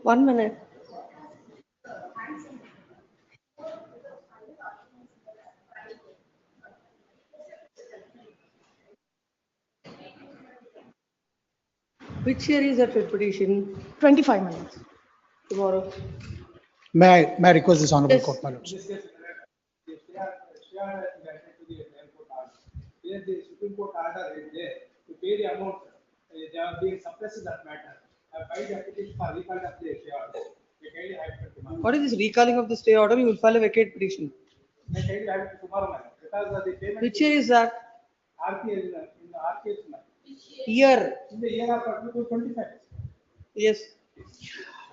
1 minute. Which year is that petition? 25 minutes. Tomorrow. May I request this honorable Yes. court, my lords? Here the Supreme Court order is there to pay the amount. They are being suppressed in that matter. I filed the application for recall of the stay order. They kindly have it tomorrow. What is this recalling of the stay order? You will file a vacate petition. They kindly have it tomorrow, madam. Because the payment. Which year is that? RPS in the RPS, madam. Year. In the year of 2025. Yes.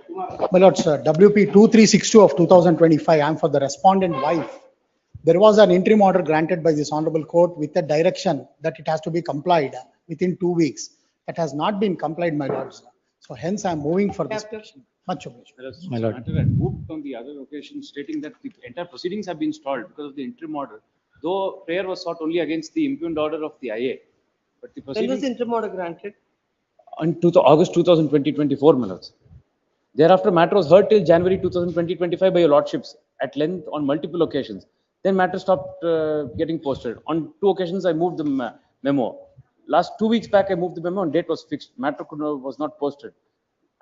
Tomorrow. My lords, WP 2362 of 2025, I am for the respondent wife. There was an interim order granted by this honorable court with a direction that it has to be complied within 2 weeks. That has not been complied, my lords. So hence I am moving for this petition. Much obliged. My lord. Matter had moved on the other occasion stating that the entire proceedings have been stalled because of the interim order. Though prayer was sought only against the impugned order of the IA. But the When was proceedings the interim order granted? on August 2020-24, my lords. Thereafter, matter was heard till January 2020-25 by your lordships at length on multiple occasions. Then matter stopped getting posted. On 2 occasions, I moved the memo. Last 2 weeks back, I moved the memo and date was fixed. Matter was not posted.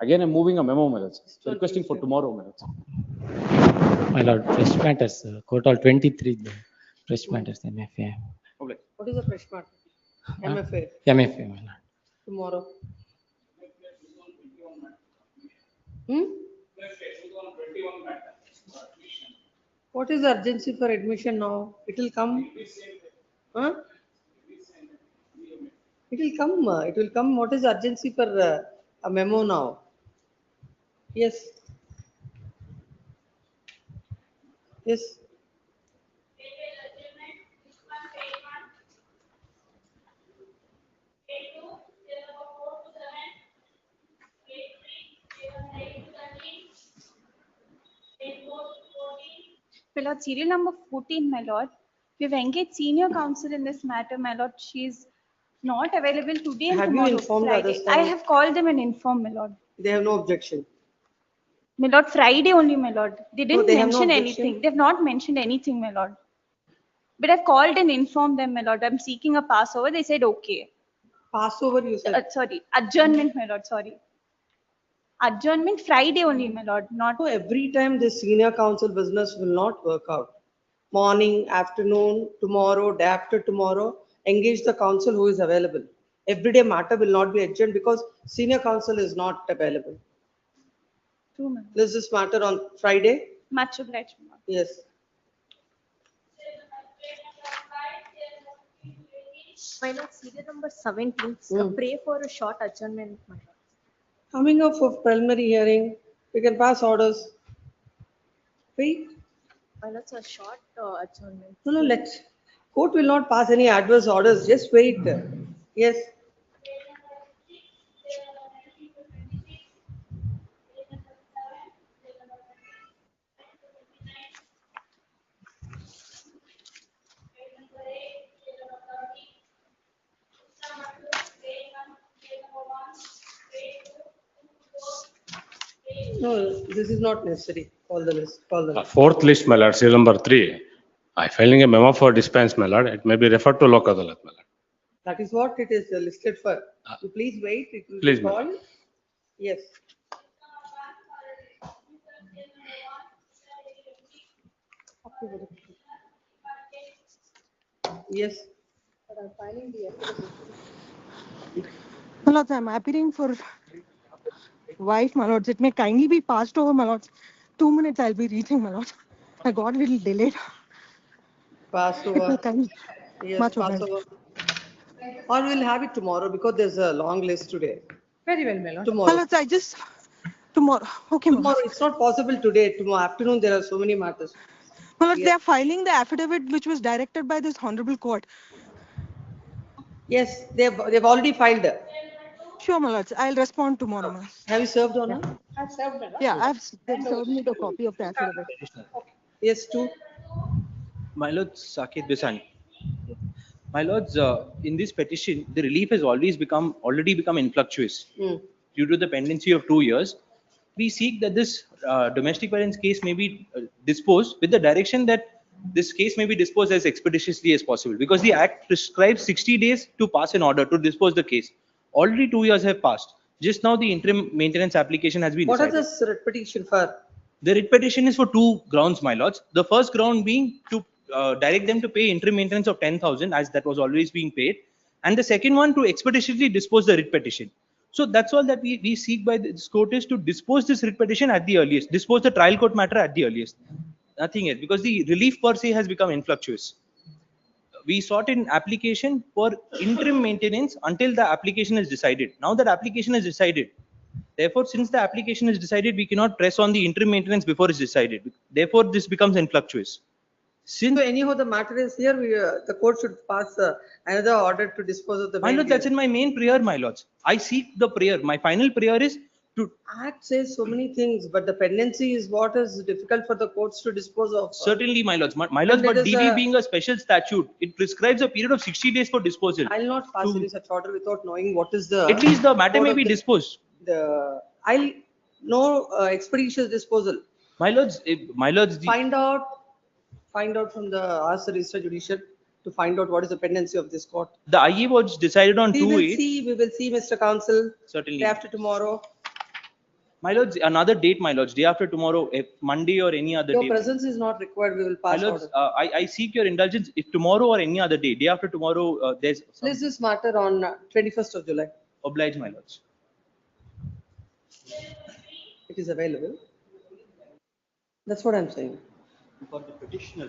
Again, I'm moving a memo, my lords. So requesting for tomorrow, my lords. My lord, fresh matters, Court Hall 23, the fresh matters, MFA. What is the fresh matter? MFA. MFA, my lord. Tomorrow. What is the urgency for admission now? It will come. Huh? It will come. It will come. What is the urgency for a memo now? Yes. Yes. My lord, serial number 14, my lord. We have engaged senior counsel in this matter, my lord. She is not available today and Have you tomorrow, informed the Friday. other I side? have called them and informed, my lord. They have no objection. My lord, Friday only, my lord. They didn't they have no mention objection? anything. They have not mentioned anything, my lord. But I've called and informed them, my lord. I'm seeking a passover. They said okay. Passover, you said. Sorry, adjournment, my lord. Sorry. Adjournment Friday only, my lord. Not So every time this senior counsel business will not work out. Morning, afternoon, tomorrow, day after tomorrow, engage the counsel who is available. Everyday matter will not be adjourned because senior counsel is not available. true, my lord. This is matter on Friday? Much obliged, my lord. Yes. My lord, serial number 17, pray for a short adjournment, my lord. Coming up for preliminary hearing, we can pass orders. Wait. My lord, a short adjournment. No, let's. Court will not pass any adverse orders. Just wait. Yes. No, this is not necessary. Call the list. Call the list. Fourth list, my lord, serial number 3. I filing a memo for dispense, my lord. It may be referred to Lok Adalat, my lord. That is what it is listed for. You please wait. It will Please, be ma'am. called. Yes. Yes. My lords, I'm appearing for wife, my lords. It may kindly be passed over, my lords. 2 minutes I'll be reaching, my lords. I got a little delayed. Passover. Kindly. Yes, Much obliged. Passover. Or we'll have it tomorrow because there's a long list today. Very well, my lord. Tomorrow. My lords, I just tomorrow. Okay, my Tomorrow. lords. It's not possible today. Tomorrow afternoon there are so many matters. My lords, Yes. they are filing the affidavit which was directed by this honorable court. Yes, they've already filed. Sure, my lords. I'll respond tomorrow, my lords. Have you served on it? I've served, my lord. Yeah, they've served me the copy of the affidavit. Yes, two. My lords, Saket Bisani. My lords, in this petition, the relief has already become infructuous due to the pendency of 2 years. we seek that this domestic violence case may be disposed with the direction that this case may be disposed as expeditiously as possible, because the act prescribes 60 days to pass an order to dispose the case. Already 2 years have passed. Just now the interim maintenance application has been What is decided. this writ petition for? The writ petition is for two grounds, my lords. The first ground being to direct them to pay interim maintenance of 10,000 as that was always being paid. And the second one to expeditiously dispose the writ petition. So that's all that we seek by this court is to dispose this writ petition at the earliest, dispose the trial court matter at the earliest. Nothing else, because the relief per se has become infructuous. We sought an application for interim maintenance until the application is decided. Now that application is decided, therefore, since the application is decided, we cannot press on the interim maintenance before it's decided. Therefore, this becomes infructuous. Since So anyhow, the matter is here, the court should pass another order to dispose of the. my lords, that's in my main prayer, my lords. I seek the prayer. My final prayer is to Act says so many things, but the pendency is what is difficult for the courts to dispose of. certainly, my lords. My lords, but it is DV a- being a special statute, it prescribes a period of 60 days for disposal. I'll not pass any such order without knowing what is the. At least the matter code may of be the- disposed. I'll no expeditious disposal. My lords, the, Find out from ask the register judicial to find out what is the pendency of this court. the IE was decided on We 2/8. will see, Mr. Counsel, Certainly. day after tomorrow. My lords, another date, my lords, day after tomorrow, if Monday or any other Your day. presence is not required, we will My pass lords, order. I seek your indulgence. If tomorrow or any other day, day after tomorrow, there's some Place this matter on 21st of July. oblige, my lords. It is available. That's what I'm saying. For the petitioner.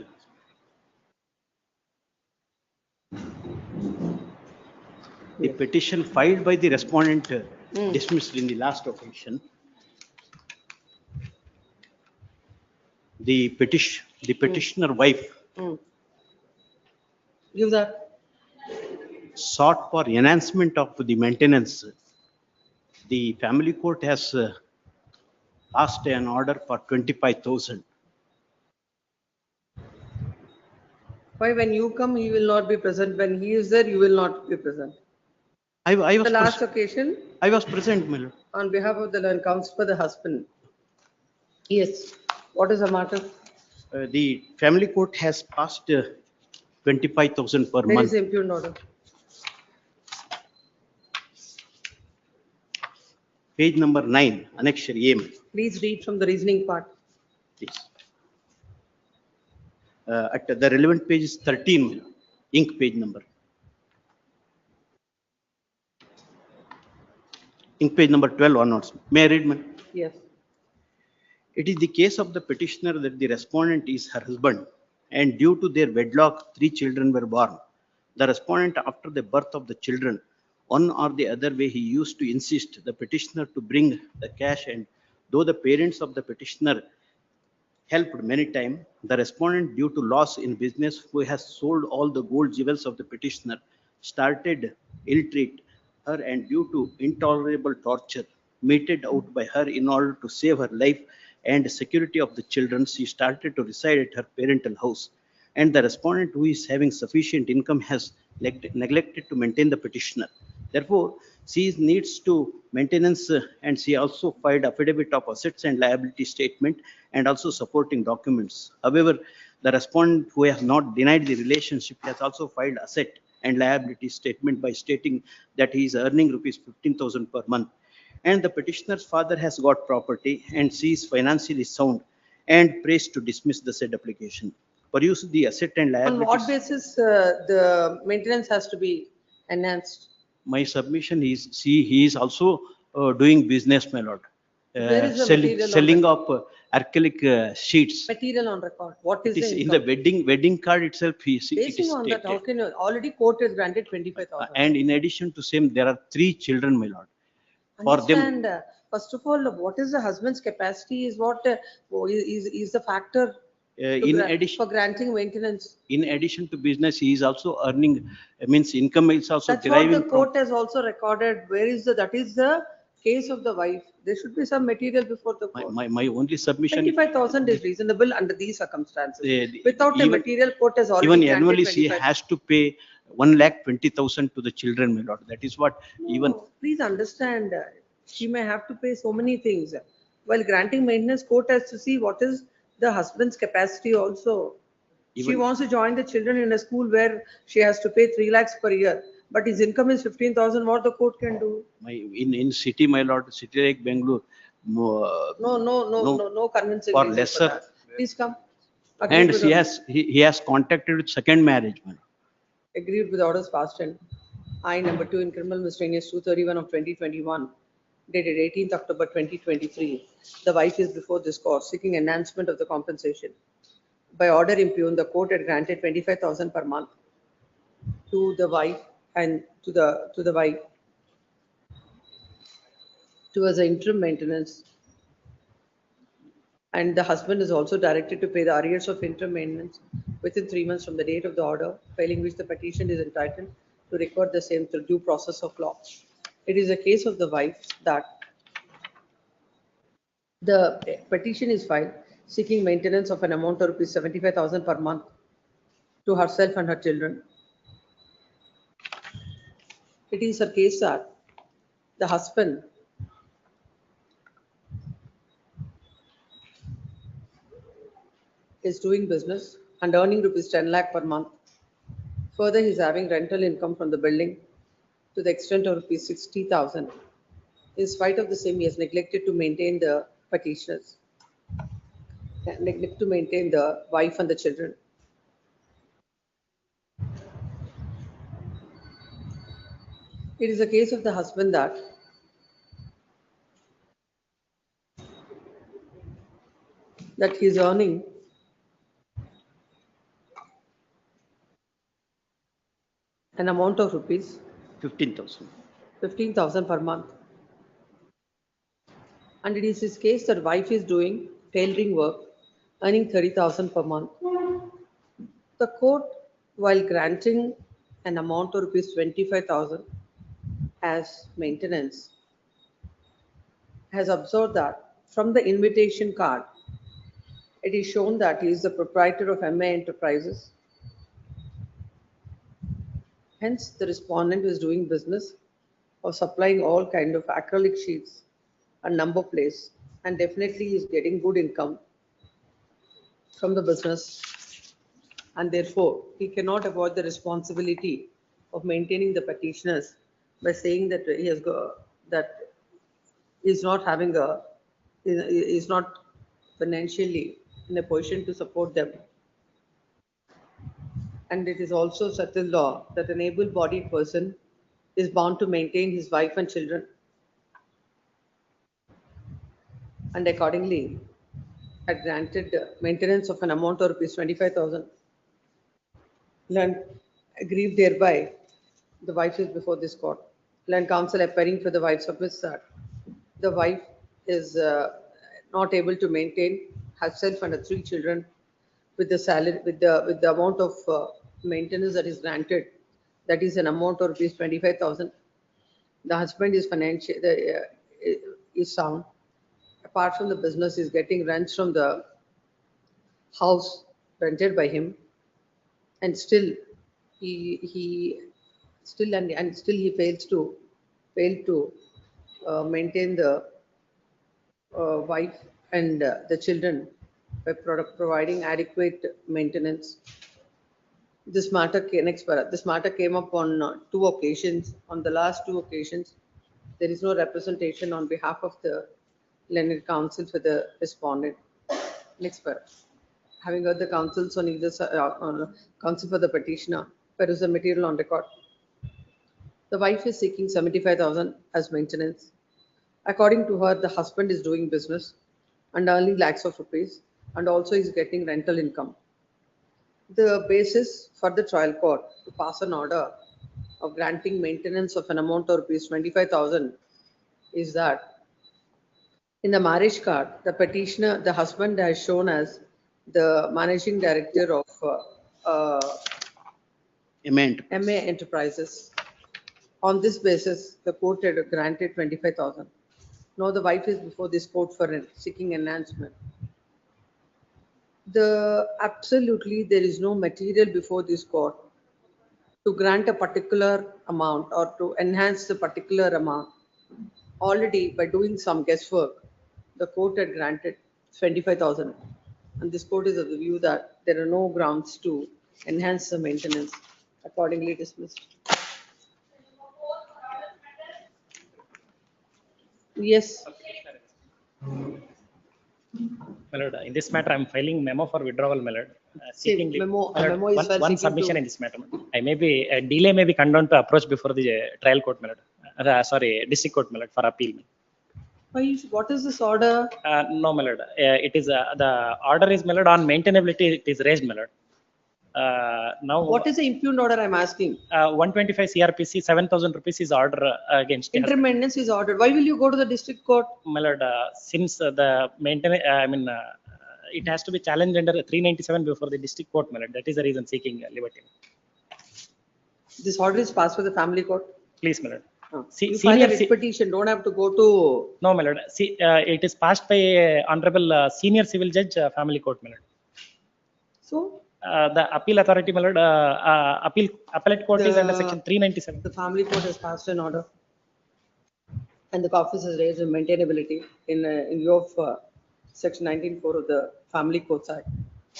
The petition filed by the respondent dismissed in the last occasion. The petitioner wife Give that. sought for enhancement of the maintenance. The family court has passed an order for 25,000. Why when you come, he will not be present. When he is there, you will not be present. I was The last pres- occasion, I was present, my lord. on behalf of the counsel for the husband. Yes. What is the matter? The family court has passed 25,000 per Where month. is the impugned order? Page number 9, annexure M. Please read from the reasoning part. Please. At the relevant page is 13, my lord. Ink page number. Ink page number 12 onwards. May I read, my? Yes. It is the case of the petitioner that the respondent is her husband, and due to their wedlock, 3 children were born. The respondent, after the birth of the children, one or the other way, he used to insist the petitioner to bring the cash, and though the parents of the petitioner helped many times, the respondent, due to loss in business, who has sold all the gold jewels of the petitioner, started ill-treat her, and due to intolerable torture meted out by her in order to save her life and security of the children, she started to reside at her parental house. And the respondent, who is having sufficient income, has neglected to maintain the petitioner. Therefore, she needs to maintenance, and she also filed affidavit of assets and liability statement and also supporting documents. However, the respondent, who has not denied the relationship, has also filed asset and liability statement by stating that he is earning rupees 15,000 per month. And the petitioner's father has got property and she is financially sound and prays to dismiss the said application. Peruse the asset and On liabilities. what basis the maintenance has to be enhanced? My submission is, see, he is also doing business, my lord. Where is the material on Selling of acrylic sheets. Material on record. What is It is the in the income? wedding card itself, it Basing is on that, how stated. can you, already court has granted 25,000. And in addition to same, there are 3 children, my lord. For them, Understand, first of all, what is the husband's capacity is what is the factor for granting maintenance. in addition to business, he is also earning, means income is also That's what the deriving from. court has also recorded. Where is that is the case of the wife. There should be some material before the court. My only submission. 25,000 is reasonable under these circumstances. the- Without a even- material, court has already Even granted annually, she 25,000. has to pay 1,20,000 to the children, my lord. That is what even, No, please understand, she may have to pay so many things. While granting maintenance, court has to see what is the husband's capacity also. She Even- wants to join the children in a school where she has to pay 3 lakhs per year, but his income is 15,000, what the court can do? in city, my lord, city like Bangalore, No convincing for reason for lesser. that. Please come. Agreed And with he has contacted with second marriage, my lord. Agreed with orders passed in I number 2 in criminal miscellaneous 231 of 2021, dated 18th October 2023. The wife is before this court seeking enhancement of the compensation. By order impugned, the court had granted 25,000 per month to the wife and to the wife towards the interim maintenance, and the husband is also directed to pay the arrears of interim maintenance within 3 months from the date of the order, failing which the petition is entitled to record the same through due process of law. It is a case of the wife that the petition is filed seeking maintenance of an amount of rupees 75,000 per month to herself and her children. It is a case that the husband is doing business and earning rupees 10 lakh per month. Further, he is having rental income from the building to the extent of rupees 60,000. In spite of the same, he has neglected to maintain the petitioners, neglect to maintain the wife and the children. It is a case of the husband that he is earning an amount of rupees 15,000. 15,000 per month. And it is his case that wife is doing tailoring work, earning 30,000 per month. The court, while granting an amount of rupees 25,000 as maintenance, has observed that from the invitation card, it is shown that he is the proprietor of MA Enterprises. Hence, the respondent is doing business of supplying all kind of acrylic sheets and number plates, and definitely is getting good income from the business, and therefore he cannot avoid the responsibility of maintaining the petitioners by saying that he has that is not having a is not financially in a position to support them. And it is also settled law that an able-bodied person is bound to maintain his wife and children, and accordingly had granted maintenance of an amount of rupees 25,000. Land aggrieved thereby, the wife is before this court. Land counsel appearing for the wife submits that the wife is not able to maintain herself and her 3 children with the salary, with the amount of maintenance that is granted, that is an amount of rupees 25,000. The husband is is sound. Apart from the business, is getting rents from the house rented by him, and still he still and still he failed to maintain the wife and the children by providing adequate maintenance. This matter this matter came up on 2 occasions. On the last 2 occasions, there is no representation on behalf of the learned counsel for the respondent. Next para. Having heard the counsels on either on counsel for the petitioner, there is a material on record. The wife is seeking 75,000 as maintenance. According to her, the husband is doing business and earning lakhs of rupees, and also is getting rental income. The basis for the trial court to pass an order of granting maintenance of an amount of rupees 25,000 is that in the marriage card, the petitioner, the husband has shown as the managing director of MA Enterprises. On this basis, the court had granted 25,000. Now the wife is before this court for seeking enhancement. Absolutely there is no material before this court to grant a particular amount or to enhance the particular amount. Already by doing some guesswork, the court had granted 25,000. And this court is of the view that there are no grounds to enhance the maintenance, accordingly dismissed. Yes, My lord, in this matter, I'm filing memo for withdrawal, my lord. See, Seeking leave. memo- My lord, memo is one, filed one seeking submission to- in this matter. I may be, a delay may be condoned to approach before the trial court, my lord. Sorry, district court, my lord, for appeal. what is this order? No, my lord. It is, the order is, my lord, on maintainability, it is raised, my lord. Now. What is the impugned order I'm asking? 125 CRPC, 7,000 rupees is order against. Intermediate is ordered. Why will you go to the district court? My lord, since the maintenance, it has to be challenged under 397 before the district court, my lord. That is the reason seeking liberty. This order is passed by the family court. Please, my lord. You file a writ petition, don't have to go to. No, my lord. See, it is passed by Honorable Senior Civil Judge, Family Court, my lord. So? The appeal authority, my lord, appellate court is under section 397. The family court has passed an order. And the office has raised maintainability in view of section 19(4) of the Family Courts Act.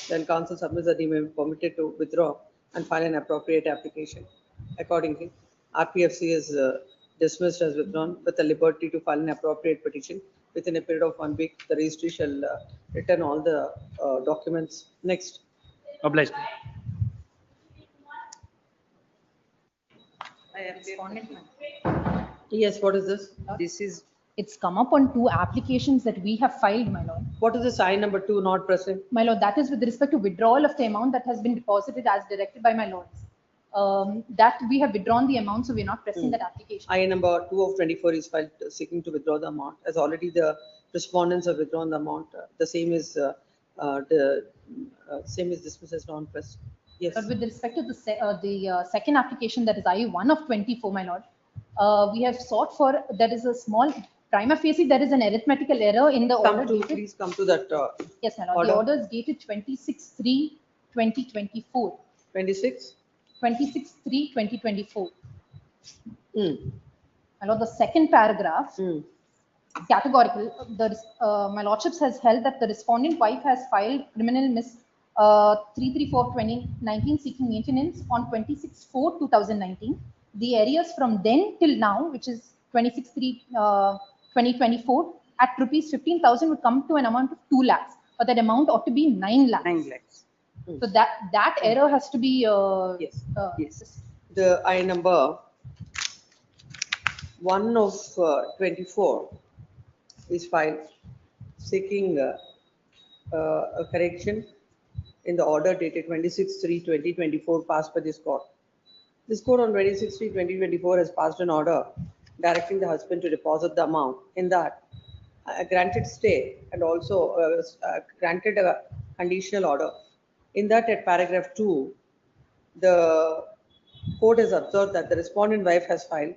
Then counsel submits that he may be permitted to withdraw and file an appropriate application. Accordingly, RPFC is dismissed as withdrawn with the liberty to file an appropriate petition within a period of 1 week. The registry shall return all the documents. Next. Obliged. Yes, what is this? It's come up on 2 applications that we have filed, my lord. What is the sign number 2 not present? My lord, that is with respect to withdrawal of the amount that has been deposited as directed by my lords. That we have withdrawn the amount, so we're not pressing that application. I number 2 of 24 is filed seeking to withdraw the amount. As already the respondents have withdrawn the amount, the same is dismissed as non-pressed. Yes. But with respect to the second application, that is I1 of 24, my lord, we have sought for, there is a small prima facie, there is an arithmetical error in the order. Please come to that. Yes, my lord. Order. The order is dated 26/3/2024. 26? 26/3/2024. My lord, the second paragraph, categorical, my lordships has held that the respondent wife has filed criminal miss 334/2019 seeking maintenance on 26/4/2019. The arrears from then till now, which is 26/3/2024, at rupees 15,000 would come to an amount of 2 lakhs, but that amount ought to be 9 lakhs. 9 lakhs. So that error has to be. Yes. The I number 1 of 24 is filed seeking a correction in the order dated 26/3/2024 passed by this court. This court on 26/3/2024 has passed an order directing the husband to deposit the amount in that granted stay and also granted a conditional order. In that, at paragraph 2, the court has observed that the respondent wife has filed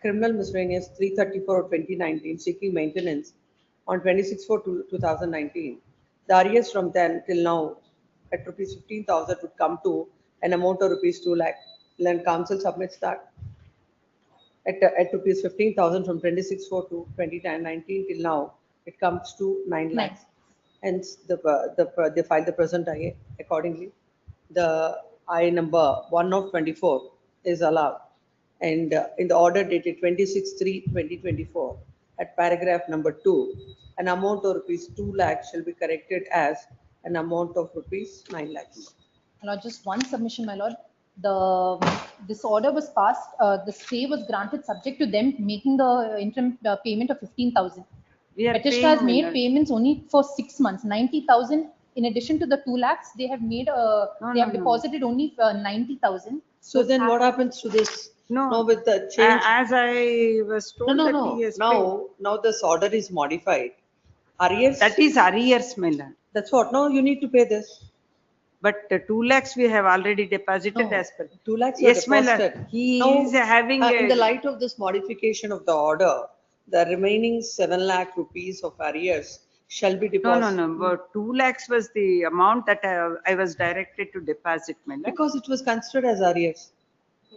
criminal miscellaneous 334/2019 seeking maintenance on 26/4/2019. The arrears from then till now at rupees 15,000 would come to an amount of rupees 2 lakh. Then counsel submits that at rupees 15,000 from 26/4/2019 till now, it comes to 9 lakhs. Hence, they filed the present IA. Accordingly, the I number 1 of 24 is allowed. And in the order dated 26/3/2024, at paragraph number 2, an amount of rupees 2 lakhs shall be corrected as an amount of rupees 9 lakhs. My lord, just one submission, my lord. This order was passed, the stay was granted subject to them making the interim payment of 15,000. Petitioner has made payments only for 6 months, 90,000. In addition to the 2 lakhs, they have made, deposited only 90,000. So then what happens to this? Now with the change. As I was told No. that he has paid. Now this order is modified. Arrears? That is arrears, my lord. That's what. Now you need to pay this. But 2 lakhs we have already deposited as per. 2 lakhs Yes, my deposited. lord. He Now, is having in the light of this modification of the order, the remaining 7 lakh rupees of arrears shall be deposited. No. But 2 lakhs was the amount that I was directed to deposit, my lord. Because it was considered as arrears.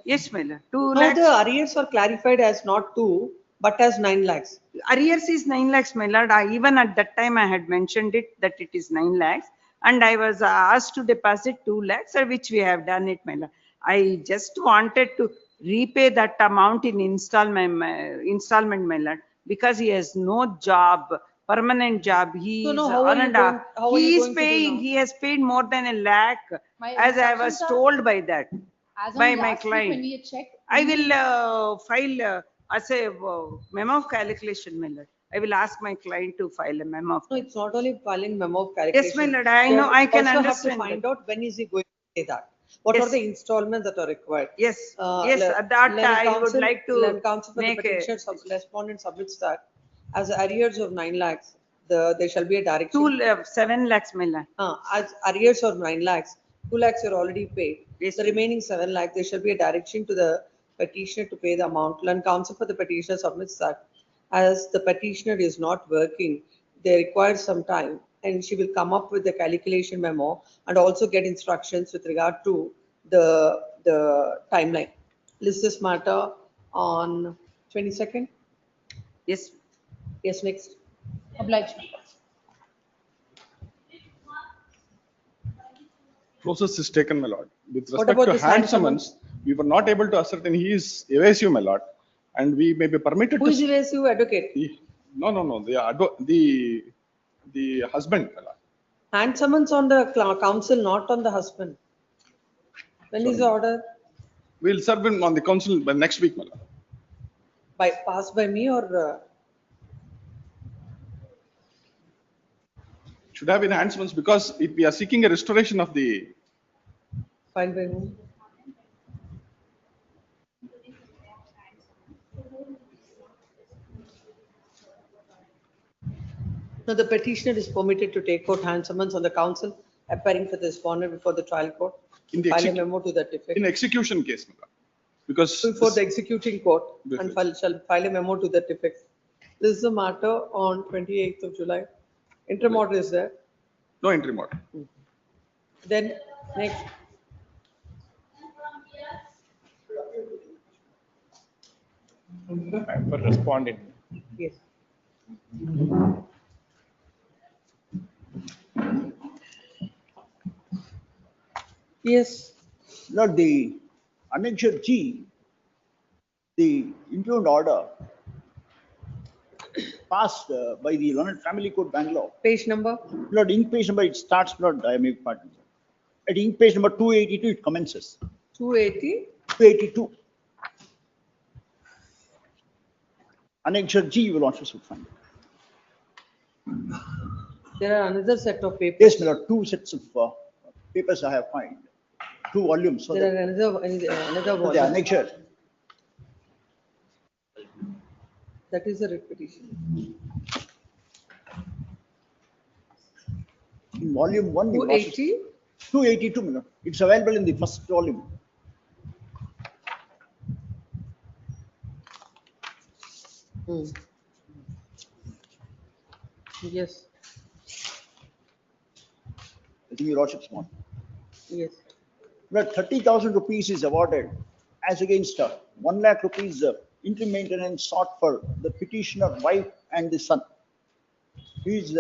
Yes, my lord. 2 Now lakhs. the arrears are clarified as not 2, but as 9 lakhs. Arrears is 9 lakhs, my lord. Even at that time, I had mentioned it that it is 9 lakhs. And I was asked to deposit 2 lakhs, which we have done it, my lord. I just wanted to repay that amount in installment, my lord, because he has no job, permanent job. He So is now how are on you and going- off. how are He you is going to do paying, now? he has paid more than 1 lakh, My as I was instructions are- told by that, As by on my last week when client. we had checked. I will file as a memo of calculation, my lord. I will ask my client to file a memo. No, it's not only filing memo of calculation. Yes, my lord, I You know, I can also have to understand find that. out when is he going to pay that. What are Yes. the installments that are required? Yes, yes, that I would like to Counsel for the make a, petitioner, respondent submits that as arrears of 9 lakhs, there shall be a direction. 7 lakhs, my lord. As arrears of 9 lakhs, 2 lakhs are already paid. Yes, The remaining 7 lakhs, there shall be a direction to the petitioner to pay the amount. Land counsel for the petitioner submits that as the petitioner is not working, they require some time and she will come up with the calculation memo and also get instructions with regard to the timeline. List this matter on 22nd. Yes. Yes, next. Obliged. Process is taken, my lord. With What respect about to this hand hand summons, we were not able to ascertain he is evasive, my lord, and we may be permitted Who to. is evasive advocate? No, the husband, my lord. Hand summons on the counsel, not on the husband. When is the order? We'll serve him on the council by next week, my lord. Passed by me or? Should have been hand summons because if we are seeking a restoration of the. Filed by whom? No, the petitioner is permitted to take out hand summons on the counsel appearing for the respondent before the trial court. In the File a memo to that effect. in execution case, my lord. Because. Before the executing court and shall file a memo to that effect. This is a matter on 28th of July. Interim order is there. No interim order. Then next. For respondent. Yes. Yes. Not the annexure G, the impugned order passed by the Learned Family Court, Bangalore. Page number? Lord, in page number, it starts, Lord, I make pardon. At in page number 282, it commences. 280? 282. Annexure G, you will also find. There are another set of papers. Yes, there are 2 sets of papers I have found. 2 volumes. So There are another the volume. annexure. That is a repetition. In volume 1, 280? 282, Miller. It's available in the first volume. Yes. I think your lordship's one. Yes. But 30,000 rupees is awarded as against 1 lakh rupees interim maintenance sought for the petitioner, wife and the son. He's,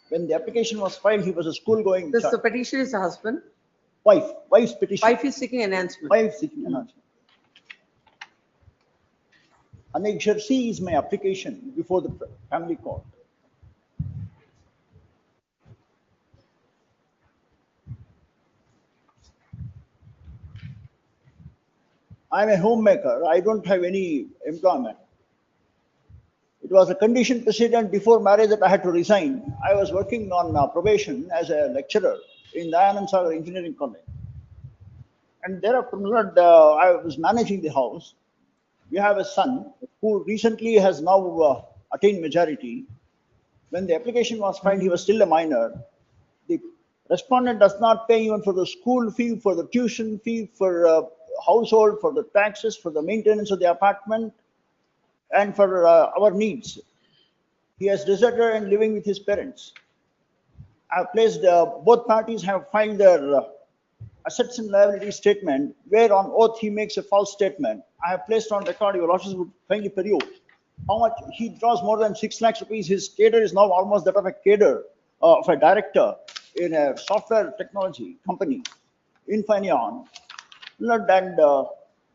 when the application was filed, he was a school-going This child. the petitioner is the husband. Wife's petition. Wife is seeking enhancement. Wife seeking enhancement. Annexure C is my application before the family court. I'm a homemaker. I don't have any employment. It was a condition precedent before marriage that I had to resign. I was working on probation as a lecturer in Dayanand Sagar Engineering College. And thereafter, I was managing the house. We have a son who recently has now attained majority. When the application was filed, he was still a minor. The respondent does not pay even for the school fee, for the tuition fee, for household, for the taxes, for the maintenance of the apartment, and for our needs. He has deserted and living with his parents. I have placed, both parties have filed their assets and liability statement, where on oath he makes a false statement. I have placed on record, your lordship would kindly peruse. how much he draws more than 6 lakhs rupees. His cadre is now almost that of a cadre of a director in a software technology company, Infineon. And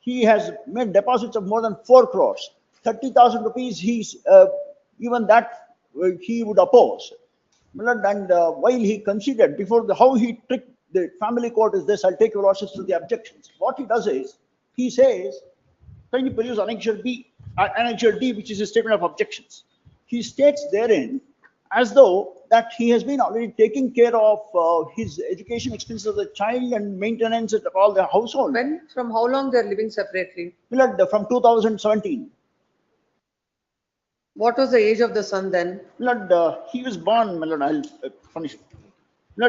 he has made deposits of more than 4 crores. 30,000 rupees, even that he would oppose. And while he considered before how he tricked the family court is this, I'll take your losses to the objections. What he does is, he says, can you produce Annexure B, Annexure D, which is a statement of objections. He states therein as though that he has been already taking care of his education expenses of the child and maintenance of all the household. When, from how long they're living separately? From 2017. What was the age of the son then? He was born, I'll finish.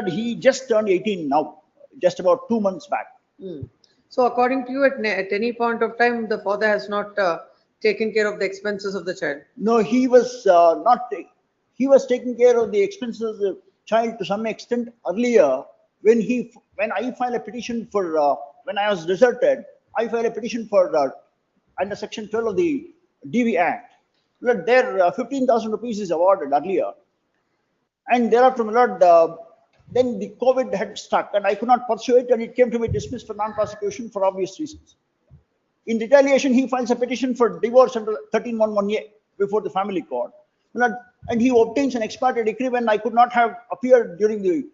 He just turned 18 now, just about 2 months back. So according to you, at any point of time, the father has not taken care of the expenses of the child? No, he was not. He was taking care of the expenses of the child to some extent earlier. When I filed a petition for when I was deserted, I filed a petition for under Section 12 of the DV Act. There, 15,000 rupees is awarded earlier, and thereafter, then the COVID had struck, and I could not pursue it, and it came to be dismissed for non-prosecution for obvious reasons. In retaliation, he files a petition for divorce under 1311A before the family court, and he obtains an ex parte decree when I could not have appeared during the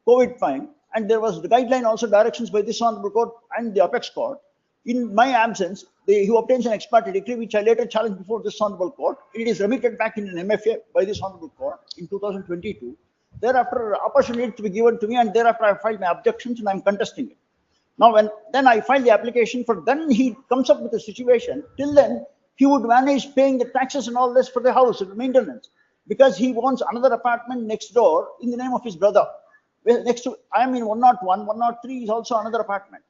COVID time, and there was the guideline also directions by this honorable court and the apex court. In my absence, he obtains an ex parte decree, which I later challenged before this honorable court. It is remitted back in an MFA by this honorable court in 2022. Thereafter, opportunity to be given to me, and thereafter I filed my objections, and I'm contesting it. Now, then I filed the application for, then he comes up with a situation. Till then, he would manage paying the taxes and all this for the house and maintenance, because he wants another apartment next door in the name of his brother. Next to, I am in 101, 103 is also another apartment.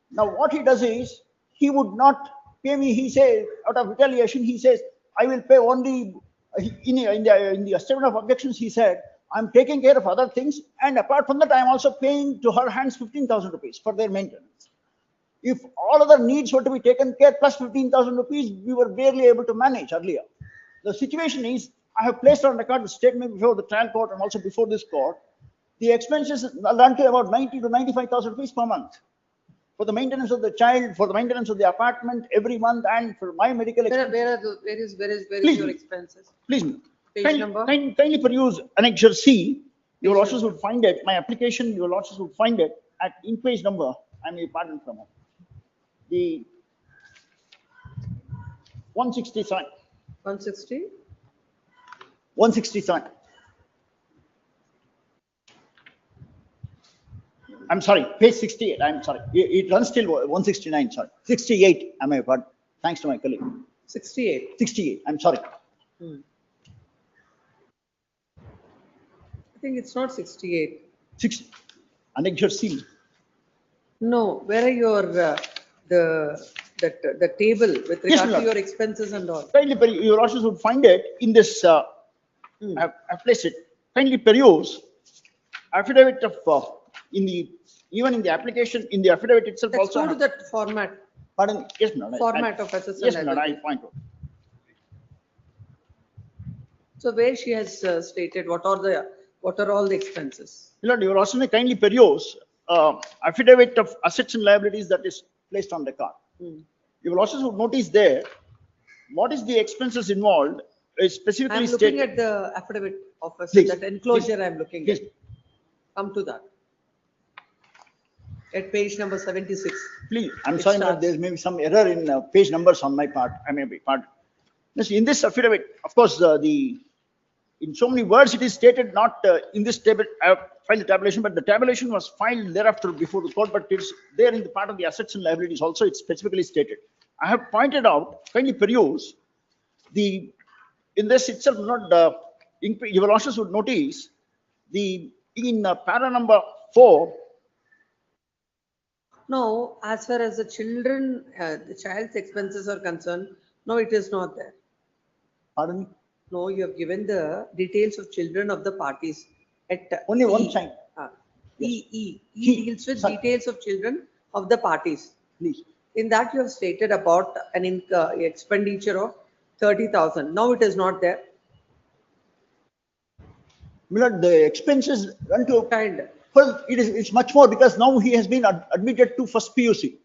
Now, what he does is, he would not pay me. He says, out of retaliation, he says, I will pay only, in the statement of objections, he said, I'm taking care of other things, and apart from that, I'm also paying to her hands 15,000 rupees for their maintenance. If all other needs were to be taken care, plus 15,000 rupees, we were barely able to manage earlier. The situation is, I have placed on record the statement before the trial court and also before this court. The expenses run to about 90 to 95,000 rupees per month for the maintenance of the child, for the maintenance of the apartment every month, and for my medical expenses. Where is your expenses? Please, Page number? kindly peruse Annexure C. Your losses would find it. My application, your losses would find it in page number. I may pardon from it. The 167. 160? 167. I'm sorry, page 68. I'm sorry. It runs till 169. Sorry, 68. Am I pardon? Thanks to my colleague. 68. 68. I'm sorry. I think it's not 68. 60. Annexure C. No, where are your the table with regard to your expenses and all? Kindly, your losses would find it in this. I've placed it. Kindly peruse affidavit of even in the application, in the affidavit itself. Let's also go to that format. Pardon? Yes, madam. Format of assessment. Yes, madam. I'll point out. So where she has stated what are all the expenses? Lord, you will also may kindly peruse affidavit of assets and liabilities that is placed on record. You will also notice there what is the expenses involved is specifically I'm stated. looking at the affidavit of Please, that enclosure. please, I'm looking please. at. Come to that. At page number 76. Please, I'm sorry, but there may be some error in page numbers on my part. I may be pardoned. In this affidavit, of course, in so many words it is stated, not in this table. I have filed the tabulation, but the tabulation was filed thereafter before the court. But it's there in the part of the assets and liabilities also. It's specifically stated. I have pointed out. Kindly peruse in this itself. Not your losses would notice in para number 4. No, as far as the child's expenses are concerned, no, it is not there. Pardon me? No, you have given the details of children of the parties at only one child. E deals with details of children of the parties. Please. In that you have stated about an expenditure of 30,000. Now it is not there. Milord, the expenses run to, Kind. well, it's much more because now he has been admitted to first PUC,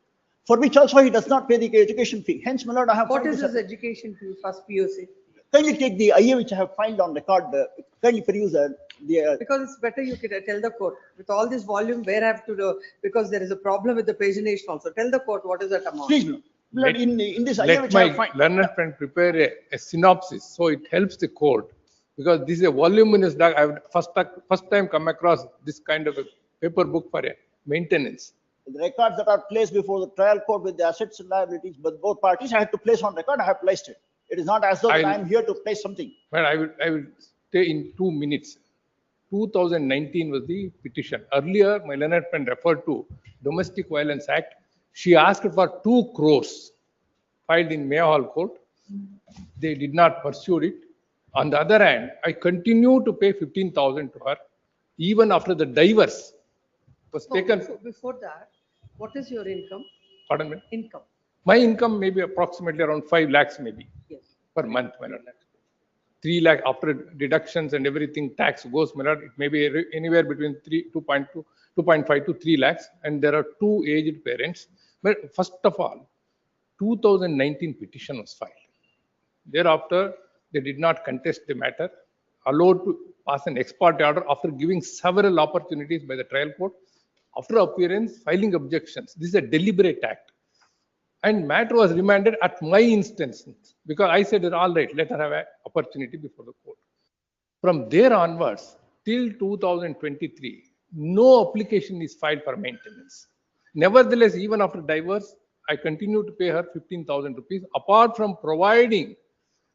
for which also he does not pay the education fee. Hence, Milord, I have. What filed is this his education fee, first PUC? Kindly take the IA which I have filed on record, kindly peruse Because it's better you could tell the court, with all this volume, where I have to do, because there is a problem with the pagination also. Tell the court what is that amount. Please, Milord, in this IA Let which I have my filed. learned friend prepare a synopsis, so it helps the court. Because this is a voluminous doc. I've first time come across this kind of a paper book for a maintenance. The records that are placed before the trial court with the assets and liabilities, but both parties I had to place on record, I have placed it. It is not as though that I am here to place something. But I will stay in 2 minutes. 2019 was the petition. Earlier, my learned friend referred to Domestic Violence Act. She asked for 2 crores filed in Mayor Hall Court. They did not pursue it. On the other hand, I continue to pay 15,000 to her, even after the divorce was taken. Before that, what is your income? Pardon me? Income. My income may be approximately around 5 lakhs maybe per month. 3 lakh after deductions and everything, tax goes, it may be anywhere between 2.5 to 3 lakhs. And there are 2 aged parents. But first of all, 2019 petition was filed. Thereafter, they did not contest the matter, allowed to pass an ex parte order after giving several opportunities by the trial court. After appearance, filing objections. This is a deliberate act. And matter was remanded at my instance because I said, all right, let her have an opportunity before the court. From there onwards, till 2023, no application is filed for maintenance. Nevertheless, even after divorce, I continue to pay her 15,000 rupees, apart from providing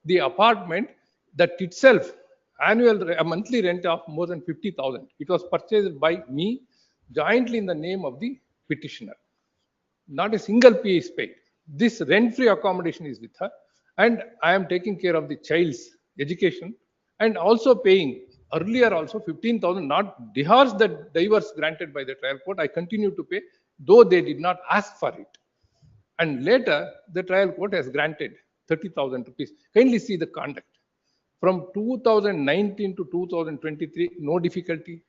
the apartment that itself a monthly rent of more than 50,000. It was purchased by me jointly in the name of the petitioner. Not a single P is paid. This rent-free accommodation is with her, and I am taking care of the child's education and also paying earlier also 15,000, not the divorce granted by the trial court. I continue to pay, though they did not ask for it. And later, the trial court has granted 30,000 rupees. Kindly see the conduct. From 2019 to 2023, no difficulty.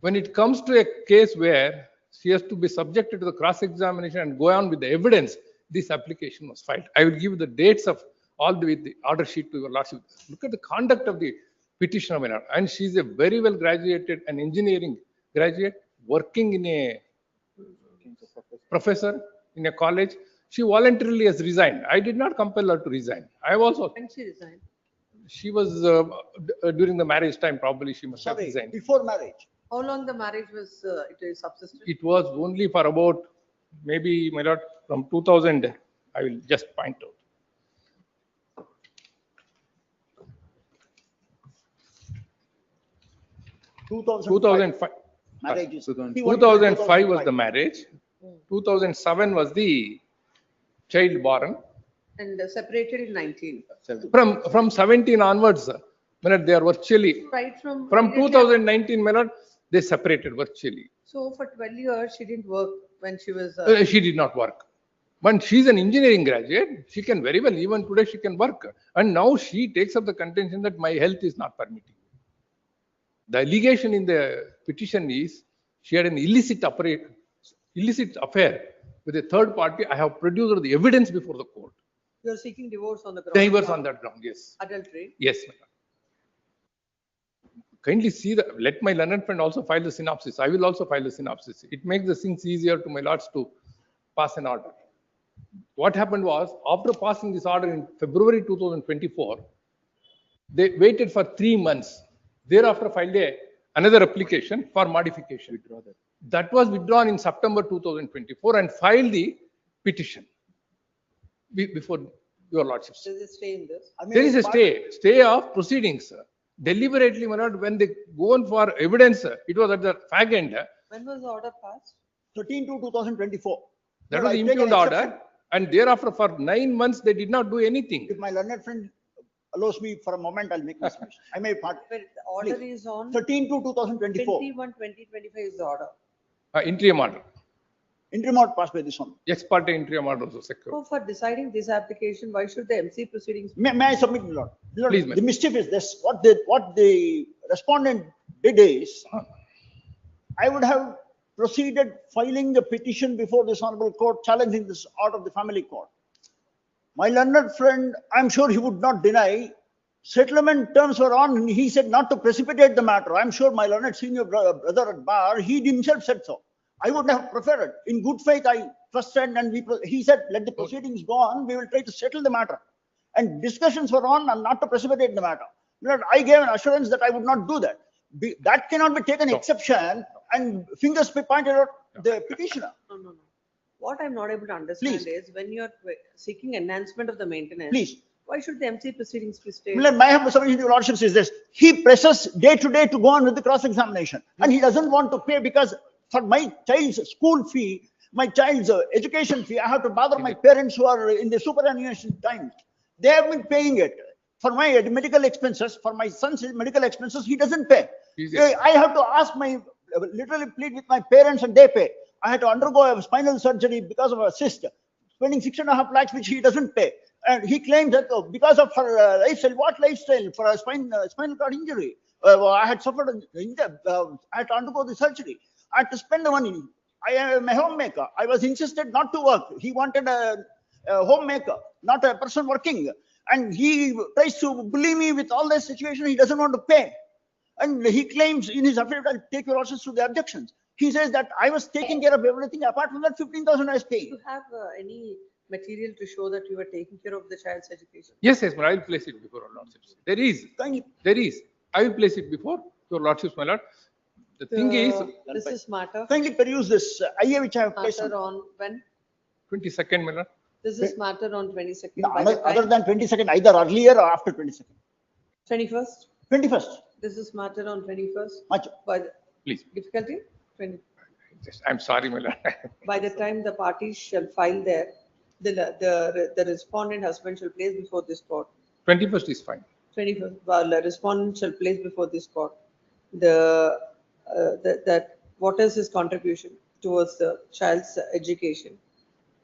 When it comes to a case where she has to be subjected to the cross-examination and go on with the evidence, this application was filed. I will give the dates of all the order sheet to your lordship. Look at the conduct of the petitioner, and she is a very well graduated, an engineering graduate, working in a professor in a college. She voluntarily has resigned. I did not compel her to resign. I have also. When she resigned? She was during the marriage time. Probably she must have resigned. Before marriage. How long the marriage was it subsisted? It was only for about maybe, my lord, from 2000. I will just point out. $2,005. 2005. Marriage is 2005 was the marriage. 2007 was the child born. And separated in 19. From 17 onwards, they are virtually. Right from 2019, they separated virtually. So for 12 years, she didn't work when she was. She did not work. But she's an engineering graduate. She can very well, even today, she can work. And now she takes up the contention that my health is not permitting. The allegation in the petition is she had an illicit affair with a third party. I have produced the evidence before the court. You're seeking divorce on the ground. Divorce on that ground, yes. Adultery. Yes, madam. Kindly see let my learned friend also file the synopsis. I will also file the synopsis. It makes the things easier to my lords to pass an order. What happened was, after passing this order in February 2024, they waited for 3 months. Thereafter filed another application for modification. That was withdrawn in September 2024 and filed the petition before your lordship. Does it stay in this? There is a stay of proceedings. Deliberately, my lord, when they go on for evidence, it was at the fag end. When was the order passed? 13/2/2024. That was the impugned order. And thereafter, for 9 months, they did not do anything. If my learned friend allows me for a moment, I'll make my submission. I may part. But the order is on 13/2/2024. 21/2025 is the order. Interim order. Interim order passed by this one. Ex parte interim order also secure. So for deciding this application, why should the MC proceedings? May I submit, my lord? My lord, Please, the ma'am. mischief is this, what the respondent did is, I would have proceeded filing a petition before this honorable court challenging this order of the family court. My learned friend, I'm sure he would not deny, settlement terms were on, and he said not to precipitate the matter. I'm sure my learned senior brother at bar, he himself said so. I would have preferred it. In good faith, I trusted, and he said, let the proceedings go on, we will try to settle the matter. And discussions were on and not to precipitate the matter. Lord, I gave an assurance that I would not do that. That cannot be taken exception and fingers be pointed at the petitioner. No. What I'm not able to understand is when you're seeking enhancement of the maintenance. Please. Why should the MC proceedings be stayed? My submission to your lordships is this. He presses day to day to go on with the cross-examination. And he doesn't want to pay because for my child's school fee, my child's education fee, I have to bother my parents who are in the superannuation time. They have been paying it. For my medical expenses, for my son's medical expenses, he doesn't pay. I have to ask literally plead with my parents and they pay. I had to undergo a spinal surgery because of a cyst, spending 6.5 lakhs, which he doesn't pay. And he claims that because of her lifestyle, what lifestyle? For a spinal cord injury. I had suffered, I had to undergo the surgery. I had to spend the money. I am a homemaker. I was insisted not to work. He wanted a homemaker, not a person working. And he tries to bully me with all this situation. He doesn't want to pay. And he claims in his affidavit, I'll take your answers to the objections. He says that I was taking care of everything. Apart from that, 15,000 I was paying. Do you have any material to show that you were taking care of the child's education? Yes, but I will place it before your lordships. There is. I will place it before your lordships, my lord. The thing is, this is matter. Kindly peruse this IA which I have placed. Matter on when? 22nd, my lord. This is matter on 22nd. No, other than 22nd, either earlier or after 22nd. 21st? 21st. This is matter on 21st. Much. By the Please. difficulty? I'm sorry, my lord. By the time the parties shall file there, the respondent husband shall place before this court. 21st is fine. 21st, well, the respondent shall place before this court that what is his contribution towards the child's education,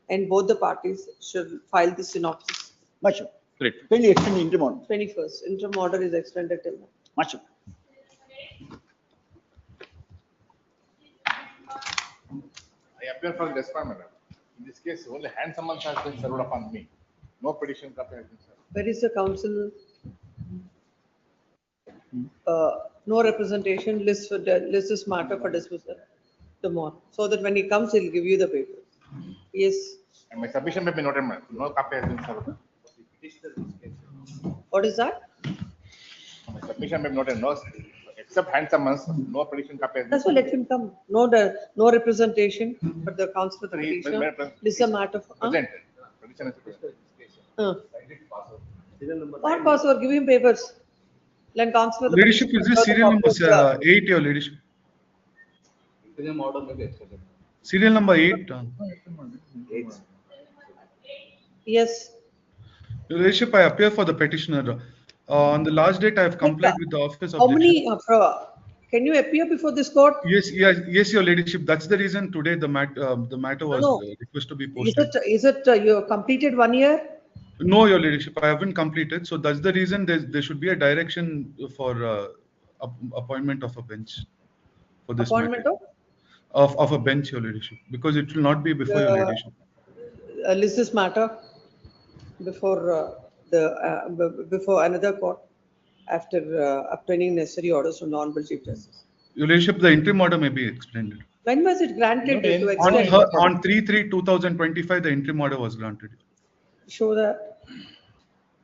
and both the parties should file the synopsis. Much. Great. Kindly extend the interim order. 21st, interim order is extended till now. Much. I appear for the respondent. In this case, only hand summons has been served upon me. No petition copy has been served. Where is the council? No representation, list this matter for dismissal tomorrow, so that when he comes, he'll give you the papers. Yes. And my submission may be noted, ma'am. No copy has been served. What is that? My submission may be noted. No, except hand summons, no petition copy has been That's why let him come. No representation, but the council for the petitioner. This is a matter for. Present. Petition is present. What password? Give him papers. Let council for the. Leadership, is this serial number 8, your leadership? Serial number 8. Yes. Your leadership, I appear for the petitioner. On the last date, I have complied with the office of. How many? Can you appear before this court? Yes, your leadership. That's the reason today the matter was requested to be posted. Is it you completed 1 year? No, your leadership, I haven't completed. So that's the reason there should be a direction for appointment of a bench for this Appointment matter. Of a bench, your leadership, because it will not be before your leadership. List this matter before before another court after obtaining necessary orders from the Honorable Chief Justice. Your leadership, the interim order may be extended. When was it granted to extend? On 3/3/2025, the interim order was granted. Show that.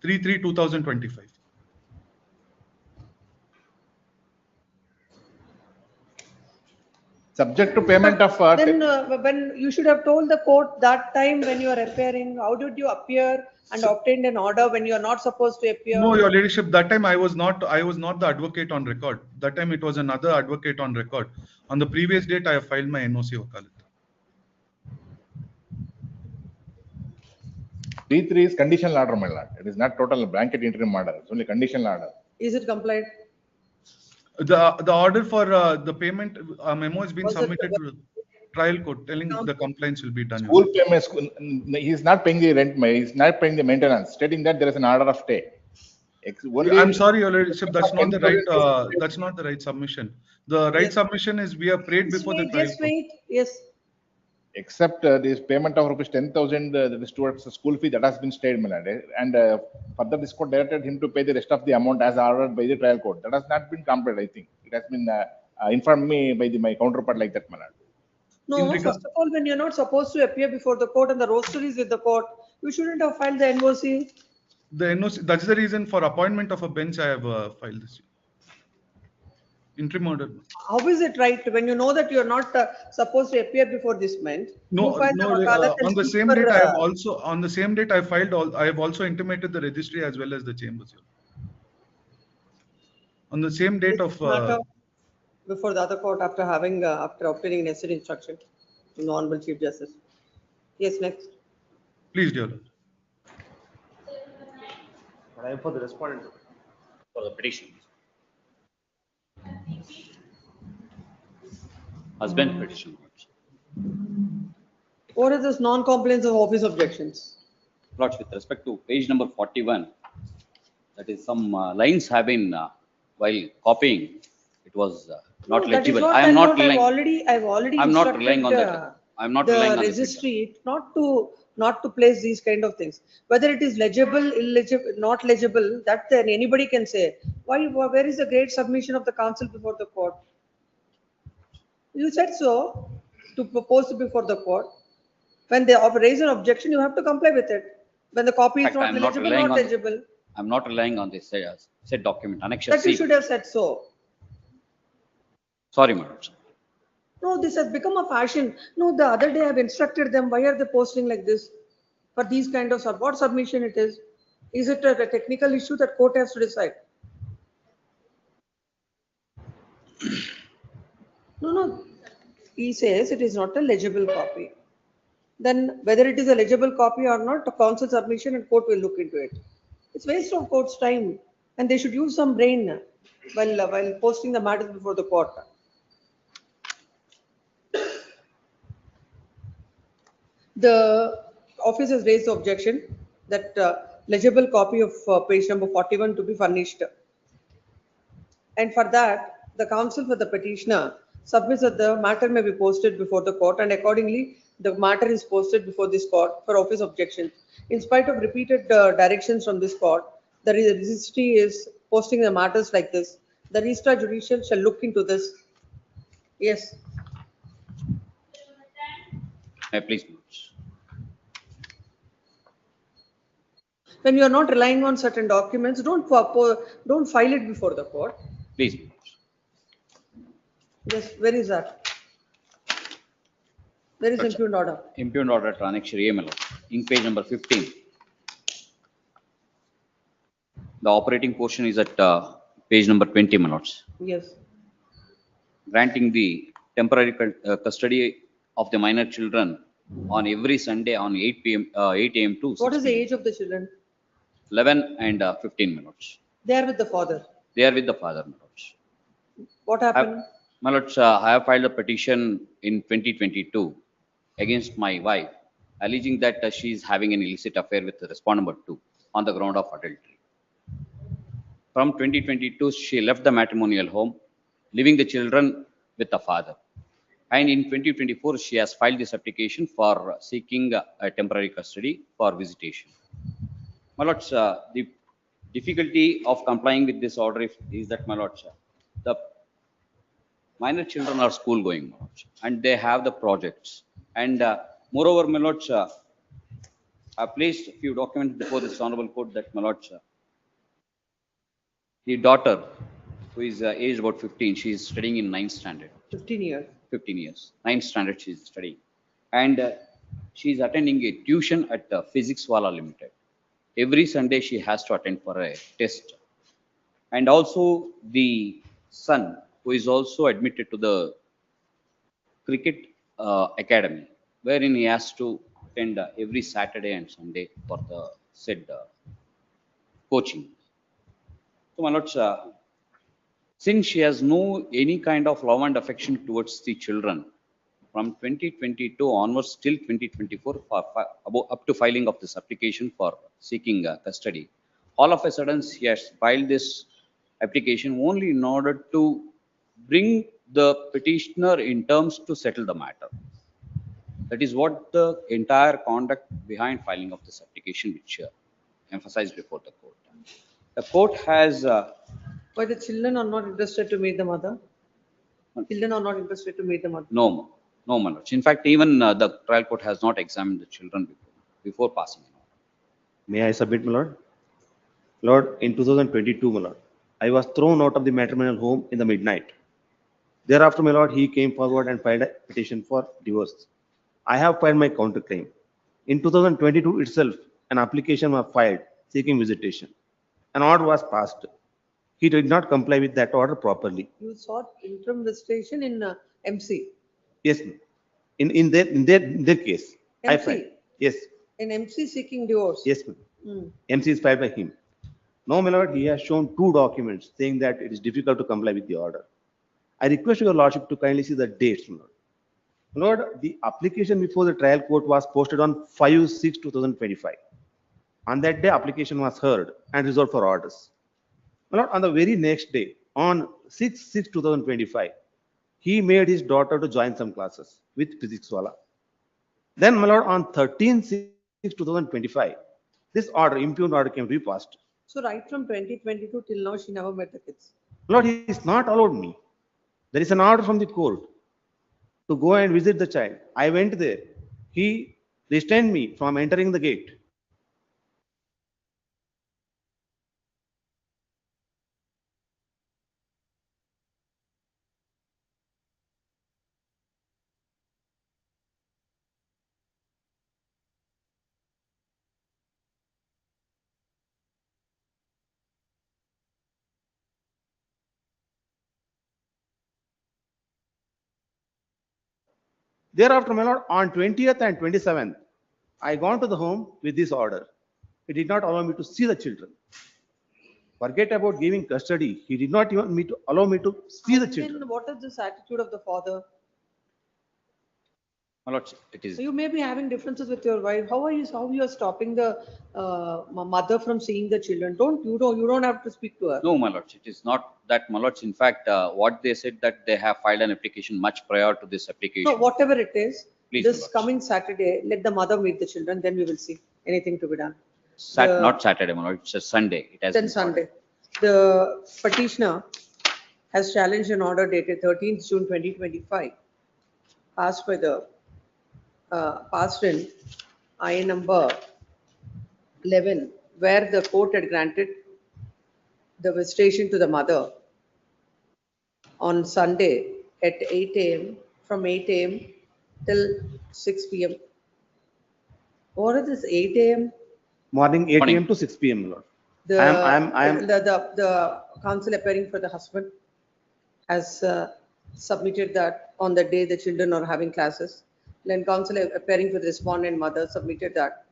3/3/2025. Subject to payment of. Then when you should have told the court that time when you are appearing, how did you appear and obtained an order when you are not supposed to appear? No, your leadership, that time I was not the advocate on record. That time it was another advocate on record. On the previous date, I have filed my NOC wakalat. 3/3 is conditional order, my lord. It is not total blanket interim order. It's only conditional order. Is it complied? The order for the payment memo has been submitted to. trial court telling the complaints will be done. School payment, he is not paying the rent, he is not paying the maintenance, stating that there is an order of stay. I'm sorry, Your Lordship, that's not the right, that's not the right submission. The right submission is we have prayed before the trial Just court. wait, yes. Except this payment of rupees 10,000 that is towards the school fee that has been stayed, my lord. And further this court directed him to pay the rest of the amount as ordered by the trial court. That has not been completed, I think. It has been informed me by my counterpart like that, my lord. No, first of all, when you're not supposed to appear before the court and the roster is with the court, you shouldn't have filed the NOC. The NOC, that's the reason for appointment of a bench I have filed this. Interim order. How is it right when you know that you're not supposed to appear before this bench? No, you file no. the wakalat and On the seek same for, date, I have also on the same date I filed all. I have also intimated the registry as well as the chambers. On the same date of. Before the other court after having after obtaining necessary instruction from the Honorable Chief Justice. Yes, next. Please, dear Lord. But I am for the respondent for the petition. Husband petition. What is this non-compliance of office objections? Lords, with respect to page number 41, that is some lines have been while copying, it was not legible. I am not relying. I've already I'm not instructed relying on that. I'm not the relying on registry not to place these kind of things. Whether it is legible, illegible, not legible, that then anybody can say. Where is the great submission of the counsel before the court? You said so to propose before the court. When they raise an objection, you have to comply with it. When the copy is not legible, not legible. I'm not relying on this said document. Annexure That you C. should have said so. Sorry, madam. No, this has become a fashion. No, the other day I've instructed them. Why are they posting like this? For these kind of what submission it is? Is it a technical issue that court has to decide? No. He says it is not a legible copy. Then whether it is a legible copy or not, a counsel submission and court will look into it. It's waste of court's time, and they should use some brain while posting the matters before the court. The office has raised the objection that legible copy of page number 41 to be furnished. And for that, the counsel for the petitioner submits that the matter may be posted before the court, and accordingly, the matter is posted before this court for office objections. In spite of repeated directions from this court, the registry is posting the matters like this. The registrar judicial shall look into this. Yes. Please. When you are not relying on certain documents, don't file it before the court. Please. Yes, where is that? Where is impugned order? Impugned order to annexure A, my lord. In page number 15. The operating portion is at page number 20, my lords. Yes. Granting the temporary custody of the minor children on every Sunday on 8 a.m. to 6 What is the age of the children? 11 and 15 minutes. They are with the father. They are with the father, my lords. What happened? My lords, I have filed a petition in 2022 against my wife, alleging that she is having an illicit affair with the respondent number 2 on the ground of adultery. From 2022, she left the matrimonial home, leaving the children with the father. And in 2024, she has filed this application for seeking a temporary custody for visitation. My lords, the difficulty of complying with this order is that, my lords, the minor children are school going, my lords, and they have the projects. And moreover, my lords, I placed a few documents before this honorable court that, my lords, the daughter, who is aged about 15, she is studying in 9th standard. 15 years. 15 years. 9th standard she is studying. And she is attending a tuition at Physics Wala Limited. Every Sunday she has to attend for a test. And also the son, who is also admitted to the cricket academy, wherein he has to attend every Saturday and Sunday for the said coaching. So, my lords, since she has no any kind of love and affection towards the children, from 2022 onwards till 2024, up to filing of this application for seeking custody, all of a sudden he has filed this application only in order to bring the petitioner in terms to settle the matter. That is what the entire conduct behind filing of this application, which emphasized before the court. The court has. Why the children are not interested to meet the mother? Children are not interested to meet the mother. No, no, my lords. In fact, even the trial court has not examined the children before passing. May I submit, my lord? Lord, in 2022, my lord, I was thrown out of the matrimonial home in the midnight. Thereafter, my lord, he came forward and filed a petition for divorce. I have filed my counterclaim. In 2022 itself, an application was filed seeking visitation. An order was passed. He did not comply with that order properly. You sought interim visitation in MC. Yes, ma'am. In their case, I MC. filed. Yes, In MC seeking divorce. yes, ma'am. Hmm. MC is filed by him. No, my lord, he has shown 2 documents saying that it is difficult to comply with the order. I request your lordship to kindly see the dates, my lord. My lord, the application before the trial court was posted on 5/6/2025. On that day, application was heard and resolved for orders. My lord, on the very next day, on 6/6/2025, he made his daughter to join some classes with physics wala. Then, my lord, on 13/6/2025, this order, impugned order, came repassed. So right from 2022 till now, she never met the kids. Lord, he is not allowed me. There is an order from the court to go and visit the child. I went there. He restrained me from entering the gate. Thereafter, my lord, on 20th and 27th, I gone to the home with this order. He did not allow me to see the children. Forget about giving custody. He did not even allow me to see the And children. then what is this attitude of the father? My lords, it is. So you may be having differences with your wife. How you are stopping the mother from seeing the children? You don't have to speak to her. No, my lords, it is not that, my lords. In fact, what they said that they have filed an application much prior to this application. No, whatever it is, Please, this my lords. coming Saturday, let the mother meet the children. Then we will see anything to be done. Not Saturday, my lord. It's a Sunday. It has Then been Sunday. The petitioner has challenged an order dated 13th June 2025, passed by the passed in I number 11, where the court had granted the visitation to the mother on Sunday at 8 a.m. from 8 a.m. till 6 p.m. What is this 8 a.m.? Morning 8 a.m. to 6 p.m. my lord. The counsel appearing for the husband has submitted that on the day the children are having classes. Then counsel appearing for the respondent mother submitted that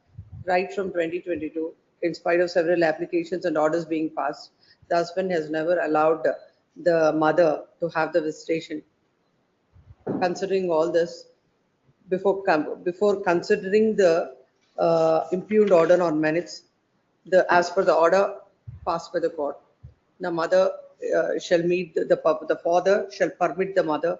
right from 2022, in spite of several applications and orders being passed, the husband has never allowed the mother to have the visitation. Considering all this, before considering the impugned order on minutes, as per the order passed by the court, the mother shall meet the father shall permit the mother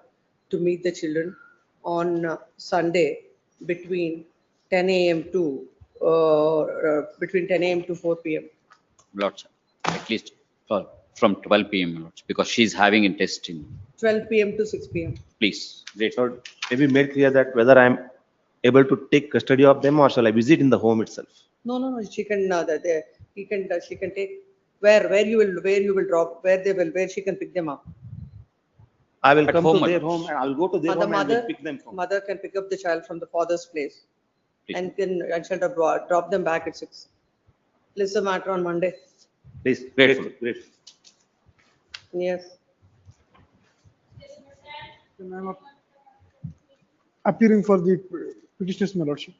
to meet the children on Sunday between 10 a.m. to 4 p.m. Lords, at least from 12 p.m. my lords, because she's having a test in. 12 p.m. to 6 p.m. Please. Great lord. Maybe made clear that whether I am able to take custody of them or shall I visit in the home itself. No. She can. She can take where you will drop, where she can pick them up. I will At come home, to their my lords. home and I'll go to their The home and mother, will pick them from. mother can pick up the child from the father's place, Please. and shall drop them back at 6. List the matter on Monday. Please. Grateful. Grateful. Yes. Appearing for the petitioners, my lordship.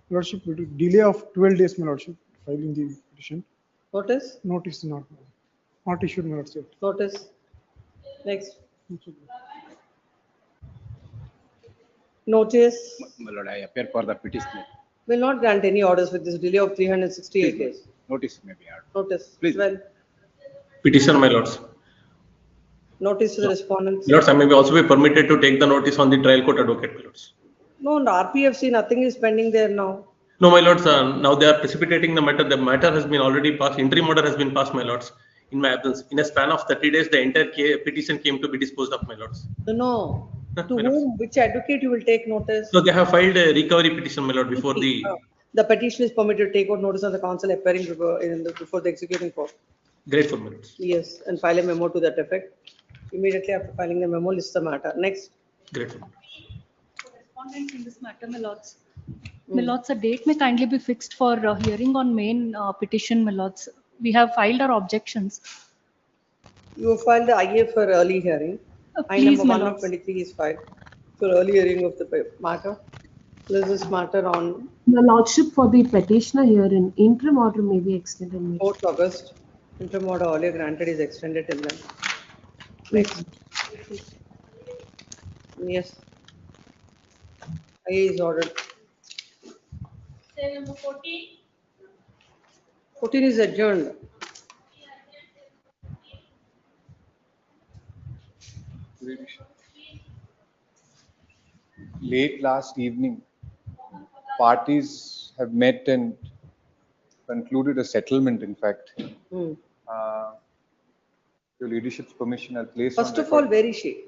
Lordship, delay of 12 days, my lordship, filing the petition. Notice? Notice not issued, my lordship. Notice. Next. Notice My lord, I appear for the petitioner. will not grant any orders with this delay of 368 Please, days. notice may be heard. Notice. Please. Well, Petitioner, my lords. notice to the respondents. My lords, I may be also be permitted to take the notice on the trial court advocate, my lords. No, in the RPFC, nothing is pending there now. No, my lords, now they are precipitating the matter. The matter has been already passed. Interim order has been passed, my lords. In my absence, in a span of 30 days, the entire petition came to be disposed of, my lords. No. To My lords. whom, which advocate you will take notice? So they have filed a recovery petition, my lord, before the. The petition is permitted to take out notice on the counsel appearing before the executing court. Grateful, my lords. Yes, and file a memo to that effect. Immediately after filing the memo, list the matter. Next. Grateful. Respondent in this matter, my lords. My lords, a date may kindly be fixed for hearing on main petition, my lords. We have filed our objections. You have filed the IA for early hearing. I Please, number my 1 of lords. 23 is filed for early hearing of the matter. This is matter on The lordship for the petitioner herein, interim order may be extended. 4th August. Interim order earlier granted is extended till then. Next. Yes. IA is ordered. Say number 14. 14 is adjourned. Late last evening, parties have met and concluded a settlement, in fact. Hmm. Your leadership's permission, I'll place First on of all, record. where is she?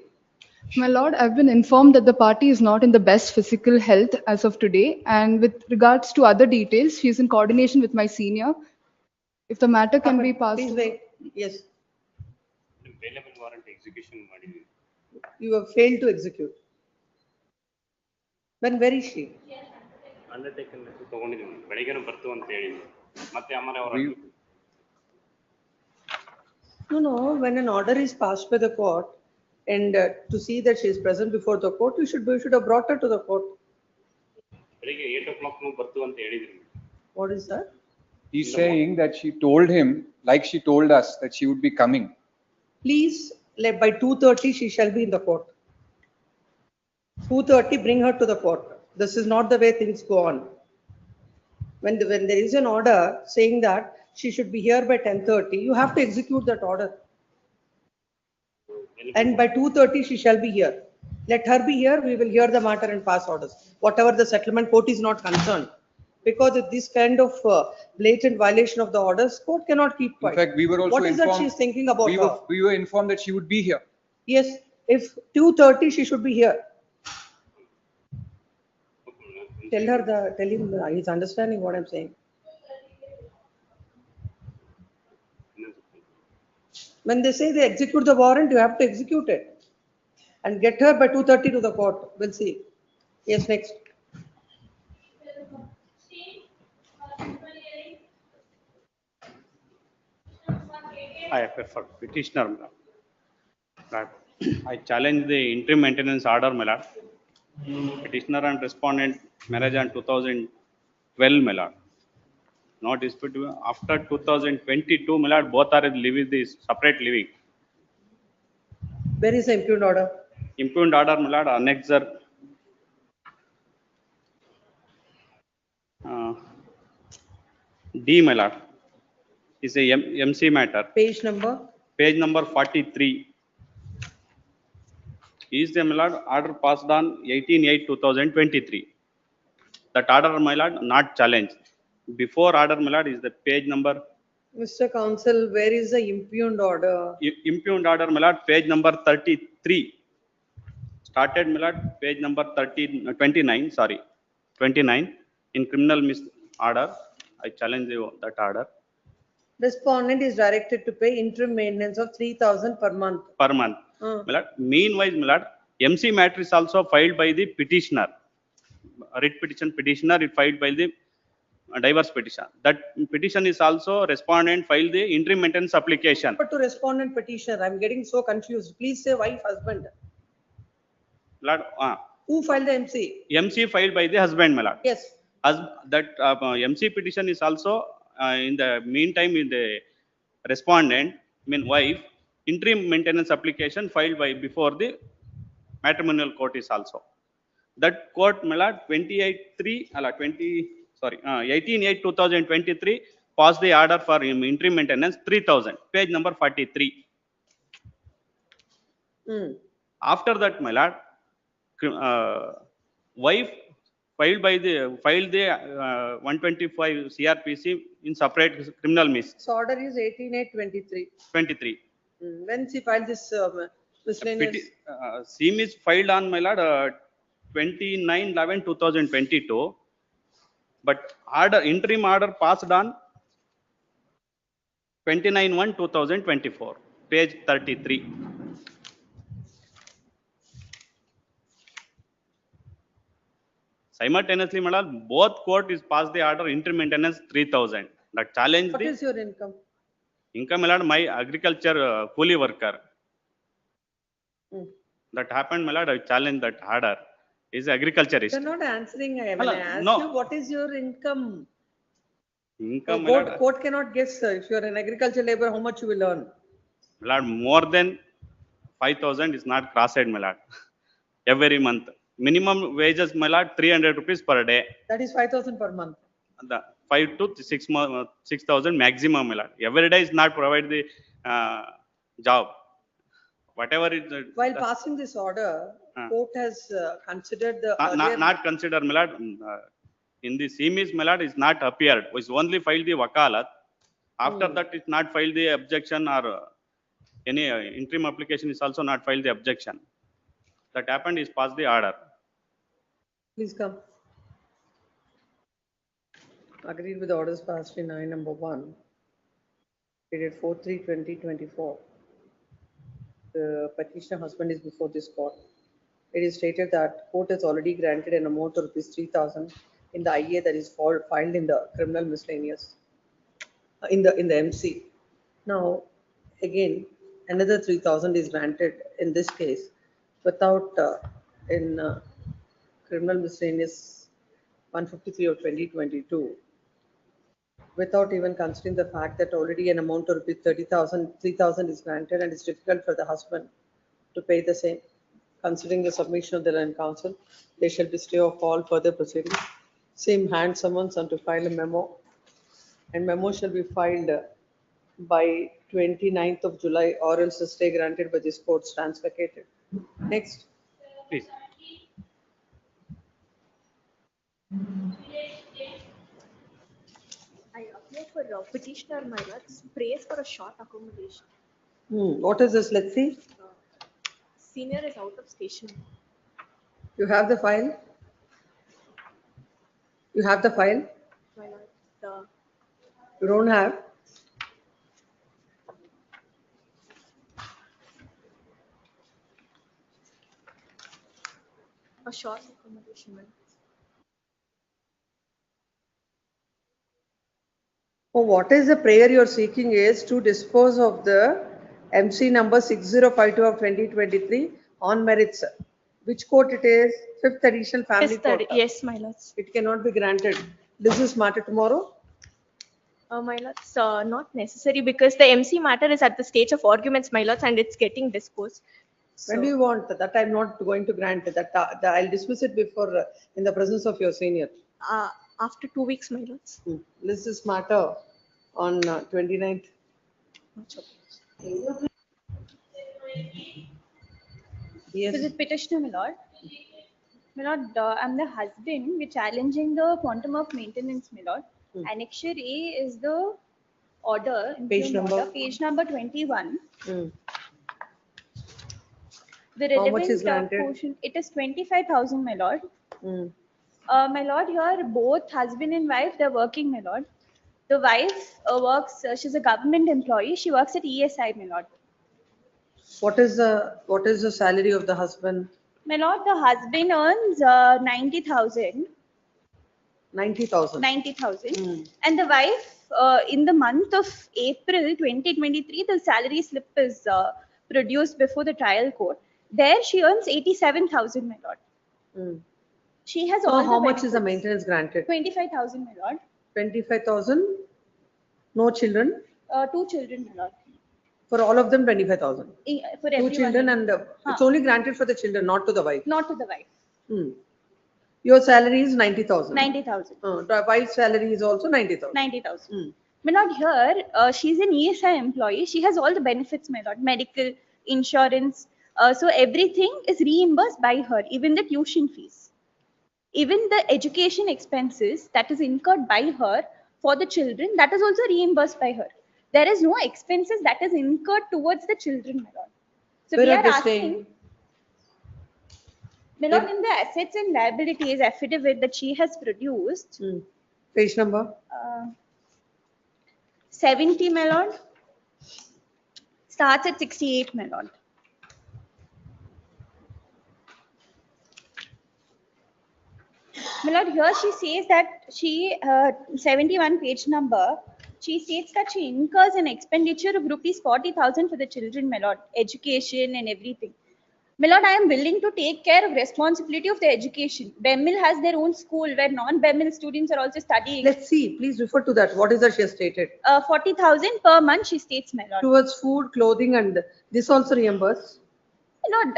My lord, I've been informed that the party is not in the best physical health as of today. And with regards to other details, she is in coordination with my senior. If the matter can be passed. Please wait. Yes. Bailable warrant execution ಮಾಡಿದ್ವಿ. You have failed to execute. When where is she? Undertaken ತಗೊಂಡಿದ್ದೀವಿ ಬೆಳಿಗ್ಗೆನೂ ಬರ್ತು ಅಂತ ಹೇಳಿದ್ರು ಮತ್ತೆ ಆಮೇಲೆ ಅವರ No, no. When an order is passed by the court and to see that she is present before the court, we should have brought her to the court. ಬೆಳಿಗ್ಗೆ 8 o'clock ಬರ್ತು ಅಂತ ಹೇಳಿದ್ರು. What is that? He's saying that she told him, like she told us, that she would be coming. Please, by 2:30 she shall be in the court. 2:30, bring her to the court. This is not the way things go on. When there is an order saying that she should be here by 10:30, you have to execute that order. And by 2:30 she shall be here. Let her be here, we will hear the matter and pass orders. Whatever the settlement, court is not concerned. Because of this kind of blatant violation of the orders, court cannot keep quiet. In fact, we were also What is that informed. she is thinking about her? We were informed that she would be here. Yes, if 2:30 she should be here. Tell him he's understanding what I'm saying. When they say they execute the warrant, you have to execute it. And get her by 2:30 to the court. We'll see. Yes, next. I appear for petitioner. I challenge the interim maintenance order, my lord. Petitioner and respondent marriage on 2012, my lord. Not dispute after 2022, my lord, both are living this separate living. Where is the impugned order? Impugned order, my lord, annexer. D, my lord, is a MC matter. Page number? Page number 43. Is the, my lord, order passed on 18/8/2023. That order, my lord, not challenged. Before order, my lord, is the page number. Mr. Counsel, where is the impugned order? Impugned order, my lord, page number 33. Started, my lord, page number 29, sorry, 29 in criminal order. I challenge that order. Respondent is directed to pay interim maintenance of 3,000 per month. Per month. My lord, meanwhile, my lord, MC matter is also filed by the petitioner. Writ petition petitioner, it filed by the divorce petition. That petition is also respondent filed the interim maintenance application. But to respondent petitioner, I'm getting so confused. Please say wife, husband. Lord, Who filed the MC? MC filed by the husband, my lord. Yes. As that MC petition is also in the meantime in the respondent, wife, interim maintenance application filed by before the matrimonial court is also. That court, my lord, 18/8/2023 passed the order for interim maintenance 3,000, page number 43. After that, my lord, wife filed the 125 CRPC in separate criminal miss. So order is 18/8/23. 23. When she filed this miscellaneous? SEAM is filed on, my lord, 29/11/2022, but interim order passed on 29/1/2024, page 33. Simultaneously, my lord, both court is passed the order interim maintenance 3,000. That challenge What is your income? income, my lord, my agriculture coolie worker. That happened, my lord, I challenge that order. Is agriculturist. You're not answering. I asked no. you what is your income? Income, my lord, Court cannot guess, sir. If you're an agriculture labor, how much you will earn? my lord, more than 5,000 is not crossed, my lord. Every month. Minimum wages, my lord, 300 rupees per day. That is 5,000 per month. The 5 to 6,000 maximum, my lord. Every day is not provide the job. Whatever is. While passing this order, court has considered the not consider, my lord. In the SEAM, my lord, is not appeared. It's only filed the wakalat. After that, it's not filed the objection or any interim application is also not filed the objection. That happened is passed the order. Please come. Agreed with the orders passed in I number 1, dated 4/3/2024. The petitioner husband is before this court. It is stated that court has already granted an amount of ₹3,000 in the IA that is filed in the criminal miscellaneous in the MC. Now, again, another 3,000 is granted in this case without in criminal miscellaneous 153 of 2022, without even considering the fact that already an amount of ₹30,000, 3,000 is granted, and it's difficult for the husband to pay the same. Considering the submission of the land council, there shall be stay of all further proceedings. Same hand summons and to file a memo, and memo shall be filed by 29th of July, or else a stay granted by this court stands vacated. Next. Please. I appear for petitioner, my lords, prays for a short accommodation. What is this? Let's see. Senior is out of station. You have the file? You have the file? My lord, You don't have? a short accommodation. Oh, what is the prayer you're seeking is to dispose of the MC number 6052 of 2023 on merits. Which court it is? 5th Additional Family Court. Yes, my lords. It cannot be granted. This is matter tomorrow? My lords, not necessary, because the MC matter is at the stage of arguments, my lords, and it's getting disposed. When do you want that? I'm not going to grant it. That I'll dismiss it before in the presence of your senior. After 2 weeks, my lords. This is matter on 29th. Yes. This is petitioner, my lord. My lord, I'm the husband. We're challenging the quantum of maintenance, my lord. Annexure A is the order. Page number? Order, page number 21. Mm. The How much relevant is granted? portion, it is 25,000, my lord. Mm. My lord, here both husband and wife, they're working, my lord. The wife works, she's a government employee. She works at ESI, my lord. What is the salary of the husband? My lord, the husband earns 90,000. 90,000. 90,000. And the wife, in the month of April 2023, the salary slip is produced before the trial court. There she earns 87,000, my lord. She has So all how the much is the benefits. maintenance granted? 25,000, my lord. 25,000? No children? 2 children, my lord. For all of them, 25,000. For 2 everyone. children, and it's only granted for the children, not to the wife. Not to the wife. Your salary is 90,000. 90,000. The wife's salary is also 90,000. 90,000. My lord, here she's an ESI employee. She has all the benefits, my lord, medical, insurance. So everything is reimbursed by her, even the tuition fees. Even the education expenses that is incurred by her for the children, that is also reimbursed by her. There is no expenses that is incurred towards the children, my lord. So Where we are are they asking, staying? my lord, in the assets and liabilities affidavit that she has produced, Page number? 70, my lord, starts at 68, my lord. My lord, here she says that she, 71 page number, she states that she incurs an expenditure of rupees 40,000 for the children, my lord, education and everything. My lord, I am willing to take care of responsibility of the education. BEMIL has their own school where non-BEMIL students are also studying. Let's see, please refer to that. What is that she has stated? 40,000 per month, she states, my lord. Towards food, clothing, and this also reimbursed? My lord,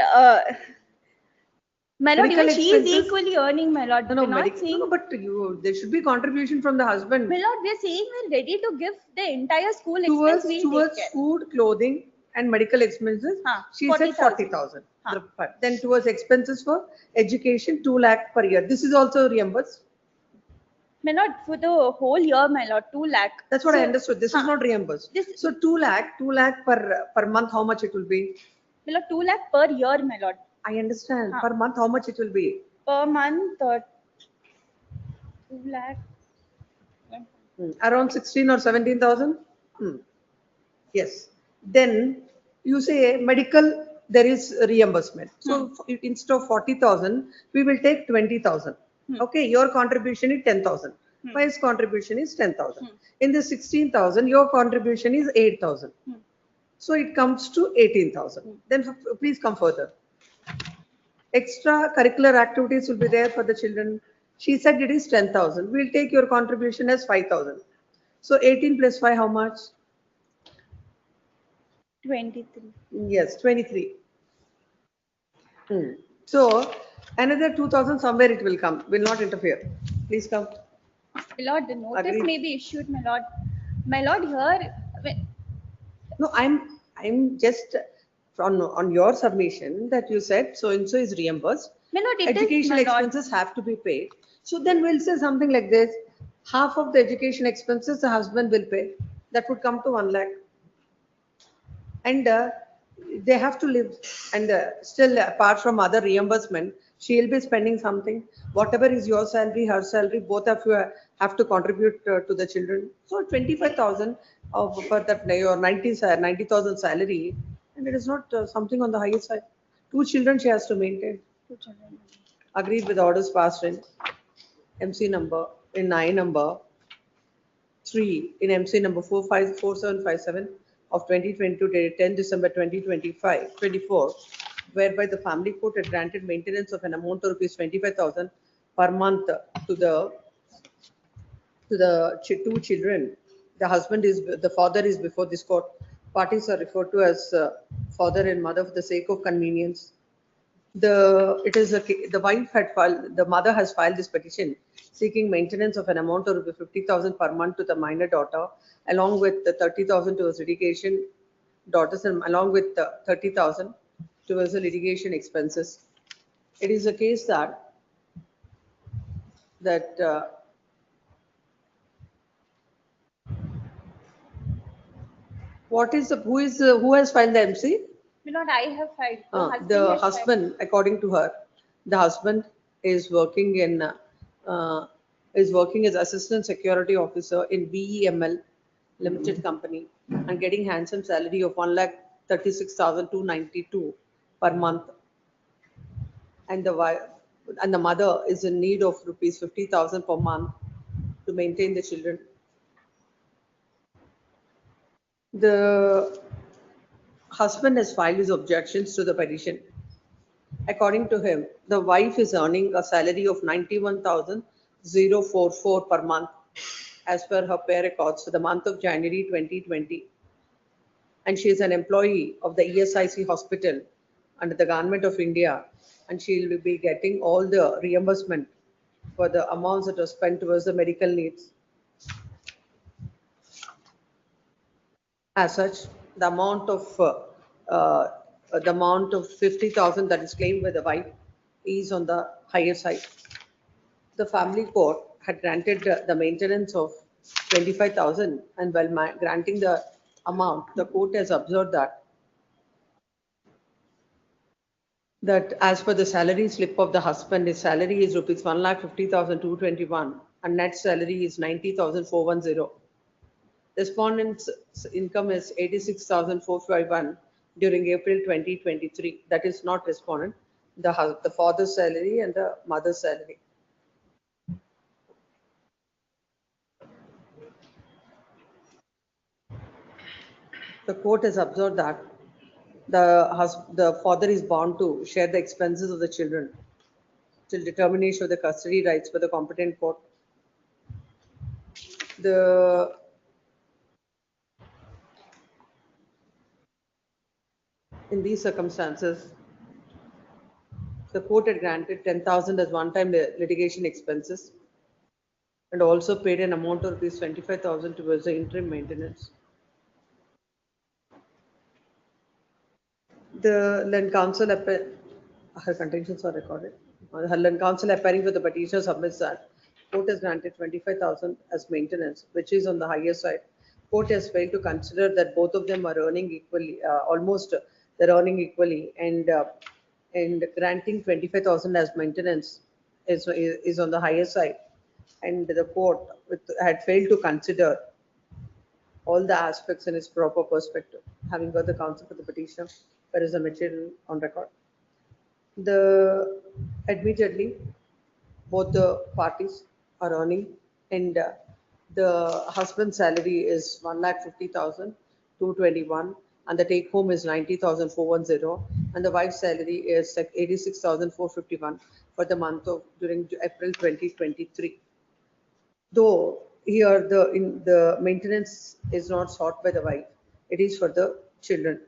my lord, even she is equally earning, my lord. No, We're not saying, no, but there should be contribution from the husband. my lord, we're saying we're ready to give the entire school expense. We'll Towards take care. food, clothing, and medical expenses, she said 40,000. Then towards expenses for education, 2 lakh per year. This is also reimbursed. My lord, for the whole year, my lord, 2 lakh. That's what I understood. This is not reimbursed. So 2 lakh per month, how much it will be? My lord, 2 lakh per year, my lord. I understand. Per month, how much it will be? Per month, 2 lakh. Around 16 or 17,000? Yes. Then you say medical, there is reimbursement. So instead of 40,000, we will take 20,000. Okay, your contribution is 10,000. Wife's contribution is 10,000. In the 16,000, your contribution is 8,000. So it comes to 18,000. Then please come further. Extra curricular activities will be there for the children. She said it is 10,000. We'll take your contribution as 5,000. So 18 plus 5, how much? 23. Yes, 23. So another 2,000 somewhere it will come. Will not interfere. Please come. My lord, the notice Agreed. may be issued, my lord. My lord, here. No, I'm just on your submission that you said so and so is reimbursed. My lord, it is, Education my lord. expenses have to be paid. So then we'll say something like this: half of the education expenses the husband will pay. That would come to 1 lakh. And they have to live. And still, apart from other reimbursement, she'll be spending something. Whatever is your salary, her salary, both of you have to contribute to the children. So 25,000 for that your 90,000 salary, and it is not something on the higher side. 2 children she has to maintain. Agreed with orders passed in MC number in I number 3 in MC number 4757 of 2022 dated 10 December 2024, whereby the family court had granted maintenance of an amount of rupees 25,000 per month to the 2 children. The father is before this court. Parties are referred to as father and mother for the sake of convenience. The wife had filed, the mother has filed this petition seeking maintenance of an amount of 50,000 per month to the minor daughter, along with the 30,000 towards litigation daughters, and along with the 30,000 towards the litigation expenses. It is a case that who has filed the MC? My lord, I have filed. The husband, according to her, the husband is working as assistant security officer in VEML Limited Company and getting handsome salary of 1,36,292 per month. And the mother is in need of rupees 50,000 per month to maintain the children. The husband has filed his objections to the petition. According to him, the wife is earning a salary of 91,044 per month as per her pay records for the month of January 2020. And she is an employee of the ESIC hospital under the Government of India, and she will be getting all the reimbursement for the amounts that were spent towards the medical needs. As such, the amount of 50,000 that is claimed by the wife is on the higher side. The family court had granted the maintenance of 25,000, and while granting the amount, the court has observed that as per the salary slip of the husband, his salary is rupees 1,50,221 and net salary is 90,410. Respondent's income is 86,451 during April 2023. That is not respondent, the father's salary and the mother's salary. The court has observed that the father is bound to share the expenses of the children till determination of the custody rights by the competent court. In these circumstances, the court had granted 10,000 as one-time litigation expenses and also paid an amount of rupees 25,000 towards the interim maintenance. The learned counsel, her contentions are recorded. Her learned counsel appearing for the petitioner submits that court has granted 25,000 as maintenance, which is on the higher side. Court has failed to consider that both of them are earning equally, almost they're earning equally, and granting 25,000 as maintenance is on the higher side. And the court had failed to consider all the aspects in its proper perspective. Having got the counsel for the petitioner, there is a material on record. Admittedly, both the parties are earning, and the husband's salary is 1,50,221, and the take home is 90,410, and the wife's salary is 86,451 for the month of during April 2023. Though here the maintenance is not sought by the wife, it is for the children.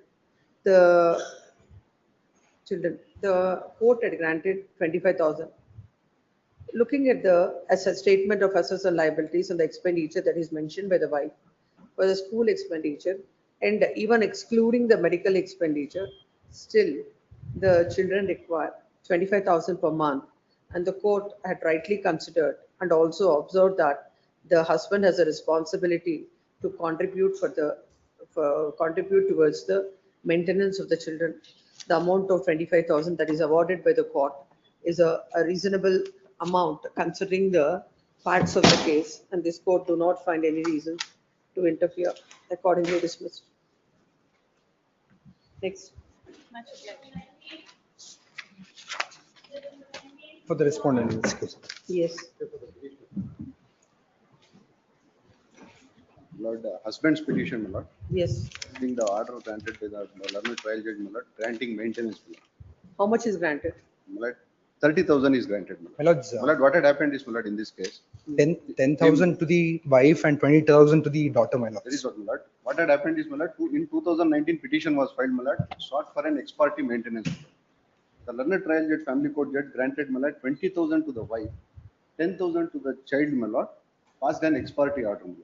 The court had granted 25,000. Looking at as a statement of assets and liabilities and the expenditure that is mentioned by the wife for the school expenditure, and even excluding the medical expenditure, still the children require 25,000 per month, and the court had rightly considered and also observed that the husband has a responsibility to contribute towards the maintenance of the children. The amount of 25,000 that is awarded by the court is a reasonable amount considering the facts of the case, and this court do not find any reason to interfere. Accordingly dismissed. Next. For the respondent in this case. Yes. Lord, husband's petition, my lord. Yes. Being the order granted by the learned trial judge, my lord, granting maintenance, my lord. How much is granted? My lord, 30,000 is granted, my lord. My lord, what had happened is, my lord, in this case, 10,000 to the wife and 20,000 to the daughter, my lord. that is what, my lord. What had happened is, my lord, in 2019 petition was filed, my lord, sought for an ex parte maintenance. The learned trial judge, family court judge granted, my lord, 20,000 to the wife, 10,000 to the child, my lord, passed an ex parte order, my lord.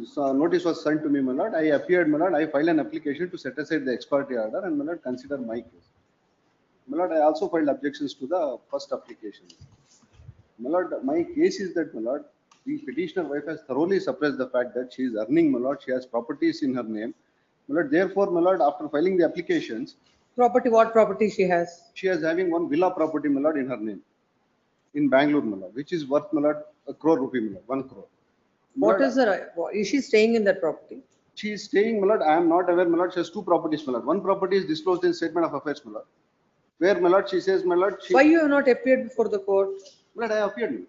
So notice was sent to me, my lord. I appeared, my lord. I filed an application to set aside the ex parte order and, my lord, consider my case. My lord, I also filed objections to the first application. My lord, my case is that, my lord, the petitioner wife has thoroughly suppressed the fact that she is earning, my lord. She has properties in her name. My lord, therefore, my lord, after filing the applications. Property, what property she has? She is having one villa property, my lord, in her name. In Bangalore, my lord, which is worth, my lord, 1 crore rupee, my lord, 1 crore. What is is she staying in that property? She is staying, my lord. I am not aware, my lord. She has 2 properties, my lord. One property is disclosed in statement of affairs, my lord. Where, my lord, she says, my lord. Why you have not appeared before the court? My lord, I appeared.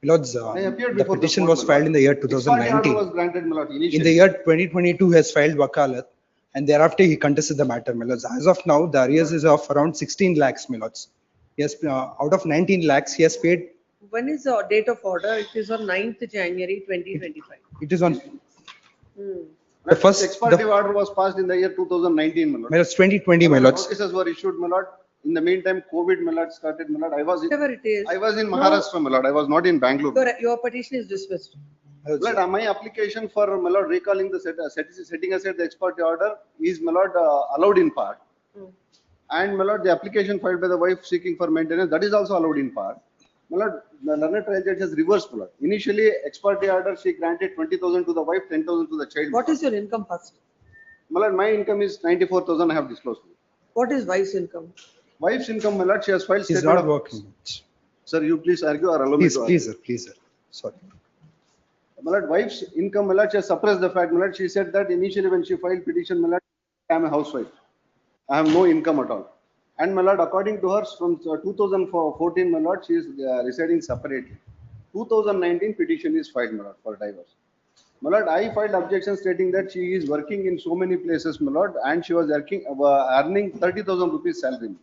Lords, the petition was filed in the year 2019. Was granted, my lord, in the year 2022, he has filed wakalat, and thereafter he contested the matter, my lords. As of now, the arrears is of around 16 lakhs, my lords. Yes, out of 19 lakhs, he has paid. When is the date of order? It is on 9th January 2025. It is on. The first ex parte order was passed in the year 2019, my lord. My lords, 2020, my lords. Notices were issued, my lord. In the meantime, COVID, my lord, started, my lord. Whatever it is. I was in No. Maharashtra, my lord. I was not in Bangalore. Your petition is dismissed. My lord, my application for, my lord, recalling the setting aside the ex parte order is, my lord, allowed in part. And, my lord, the application filed by the wife seeking for maintenance, that is also allowed in part. My lord, the learned trial judge has reversed, my lord. Initially, ex parte order, she granted 20,000 to the wife, 10,000 to the child. What is your income first? My lord, my income is 94,000, I have disclosed. What is wife's income? Wife's income, my lord, she has filed She's statement not of- working. Sir, you please argue or allow me Please, to argue. please, sir, please, sir. Sorry. My lord, wife's income, my lord, she has suppressed the fact, my lord. She said that initially when she filed petition, my lord, I am a housewife. I have no income at all. And, my lord, according to her, from 2014, my lord, she is residing separately. 2019 petition is filed, my lord, for divorce. My lord, I filed objection stating that she is working in so many places, my lord, and she was earning 30,000 rupees salary.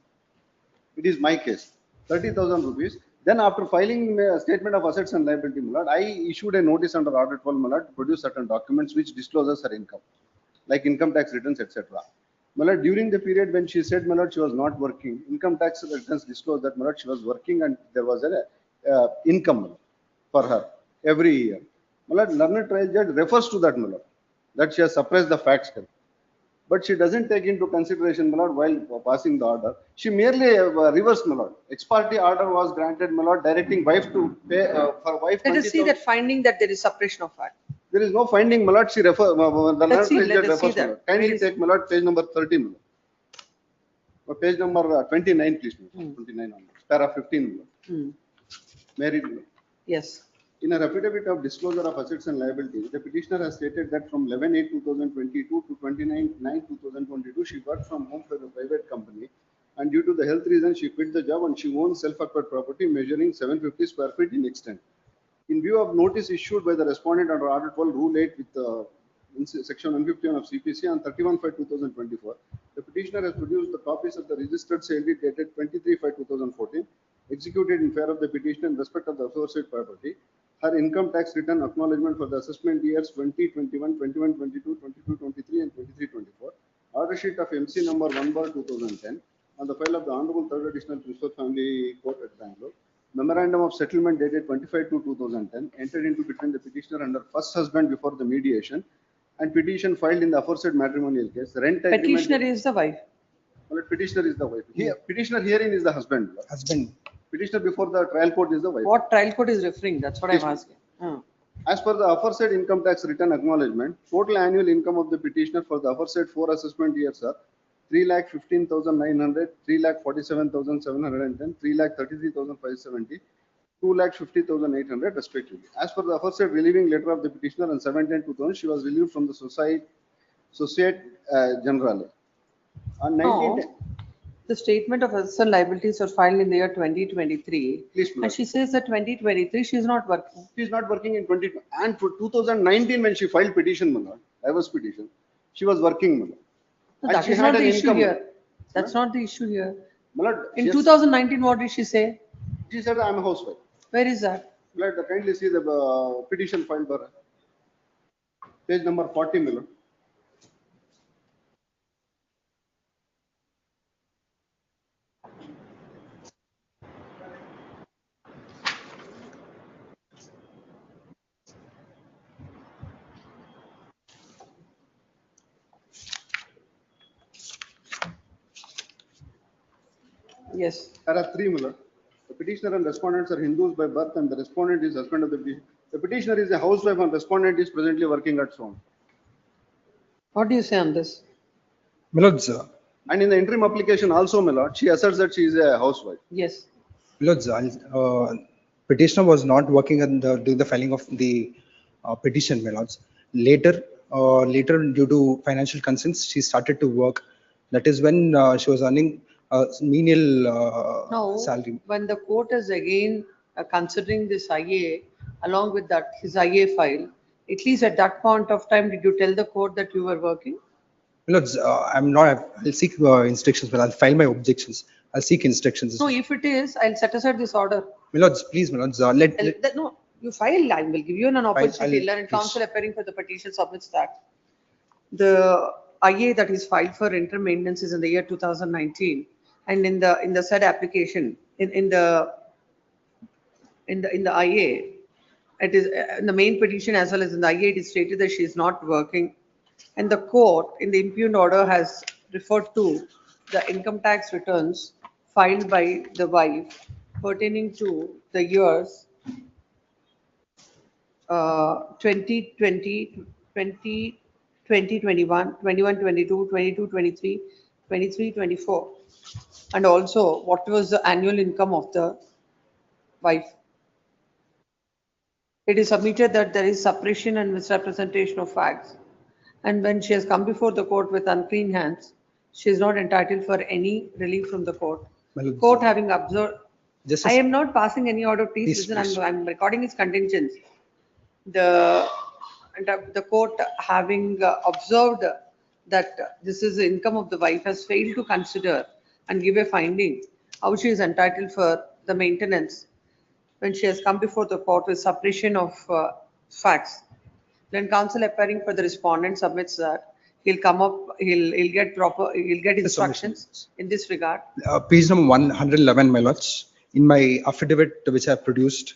It is my case, 30,000 rupees. Then after filing a statement of assets and liability, my lord, I issued a notice under Order 12, my lord, to produce certain documents which discloses her income, like income tax returns, etc. My lord, during the period when she said, my lord, she was not working, income tax returns disclosed that, my lord, she was working and there was an income for her every year. My lord, learned trial judge refers to that, my lord, that she has suppressed the facts. But she doesn't take into consideration, my lord, while passing the order. She merely reversed, my lord. Ex parte order was granted, my lord, directing wife to pay for wife. Let us see that finding that there is suppression of fact. There is no finding, my lord. She refers. The Let's see, let us see refers, my that. lord. Kindly Where is- take, my lord, page number 30, my lord. Page number 29, please. 29 onwards. Para 15, my lord. Married, my lord. Yes. In a affidavit of disclosure of assets and liabilities, the petitioner has stated that from 11/8/2022 to 29/9/2022, she worked from home for a private company, and due to the health reasons, she quit the job and she owns self-acquired property measuring 750 square feet in extent. In view of notice issued by the respondent under Order 12, Rule 8 with in Section 151 of CPC on 31/5/2024, the petitioner has produced the copies of the registered sale deed dated 23/5/2014, executed in favor of the petitioner in respect of the aforesaid property, her income tax return acknowledgement for the assessment years 2021, 21-22, 22-23, and 23-24, order sheet of MC number 1/2010, on the file of the Honorable Third Additional Principal Family Court at Bangalore, memorandum of settlement dated 25/2/2010, entered into between the petitioner and her first husband before the mediation, and petition filed in the aforesaid matrimonial case. Rent agreement. Petitioner is the wife. Well, petitioner is the wife. Here, petitioner herein is the husband. Husband. Petitioner before the trial court is the wife. What trial court is referring? That's what I'm asking. As per the aforesaid income tax return acknowledgement, total annual income of the petitioner for the aforesaid 4 assessment years are 3,15,900, 3,47,710, 3,33,570, 2,50,800 respectively. As per the aforesaid relieving letter of the petitioner on 7/10/2000, she was relieved from the Societe Generale. On 19. No. The statement of assets and liabilities were filed in the year 2023. Please, And she says that 2023, she is not working. She is not working in 20, and for 2019 when she filed petition, my lord, divorce petition, she was working, my lord. No, And that she is had not an the issue income. here. That's not the issue here. My lord, In yes, 2019, what did she say? she said, I am a housewife. Where is that? My lord, kindly see the petition filed by her. Page number 40, my lord. Yes. Para 3, my lord. The petitioner and respondents are Hindus by birth, and the respondent is husband of the petitioner. The petitioner is a housewife and respondent is presently working at home. What do you say on this? My lord, sir. And in the interim application also, my lord, she asserts that she is a housewife. Yes. My lord, sir, petitioner was not working on during the filing of the petition, my lords. Later, due to financial concerns, she started to work. That is when she was earning menial No, salary. when the court is again considering this IA, along with that, his IA file, at least at that point of time, did you tell the court that you were working? My lords, I'm not. I'll seek instructions, but I'll file my objections. I'll seek instructions. No, if it is, I'll set aside this order. My lords, please, my lords, No, you file, I will give you an opportunity. I'll- Learned please. counsel appearing for the petition submits that. The IA that is filed for interim maintenance is in the year 2019, And in the said application, in the IA, it is in the main petition as well as in the IA, it is stated that she is not working. And the court in the impugned order has referred to the income tax returns filed by the wife pertaining to the years 2020, 2021, 21, 22, 22, 23, 23, 24. And also what was the annual income of the wife. It is submitted that there is suppression and misrepresentation of facts. And when she has come before the court with unclean hands, she is not entitled for any relief from the court. Well, Court having observed, Just a I am not passing any order, please Please, listen, please. I'm recording its contingents. The court having observed that this is the income of the wife has failed to consider and give a finding how she is entitled for the maintenance when she has come before the court with suppression of facts. Then counsel appearing for the respondent submits that he'll come up, he'll get instructions in this regard. Page number 111, my lords. In my affidavit which I have produced,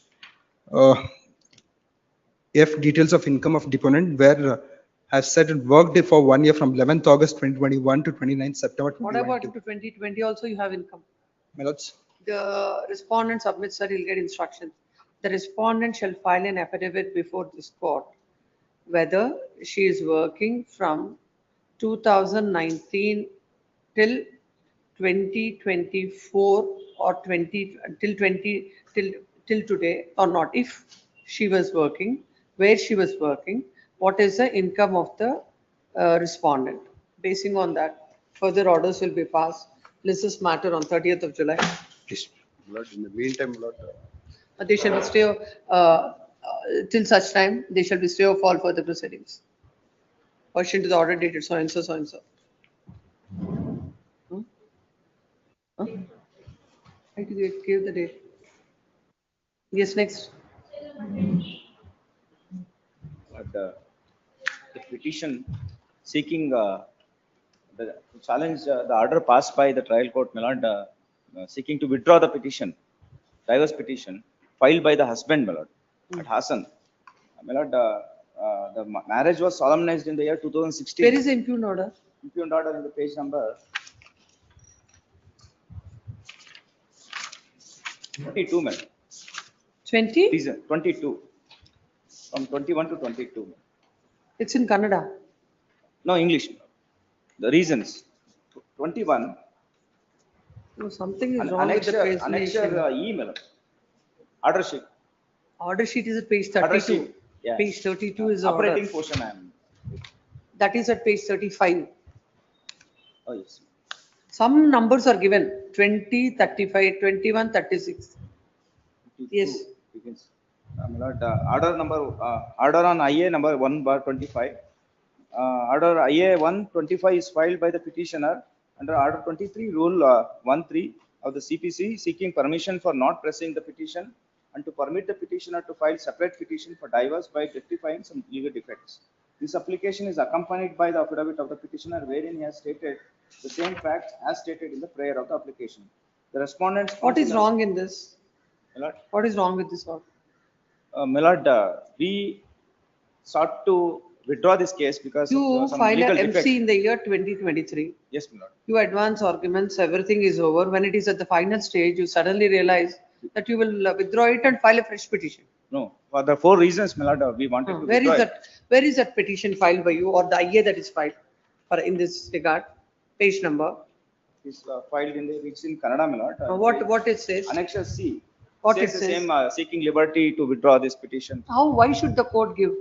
F details of income of deponent where have said it worked for 1 year from 11th August 2021 to 29th September What about 2022. into 2020 also you have income? My lords, The respondent submits that he'll get instructions. The respondent shall file an affidavit before this court whether she is working from 2019 till 2024 or 20 till 20 till today or not. If she was working, where she was working, what is the income of the respondent. Basing on that, further orders will be passed. This matter on 30th of July. please. Lord, in the meantime, Lord, They shall be stay till such time, they shall be stay of all further proceedings. Pursuant to the order dated so and so, so and so. Huh? I give the date. Yes, next. But the petition seeking the challenge the order passed by the trial court, my lord, seeking to withdraw the petition, divorce petition filed by the husband, my lord, at Hassan. My lord, the marriage was solemnized in the year 2016. Where is the impugned order? Impugned order in the page number 22, ma'am. 20? Reason 22. From 21 to 22. It's in Kannada. No, English. The reasons. 21. No, something is wrong with the Annexure presentation. email. Order sheet. Order sheet is at page Order 32. sheet. Yeah. Page 32 is the Operating order. portion. I am. That is at page 35. Oh, yes. Some numbers are given 20, 35, 21, 36. Yes. Begins. My lord, order number, order on IA number 1/25. Order IA 125 is filed by the petitioner under order 23 rule 13 of the CPC seeking permission for not pressing the petition and to permit the petitioner to file separate petition for divorce by rectifying some legal defects. This application is accompanied by the affidavit of the petitioner wherein he has stated the same facts as stated in the prayer of the application. The respondents. What is wrong in this? My lord, What is wrong with this order? my lord, we sought to withdraw this case because You of some file legal an defect. MC in the year 2023. Yes, my lord. You advance arguments, everything is over. When it is at the final stage, you suddenly realize that you will withdraw it and file a fresh petition. No, for the 4 reasons, my lord, we wanted to Where is withdraw it. that? Where is that petition filed by you or the IA that is filed for in this regard? Page number. It's filed in the, it's in Kannada, my lord. What it says? Annexure C. What Says it the says? same seeking liberty to withdraw this petition. How? Why should the court give?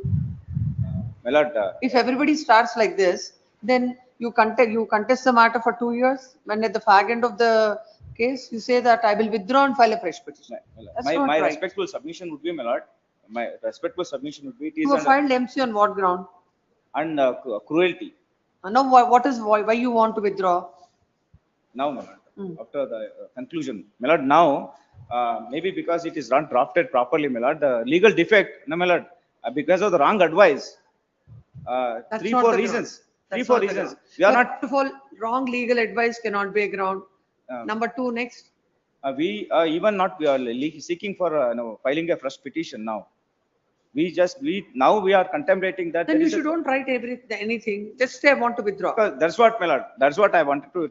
My lord, If everybody starts like this, then you contest the matter for 2 years. When at the fag end of the case, you say that I will withdraw and file a fresh petition. That's not my right. respectful submission would be, my lord, my respectful submission would be it is You have an filed MC on what ground? and cruelty. Now, why you want to withdraw? Now, my lord, after the conclusion, my lord, now maybe because it is not drafted properly, my lord, the legal defect, no, my lord, because of the wrong advice, That's 3, not 4 the reasons. ground. 3, That's 4 not the reasons. ground. We are First not. of all, wrong legal advice cannot be a ground. Number 2 next. We even not we are seeking for filing a fresh petition now. Now we are contemplating that. Then you should don't write anything. Just say I want to withdraw. That's what, my lord. That's what I wanted to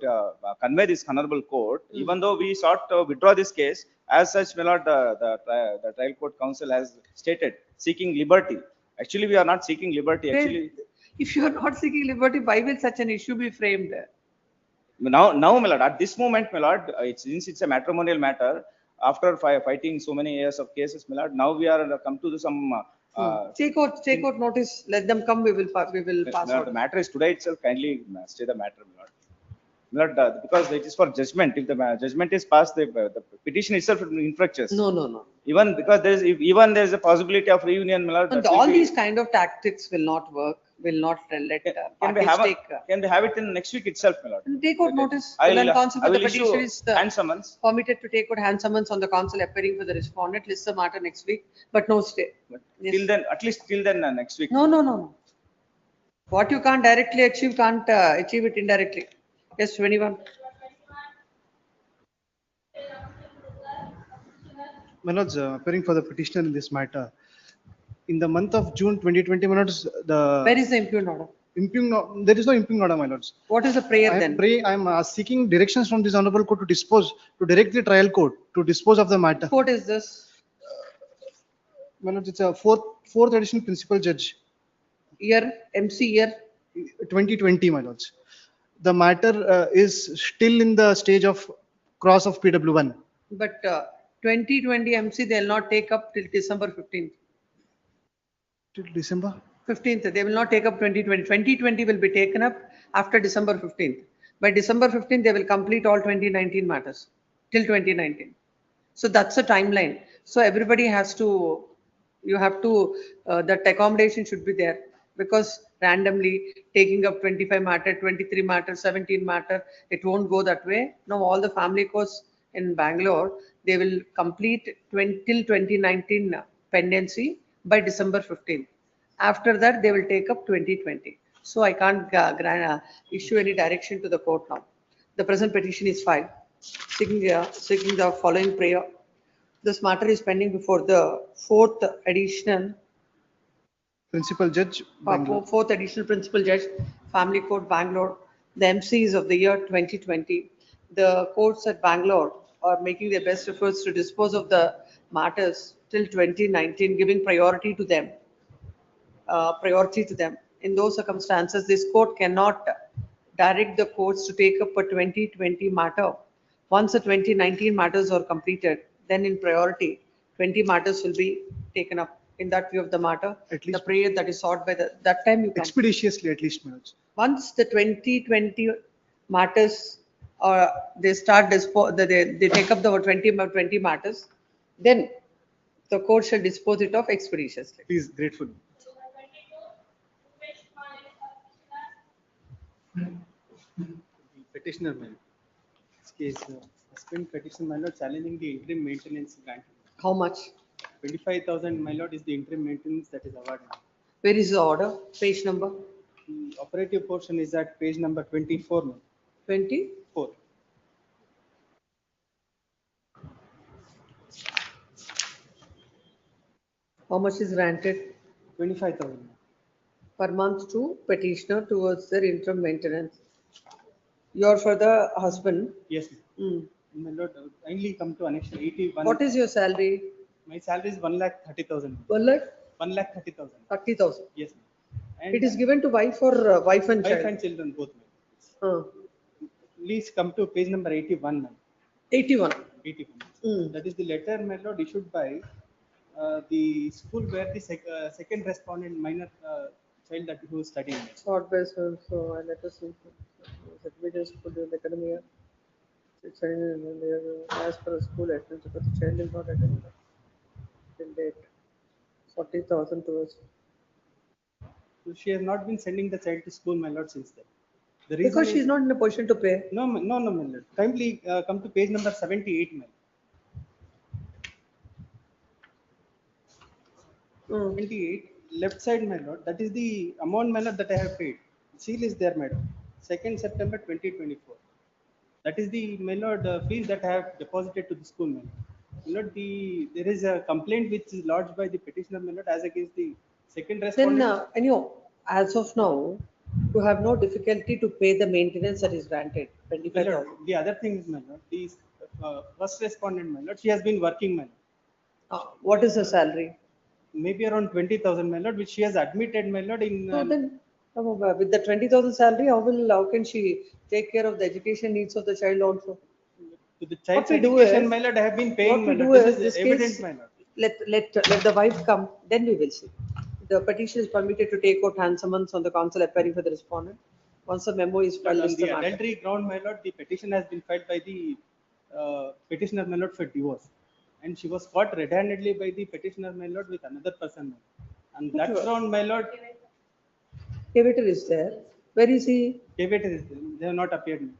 convey this honorable court. Even though we sought to withdraw this case, as such, my lord, the trial court counsel has stated seeking liberty. Actually, we are not seeking liberty. Actually, if you are not seeking liberty, why will such an issue be framed? now, my lord, at this moment, my lord, since it's a matrimonial matter, after fighting so many years of cases, my lord, now we are come to some. Take out notice. Let them come. We will pass out. The matter is today itself. Kindly stay the matter, my lord. My lord, because it is for judgment. If the judgment is passed, the petition itself will be infructuous. No. Even because there is a possibility of reunion, my lord. And all these kind of tactics will not work. Will not let parties take. Can we have it in next week itself, my lord? Take out notice. I Then will counsel for the issue petitioner is hand summons. permitted to take out hand summons on the counsel appearing for the respondent. List the matter next week, but no stay. Yes. Till then, at least till then, next week. No. What you can't directly achieve, can't achieve it indirectly. Yes, 21. My lords, appearing for the petitioner in this matter, in the month of June 2020, my lords, Where is the impugned order? There is no impugned order, my lords. What is the prayer then? I am seeking directions from this honorable court to direct the trial court to dispose of the matter. What is this? My lords, it's a fourth additional principal judge. Year, MC year? 2020, my lords. The matter is still in the stage of cross of PW1. But 2020 MC, they'll not take up till December 15th. Till December 15th, they will not take up 2020. 2020 will be taken up after December 15th. By December 15th, they will complete all 2019 matters till 2019. So that's a timeline. So everybody has to, that accommodation should be there, because randomly taking up 25 matter, 23 matter, 17 matter, it won't go that way. Now all the family courts in Bangalore, they will complete till 2019 pendency by December 15th. After that, they will take up 2020. So I can't issue any direction to the court now. The present petition is filed, seeking the following prayer. This matter is pending before the fourth additional principal judge, fourth additional principal judge, Family Court, Bangalore. The MCs of the year 2020. The courts at Bangalore are making their best efforts to dispose of the matters till 2019, giving priority to them. In those circumstances, this court cannot direct the courts to take up a 2020 matter. Once the 2019 matters are completed, then in priority, 20 matters will be taken up. In that view of the matter, at least the prayer that is sought by that time you come. Expeditiously, at least, minutes. Once the 2020 matters, they start they take up the 20 matters, then the court shall dispose it of expeditiously. Please, grateful. Petitioner, man. This case, suspend petition, my lord, challenging the interim maintenance grant. How much? 25,000, my lord, is the interim maintenance that is awarded. Where is the order? Page number? The operative portion is at page number 24. Man. 24. How much is granted? 25,000. Per month to petitioner towards their interim maintenance. You're for the husband? Yes, ma'am. My lord, kindly come to annexure 81. What is your salary? My salary is 1,30,000. 1 lakh? 1,30,000. 30,000. Yes, ma'am. It is given to wife or wife and child? Wife and children both. Please come to page number 81, ma'am. 81. 81. That is the letter, my lord, issued by the school where the second respondent minor child that who was studying. Short based so let us see. Certificate school during the academic year. As per school attendance, because the child is not attending till date. 40,000 towards. So she has not been sending the child to school, my lord, since then. The reason because she is not in a position to pay. No, my lord. Kindly come to page number 78, ma'am. 28, left side, my lord. That is the amount, my lord, that I have paid. Seal is there, madam. 2nd September 2024. That is the my lord fees that I have deposited to the school, my lord. My lord, there is a complaint which is lodged by the petitioner, my lord, as against the second Then, respondent. as of now, you have no difficulty to pay the maintenance that is granted, My 25,000. lord, the other thing is, my lord, the first respondent, my lord, she has been working, my lord. What is the salary? Maybe around 20,000, my lord, which she has admitted, my lord, in. No, then, with the 20,000 salary, how can she take care of the education needs of the child also? To the child's What we do education, is- my lord, I have been paying, What my we lord. do This is, this is evident, case, my lord. let the wife come, then we will see. The petition is permitted to take out hand summons on the counsel appearing for the respondent. Once the memo is filed, On list the the matter. adultery ground, my lord, the petition has been filed by the petitioner, my lord, for divorce. And she was caught red-handedly by the petitioner, my lord, with another person, my lord. On that Which ground, my lord, Cavator is there. Where is he? Cavator is there. They have not appeared, my lord.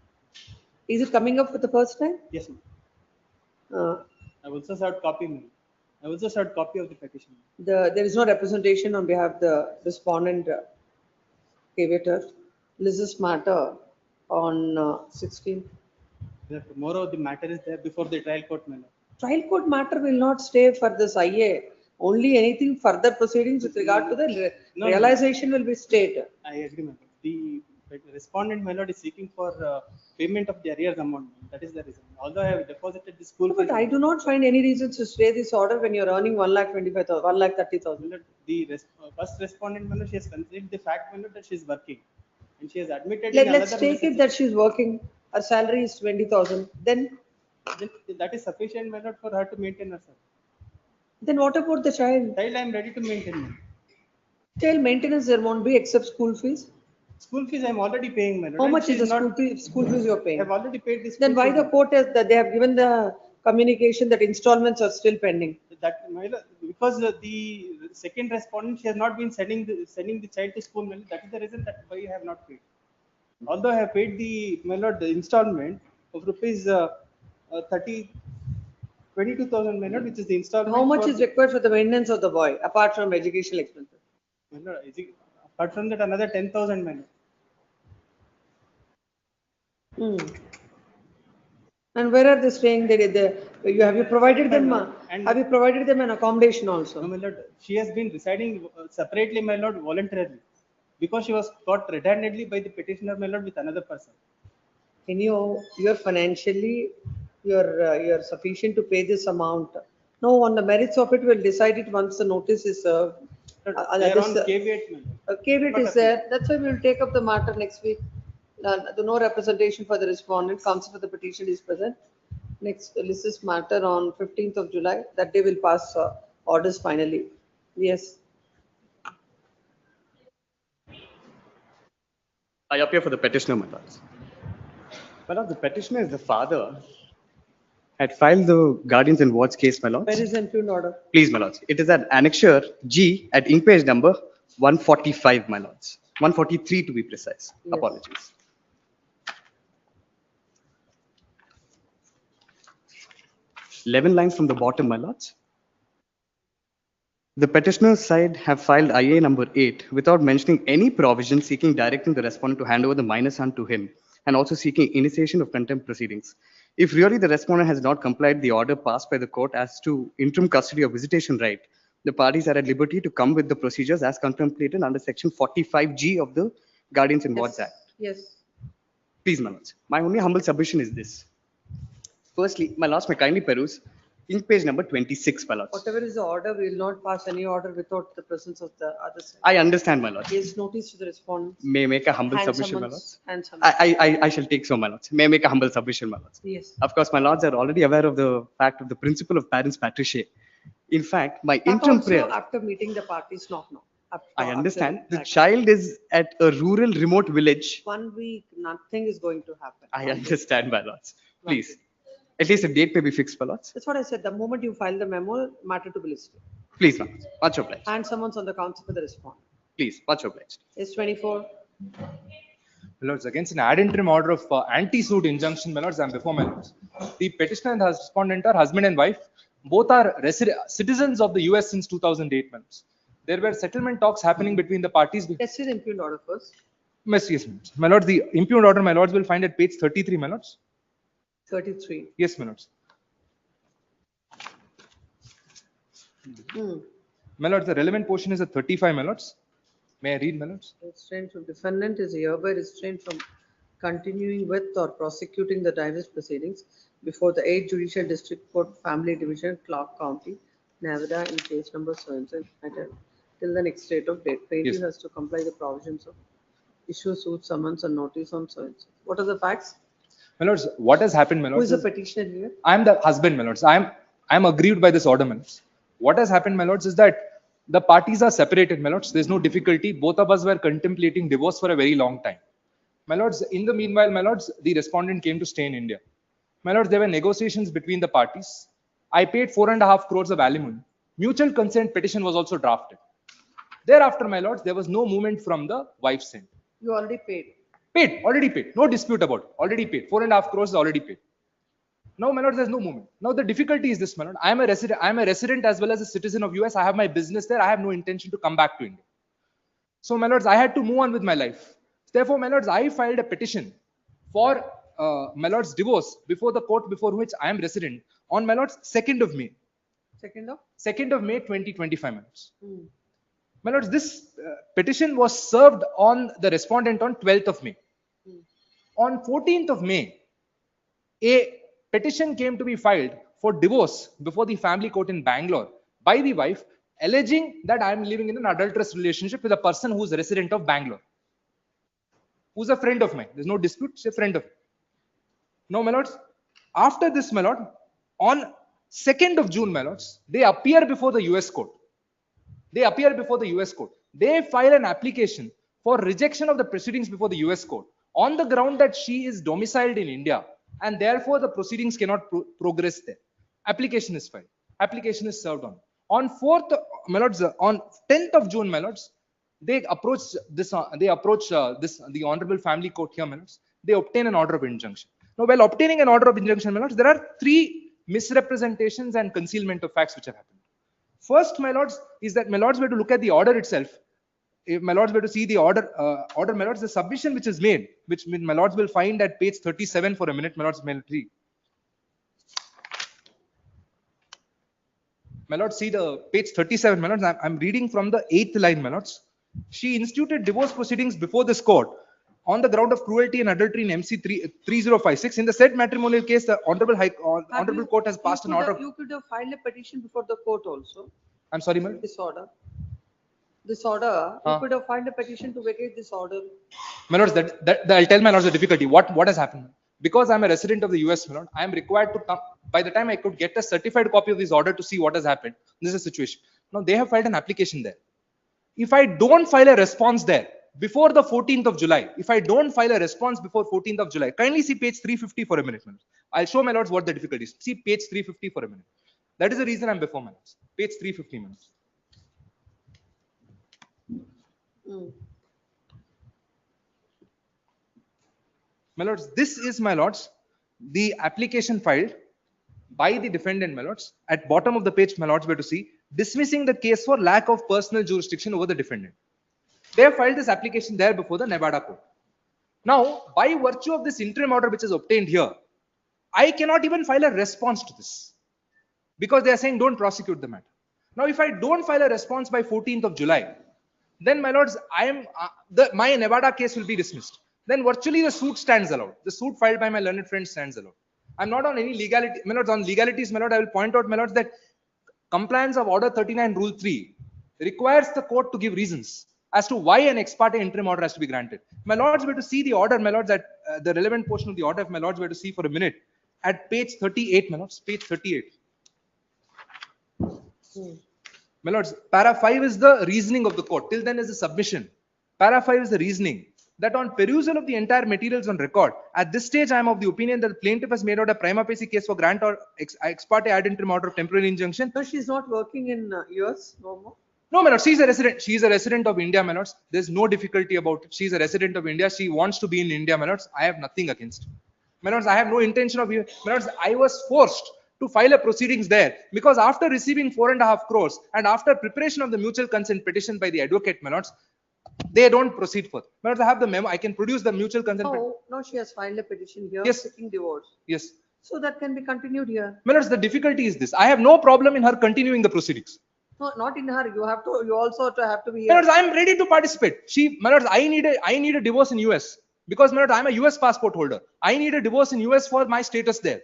Is it coming up for the first time? Yes, ma'am. Uh, I also served copy, ma'am. I also served copy of the petition. there is no representation on behalf of the respondent, Cavator. List this matter on 16th. Tomorrow, the matter is there before the trial court, my lord. Trial court matter will not stay for this IA. Only anything further proceedings with regard to the No, realization will be stayed. I agree, my lord. The respondent, my lord, is seeking for payment of the arrears amount. That is the reason. Although I have deposited the school But fees, I do not find any reasons to stay this order when you're earning 1,25,000, 1,30,000. the first respondent, my lord, she has considered the fact, my lord, that she is working. And she has admitted Let's another take it message. that she's working, her salary is 20,000. Then That is sufficient, my lord, for her to maintain herself. Then what about the child? Child, I am ready to maintain, my lord. Child maintenance there won't be except school fees. School fees I am already paying, my lord. How and much she is the not- school fees you're I paying? have already paid this. Then why the court has that they have given the communication that installments are still pending? That, my lord, because the second respondent, she has not been sending the child to school, my lord. That is the reason that why I have not paid. Although I have paid my lord, the installment of rupees 22,000, my lord, which is the installment. How much for is required for the maintenance of the boy apart from educational expenses? My lord, apart from that, another 10,000, my lord. And where are they staying? Have you provided them? And- Have you provided them an accommodation also? No, my lord, she has been residing separately, my lord, voluntarily, because she was caught red-handedly by the petitioner, my lord, with another person. You're financially, you're sufficient to pay this amount. No, on the merits of it, we'll decide it once the notice is served. They are on caveat, my lord. Caveat is there. That's why we'll take up the matter next week. No representation for the respondent. Counsel for the petition is present. Next, list this matter on 15th of July. That day we'll pass orders finally. Yes. I appear for the petitioner, my lords. My lord, the petitioner is the father. Had filed the guardians and wards case, my lords. Where is the impugned order? Please, my lords. It is at annexure G at ink page number 145, my lords. 143 to be precise. Yes. Apologies. Eleven lines from the bottom, my lords. The petitioner's side have filed IA number 8 without mentioning any provision seeking directing the respondent to hand over the minor son to him and also seeking initiation of contempt proceedings. If really the respondent has not complied the order passed by the court as to interim custody or visitation right, the parties are at liberty to come with the procedures as contemplated under section 45G of the Guardians and Wards Act. Yes. Please, my lords, my only humble submission is this. Firstly, my lords may kindly peruse ink page number 26, my lords. Whatever is the order, we will not pass any order without the presence of the other side. I understand, my lords. Gives notice to the respondent. May I make a humble Hand submission, my summons, lords? hand summons. I shall take so, my lords. May I make a humble submission, my lords? Yes. Of course, my lords are already aware of the fact of the principle of parents patriae. In fact, my That interim also prayer, after meeting the parties, not now. I understand, after the child is at a rural remote village. 1 week, nothing is going to happen. I understand, my lords. Please, at least a date may be fixed, my lords. That's what I said. The moment you file the memo, matter to be listed. Please, my lords. Much obliged. And someone's on the counsel for the respondent. Please, much obliged. Is 24. My lords, against an ad interim order of anti-suit injunction, my lords, and before my lords. The petitioner and the respondent are husband and wife. Both are citizens of the US since 2008, my lords. There were settlement talks happening between the parties. Let's see the impugned order first. Yes, my lords, the impugned order, my lords, will find at page 33, my lords. 33. Yes, my lords. Hmm. My lords, the relevant portion is a 35, my lords. May I read, my lords? Restraint from defendant is hereby restrained from continuing with or prosecuting the divorce proceedings before the 8th Judicial District Court, Family Division, Clark County, Nevada, in case number so and so matter till the next date of date. Plaintiff Yes. has to comply the provisions of issue, suit, summons, and notice on so and so. What are the facts? My lords, what has happened, my Who lords? is the petitioner here? I am the husband, my lords. I am aggrieved by this order, my lords. What has happened, my lords, is that the parties are separated, my lords. There's no difficulty. Both of us were contemplating divorce for a very long time. My lords, in the meanwhile, my lords, the respondent came to stay in India. My lords, there were negotiations between the parties. I paid 4.5 crores of alimony. Mutual consent petition was also drafted. Thereafter, my lords, there was no movement from the wife's end. You already paid. Paid, already paid. No dispute about it. Already paid. 4.5 crores is already paid. Now, my lord, there's no movement. Now, the difficulty is this, my lord. I am a resident as well as a citizen of US. I have my business there. I have no intention to come back to India. So, my lords, I had to move on with my life. Therefore, my lords, I filed a petition for my lord's divorce before the court before which I am resident on my lord's 2nd of May. 2nd of May 2025, my lords. Hmm. My lords, this petition was served on the respondent on 12th of May. On 14th of May, a petition came to be filed for divorce before the family court in Bangalore by the wife, alleging that I am living in an adulterous relationship with a person who is a resident of Bangalore, who's a friend of mine. There's no dispute, she's a friend of mine. Now, my lords, after this, my lord, on 2nd of June, my lords, they appear before the US court. They appear before the US court. They file an application for rejection of the proceedings before the US court on the ground that she is domiciled in India and therefore the proceedings cannot progress there. Application is filed. Application is served on. On 4th, my lords, on 10th of June, my lords, they approach this. The honorable family court here, my lords. They obtain an order of injunction. Now, while obtaining an order of injunction, my lords, there are 3 misrepresentations and concealment of facts which have happened. First, my lords, is that my lords were to look at the order itself. If my lords were to see the order, my lords, the submission which is made, which my lords will find at page 37 for a minute, my lords, may read. My lords, see the page 37, my lords. I'm reading from the 8th line, my lords. She instituted divorce proceedings before this court on the ground of cruelty and adultery in MC 3056. In the said matrimonial case, the honorable court has passed an order. You could have filed a petition before the court also. I'm sorry, ma'am. This order. You could have filed a petition to vacate this order. My lords, I'll tell my lords the difficulty. What has happened? Because I'm a resident of the US, my lord, I am required to come. By the time I could get a certified copy of this order to see what has happened, this is a situation. Now they have filed an application there. If I don't file a response there before the 14th of July, if I don't file a response before 14th of July, kindly see page 350 for a minute, my lords. I'll show my lords what the difficulty is. See page 350 for a minute. That is the reason I'm before my lords. Page 350 minutes. My lords, this is, my lords, the application filed by the defendant, my lords. At bottom of the page, my lords were to see, dismissing the case for lack of personal jurisdiction over the defendant. They have filed this application there before the Nevada court. Now, by virtue of this interim order which is obtained here, I cannot even file a response to this because they are saying don't prosecute the matter. Now, if I don't file a response by 14th of July, then, my lords, my Nevada case will be dismissed. Then virtually the suit stands allowed. The suit filed by my learned friend stands allowed. I'm not on any legality, my lords. On legalities, my lord, I will point out, my lords, that compliance of Order 39, Rule 3 requires the court to give reasons as to why an ex parte interim order has to be granted. My lords were to see the order, my lords, at the relevant portion of the order, if my lords were to see for a minute, at page 38, my lords, page 38. My lords, para 5 is the reasoning of the court. Till then is the submission. Para 5 is the reasoning that on perusal of the entire materials on record, at this stage I am of the opinion that the plaintiff has made out a prima facie case for grant or ex parte ad interim order of temporary injunction. No, she's not working in US no more. No, my lord, she's a resident. She is a resident of India, my lords. There's no difficulty about it. She's a resident of India. She wants to be in India, my lords. I have nothing against. My lords, I have no intention of you. My lords, I was forced to file a proceedings there because after receiving 4.5 crores and after preparation of the mutual consent petition by the advocate, my lords, they don't proceed further. My lords, I have the memo. I can produce the mutual consent. No, she has filed a petition here Yes. seeking divorce. Yes. So that can be continued here. My lords, the difficulty is this. I have no problem in her continuing the proceedings. No, not in her. You have to, you also have to be My here. lords, I am ready to participate. My lords, I need a divorce in US because, my lords, I am a US passport holder. I need a divorce in US for my status there.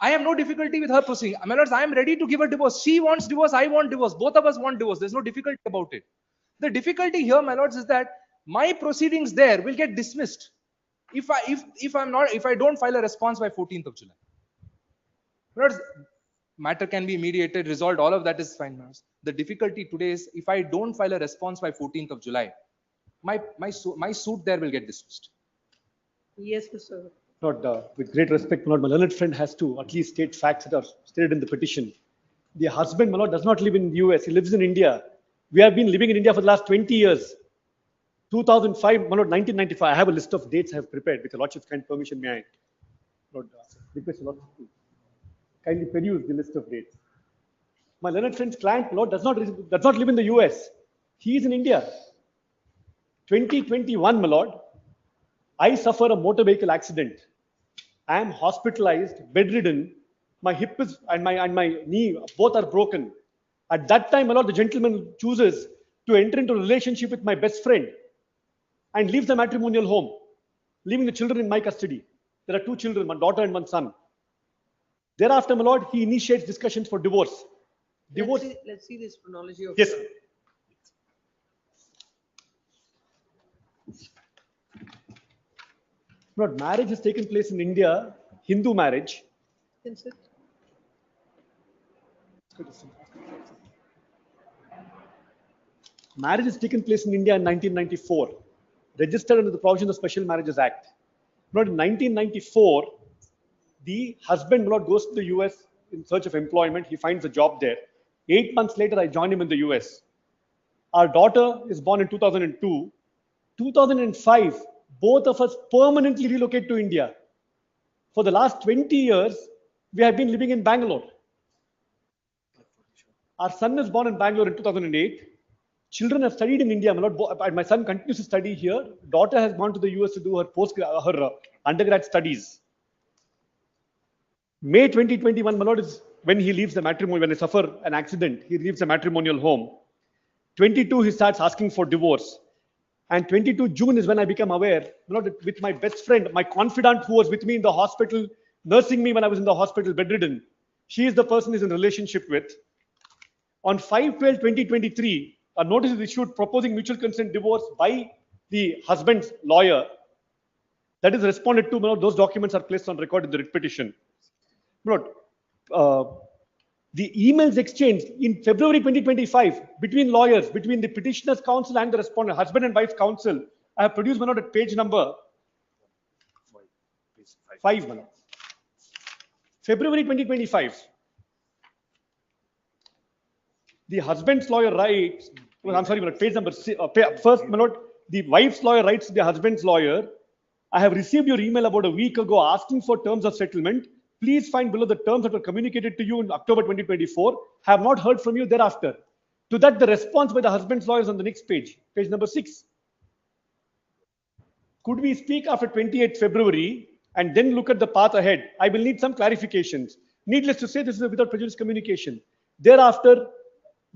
I have no difficulty with her proceeding. My lords, I am ready to give a divorce. She wants divorce. I want divorce. Both of us want divorce. There's no difficulty about it. The difficulty here, my lords, is that my proceedings there will get dismissed if I don't file a response by 14th of July. My lords, matter can be mediated, resolved. All of that is fine, my lords. The difficulty today is if I don't file a response by 14th of July, my suit there will get dismissed. Yes, Mr. Lord, with great respect, my Lord, my learned friend has to at least state facts that are stated in the petition. The husband, my Lord, does not live in the US. He lives in India. We have been living in India for the last 20 years. 2005, my Lord, 1995. I have a list of dates I have prepared. With your Lordship's kind permission, may I, Lord, request your Lordship to kindly peruse the list of dates. My learned friend's client, Lord, does not live in the US. He is in India. 2021, my Lord, I suffer a motor vehicle accident. I am hospitalized, bedridden. My hip is and my knee both are broken. At that time, my Lord, the gentleman chooses to enter into a relationship with my best friend and leaves the matrimonial home, leaving the children in my custody. There are two children, one daughter and one son. Thereafter, my Lord, he initiates discussions for divorce. Divorce. Let's see this chronology of. Yes. Lord, marriage has taken place in India, Hindu marriage. Marriage has taken place in India in 1994, registered under the provisions of Special Marriages Act. Lord, in 1994, the husband, Lord, goes to the US in search of employment. He finds a job there. 8 months later, I join him in the US. Our daughter is born in 2002. 2005, both of us permanently relocate to India. For the last 20 years, we have been living in Bangalore. Our son is born in Bangalore in 2008. Children have studied in India. My son continues to study here. Daughter has gone to the US to do her undergrad studies. May 2021, my Lord, is when he leaves the matrimony. When I suffer an accident, he leaves the matrimonial home. 22, he starts asking for divorce. And 22 June is when I become aware, with my best friend, my confidant who was with me in the hospital, nursing me when I was in the hospital bedridden. She is the person he's in relationship with. On 5/12/2023, a notice is issued proposing mutual consent divorce by the husband's lawyer. That is responded to. Those documents are placed on record in the writ petition. The emails exchanged in February 2025 between lawyers, between the petitioner's counsel and the respondent, husband and wife counsel. I have produced at page number 5. February 2025. The husband's lawyer writes, I'm sorry, page number 6. First, the wife's lawyer writes to the husband's lawyer, I have received your email about a week ago asking for terms of settlement. Please find below the terms that were communicated to you in October 2024. Have not heard from you thereafter. To that, the response by the husband's lawyers on the next page, page number 6. Could we speak after 28th February and then look at the path ahead? I will need some clarifications. Needless to say, this is without prejudice communication. Thereafter,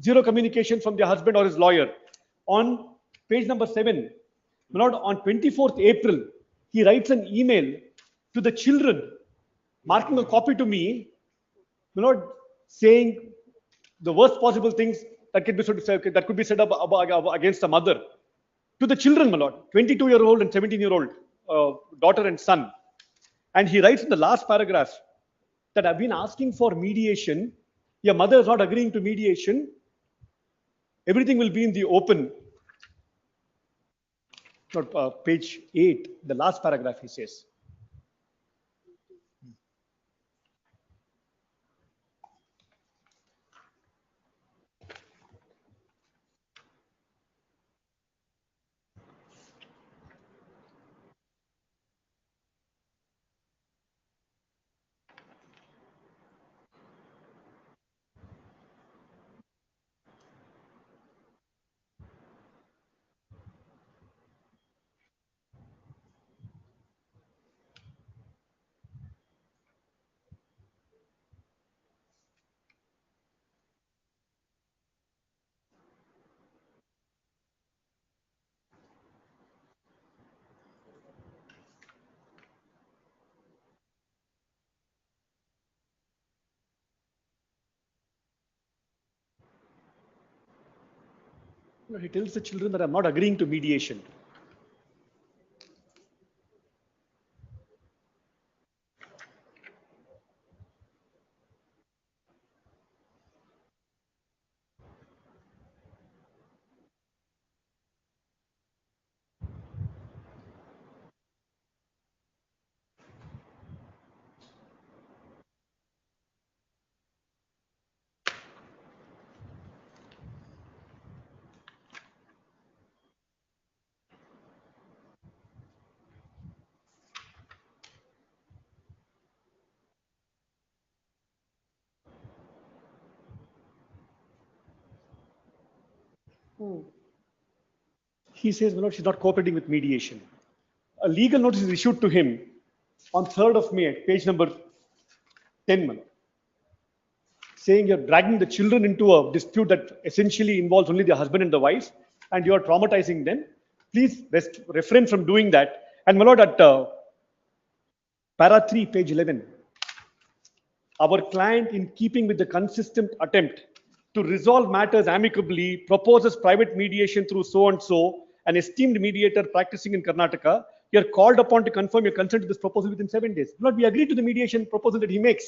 zero communication from the husband or his lawyer. On page number 7, on 24th April, he writes an email to the children, marking a copy to me, saying the worst possible things that could be said against a mother. To the children, 22-year-old and 17-year-old daughter and son. And he writes in the last paragraph that I've been asking for mediation. Your mother is not agreeing to mediation. Everything will be in the open. Page 8, the last paragraph, he says. No, he tells the children that I'm not agreeing to mediation. He says, my lord, she's not cooperating with mediation. A legal notice is issued to him on 3rd of May, page number 10, my lord, saying you're dragging the children into a dispute that essentially involves only the husband and the wife, and you're traumatizing them. Please refrain from doing that. And my lord, at para 3, page 11, our client, in keeping with the consistent attempt to resolve matters amicably, proposes private mediation through so-and-so, an esteemed mediator practicing in Karnataka. You are called upon to confirm your consent to this proposal within 7 days. Lord, we agree to the mediation proposal that he makes.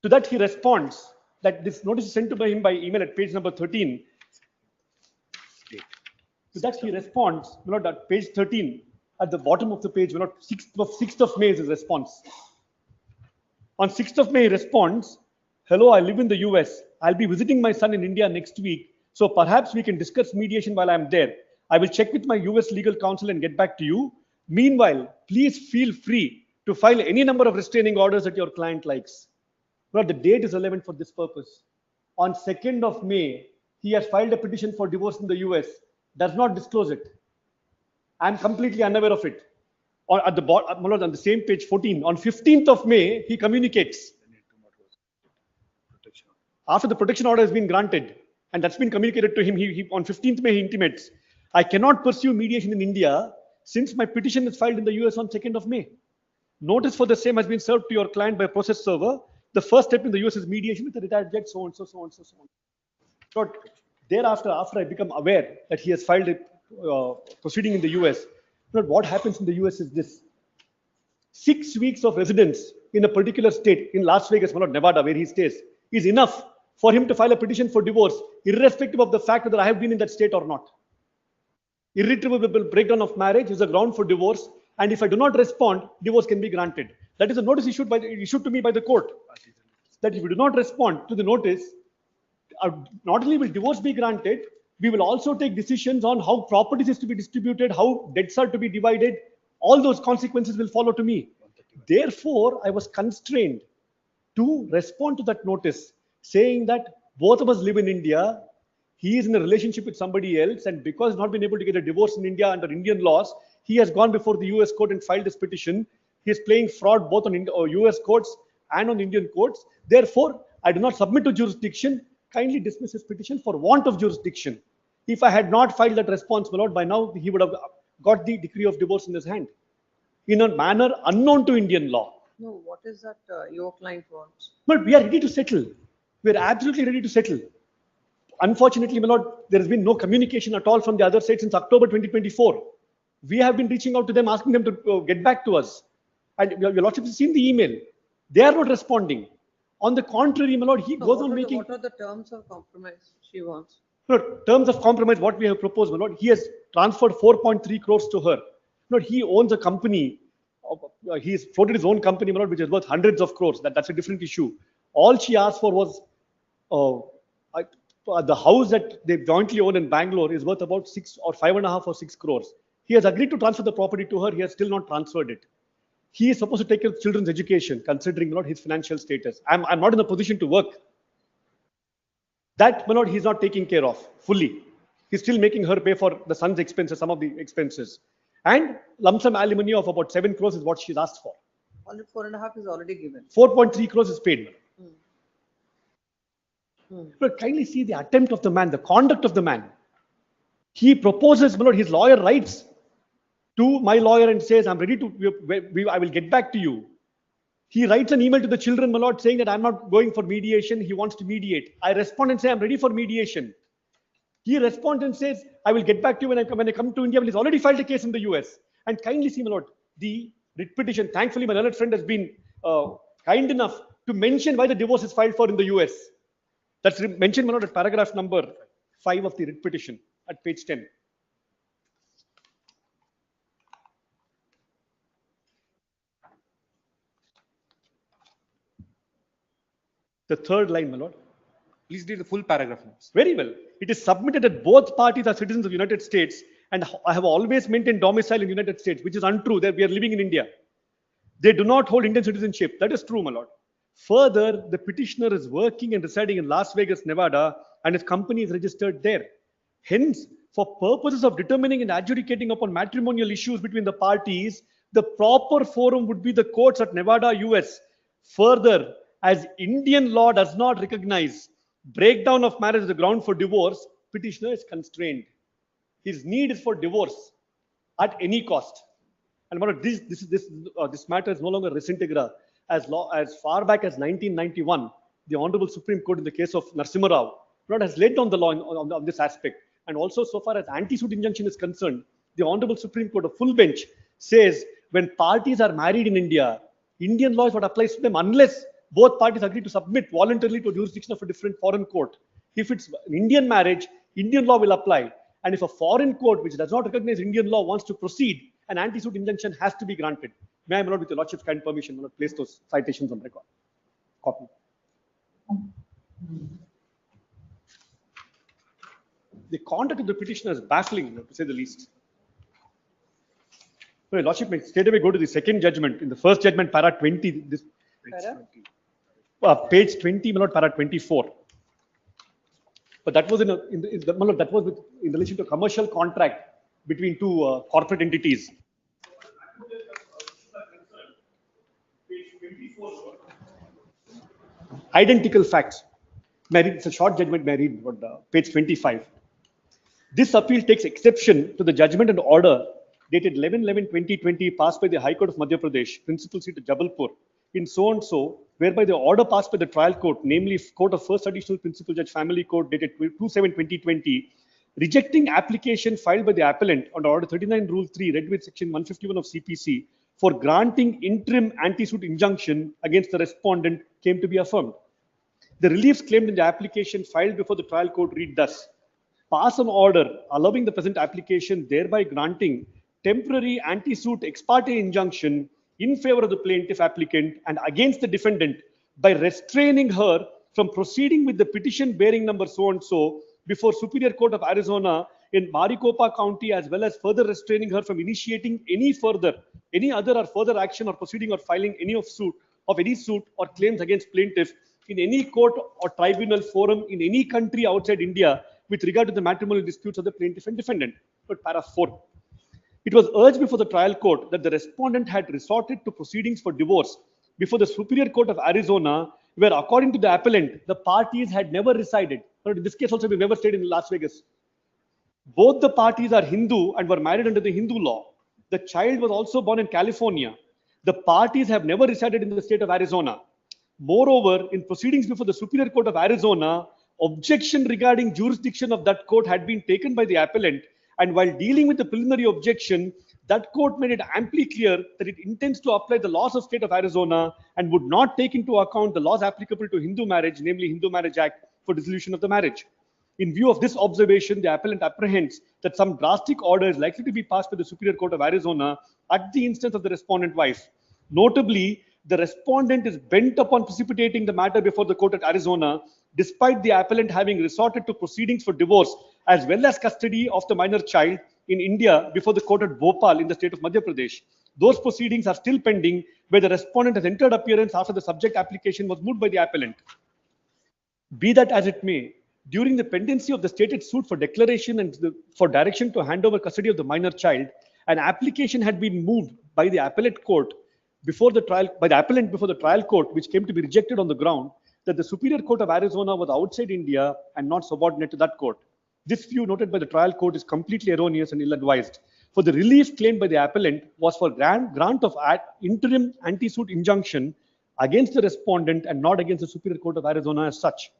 To that he responds that this notice is sent to him by email at page number 13. To that he responds, Lord, at page 13, at the bottom of the page, Lord, 6th of May is his response. On 6th of May, he responds, hello, I live in the US. I'll be visiting my son in India next week. So perhaps we can discuss mediation while I'm there. I will check with my US legal counsel and get back to you. Meanwhile, please feel free to file any number of restraining orders that your client likes. Lord, the date is relevant for this purpose. On 2nd of May, he has filed a petition for divorce in the US, does not disclose it. I'm completely unaware of it. Or at the bottom, on the same page 14, on 15th of May, he communicates. After the protection order has been granted, and that's been communicated to him, on 15th May, he intimates, I cannot pursue mediation in India since my petition is filed in the US on 2nd of May. Notice for the same has been served to your client by a process server. The first step in the US is mediation with the retired judge, so and so, so and so, so on. So thereafter, after I become aware that he has filed a proceeding in the US, what happens in the US is this. 6 weeks of residence in a particular state, in Las Vegas, Nevada, where he stays, is enough for him to file a petition for divorce, irrespective of the fact that I have been in that state or not. Irretrievable breakdown of marriage is a ground for divorce, and if I do not respond, divorce can be granted. That is a notice issued to me by the court. That if you do not respond to the notice, not only will divorce be granted, we will also take decisions on how properties is to be distributed, how debts are to be divided. All those consequences will follow to me. Therefore, I was constrained to respond to that notice, saying that both of us live in India. He is in a relationship with somebody else, and because he's not been able to get a divorce in India under Indian laws, he has gone before the US court and filed this petition. He is playing fraud both on US courts and on Indian courts. Therefore, I do not submit to jurisdiction. Kindly dismiss his petition for want of jurisdiction. If I had not filed that response, my lord, by now he would have got the decree of divorce in his hand in a manner unknown to Indian law. No, what is that your client wants? But we are ready to settle. We are absolutely ready to settle. Unfortunately, my lord, there has been no communication at all from the other side since October 2024. We have been reaching out to them, asking them to get back to us. And your lordship has seen the email. They are not responding. On the contrary, my lord, he goes on making... What are the terms of compromise she wants? No, terms of compromise, what we have proposed, my lord, he has transferred 4.3 crores to her. No, he owns a company. He has floated his own company, my lord, which is worth hundreds of crores. That's a different issue. All she asked for was the house that they jointly own in Bangalore is worth about 6 or 5.5 or 6 crores. He has agreed to transfer the property to her. He has still not transferred it. He is supposed to take care of children's education, considering not his financial status. I'm not in a position to work. That, my lord, he's not taking care of fully. He's still making her pay for the son's expenses, some of the expenses. And lump sum alimony of about 7 crores is what she's asked for. 4.5 is already given. 4.3 crores is paid. But kindly see the attempt of the man, the conduct of the man. He proposes, my lord, his lawyer writes to my lawyer and says, I'm ready to, I will get back to you. He writes an email to the children, my lord, saying that I'm not going for mediation. He wants to mediate. I respond and say, I'm ready for mediation. He responds and says, I will get back to you when I come to India. Well, he's already filed a case in the US. And kindly see, my lord, the writ petition, thankfully, my learned friend has been kind enough to mention why the divorce is filed for in the US. That's mentioned, my lord, at paragraph number 5 of the writ petition at page 10. The third line, my lord. Please read the full paragraph notes. Very well. It is submitted that both parties are citizens of the United States and I have always maintained domicile in the United States, which is untrue, that we are living in India. They do not hold Indian citizenship. That is true, my lord. Further, the petitioner is working and residing in Las Vegas, Nevada, and his company is registered there. Hence, for purposes of determining and adjudicating upon matrimonial issues between the parties, the proper forum would be the courts at Nevada, US. Further, as Indian law does not recognize breakdown of marriage as the ground for divorce, petitioner is constrained. His need is for divorce at any cost. And this matter is no longer res integra. As far back as 1991, the Honorable Supreme Court in the case of Narasimha Rao has laid down the law on this aspect. And also, so far as anti-suit injunction is concerned, the Honorable Supreme Court, a full bench, says when parties are married in India, Indian law is what applies to them unless both parties agree to submit voluntarily to a jurisdiction of a different foreign court. If it's an Indian marriage, Indian law will apply. And if a foreign court which does not recognize Indian law wants to proceed, an anti-suit injunction has to be granted. May I, my lord, with your lordship's kind permission, place those citations on record. Copy. The conduct of the petitioner is baffling, to say the least. So, your lordship may straight away go to the second judgment. In the first judgment, para 20, this page 20, my lord, para 24. But that was in relation to a commercial contract between two corporate entities. Identical facts. It's a short judgment, may I read page 25. This appeal takes exception to the judgment and order dated 11/11/2020 passed by the High Court of Madhya Pradesh, principal seat at Jabalpur, in so and so, whereby the order passed by the trial court, namely Court of First Additional Principal Judge Family Court dated 2/7/2020, rejecting application filed by the appellant under Order 39 Rule 3, read with Section 151 of CPC, for granting interim anti-suit injunction against the respondent came to be affirmed. The reliefs claimed in the application filed before the trial court read thus: pass an order allowing the present application, thereby granting temporary anti-suit ex parte injunction in favor of the plaintiff applicant and against the defendant by restraining her from proceeding with the petition bearing number so and so before Superior Court of Arizona in Maricopa County, as well as further restraining her from initiating any other or further action or proceeding or filing any suit or claims against plaintiff in any court or tribunal forum in any country outside India with regard to the matrimonial disputes of the plaintiff and defendant. But para 4. It was urged before the trial court that the respondent had resorted to proceedings for divorce before the Superior Court of Arizona, where according to the appellant, the parties had never resided. But in this case also, we've never stayed in Las Vegas. Both the parties are Hindu and were married under the Hindu law. The child was also born in California. The parties have never resided in the state of Arizona. Moreover, in proceedings before the Superior Court of Arizona, objection regarding jurisdiction of that court had been taken by the appellant, and while dealing with the preliminary objection, that court made it amply clear that it intends to apply the laws of state of Arizona and would not take into account the laws applicable to Hindu marriage, namely Hindu Marriage Act, for dissolution of the marriage. In view of this observation, the appellant apprehends that some drastic order is likely to be passed by the Superior Court of Arizona at the instance of the respondent wife. Notably, the respondent is bent upon precipitating the matter before the court at Arizona, despite the appellant having resorted to proceedings for divorce as well as custody of the minor child in India before the court at Bhopal in the state of Madhya Pradesh. Those proceedings are still pending, where the respondent has entered appearance after the subject application was moved by the appellant. Be that as it may, during the pendency of the stated suit for declaration and for direction to hand over custody of the minor child, an application had been moved by the appellate court before the trial, by the appellant before the trial court, which came to be rejected on the ground that the Superior Court of Arizona was outside India and not subordinate to that court. This view noted by the trial court is completely erroneous and ill-advised. For the relief claimed by the appellant was for grant of interim anti-suit injunction against the respondent and not against the Superior Court of Arizona as such.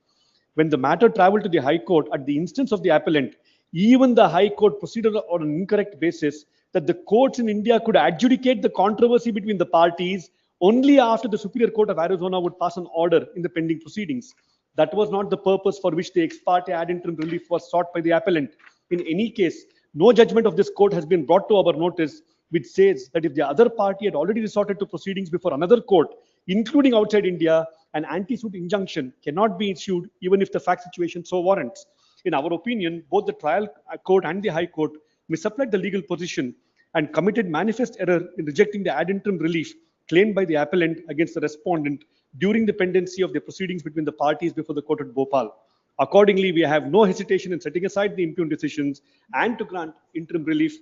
when the matter traveled to the High Court at the instance of the appellant, even the High Court proceeded on an incorrect basis that the courts in India could adjudicate the controversy between the parties only after the Superior Court of Arizona would pass an order in the pending proceedings. That was not the purpose for which the ex parte ad interim relief was sought by the appellant. In any case, no judgment of this court has been brought to our notice which says that if the other party had already resorted to proceedings before another court, including outside India, an anti-suit injunction cannot be issued even if the fact situation so warrants. In our opinion, both the trial court and the High Court misapplied the legal position and committed manifest error in rejecting the ad interim relief claimed by the appellant against the respondent during the pendency of the proceedings between the parties before the court at Bhopal. Accordingly, we have no hesitation in setting aside the impugned decisions and to grant interim relief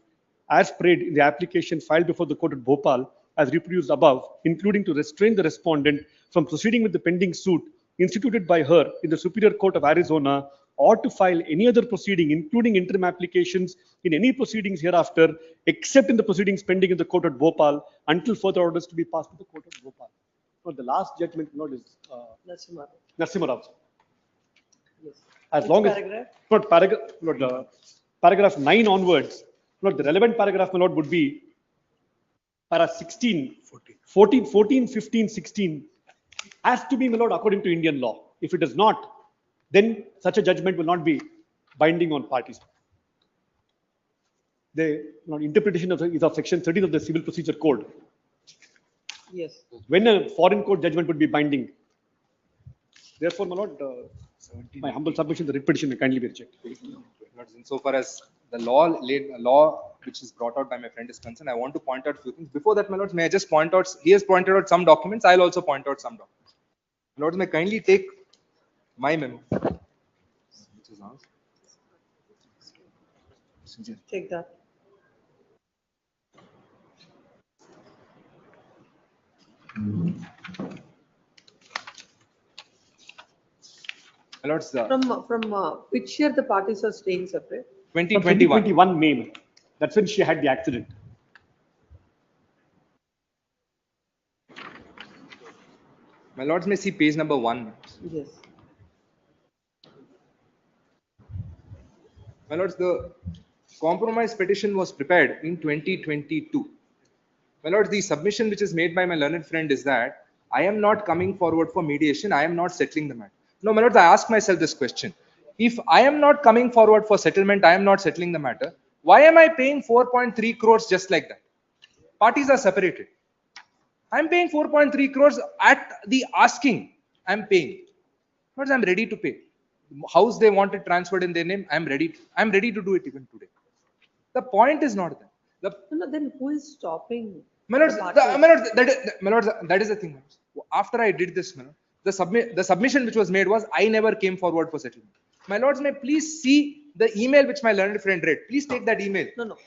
as prayed in the application filed before the court at Bhopal as reproduced above, including to restrain the respondent from proceeding with the pending suit instituted by her in the Superior Court of Arizona or to file any other proceeding, including interim applications in any proceedings hereafter, except in the proceedings pending in the court at Bhopal, until further orders to be passed to the court at Bhopal. Now, the last judgment, Lord, is Narasimha Rao. Yes. As Which long paragraph? as not paragraph, not, paragraph 9 onwards, not the relevant paragraph, my lord, would be para 16, 14, 15, 16 has to be, my lord, according to Indian law. If it is not, then such a judgment will not be binding on parties. The interpretation is of section 13 of the Civil Procedure Code. Yes. When a foreign court judgment would be binding. Therefore, my lord, my humble submission, the writ petition may kindly be rejected. Insofar as the law which is brought out by my friend is concerned, I want to point out a few things. Before that, my lords, may I just point out, he has pointed out some documents, I'll also point out some documents. My lords, may kindly take my memo. Which is ours. Take that. My lords, From which year the parties are staying separate? 2021 May. That's when she had the accident. my lords may see page number 1. Yes. My lords, the compromise petition was prepared in 2022. My lords, the submission which is made by my learned friend is that I am not coming forward for mediation. I am not settling the matter. No, my lords, I ask myself this question. If I am not coming forward for settlement, I am not settling the matter. Why am I paying 4.3 crores just like that? Parties are separated. I'm paying 4.3 crores at the asking. I'm paying. But I'm ready to pay. House they want it transferred in their name. I'm ready to do it even today. The point is not that. No, then who is stopping? My lords, that is the thing. After I did this, the submission which was made was I never came forward for settlement. My lords, may please see the email which my learned friend read. Please take that email. No.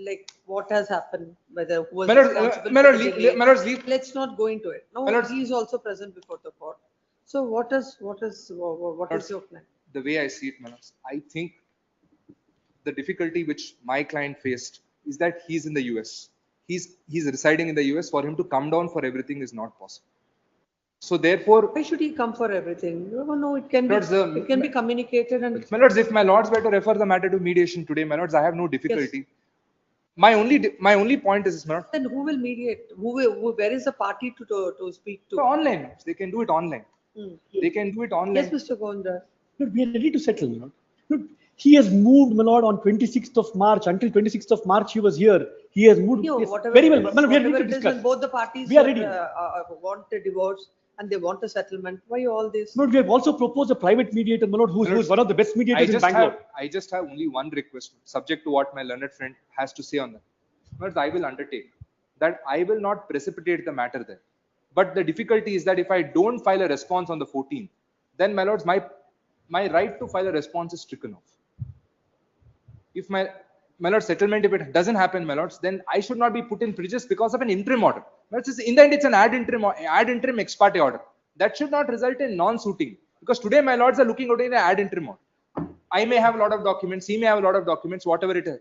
Like what has happened, whether who was My lord, responsible my for lord, the delay. my lords, leave. Let's not go into it. No, My lords, he is also present before the court. So what is your plan? The way I see it, my lords, I think the difficulty which my client faced is that he's in the US. He's residing in the US. For him to come down for everything is not possible. So therefore, why should he come for everything? No, it can be communicated. And my lords, if my lords were to refer the matter to mediation today, my lords, I have no difficulty. Yes. My only point is, my lord. Then who will mediate? Where is the party to speak to? So online, they can do it online. They can do it online. Yes, Mr. Gondar. Look, we are ready to settle, my lord. Look, he has moved, my lord, on 26th of March. Until 26th of March, he was here. He has moved. Yo, yes, whatever very well. It is, We are ready to it is, discuss. when both the parties we are ready. Want a divorce and they want a settlement. Why all this? No, we have also proposed a private mediator, my lord, who is one of the best mediators in Bangalore. I just have only one request, subject to what my learned friend has to say on that. But I will undertake that I will not precipitate the matter there. But the difficulty is that if I don't file a response on the 14th, then my lords, my right to file a response is stricken off. If my lord settlement, if it doesn't happen, my lords, then I should not be put in prejudice because of an interim order. In the end, it's an ad interim ex parte order. That should not result in non-suiting. Because today, my lords are looking at an ad interim order. I may have a lot of documents, he may have a lot of documents, whatever it is.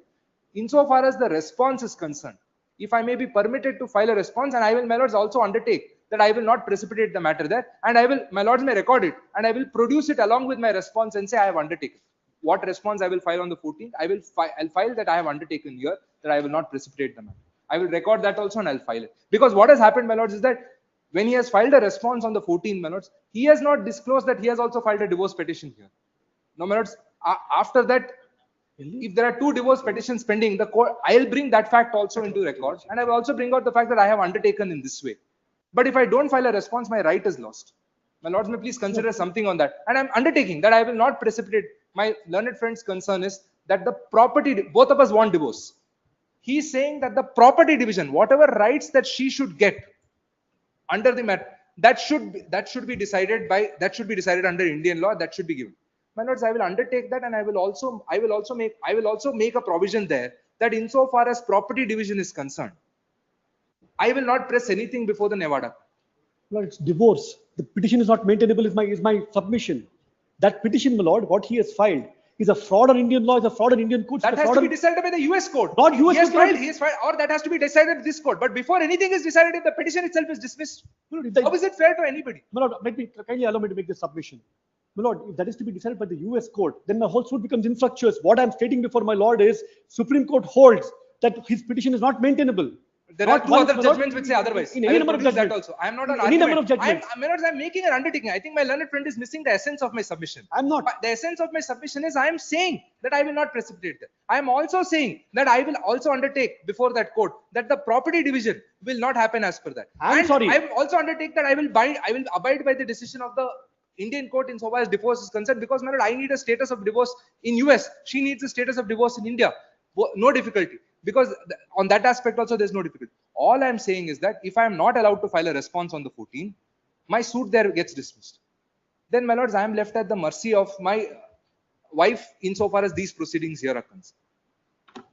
Insofar as the response is concerned, if I may be permitted to file a response, and I will, my lords, also undertake that I will not precipitate the matter there, and I will, my lords may record it, and I will produce it along with my response and say I have undertaken. What response I will file on the 14th, I'll file that I have undertaken here, that I will not precipitate the matter. I will record that also and I'll file it. Because what has happened, my lords, is that when he has filed a response on the 14th, my lords, he has not disclosed that he has also filed a divorce petition here. Now, my lords, after that, if there are 2 divorce petitions pending, the court, I'll bring that fact also into record, and I will also bring out the fact that I have undertaken in this way. But if I don't file a response, my right is lost. My lords may please consider something on that. And I'm undertaking that I will not precipitate. My learned friend's concern is that the property, both of us want divorce. He's saying that the property division, whatever rights that she should get under the matter, that should be decided under Indian law. That should be given. My lords, I will undertake that, and I will also make a provision there that insofar as property division is concerned, I will not press anything before the Nevada. Lord, it's divorce. The petition is not maintainable is my submission. That petition, my lord, what he has filed is a fraud on Indian law, is a fraud on Indian courts. That has to be decided by the US court. Not US court. He has filed, or that has to be decided by this court. But before anything is decided, if the petition itself is dismissed, how is it fair to anybody? My lord, kindly allow me to make this submission. My lord, if that is to be decided by the US court, then my whole suit becomes infructuous. What I'm stating before my lord is Supreme Court holds that his petition is not maintainable. There are 2 other judgments which say otherwise. In any number of judgments. That also. I am not an any argument. number of judgments. I'm making an undertaking. I think my learned friend is missing the essence of my submission. I'm not. But the essence of my submission is I am saying that I will not precipitate that. I am also saying that I will also undertake before that court that the property division will not happen as per that. I'm sorry. I will also undertake that I will abide by the decision of the Indian court insofar as divorce is concerned, because my lord, I need a status of divorce in US. She needs a status of divorce in India. No difficulty. Because on that aspect also there's no difficulty. All I'm saying is that if I am not allowed to file a response on the 14th, my suit there gets dismissed. Then, my lords, I am left at the mercy of my wife insofar as these proceedings here are concerned.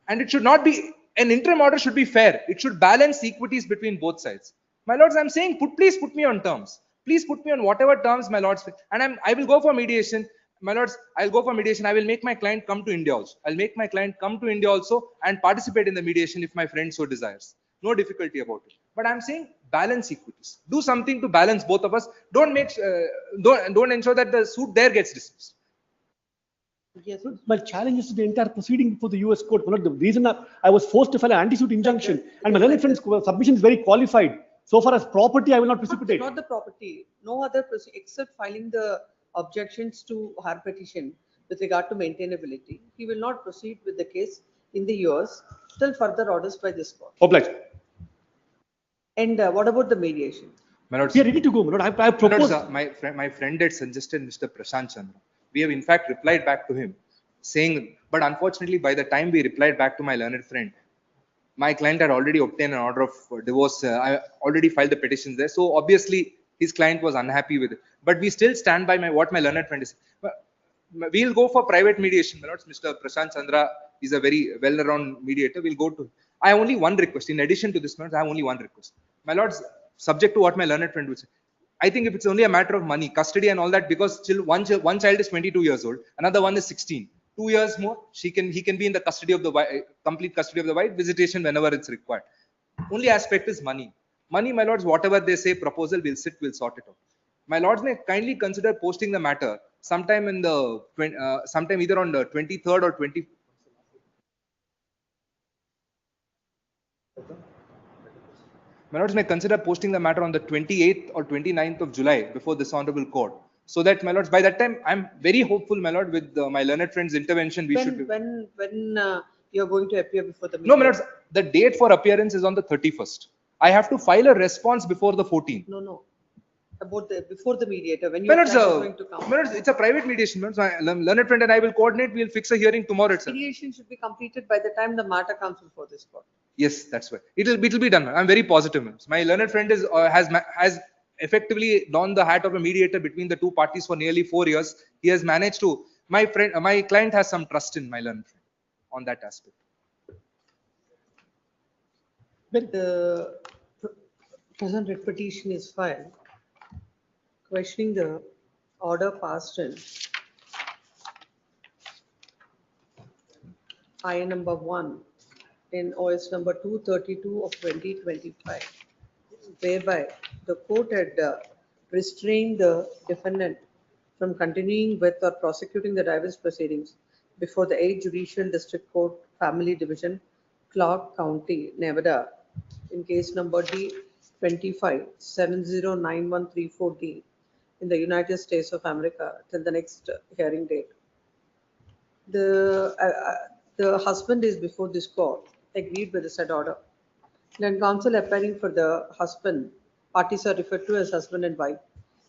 And it should not be, an interim order should be fair. It should balance equities between both sides. My lords, I'm saying, please put me on terms. Please put me on whatever terms, my lords. And I will go for mediation. My lords, I'll go for mediation. I will make my client come to India also. I'll make my client come to India also and participate in the mediation if my friend so desires. No difficulty about it. But I'm saying balance equities. Do something to balance both of us. Don't ensure that the suit there gets dismissed. Yes. My challenge is to the entire proceeding before the US court. The reason I was forced to file an anti-suit injunction, and my learned friend's submission is very qualified. So far as property, I will not precipitate. Not the property. No other except filing the objections to her petition with regard to maintainability. He will not proceed with the case in the US till further orders by this court. Obliged. And what about the mediation? My lords, we are ready to go. My lord, I proposed. My friend had suggested Mr. Prashant Chandra. We have in fact replied back to him saying, but unfortunately by the time we replied back to my learned friend, my client had already obtained an order of divorce. I already filed the petitions there. So obviously his client was unhappy with it. But we still stand by what my learned friend is. We'll go for private mediation, my lords. Mr. Prashant Chandra is a very well-known mediator. We'll go to. I have only one request. In addition to this, my lords, I have only one request. My lords, subject to what my learned friend would say. I think if it's only a matter of money, custody and all that, because still one child is 22 years old, another one is 16. 2 years more, he can be in the custody of the complete custody of the wife, visitation whenever it's required. Only aspect is money. Money, my lords, whatever they say, proposal, we'll sort it out. My lords may kindly consider posting the matter sometime in the sometime either on the 23rd or 20th. My lords may consider posting the matter on the 28th or 29th of July before this honorable court. So that, my lords, by that time, I'm very hopeful, my lord, with my learned friend's intervention, When you're going to appear before the meeting? No, my lords, the date for appearance is on the 31st. I have to file a response before the 14th. No. About before the mediator, when My you're lords, going to come. my lords, it's a private mediation. My lords. My learned friend and I will coordinate. We'll fix a hearing tomorrow itself. Mediation should be completed by the time the matter comes before this court. Yes, that's right. It'll be done. I'm very positive. My learned friend has effectively donned the hat of a mediator between the two parties for nearly 4 years. He has managed to. My client has some trust in my learned friend on that aspect. But the present writ petition is filed, questioning the order passed in I number 1 in OS number 232 of 2025. whereby the court had restrained the defendant from continuing with or prosecuting the divorce proceedings before the 8th Judicial District Court, Family Division, Clark County, Nevada, in case number D25-709134D in the United States of America till the next hearing date. The husband is before this court, agreed with the said order. Then counsel appearing for the husband, parties are referred to as husband and wife.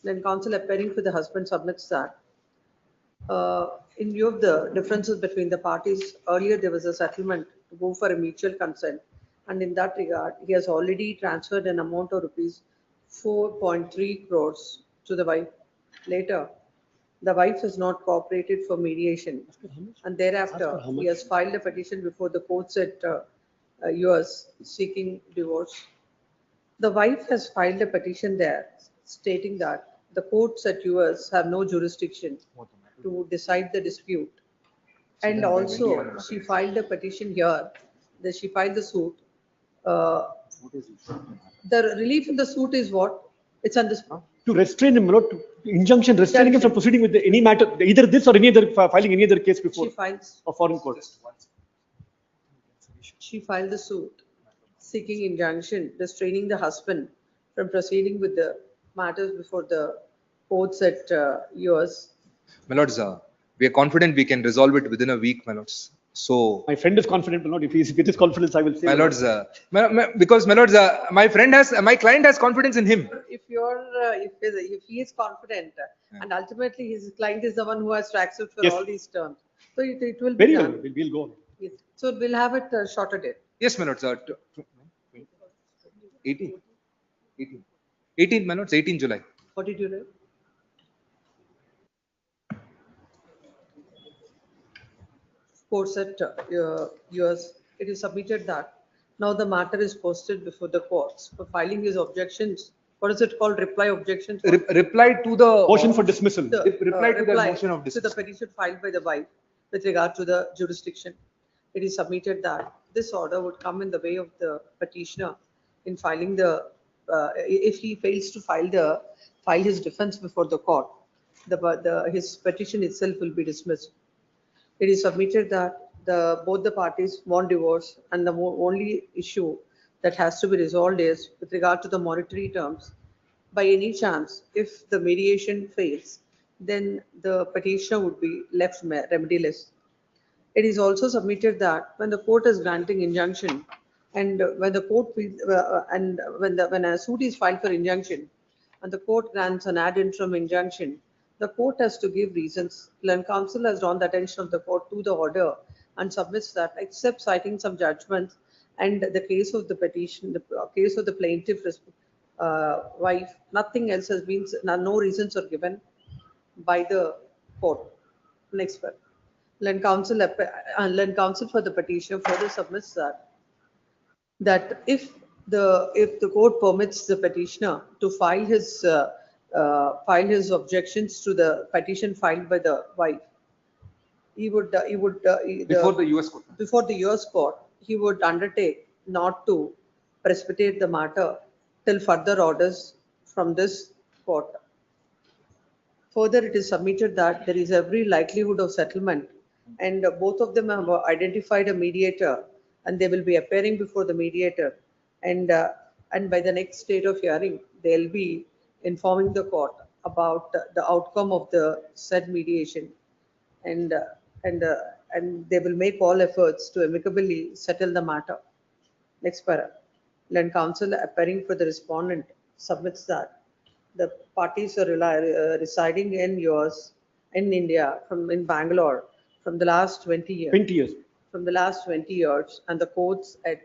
Then counsel appearing for the husband submits that in view of the differences between the parties, earlier there was a settlement to go for a mutual consent, and in that regard, he has already transferred an amount of rupees 4.3 crores to the wife. Later, the wife has not cooperated for mediation, and thereafter he has filed a petition before the courts at US seeking divorce. The wife has filed a petition there stating that the courts at US have no jurisdiction to decide the dispute. And also, she filed a petition here, that she filed the suit. The relief in the suit is what? It's under To restrain him, not to injunction restraining him from proceeding with any matter, either this or any other, filing any other case before She files. a foreign court. She filed the suit seeking injunction restraining the husband from proceeding with the matters before the courts at US. My lords, we are confident we can resolve it within a week, my lords. So My friend is confident, but not if he's with his confidence, I will say. my lords, because my lords, my client has confidence in him. If he is confident, and ultimately his client is the one who has to accept for Yes. all these terms, so it will be Very well, done. we'll go on. Yes. So we'll have it shorter date. Yes, my lords. 18, my lords, 18 July. 42 days. Courts at US, it is submitted that now the matter is posted before the courts for filing his objections. What is it called? Reply objections? Reply to the Motion for dismissal. reply to the reply motion of to the dismissal. petition filed by the wife with regard to the jurisdiction. It is submitted that this order would come in the way of the petitioner in filing if he fails to file his defense before the court, his petition itself will be dismissed. It is submitted that both the parties want divorce, and the only issue that has to be resolved is with regard to the monetary terms. By any chance, if the mediation fails, then the petitioner would be left remediless. It is also submitted that when the court is granting injunction, and when the court when a suit is filed for injunction, and the court grants an ad interim injunction, the court has to give reasons. Land Council has drawn the attention of the court to the order and submits that, except citing some judgments and the case of the petition, the case of the plaintiff wife, nothing else has been, no reasons are given by the court. Next one. Land Council for the petitioner further submits that if the court permits the petitioner to file his objections to the petition filed by the wife, before the US court. Before the US court, he would undertake not to precipitate the matter till further orders from this court. Further, it is submitted that there is every likelihood of settlement, and both of them have identified a mediator, and they will be appearing before the mediator, and by the next date of hearing, they'll be informing the court about the outcome of the said mediation, and they will make all efforts to amicably settle the matter. Next para. Land Council appearing for the respondent submits that the parties are residing in India, in Bangalore, from the last 20 years. 20 years. From the last 20 years, and the courts at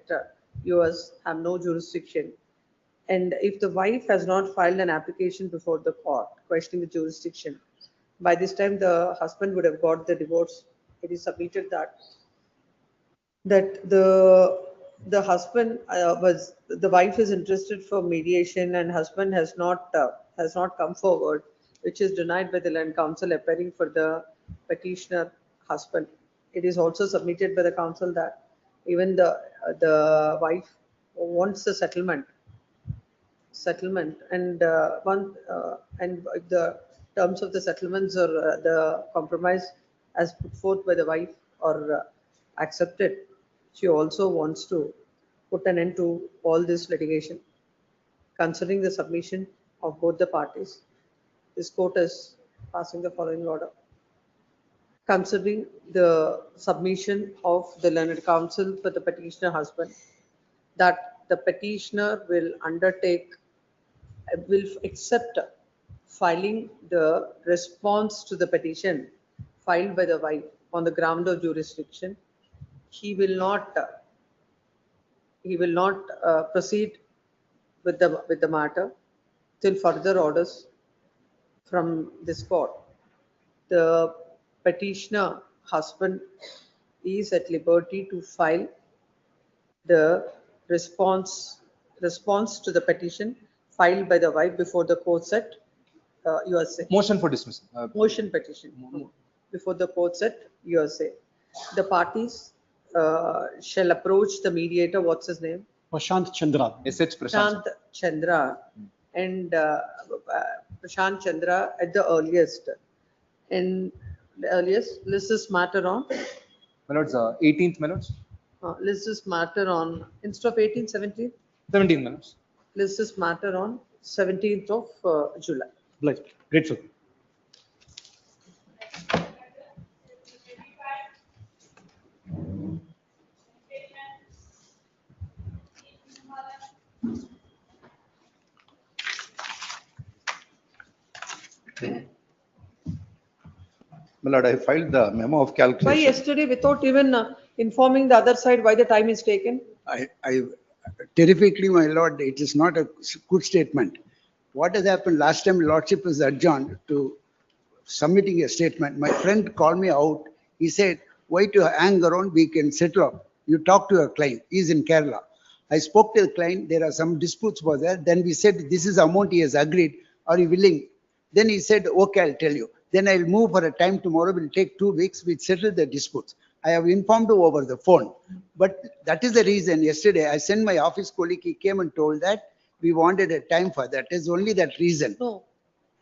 US have no jurisdiction. And if the wife has not filed an application before the court questioning the jurisdiction, by this time the husband would have got the divorce. It is submitted that the husband the wife is interested for mediation, and husband has not come forward, which is denied by the Land Council appearing for the petitioner husband. It is also submitted by the council that even the wife wants the settlement. settlement and if the terms of the settlements or the compromise as put forth by the wife or accepted, she also wants to put an end to all this litigation. Considering the submission of both the parties, this court is passing the following order. Considering the submission of the learned counsel for the petitioner husband, that the petitioner will accept filing the response to the petition filed by the wife on the ground of jurisdiction. He will not proceed with the matter till further orders from this court. The petitioner husband is at liberty to file the response to the petition filed by the wife before the courts at USA. Motion for dismissal. Motion petition before the courts at USA. The parties shall approach the mediator. What's his name? Prashant Chandra. SH Prashant Chandra and Prashant Chandra at the earliest. And the earliest, list this matter on. My lords, 18th, my lords. List this matter on, instead of 18th, 17th? 17th, my lords. List this matter on 17th of July. Grateful. My lord, I filed the memo of Why calculation. yesterday without even informing the other side why the time is taken? I terrifically, my lord, it is not a good statement. What has happened last time, lordship is adjourned to submitting a statement. My friend called me out. He said, why to hang around? We can settle up. You talk to your client. He's in Kerala. I spoke to the client. There are some disputes for that. Then we said, this is the amount he has agreed. Are you willing? Then he said, okay, I'll tell you. Then I'll move for a time tomorrow. Will take 2 weeks. We'll settle the disputes. I have informed you over the phone. But that is the reason yesterday I sent my office colleague. He came and told that we wanted a time for that. Is only that reason. No.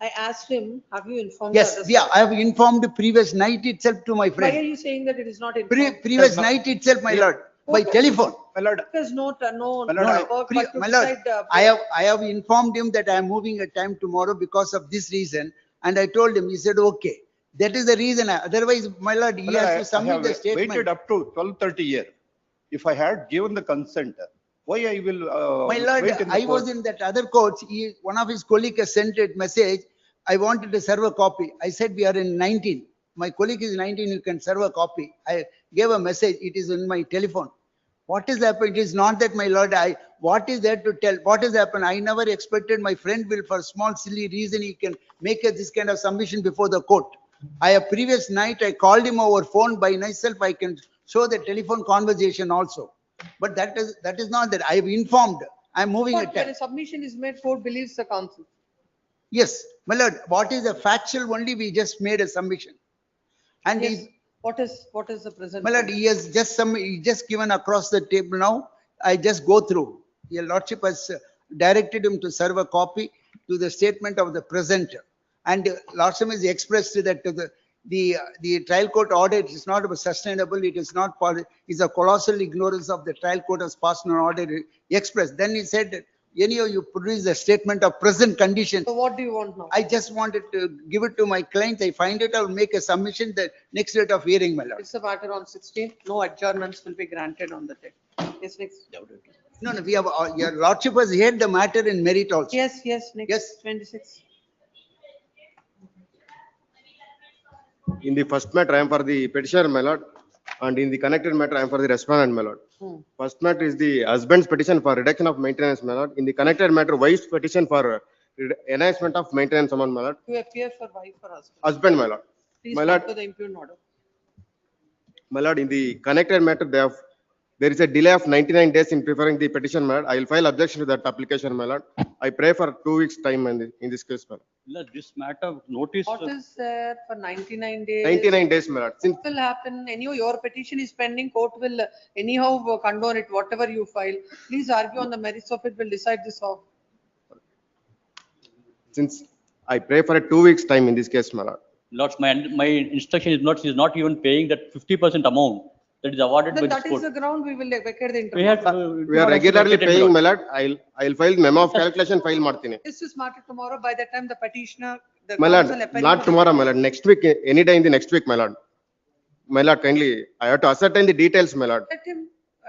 I asked him, have you informed Yes, the other yeah, side? I have informed the previous night itself to my Why are friend. you saying that it is not informed? Previous night itself, my lord, by telephone. My lord, There's no My lord, work, my but to lord, decide, I have informed him that I am moving a time tomorrow because of this reason, and I told him. He said okay. That is the reason. Otherwise, my lord, he has to submit the statement. Waited up to 12:30 here. If I had given the consent, why I will? My lord, wait in the I was court? in that other courts. One of his colleagues has sent a message. I wanted to serve a copy. I said we are in 19. My colleague is 19. You can serve a copy. I gave a message. It is in my telephone. What has happened? It is not that, my lord. What is there to tell? What has happened? I never expected my friend will, for small silly reason, he can make this kind of submission before the court. Previous night I called him over phone by myself. I can show the telephone conversation also. But that is not that. I have informed. I am moving but a when time. a submission is made, court believes the counsel. Yes, my lord. What is the factual? Only we just made a submission. And Yes. What is the present? my lord, he has just given across the table now. I just go through. Your lordship has directed him to serve a copy to the statement of the presenter. And lordship has expressed that to the trial court order. It is not sustainable. It is not part. It's a colossal ignorance of the trial court has passed an order expressed. Then he said, anyhow, you produce a statement of present condition. So what do you want now? I just wanted to give it to my client. I find it. I will make a submission the next date of hearing, my lord. It's a matter on 16th. No adjournments will be granted on the day. Yes, next. No, we have, your lordship has heard the matter in merit also. Yes, next. Yes. 26. In the first matter, I am for the petitioner, my lord, and in the connected matter, I am for the respondent, my lord. First matter is the husband's petition for reduction of maintenance, my lord. In the connected matter, wife's petition for enhancement of maintenance amount, my lord. You appear for wife or husband? Husband, my lord. Please My come lord. to the impugned order. My lord, in the connected matter, there is a delay of 99 days in preferring the petition, my lord. I will file objection to that application, my lord. I pray for 2 weeks time in this case, my lord. This matter notice. What is there for 99 days? 99 days, my lord. Since What will happen? Anyhow, your petition is pending. Court will anyhow condone it, whatever you file. Please argue on the merits of it. We'll decide this off. since I pray for a 2 weeks time in this case, my lord. Lords, my instruction is not, she is not even paying that 50% amount that is awarded by Then this that is court. the ground we will vacate the We have, intermodal. We are regularly paying, my lord. I'll file memo of calculation, file ಮಾಡ್ತೀನಿ. This is matter tomorrow. By the time the petitioner, the My lord, council appellee not will- tomorrow, my lord, next week, any day in the next week, my lord. My lord, kindly, I have to ascertain the details, my lord. Let him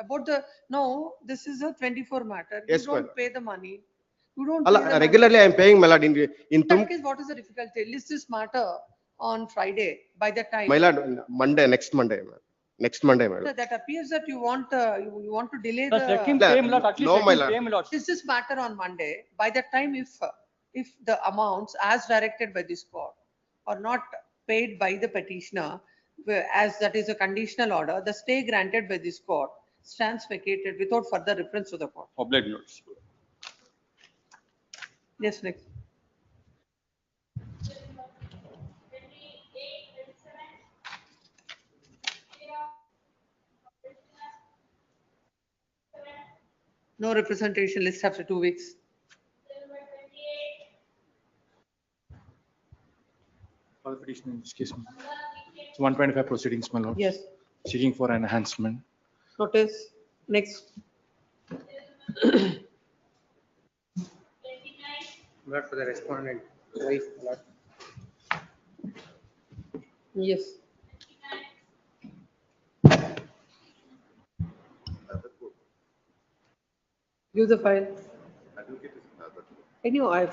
about the, no, this is a 24 matter. You Yes, my don't lord. pay the money. You don't Allah, pay the money. regularly I am paying, my lord, in In that case, what is the difficulty? List this matter on Friday by the time. my lord, Monday, next Monday, my lord. Next Monday, my lord. That appears that you want, you want to delay Just let him the. pay, my lord, at least No, let my him lord. pay, my lord. This is matter on Monday. By the time if the amounts as directed by this court are not paid by the petitioner, as that is a conditional order, the stay granted by this court stands vacated without further reference to the court. Obliged, lords. Yes, next. No representation list after 2 weeks. For the petition in this case, it's 125 proceedings, my lord. Yes. Seeking for enhancement. Notice. Next. Not for the respondent, wife, my lord. Yes. Give the file. Anyway,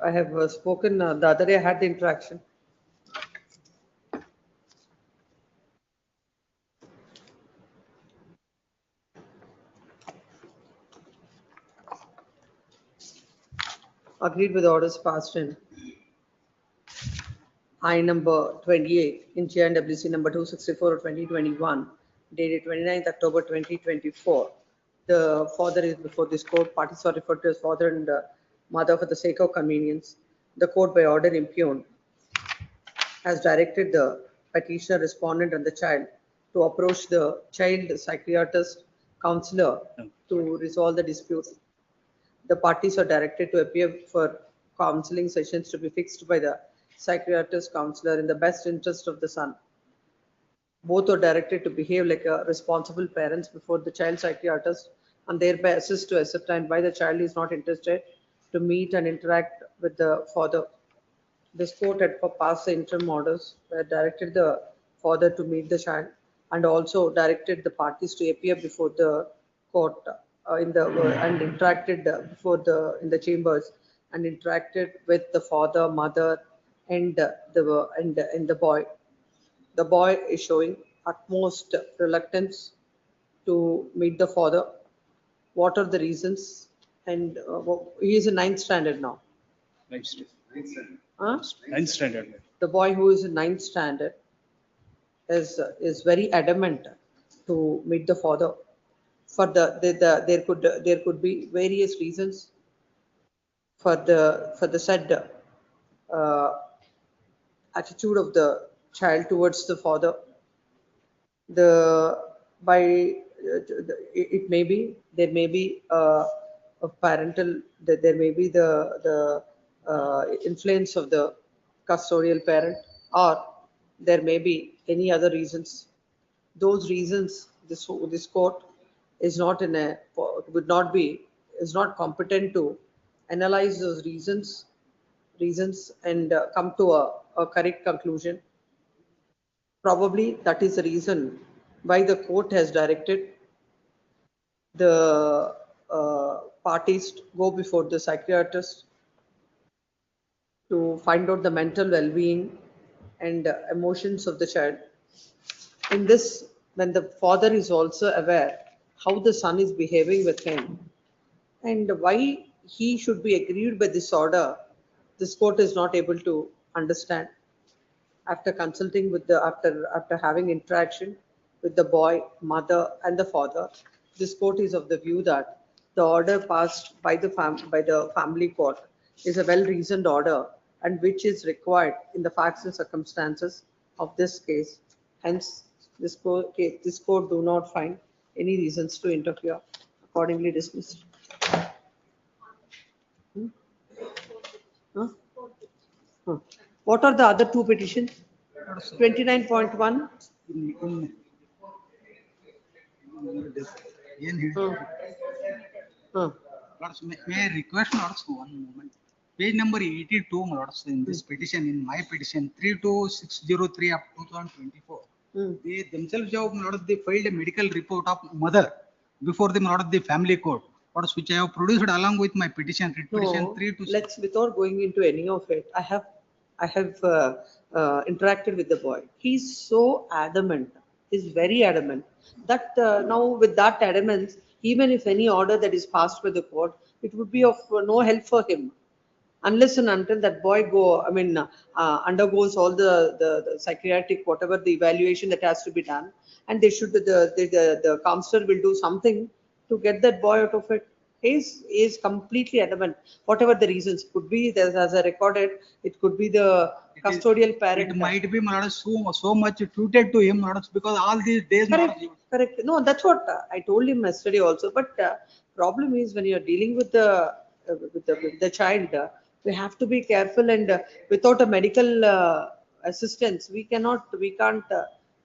I have spoken, the other day I had the interaction. Agreed with orders passed in I number 28 in JNWC number 264 of 2021, dated 29th October 2024. The father is before this court. Parties are referred to as father and mother for the sake of convenience. The court, by order impugned, has directed the petitioner, respondent, and the child to approach the child psychiatrist counselor to resolve the dispute. The parties are directed to appear for counseling sessions to be fixed by the psychiatrist counselor in the best interest of the son. Both are directed to behave like a responsible parents before the child psychiatrist and thereby assist to ascertain why the child is not interested to meet and interact with the father. This court had passed the interim orders where directed the father to meet the child and also directed the parties to appear before the court and interacted before in the chambers and interacted with the father, mother, and the boy. The boy is showing utmost reluctance to meet the father. What are the reasons? And he is in 9th standard now. Ninth standard. Huh? 9th standard. The boy who is in 9th standard is very adamant to meet the father. For there could be various reasons for the said attitude of the child towards the father. It may be there may be a parental there may be the influence of the custodial parent, or there may be any other reasons. Those reasons this court is not is not competent to analyze those reasons and come to a correct conclusion. Probably that is the reason why the court has directed the parties to go before the psychiatrist to find out the mental well-being and emotions of the child. In this, when the father is also aware how the son is behaving with him and why he should be aggrieved by this order, this court is not able to understand. After consulting with after having interaction with the boy, mother, and the father, this court is of the view that the order passed by the family court is a well-reasoned order and which is required in the facts and circumstances of this case. Hence, this court do not find any reasons to interfere. Accordingly dismissed. Huh? What are the other two petitions? 29.1? Lords, may I request Lords one moment? Page number 82, Lords, in this petition, in my petition 32603 of 2024. They themselves have, Lords, they filed a medical report of mother before them, Lords, the family court. Lords, which I have produced along with my petition, petition No, 326. let's, without going into any of it, I have interacted with the boy. He's so adamant, he's very adamant that now with that adamance, even if any order that is passed by the court, it would be of no help for him. Unless and until that boy undergoes all the psychiatric, whatever the evaluation that has to be done, and they should, the counselor will do something to get that boy out of it. He is completely adamant, whatever the reasons could be. As I recorded, it could be the custodial parent. It might be, Lords, so much tutored to him, Lords, because all these days. Correct, correct. No, that's what I told him yesterday also. But problem is when you're dealing with the child, we have to be careful, and without a medical assistance, we can't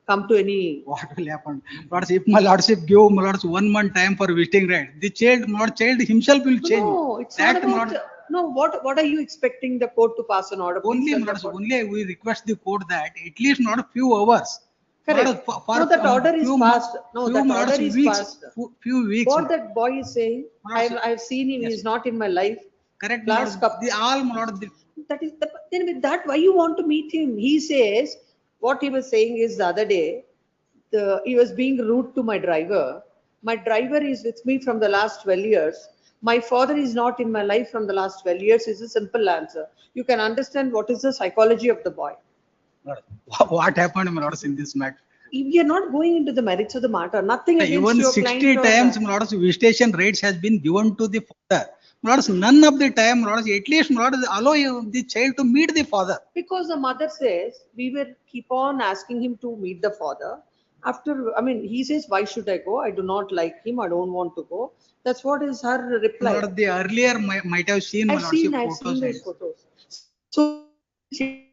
come to any. What will happen? Lords, if my Lordship give my Lords 1 month time for visiting right, the child himself will change. No, it's That not about. No, what are you expecting the court to pass an order? Only, Lords, only we request the court that at least not a few hours. Correct. No, that order is passed. No, that order is passed. Few weeks. What that boy is saying, I've seen him. He's not in my life. Correct. Last couple. That is then with that, why you want to meet him? He says what he was saying is the other day, he was being rude to my driver. My driver is with me from the last 12 years. My father is not in my life from the last 12 years is a simple answer. You can understand what is the psychology of the boy. What happened, my Lords, in this matter? We are not going into the merits of the matter. Nothing against even your 60 client times, Lords, visitation rates has been given to the father. Lords, none of the time, Lords, at least Lords, allow the child to meet the father. Because the mother says we will keep on asking him to meet the father. After, he says, why should I go? I do not like him. I don't want to go. That's what is her reply. Lord, the earlier might have seen, I've seen those photos. So change.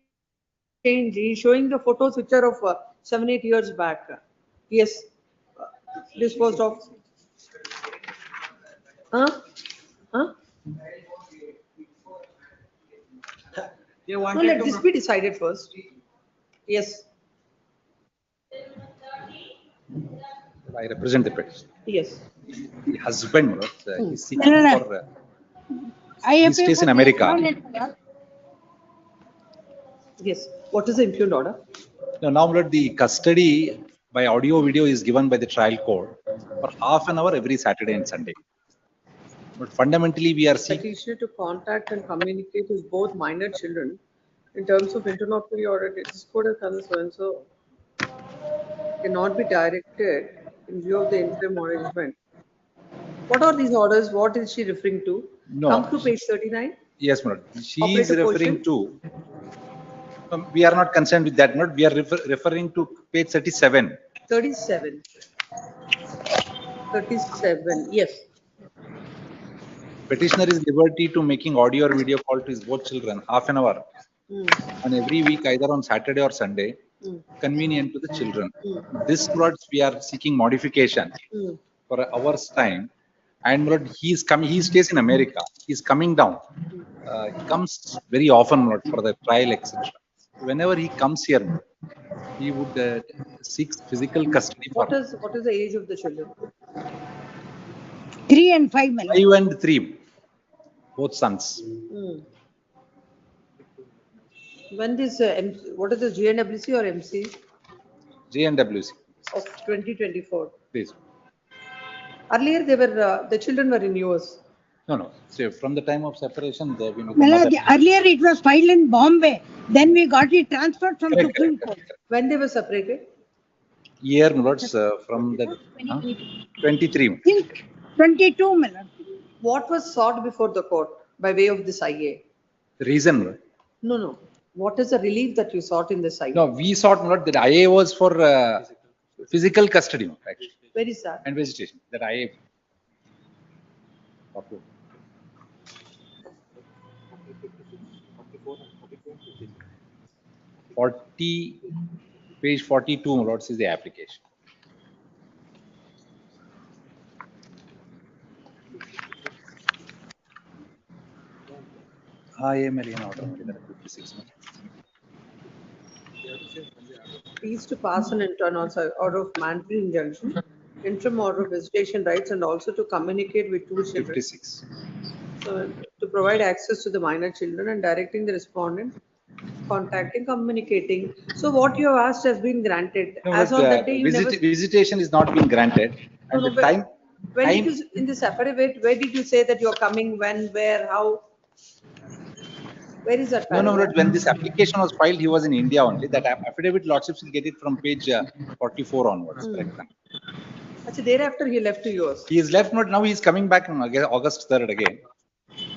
He's showing the photos which are of 7-8 years back. Yes, disposed of. No, let this be decided first. Yes. I represent the petition. Yes. The husband, is seeking for. He stays in America. Yes. What is the impugned order? Now, the custody by audio video is given by the trial court for half an hour every Saturday and Sunday. But fundamentally, we are seeking. Petitioner to contact and communicate with both minor children in terms of interlocutory order. This court has done so and so. Cannot be directed in view of the interim arrangement. What are these orders? What is she referring to? No. Come to page 39. Yes, madam. She is Operator referring to. We are not concerned with that, madam. We are referring to page 37. 37. 37. Yes. Petitioner is liberty to making audio or video call to his both children half an hour on every week, either on Saturday or Sunday, convenient to the children. This words we are seeking modification for an hour's time. And Lord, he stays in America. He's coming down. He comes very often, Lord, for the trial, etc. Whenever he comes here, he would seek physical custody. What is the age of the children? 3 and 5. 5 and 3, both sons. When this, what is the GNWC or MC? GNWC. Of 2024. Please. Earlier, the children were in US. No. So from the time of separation, there we earlier it was filed in Bombay. Then we got it transferred from Supreme Court. When they were separated? Year, Lords, from the 23. 22, my lord. What was sought before the court by way of this IA? Reason, Lord. No. What is the relief that you sought in this IA? No, we sought, Lord, that IA was for physical custody, actually. Where is that? And visitation. That IA. 40, page 42, my lords, is the application. IML order 56. Please to pass an internal order of mandatory injunction, interim order of visitation rights, and also to communicate with two children. 56. So to provide access to the minor children and directing the respondent, contacting, communicating. So what you have asked has been granted. No, As but, on that day, you never. visitation is not being granted. No, And no, the but time, when did you, in this affidavit, where did you say that you're coming, when, where, how? Where is that no, paragraph? when this application was filed, he was in India only. That affidavit, lordships will get it from page 44 onwards. Correct. Actually, thereafter he left to yours. He is left, not now he is coming back on August 3rd again.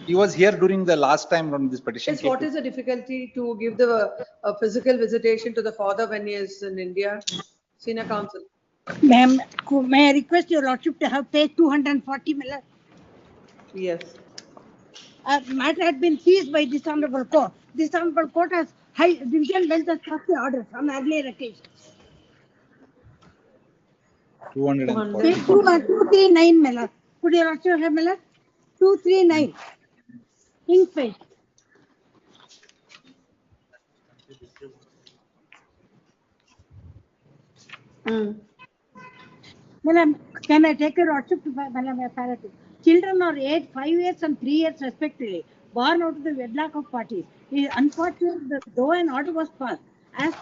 He was here during the last time when this petition Yes, came. what is the difficulty to give the physical visitation to the father when he is in India? Senior counsel. Ma'am, may I request your lordship to have page 240, my lord? Yes. Matter had been seized by this honorable court. This honorable court has high division bench has passed the orders on earlier occasions. 240. 239, my lord. Could your lordship have, my lord? 239. Ink page. Madam, can I take your lordship to Madam apparatus? Children are aged 5 years and 3 years respectively, born out of the wedlock of parties. It is unfortunate that though an order was passed as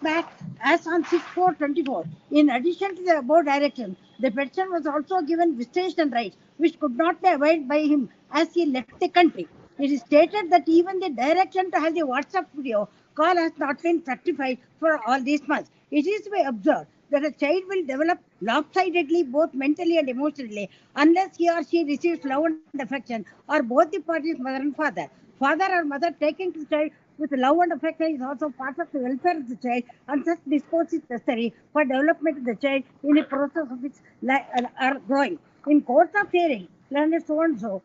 on 6/4/24. In addition to the above direction, the petition was also given visitation rights, which could not be availed by him as he left the country. It is stated that even the direction to have the WhatsApp video call has not been certified for all these months. It is to be observed that a child will develop lopsidedly both mentally and emotionally unless he or she receives love and affection, or both the parties, mother and father. Father or mother taking to the child with love and affection is also part of the welfare of the child, and such dispose is necessary for development of the child in the process of its growing. In course of hearing, learned so and so,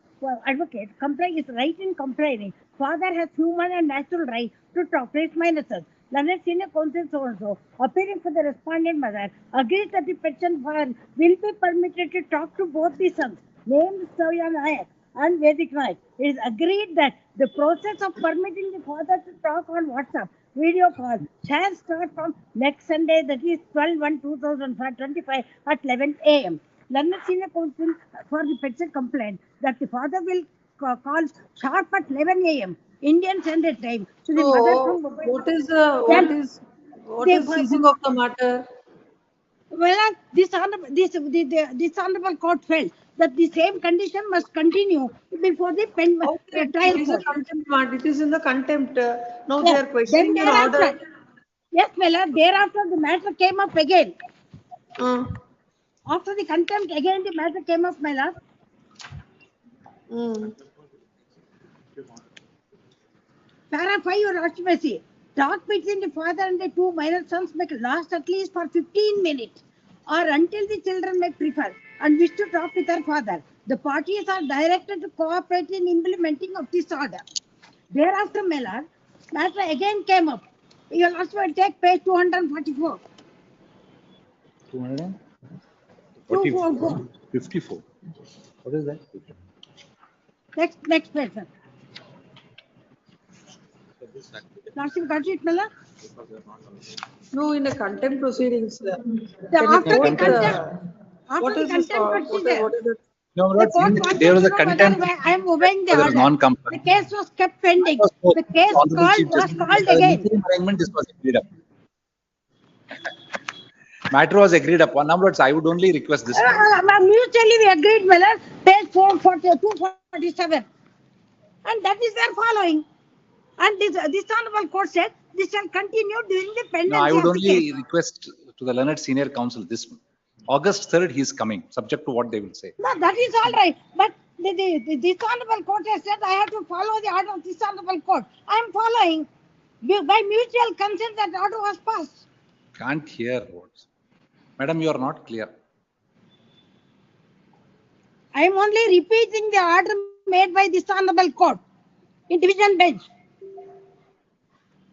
advocate, comply is right in complaining. Father has human and natural right to talk to his minor son. Learned senior counsel so and so, appearing for the respondent mother, agrees that the petition will be permitted to talk to both the sons, named Savya Nayak and Vedic Nayak. It is agreed that the process of permitting the father to talk on WhatsApp video call shall start from next Sunday, that is 12/1/2025 at 11 a.m. Learned senior counsel for the petition complaint that the father will call sharp at 11 a.m. Indian Standard Time to the mother from Mumbai. What is seizing of the matter? Well, this honorable court felt that the same condition must continue before the trial court. It is in the contempt. Now they are questioning your order. Yes, my lord. Thereafter, the matter came up again. After the contempt, again the matter came up, my lord. Para 5, your lordship, talk between the father and the two minor sons may last at least for 15 minutes or until the children may prefer and wish to talk with their father. The parties are directed to cooperate in implementing of this order. Thereafter, my lord, matter again came up. You will also take page 244. 244. 54. What is that? Next person. Lordship got it, Mela? No, in the contempt proceedings. After the contempt procedure. No, there was a contempt. I am obeying the order. The case was kept pending. The case was called again. This was agreed up. Matter was agreed upon. Now, I would only request this. Mutually we agreed, Mela, page 247. And that is their following. And this honorable court said this shall continue during the pendency. No, I would only request to the learned senior counsel this one. August 3rd, he is coming, subject to what they will say. No, that is all right. But this honorable court has said I have to follow the order of this honorable court. I am following. By mutual consent, that order was passed. Can't hear words. Madam, you are not clear. I am only repeating the order made by this honorable court in division bench.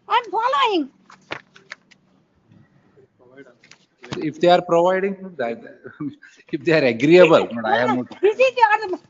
I am following. if they are providing, if they are agreeable, but I have no. This is the order.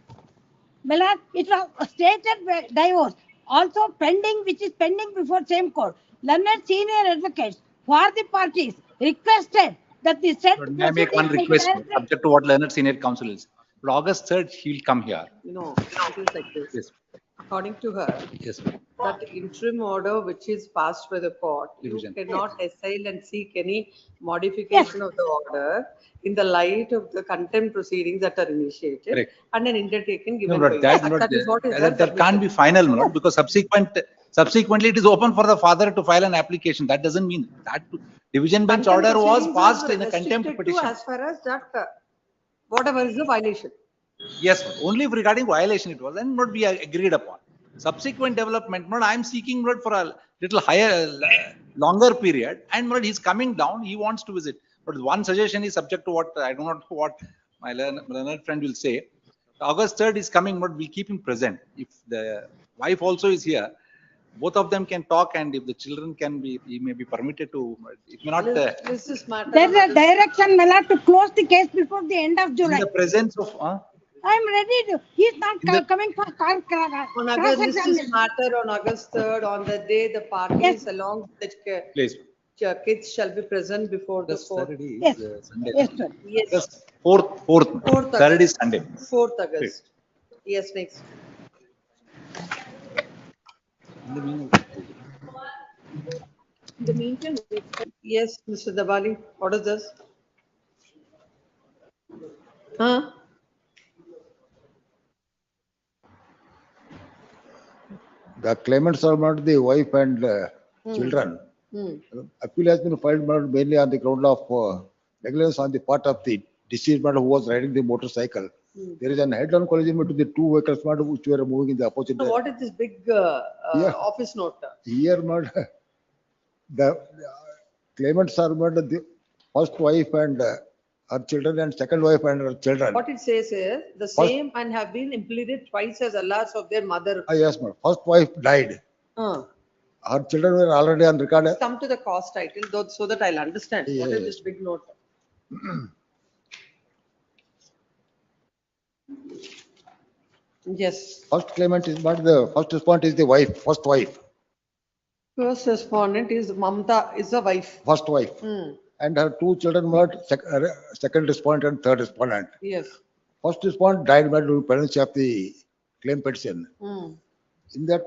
My lord, it was stated divorce, also pending, which is pending before same court. Learned senior advocates for the parties requested that the said But may I make one request, subject to what learned senior counsel is. But August 3rd, he will come here. No, it is like this. Yes. According to her, Yes. that interim order which is passed by the court, Division. you cannot assail and seek any modification of the order in the light of the contempt proceedings that are initiated. Correct. And an undertaking No, given but by that, you. but That is what is that can't be final, my lord, because subsequently it is open for the father to file an application. That doesn't mean that division bench Contempt order was proceedings passed are in a contempt restricted to petition. as far as that, whatever is the violation. Yes, only regarding violation it was and not be agreed upon. Subsequent development, not I am seeking not for a little higher, longer period, and not he's coming down, he wants to visit. But one suggestion is subject to what I do not know what my learned friend will say. August 3rd is coming, but we keep him present. If the wife also is here, both of them can talk, and if the children can be, he may be permitted to. It may not. This is matter. There's a direction, my lord, to close the case before the end of July. In the presence of. I'm ready to. He's not coming for On August, this is matter on August 3rd, on the day the parties along with the Please. kids shall be present before the court. Yes. Sunday. Yes, sir. Yes. 4th. Third is Sunday. 4th August. Yes, next. The meantime, Yes, Mr. Dabali, what is this? Huh? The claimants are not the wife and children. Appeal has been filed mainly on the ground of negligence on the part of the deceased man who was riding the motorcycle. There is an head-on collision between the two vehicles which were moving in the opposite So direction. what is this big office note? Here, the claimants are the first wife and her children and second wife and her children. What it says is the same and have been implemented twice as alas of their mother. Yes, ma'am. First wife died. Her children were already on record. Come to the cause title so that I'll understand. What is this big note? Yes. First claimant is not the first respondent is the wife, first wife. First respondent is Mamta, is the wife. First wife. And her two children were second respondent and third respondent. Yes. First respondent died by the penalty of the claim petition. In that,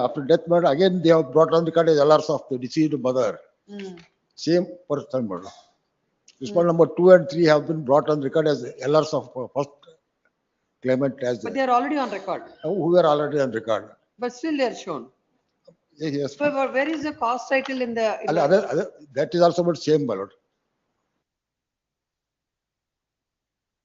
after death, again they have brought on the record as LRs of the deceased mother. Same person. Respondent number 2 and 3 have been brought on record as LRs of first claimant as. But they are already on record. Who are already on record. But still they are shown. Yes. So where is the cause title in the? That is also about same ballot.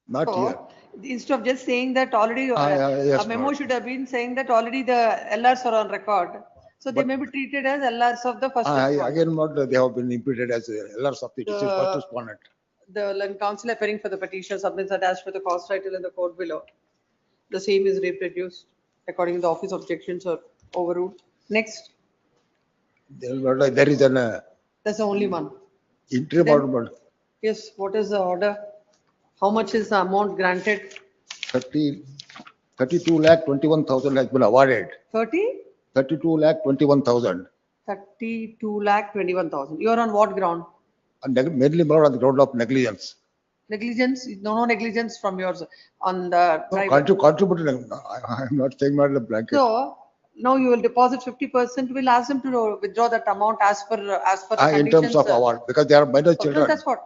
Not here. Instead of just saying that already, yes, a memo should have been saying that already the LRs are on record. So they may be treated as LRs of the first respondent. Again, they have been imputed as LRs of the deceased first respondent. The counsel appearing for the petition submits attached for the cause title in the court below. The same is reproduced according to the office objections or overruled. Next. There is an. That's the only one. Interim order. Yes. What is the order? How much is the amount granted? 32 lakh 21,000 has been awarded. 32 lakh 21,000. 32 lakh 21,000. You are on what ground? Mainly on the ground of negligence. Negligence? No negligence from yours on the. Contributed. I am not saying the blanket. So now you will deposit 50%. We'll ask them to withdraw that amount as per the conditions. In terms of award, because they are minor children. That's what.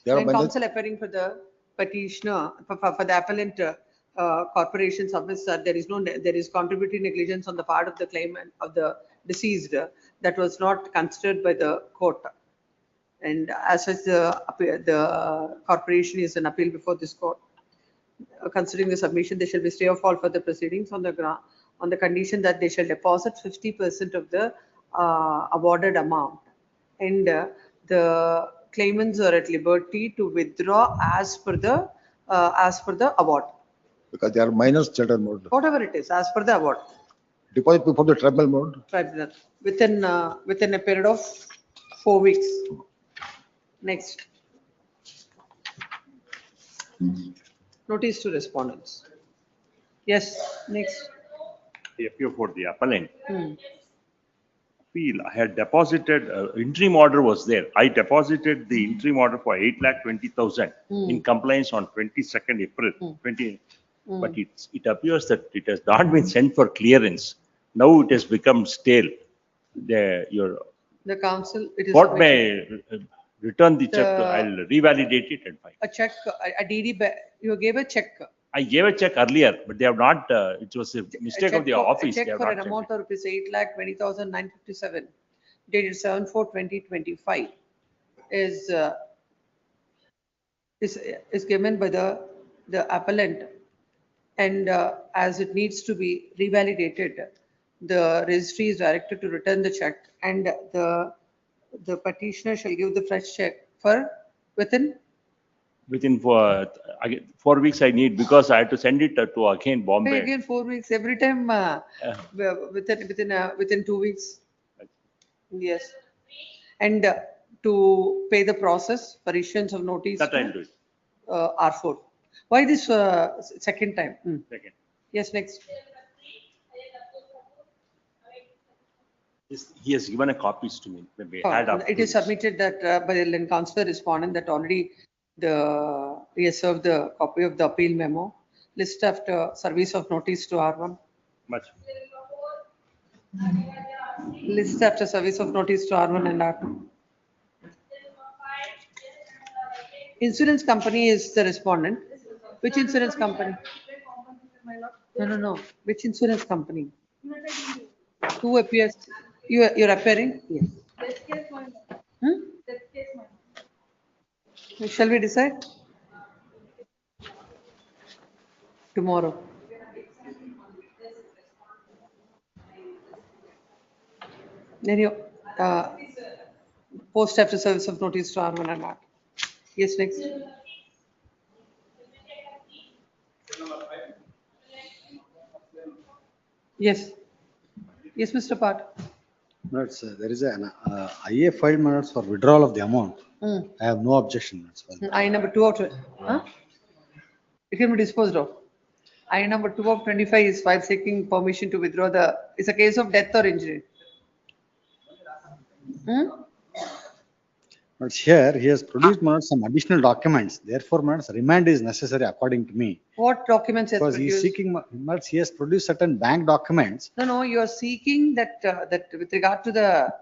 Then counsel appearing for the petitioner for the appellant corporation submits that there is contributory negligence on the part of the claimant of the deceased that was not considered by the court. And as such, the corporation is an appeal before this court. Considering the submission, there shall be stay of all further proceedings on the condition that they shall deposit 50% of the awarded amount, and the claimants are at liberty to withdraw as per the award. Because they are minors children mode. Whatever it is, as per the award. Deposit before the tribunal mode. Tribunal within a period of 4 weeks. Next. Notice to respondents. Yes, next. The appeal for the appellant. Hmm. Appeal, I had deposited, interim order was there. I deposited the interim order for 8,20,000 in compliance on 22nd April 20. But it appears that it has not been sent for clearance. Now it has become stale. The council, it is. Court may return the check, I'll revalidate it and fine. A check, a DD, you gave a check. I gave a check earlier, but they have not, it was a mistake of the office. A check They have for not an sent amount it. of rupees 8,20,957 dated 7/4/2025 is given by the appellant, and as it needs to be revalidated, the registry is directed to return the check, and the petitioner shall give the fresh check for within. Within 4 weeks I need, because I had to send it to again Bombay. Again 4 weeks every time, within 2 weeks. Yes, and to pay the process for issuance of notice. That I'll do it. R4. Why this second time? Second. Yes, next. He has given a copies to me. Maybe add up It to is this. submitted that by the councillor respondent that already he has served the copy of the appeal memo. List after service of notice to R1. Much. List after service of notice to R1 and R2. Insurance company is the respondent. Which insurance company? No. Which insurance company? Who appears? You're appearing? Yes. Shall we decide? Tomorrow. Then you post after service of notice to R1 and R2. Yes, next. Yes. Yes, Mr. Pat. Minutes, there is an IA filed minutes for withdrawal of the amount. I have no objection. I number 2 of it can be disposed of. I number 2 of 25 is filed seeking permission to withdraw it's a case of death or injury. But here he has produced some additional documents. Therefore, remand is necessary according to me. What documents has Because he is produced? seeking, he has produced certain bank documents. No, you are seeking that with regard to the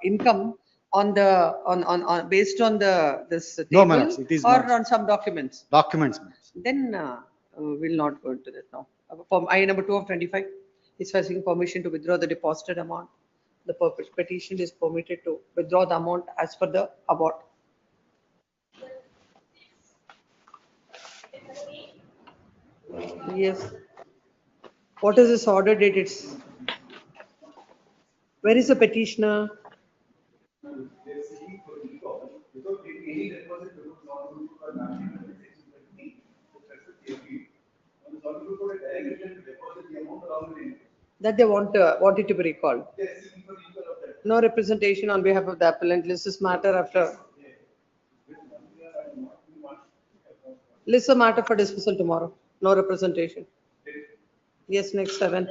income on based on this No, table, ma'am, it is or not. on some documents. Documents. Then we'll not go into that now. Form I number 2 of 25 is seeking permission to withdraw the deposited amount. The petition is permitted to withdraw the amount as per the above. Yes. What is this order dated? Where is the petitioner? That they want it to be recalled. No representation on behalf of the appellant. List this matter after. List the matter for dismissal tomorrow. No representation. Yes, next 7.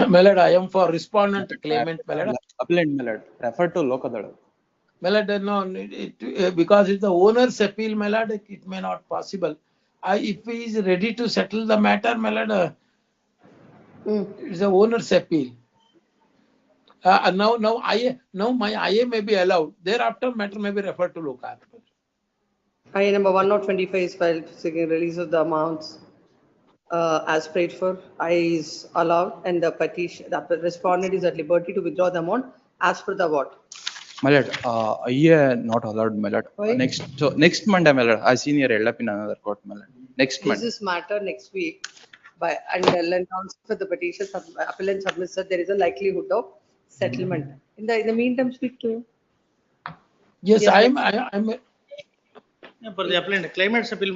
My lord, I am for respondent claimant. My lord. Appellant, my lord. Refer to Lokadada. My lord, no, because it's the owner's appeal, my lord, it may not possible. If he is ready to settle the matter, my lord, it's the owner's appeal. Now my IA may be allowed. Thereafter, matter may be referred to local. I number 1 of 25 is filed seeking release of the amounts as paid for. I is allowed, and the respondent is at liberty to withdraw the amount as per the what? My lord, IA not allowed, my lord. Why? Next Monday, my lord. I seen your held up in another court, my lord. Next Monday. This matter next week and counsel for the petition appellant submits that there is a likelihood of settlement. In the meantime, speak to him. Yes, Yes, I'm For the appellant, claimant's appeal,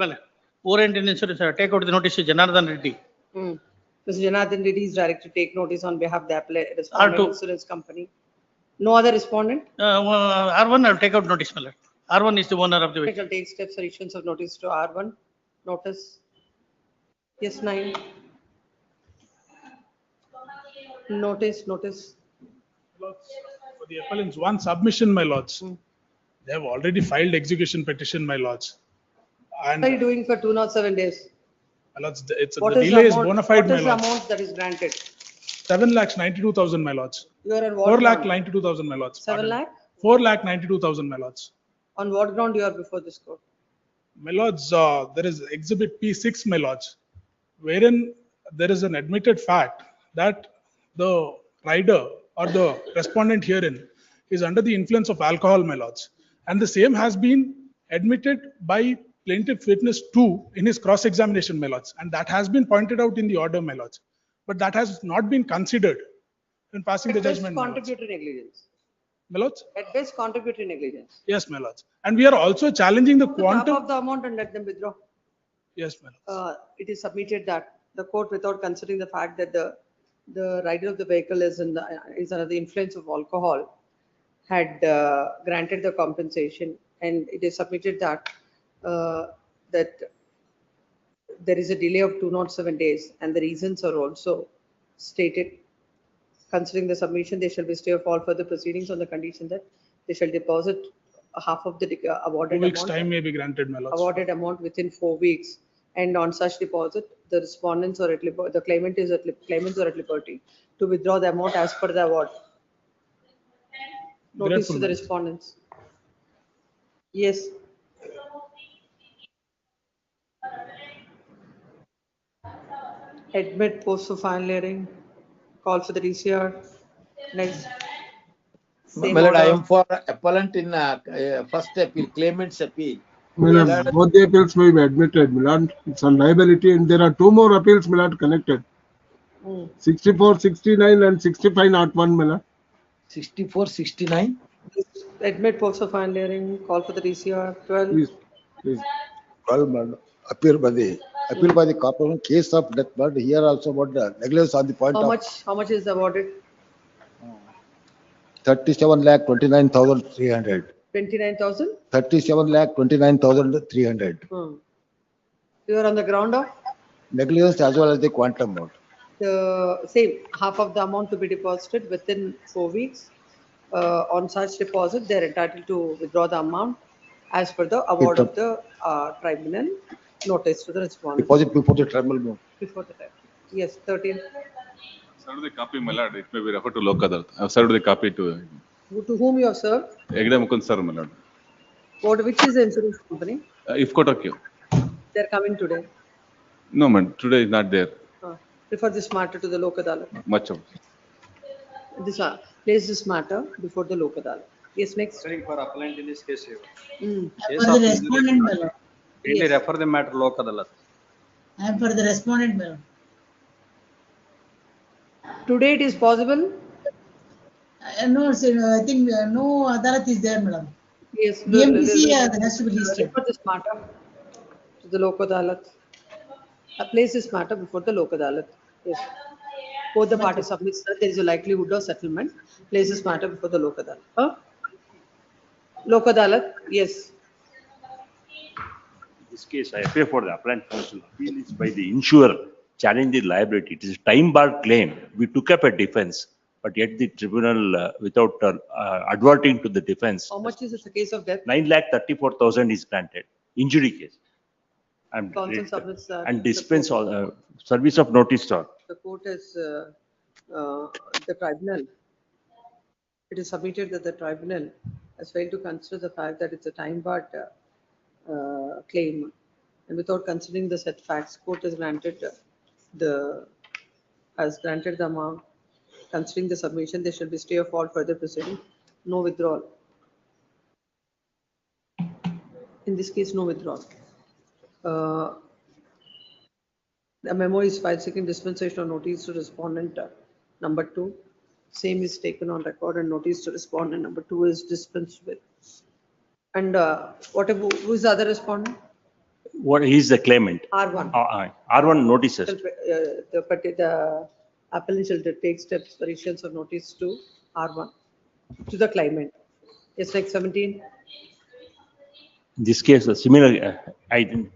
warrant in insurance, take out the notice to Janardhan Reddy. Mr. Janardhan Reddy is directed to take notice on behalf of the respondent R2. insurance company. No other respondent? R1, I'll take out notice, R1 is the owner of the They vehicle. shall take steps for issuance of notice to R1. Notice. Yes, 9. Notice. For the appellants, one submission, my lords. They have already filed execution petition, my lords. What And are you doing for 207 days? my lords, it's What the is delay the is amount? bona fide, What my is the lords. amount that is granted? 7,92,000, my lords. You are on what 4 lakh ground? 92,000, my lords. 7 Pardon. lakh? 4 lakh 92,000, my lords. On what ground you are before this court? My lords, there is exhibit P6, my lords, wherein there is an admitted fact that the rider or the respondent herein is under the influence of alcohol, my lords. And the same has been admitted by plaintiff witness 2 in his cross-examination, my lords. And that has been pointed out in the order, my lords. But that has not been considered in passing the At best, judgment, my lords. contributory negligence. My lords? At best, contributory negligence. Yes, my lords. And we are also challenging the Put the top quantum. of the amount and let them withdraw. Yes, my lords. It is submitted that the court, without considering the fact that the rider of the vehicle is under the influence of alcohol, had granted the compensation, and it is submitted that that there is a delay of 207 days, and the reasons are also stated. Considering the submission, they shall be stay of all further proceedings on the condition that they shall deposit half of the awarded 2 weeks amount. time may be granted, my lords. Awarded amount within 4 weeks, and on such deposit, the respondents or the claimants are at liberty to withdraw the amount as per the award. Notice to the respondents. Yes. Admit post for final hearing. Call for the DCR. Next. Same My lord, I order. am for appellant in first appeal, claimant's appeal. My lord, both the appeals may be admitted, my lord. It's on liability, and there are 2 more appeals, my lord, connected. 64, 69 and 6501, my lord. 64, 69. Admit post for final hearing. Call for the DCR. 12. Please. 12, madam. Appeal by the corporation, case of death, but here also about the negligence on the point How of much? How much is awarded? 37,29,300. 29,000. 37,29,300. You are on the ground of Negligence as well as the quantum amount. the same half of the amount to be deposited within 4 weeks. On such deposit, they are entitled to withdraw the amount as per the award of the tribunal. Notice to the respondent. Deposit before the tribunal. Before the time. Yes, 13. Served the copy, my lord. It may be referred to Lok Adalat. I have served the copy to To whom you have served? Egde Mukund sir, my lord. Which is the insurance company? If Kotakyo. They are coming today. No, man. Today is not there. Refer this matter to the Lok Adalat. Much of. This one. Place this matter before the Lok Adalat. Yes, next. For appellant in this case. Mm. Case For of the respondent, my lord. kindly Yes. refer the matter Lok Adalat. And for the respondent, my lord. Today it is possible. No, sir, I think no Adalat is there, madam. Yes. BMPC has to be listed. Refer this matter to the Lok Adalat. Place this matter before the Lok Adalat. Yes. Both the parties submit that there is a likelihood of settlement. Place this matter before the Lok Adalat. Lok Adalat. Yes. In this case, I appear for the appellant counsel. Appeal is by the insurer challenge the liability. It is a time-barred claim. We took up a defense, but yet the tribunal, without adverting to the defense, How much is it? The case of death? 9,34,000 is granted. Injury case. And, Counsel submits that. and dispense all service of notice to. The court has the tribunal. It is submitted that the tribunal has failed to consider the fact that it's a time-barred claim, and without considering the set facts, court has granted the amount. Considering the submission, there shall be stay of all further proceeding. No withdrawal. In this case, no withdrawal. The memo is filed seeking dispensation of notice to respondent number 2. Same is taken on record and notice to respondent number 2 is dispensed with. And who is the other respondent? What is the claimant? R1. R1 notices. The appellant shall take steps for issuance of notice to R1, to the claimant. Yes, next 17. In this case, a similar, I think,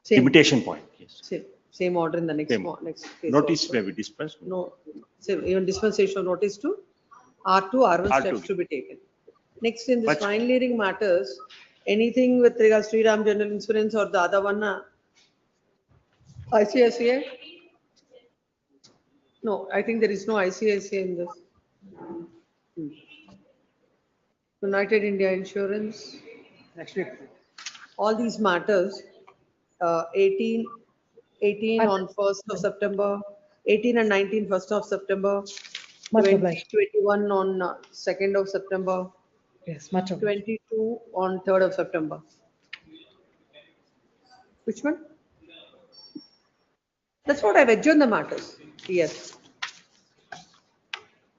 Same. limitation point. Yes. Same order in the next, Same. next case. Notice also. may be dispensed. No, same, even dispensation of notice to R2, R1 R2. steps to be taken. Next, in this But- fine leading matters, anything with regards to Sriram General Insurance or the other one, ICICI? No, I think there is no ICICI in this. United India Insurance. Actually, all these matters, 18 on 1st of September, 18 and 19, 1st of September, Much 20, obliged. 21 on 2nd of September, Yes, much obliged. 22 on 3rd of September. Which one? That's what I've adjourned the matters. Yes.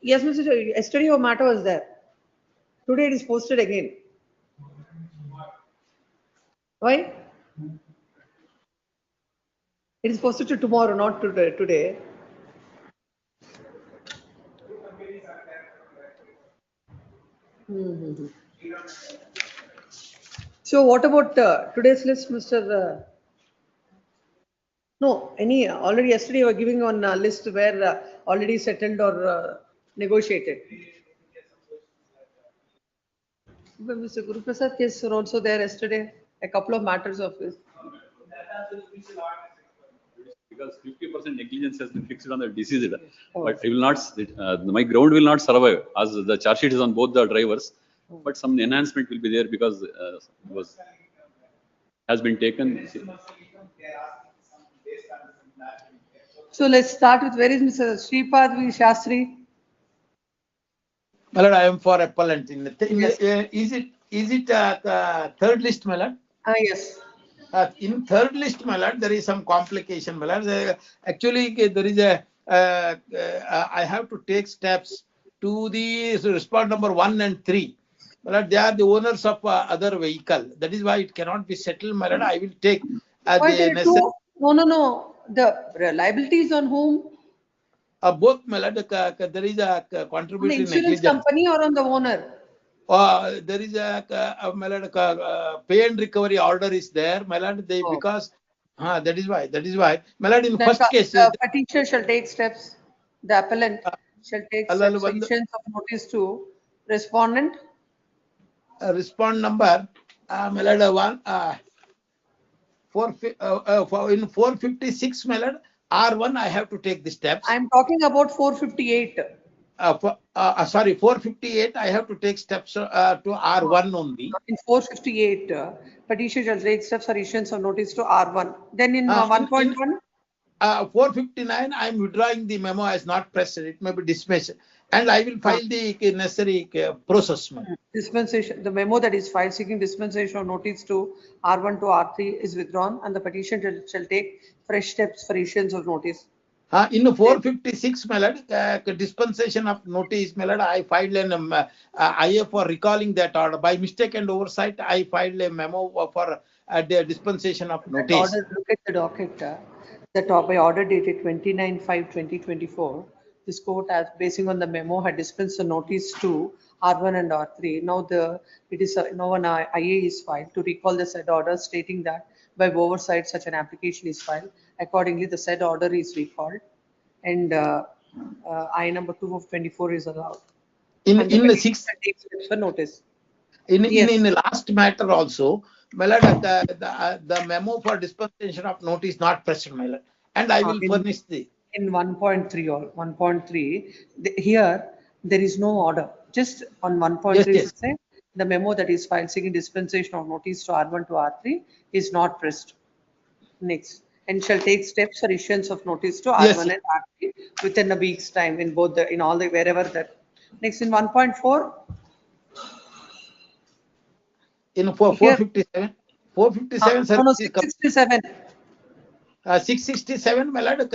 Yes, Mr. Chair, yesterday your matter was there. Today it is posted again. Why? It is posted to tomorrow, not today. So what about today's list, Mr. No, already yesterday you were giving on a list where already settled or negotiated. But Mr. Guru Prasad case were also there yesterday, a couple of matters of this. Because 50% negligence has been fixed on the deceased, but I will not, my ground will not survive as the charge sheet is on both the drivers, but some enhancement will be there because has been taken. So let's start with where is Mr. Sripad V. Shastri? My lord, I am for appellant. Yes. Is it third list, my lord? Yes. In third list, my lord, there is some complication, my lord. Actually, there is I have to take steps to the respond number 1 and 3. My lord, they are the owners of other vehicle. That is why it cannot be settled, my lord. I will take Why the there are necessary. two? No. The liabilities on whom? Both, my lord, there is a On the contributory insurance negligence. company or on the owner? There is my lord, pay and recovery order is there, my lord. Because that is why, my lord. In Then first case, the petitioner shall take steps. The appellant shall take steps for issuance of notice to respondent. Respond number, my lord, in 456, my lord, R1, I have to take the steps. I'm talking about 458. Sorry, 458, I have to take steps to R1 only. In 458, petitioner shall take steps for issuance of notice to R1. Then in 1.1? 459, I am withdrawing the memo as not present. It may be dismissed. And I will file the necessary process. Dispensation, the memo that is filed seeking dispensation of notice to R1 to R3 is withdrawn and the petitioner shall take fresh steps for issuance of notice. In 456, my lord, dispensation of notice, my lord, I filed an IA for recalling that order. By mistake and oversight, I filed a memo for the dispensation of notice. Order, look at the docket. The top by order dated 29/5/2024. This court, as basing on the memo, had dispensed a notice to R1 and R3. Now now an IA is filed to recall the said order, stating that by oversight such an application is filed. Accordingly, the said order is recalled, and I number 2 of 24 is allowed. In the sixth for notice. In the last matter also, my lord, the memo for dispensation of notice not present, my lord, and I will furnish the. In 1.3 or 1.3, here there is no order. Just on 1.3, Yes. say the memo that is filed seeking dispensation of notice to R1 to R3 is not pressed. Next, and shall take steps for issuance of notice to R1 and R3 within a week's time in both in all the wherever that. Next, in 1.4. In 457, 457, sir. No, 667. 667, my lord,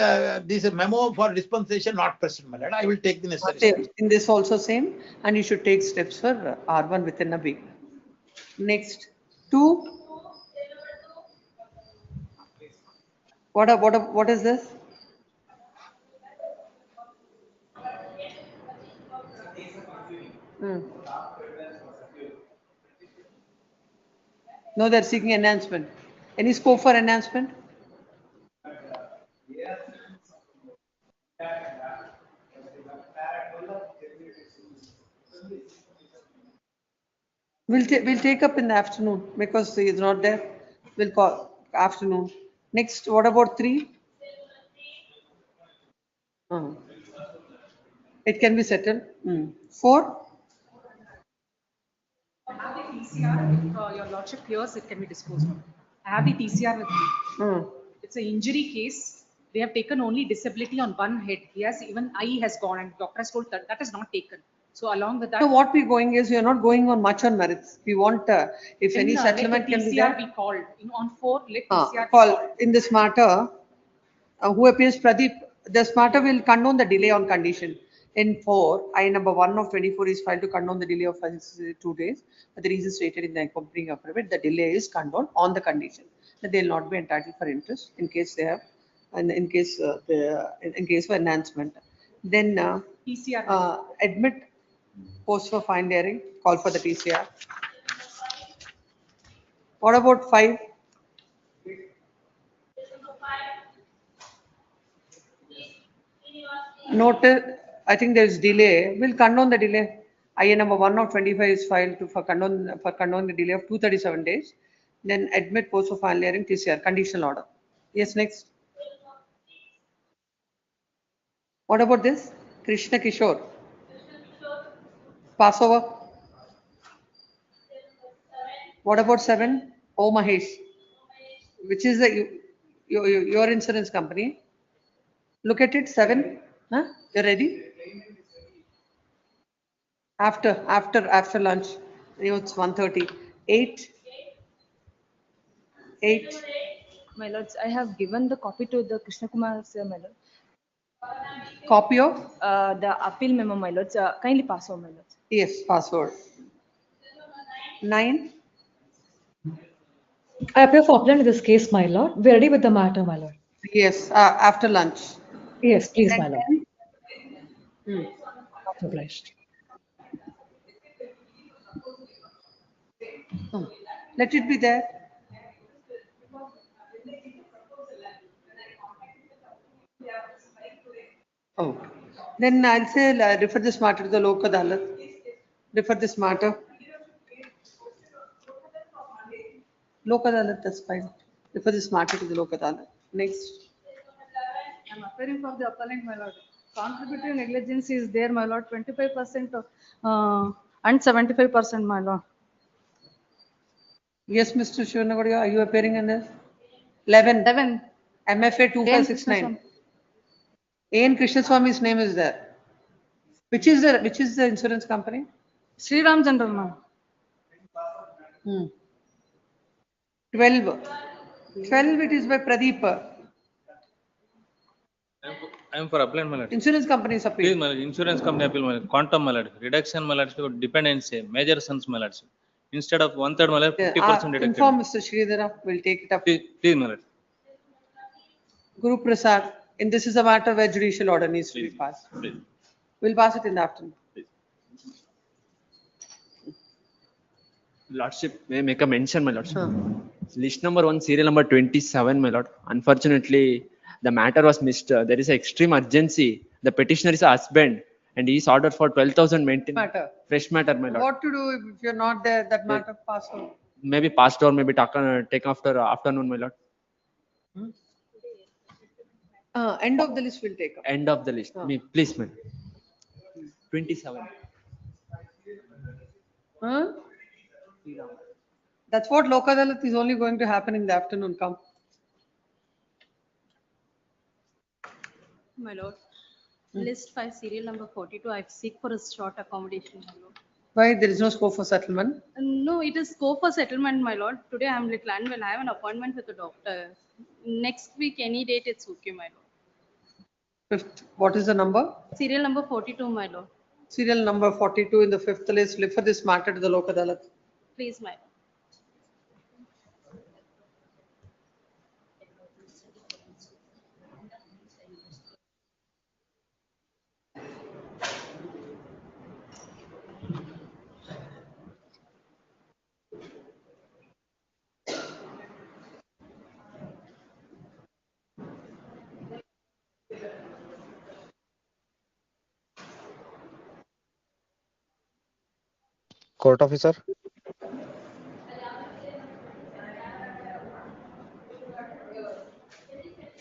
this memo for dispensation not present, my lord. I will take the necessary steps. In this also same, and you should take steps for R1 within a week. Next, 2. What is this? No, they're seeking enhancement. Any scope for enhancement? We'll take up in the afternoon because he is not there. We'll call afternoon. Next, what about 3? It can be settled. 4? I have the TCR, if your lordship hears, it can be disposed of. I have the TCR with me. It's an injury case. They have taken only disability on one head. He has even eye has gone, and doctor has told that that is not taken. So along with that, So what we're going is, we are not going on much on merits. We want, if any settlement can be TCR there. be called. On 4, let TCR be Call called. in this matter, who appears Pradeep, this matter will condone the delay on condition. In 4, I number 1 of 24 is filed to condone the delay of 2 days. But the reason stated in the accompanying affidavit, the delay is condoned on the condition that they will not be entitled for interest in case they have, and in case in case for enhancement. Then TCR. Admit post for fine hearing, call for the TCR. What about 5? Notice, I think there is delay. We'll condone the delay. IA number 1 of 25 is filed for condone the delay of 237 days. Then admit post for final hearing TCR, conditional order. Yes, next. What about this? Krishna Kishore. Passover. What about 7? O Mahesh. Which is your insurance company? Look at it, 7. Huh? You're ready? After lunch. It's 1:30. 8. 8. My lords, I have given the copy to the Krishna Kumar sir, my lord. Copy of? The appeal memo, my lords. Kindly pass over, my lords. Yes, password. 9. I appear for appellant in this case, my lord. We're ready with the matter, my lord. Yes, after lunch. Yes, please, my lord. Hmm. Much obliged. Let it be there. Oh, then I'll say refer this matter to the Lok Adalat. Refer this matter. Lok Adalat, that's fine. Refer this matter to the Lok Adalat. Next. I'm appearing for the appellant, my lord. Contributory negligence is there, my lord. 25% and 75%, my lord. Yes, Mr. Shivanagodia, are you appearing in this? 11. 11. MFA 2569. A.N. Krishnaswamy's name is there. Which is the insurance company? Sri Ram General, ma'am. 12. 12 it is by Pradeep. I am for appellant, my lord. Insurance companies appeal. Please, my lord, insurance company appeal, my lord. Quantum, my lord. Reduction, my lord, to dependency, major sums, my lord. Instead of 1/3, my lord, 50% deducted. Inform Mr. Sridhara, we'll take it up. Please, my lord. Guru Prasad, and this is a matter where judicial order needs to be passed. Please. We'll pass it in the afternoon. Lordship, may I make a mention, my lordship? List number 1, serial number 27, my lord. Unfortunately, the matter was missed. There is extreme urgency. The petitioner is a husband and he is ordered for 12,000 maintenance. Matter. Fresh matter, my lord. What to do if you're not there, that matter pass on? Maybe passed or maybe take after afternoon, my lord. End of the list will take up. End of the list. Please, man. 27. Huh? That's what Lok Adalat is only going to happen in the afternoon. Come. My lord, list 5, serial number 42. I seek for a short accommodation, my lord. Why there is no scope for settlement? No, it is scope for settlement, my lord. Today I am little unwell. I have an appointment with the doctor. Next week, any date, it's okay, my lord. 5th. What is the number? Serial number 42, my lord. Serial number 42 in the 5th list. Refer this matter to the Lok Adalat. Please, my lord. Court officer.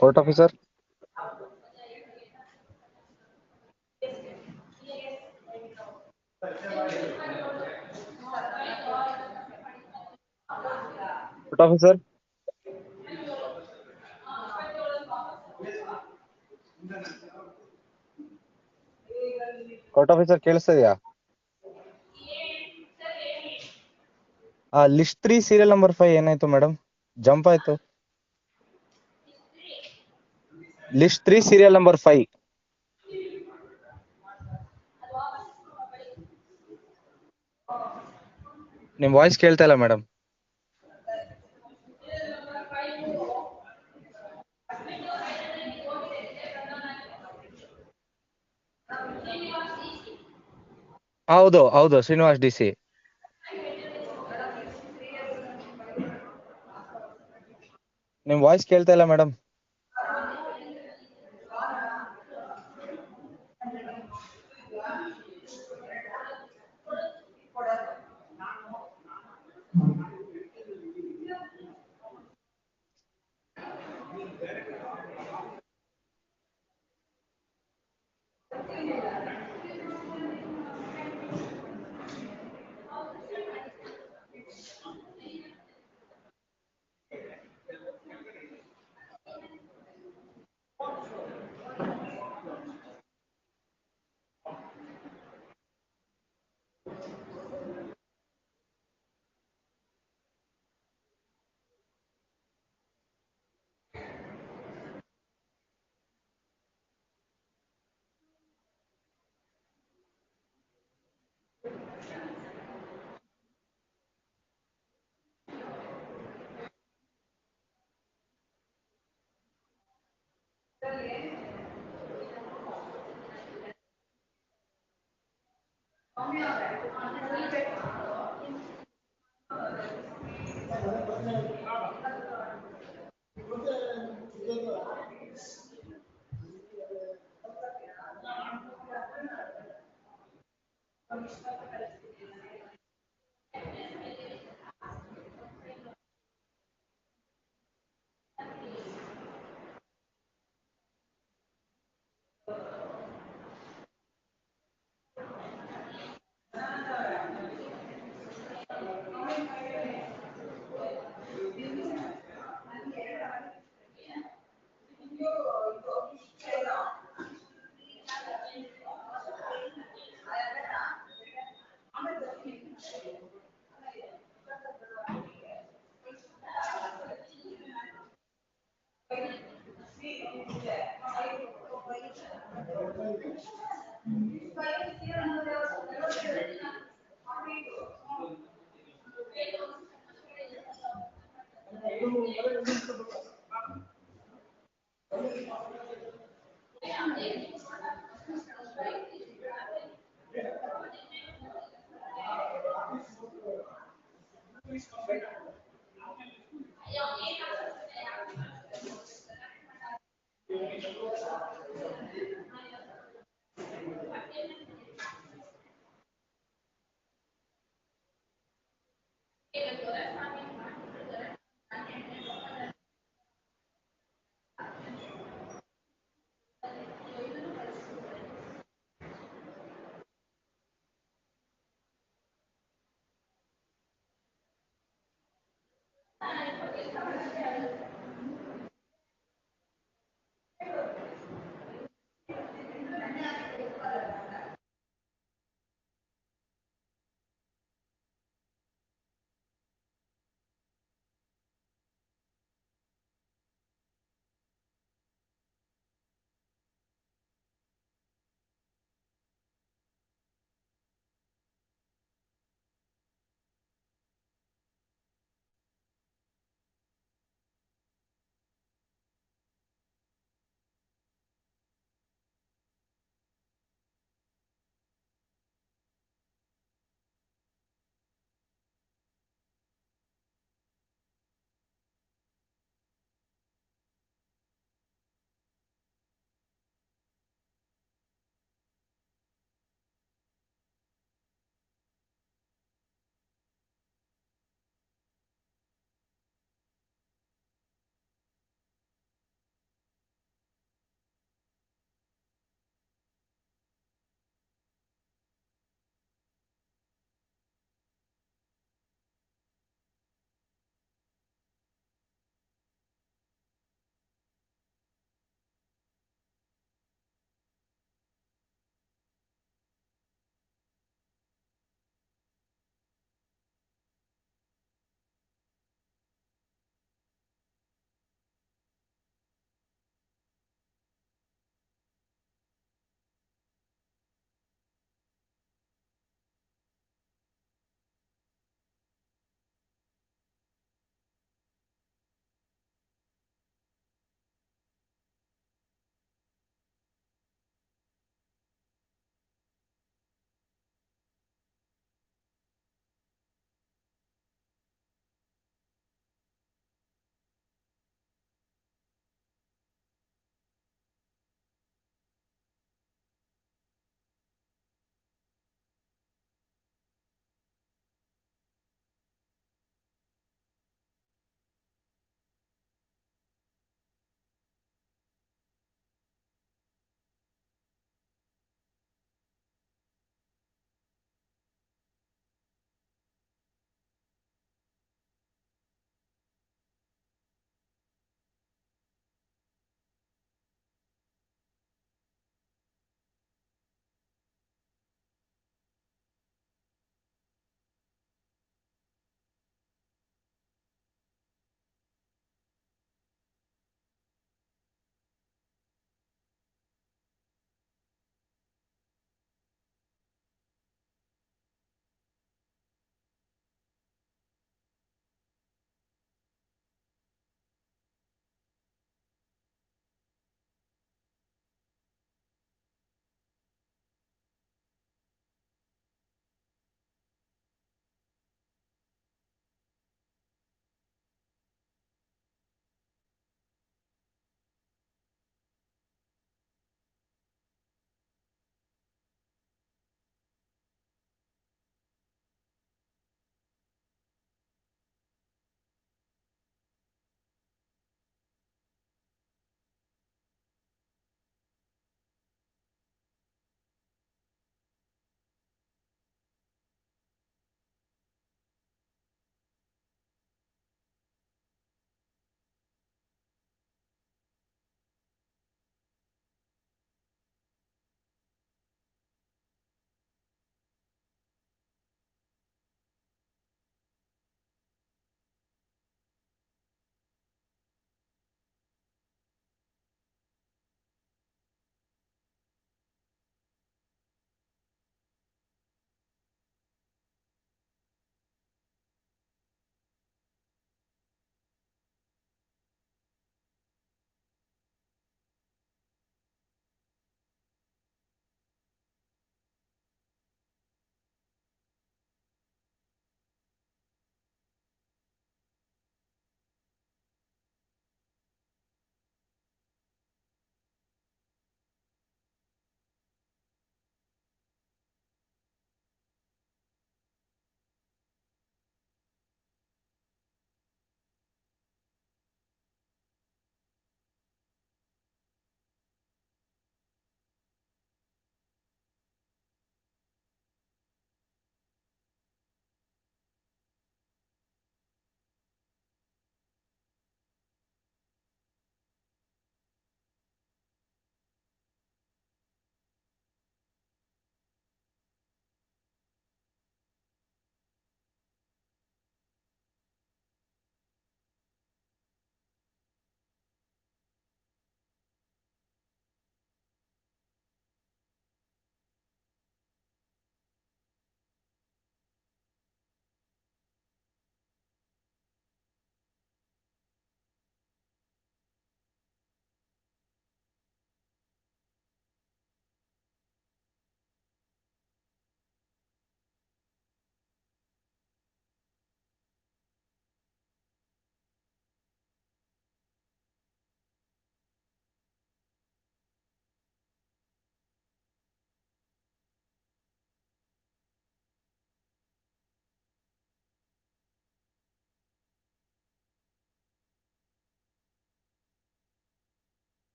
Court officer. Court officer. Court officer ಕೇಳಿಸ್ತಿದ್ಯಾ? List 3 serial number 5 ಏನಾಯ್ತು madam? Jump ಆಯ್ತು. List 3 serial number 5. ನಿಮ್ voice ಕೇಳ್ತಾ ಇಲ್ಲ madam. ಹೌದು Srinivas DC. ನಿಮ್ voice ಕೇಳ್ತಾ ಇಲ್ಲ madam.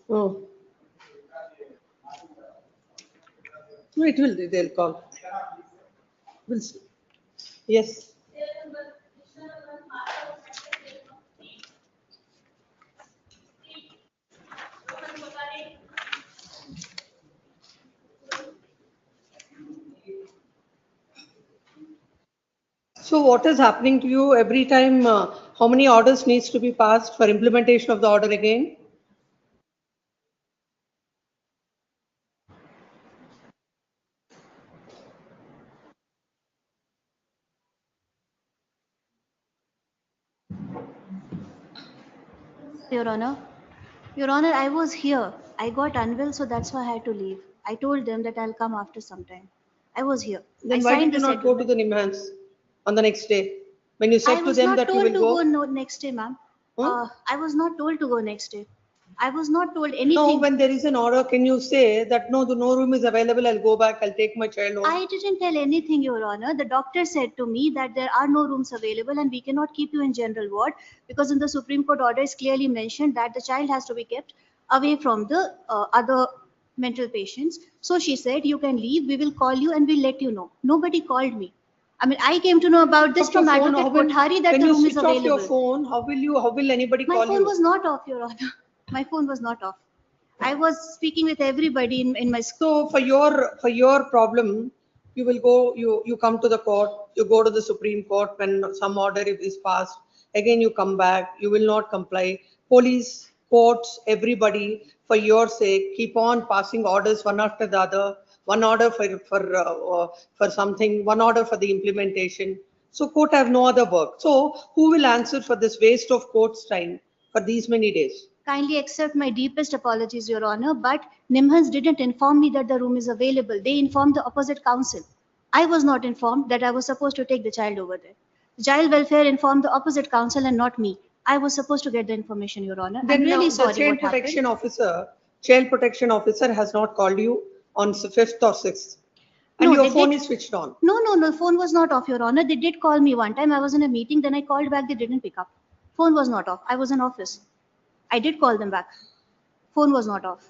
Oh. No, it will, they'll call. We'll see. Yes. So what is happening to you every time? How many orders needs to be passed for implementation of the order again? Your Honor, Your Honor, I was here. I got unwell, so that's why I had to leave. I told them that I'll come after some time. I was here. I Then why did signed you the not go to settlement. the NIMHANS on the next day? When you I said to was them not that you told will to go? go no, next day, ma'am. I was not told to go next day. I was not told No, anything. when there is an order, can you say that no, the no room is available, I'll go back, I'll take my child home? I didn't tell anything, Your Honor. The doctor said to me that there are no rooms available and we cannot keep you in general ward because in the Supreme Court order is clearly mentioned that the child has to be kept away from the other mental patients. So she said, you can leave, we will call you and we'll let you know. Nobody called me. I mean, I came to know about this Switch off from your phone, Advocate Kothari that when the you room is switch off your available. phone, how will anybody My call phone you? was not off, Your Honor. My phone was not off. I was speaking with everybody in my school. So for your problem, you will go, you come to the court, you go to the Supreme Court when some order is passed. Again, you come back, you will not comply. Police, courts, everybody, for your sake, keep on passing orders one after the other. One order for something, one order for the implementation. So court have no other work. So who will answer for this waste of court's time for these many days? Kindly accept my deepest apologies, Your Honor, but NIMHANS didn't inform me that the room is available. They informed the opposite counsel. I was not informed that I was supposed to take the child over there. Child welfare informed the opposite counsel and not me. I was supposed to get the information, Your Honor. I'm Then really the sorry what happened. child protection officer has not called you on 5th or 6th, and No, your they phone did. is switched on. No, phone was not off, Your Honor. They did call me one time. I was in a meeting, then I called back. They didn't pick up. Phone was not off. I was in office. I did call them back. Phone was not off.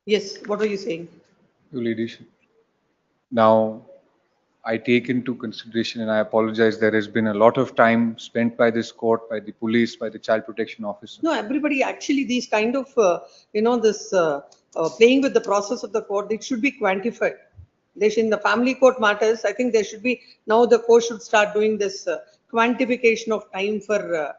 Yes, what are you saying? Your Ladyship. Now, I take into consideration and I apologize. There has been a lot of time spent by this court, by the police, by the child protection officer. No, everybody actually these kind of this playing with the process of the court. It should be quantified. They should, in the family court matters. I think there should be now the court should start doing this quantification of time for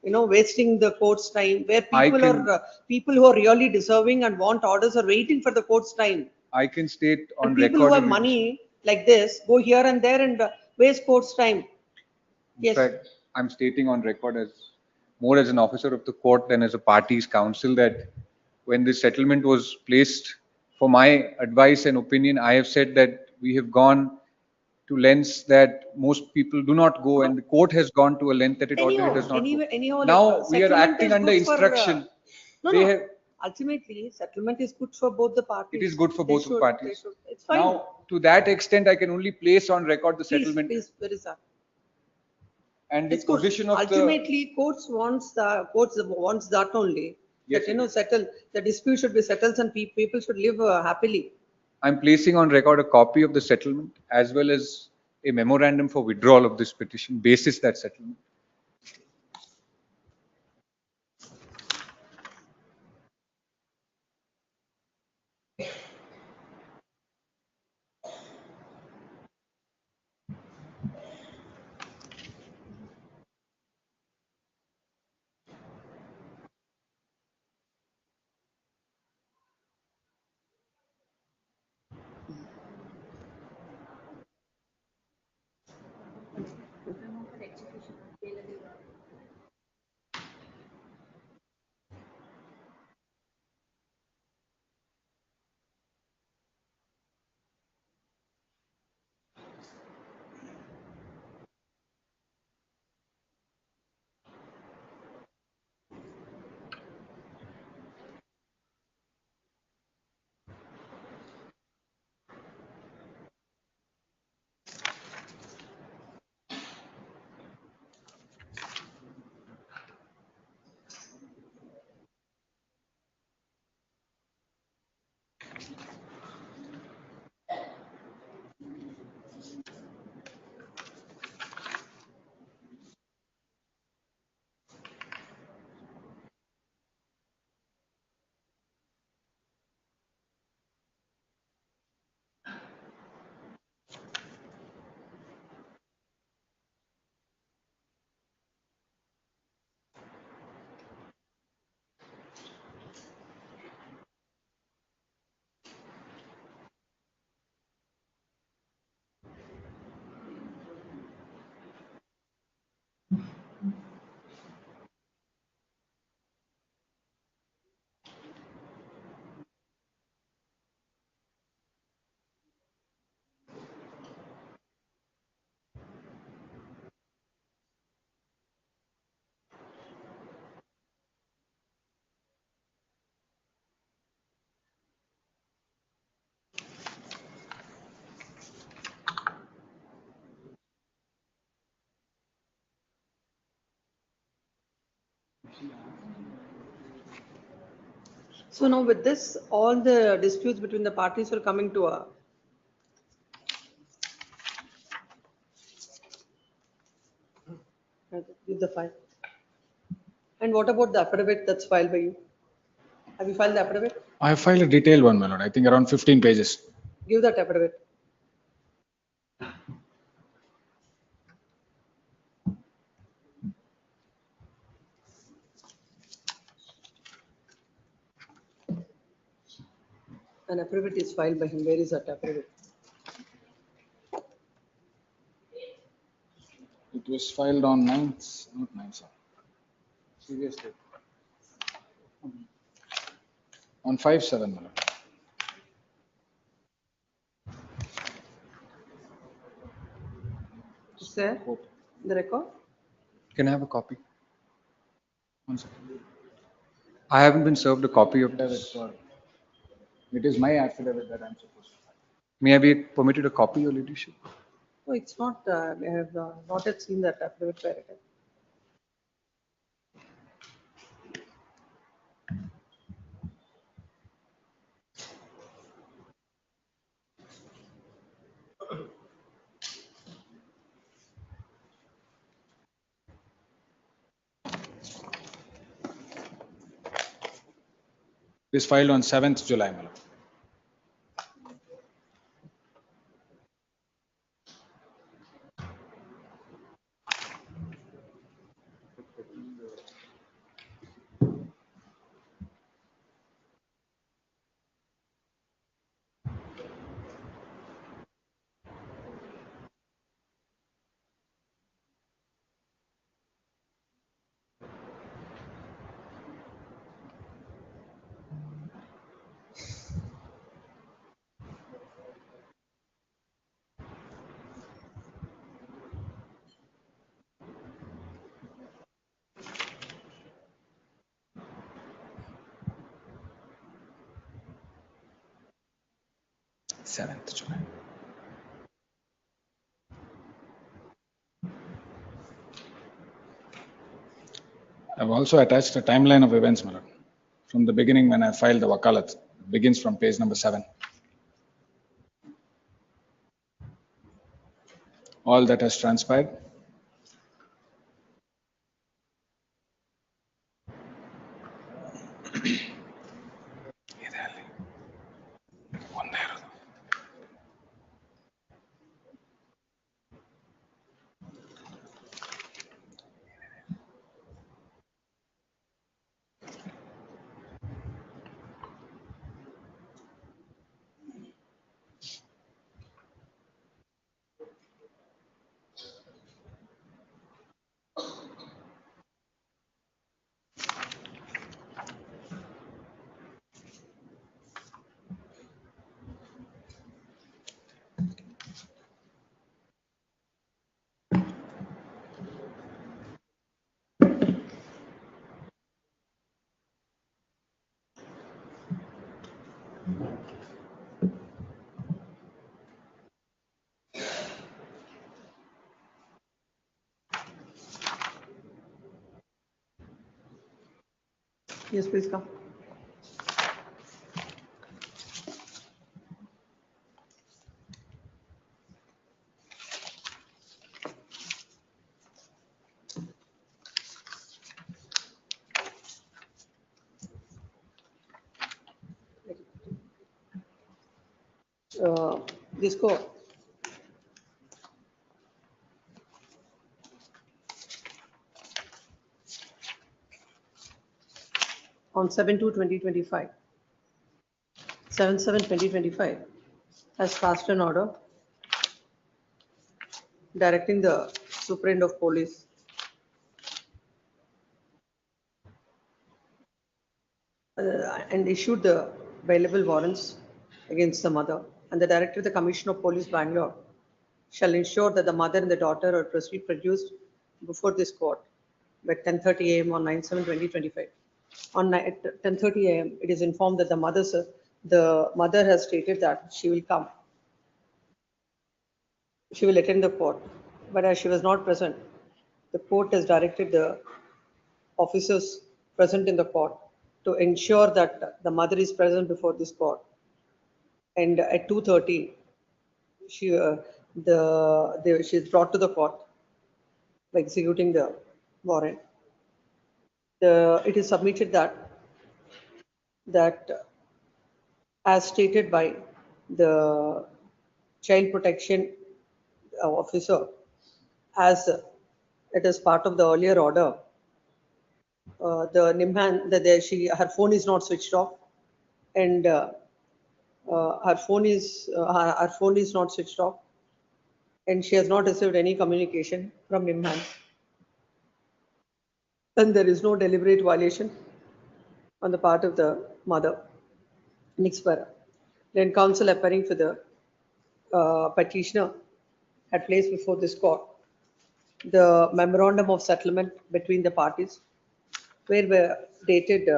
wasting the court's time where people who are really deserving and want orders are waiting for the court's time. I can state on And people record. who have money like this go here and there and waste court's time. In fact, I'm stating on record as more as an officer of the court than as a party's counsel that when this settlement was placed, for my advice and opinion, I have said that we have gone to lengths that most people do not go, and the court has gone to a length that it ordinarily does not go. Now we are acting under instruction. They have. Ultimately, settlement is good for both the parties. It is good for both the parties. It's fine. Now, to that extent, I can only place on record the settlement. Please, where is that? And the position of ultimately, courts wants that only. Yes, that settle the dispute should be settled and people should live happily. I'm placing on record a copy of the settlement as well as a memorandum for withdrawal of this petition basis that settlement. So now with this, all the disputes between the parties are coming to a give the file. And what about the affidavit that's filed by you? Have you filed the affidavit? I have filed a detailed one, my lord. I think around 15 pages. Give that affidavit. An affidavit is filed by him. Where is that affidavit? It was filed on 9th, not 9th, sir. Seriously. On 5/7, my lord. Is there the record? Can I have a copy? One second. I haven't been served a copy of Affidavit this. for- It is my affidavit that I'm supposed to file. May I be permitted a copy, Your Ladyship? No, it's not. I have not yet seen that affidavit by record. It is filed on 7th July, my lord. Seventh July. I've also attached a timeline of events, my lord. From the beginning when I filed the wakalat, it begins from page number 7. All that has transpired. Yes, please come. Disco. On 7/2/2025. 7/7/2025 has passed an order directing the Superintendent of Police and issued the bailable warrants against the mother, and the Director of the Commissioner of Police, Bangalore, shall ensure that the mother and the daughter are produced before this court by 10:30 a.m. on 9/7/2025. On 10:30 a.m., it is informed that the mother has stated that she will come. She will attend the court, but as she was not present, the court has directed the officers present in the court to ensure that the mother is present before this court. And at 2:30, she she is brought to the court by executing the warrant. It is submitted that as stated by the child protection officer, as it is part of the earlier order, the Nimhan, her phone is not switched off, and her phone is not switched off, and she has not received any communication from Nimhan. And there is no deliberate violation on the part of the mother. Next para. Then counsel appearing for the petitioner had placed before this court the memorandum of settlement between the parties, where were dated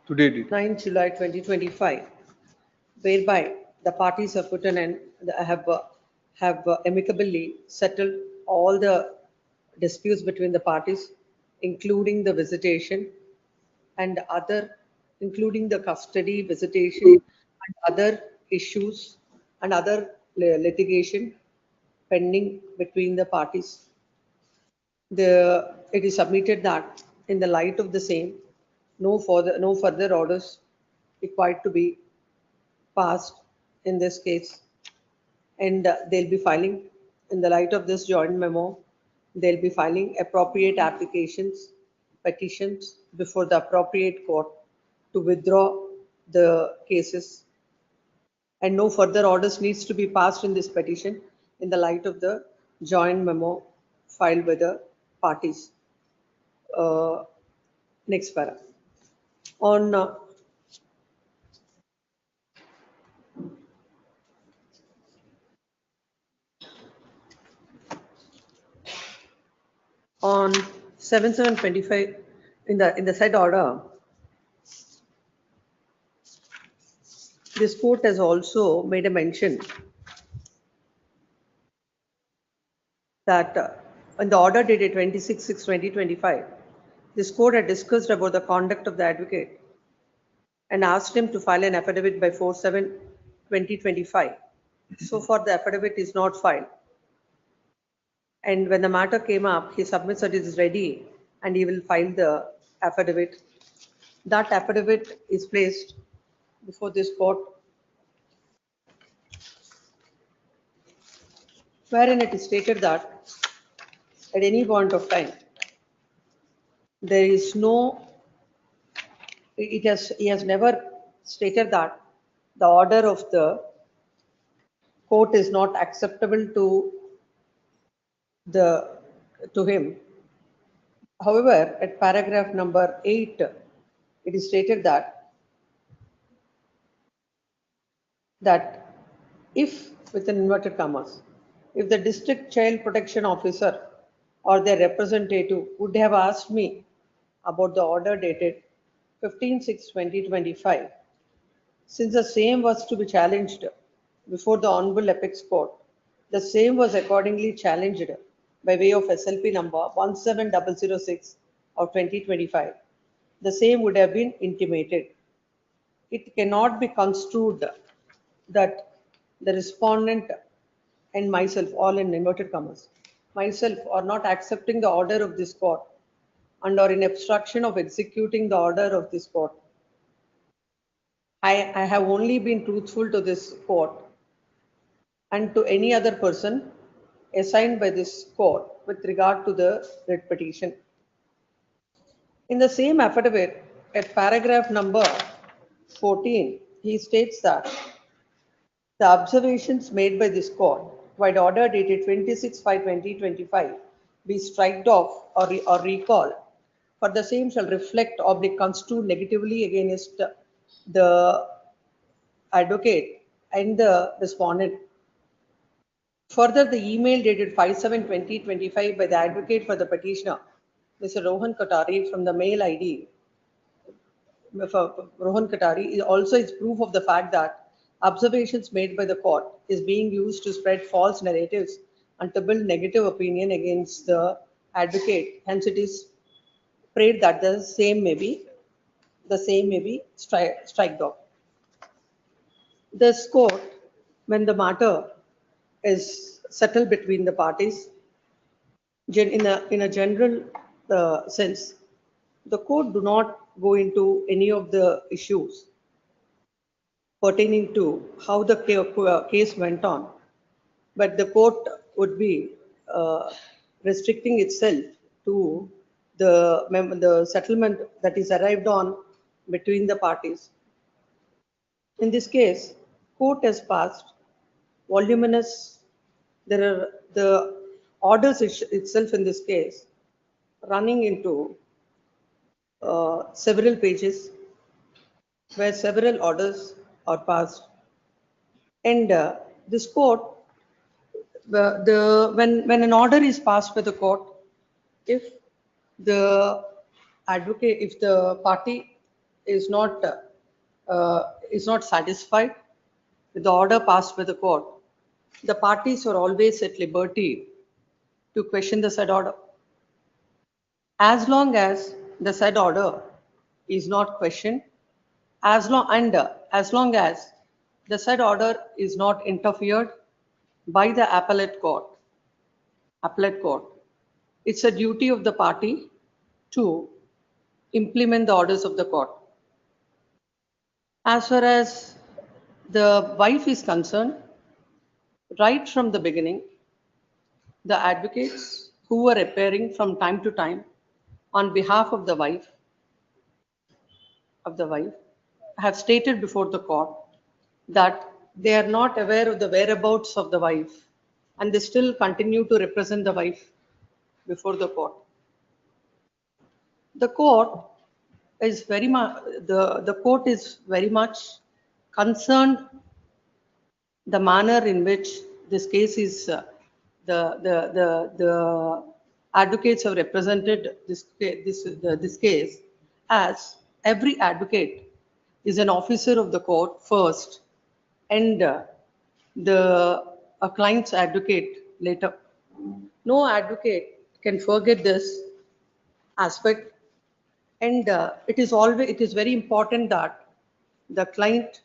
9 July 2025, whereby the parties have put an end, have amicably settled all the disputes between the parties, including the visitation and including the custody, visitation, and other issues and other litigation pending between the parties. It is submitted that in the light of the same, no further orders required to be passed in this case, and they'll be filing, in the light of this joint memo, they'll be filing appropriate applications, petitions before the appropriate court to withdraw the cases, and no further orders needs to be passed in this petition in the light of the joint memo filed by the parties. Next para. On 7/7/25, in the said order, this court has also made a mention that in the order dated 26/6/2025, this court had discussed about the conduct of the advocate and asked him to file an affidavit by 4/7/2025. So far, the affidavit is not filed. And when the matter came up, he submits that it is ready and he will file the affidavit. That affidavit is placed before this court, wherein it is stated that at any point of time, there is no, he has never stated that the order of the court is not acceptable to him. However, at paragraph number 8, it is stated that if, within inverted commas, if the district child protection officer or their representative would have asked me about the order dated 15/6/2025, since the same was to be challenged before the Honorable Apex Court, the same was accordingly challenged by way of SLP number 17006 of 2025. The same would have been intimated. It cannot be construed that the respondent and myself, all in inverted commas, myself are not accepting the order of this court and are in obstruction of executing the order of this court. I have only been truthful to this court and to any other person assigned by this court with regard to the writ petition. In the same affidavit, at paragraph number 14, he states that the observations made by this court, by the order dated 26/5/2025, be striked off or recalled, for the same shall reflect or be construed negatively against the advocate and the respondent. Further, the email dated 5/7/2025 by the advocate for the petitioner, Mr. Rohan Katari, from the mail ID Rohan Katari, also is proof of the fact that observations made by the court is being used to spread false narratives and to build negative opinion against the advocate. Hence, it is prayed that the same may be striked off. This court, when the matter is settled between the parties, in a general sense, the court do not go into any of the issues pertaining to how the case went on, but the court would be restricting itself to the settlement that is arrived on between the parties. In this case, court has passed voluminous, there are the orders itself in this case running into several pages where several orders are passed. And this court, when an order is passed by the court, if the advocate, if the party is not satisfied with the order passed by the court, the parties are always at liberty to question the said order. As long as the said order is not questioned, as long as the said order is not interfered by the appellate court, it's a duty of the party to implement the orders of the court. As far as the wife is concerned, right from the beginning, the advocates who were appearing from time to time on behalf of the wife have stated before the court that they are not aware of the whereabouts of the wife, and they still continue to represent the wife before the court. The court is very much concerned the manner in which this case is the advocates have represented this case, as every advocate is an officer of the court first and a client's advocate later. No advocate can forget this aspect, and it is very important that the client,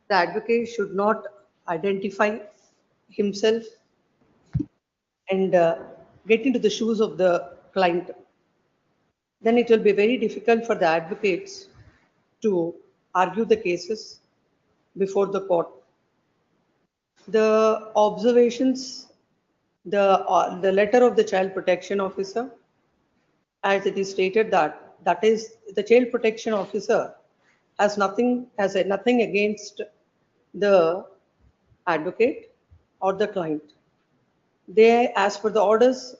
the advocate, should not identify himself and get into the shoes of the client. Then it will be very difficult for the advocates to argue the cases before the court. The observations, the letter of the child protection officer, as it is stated that is the child protection officer has nothing against the advocate or the client. They, as per the orders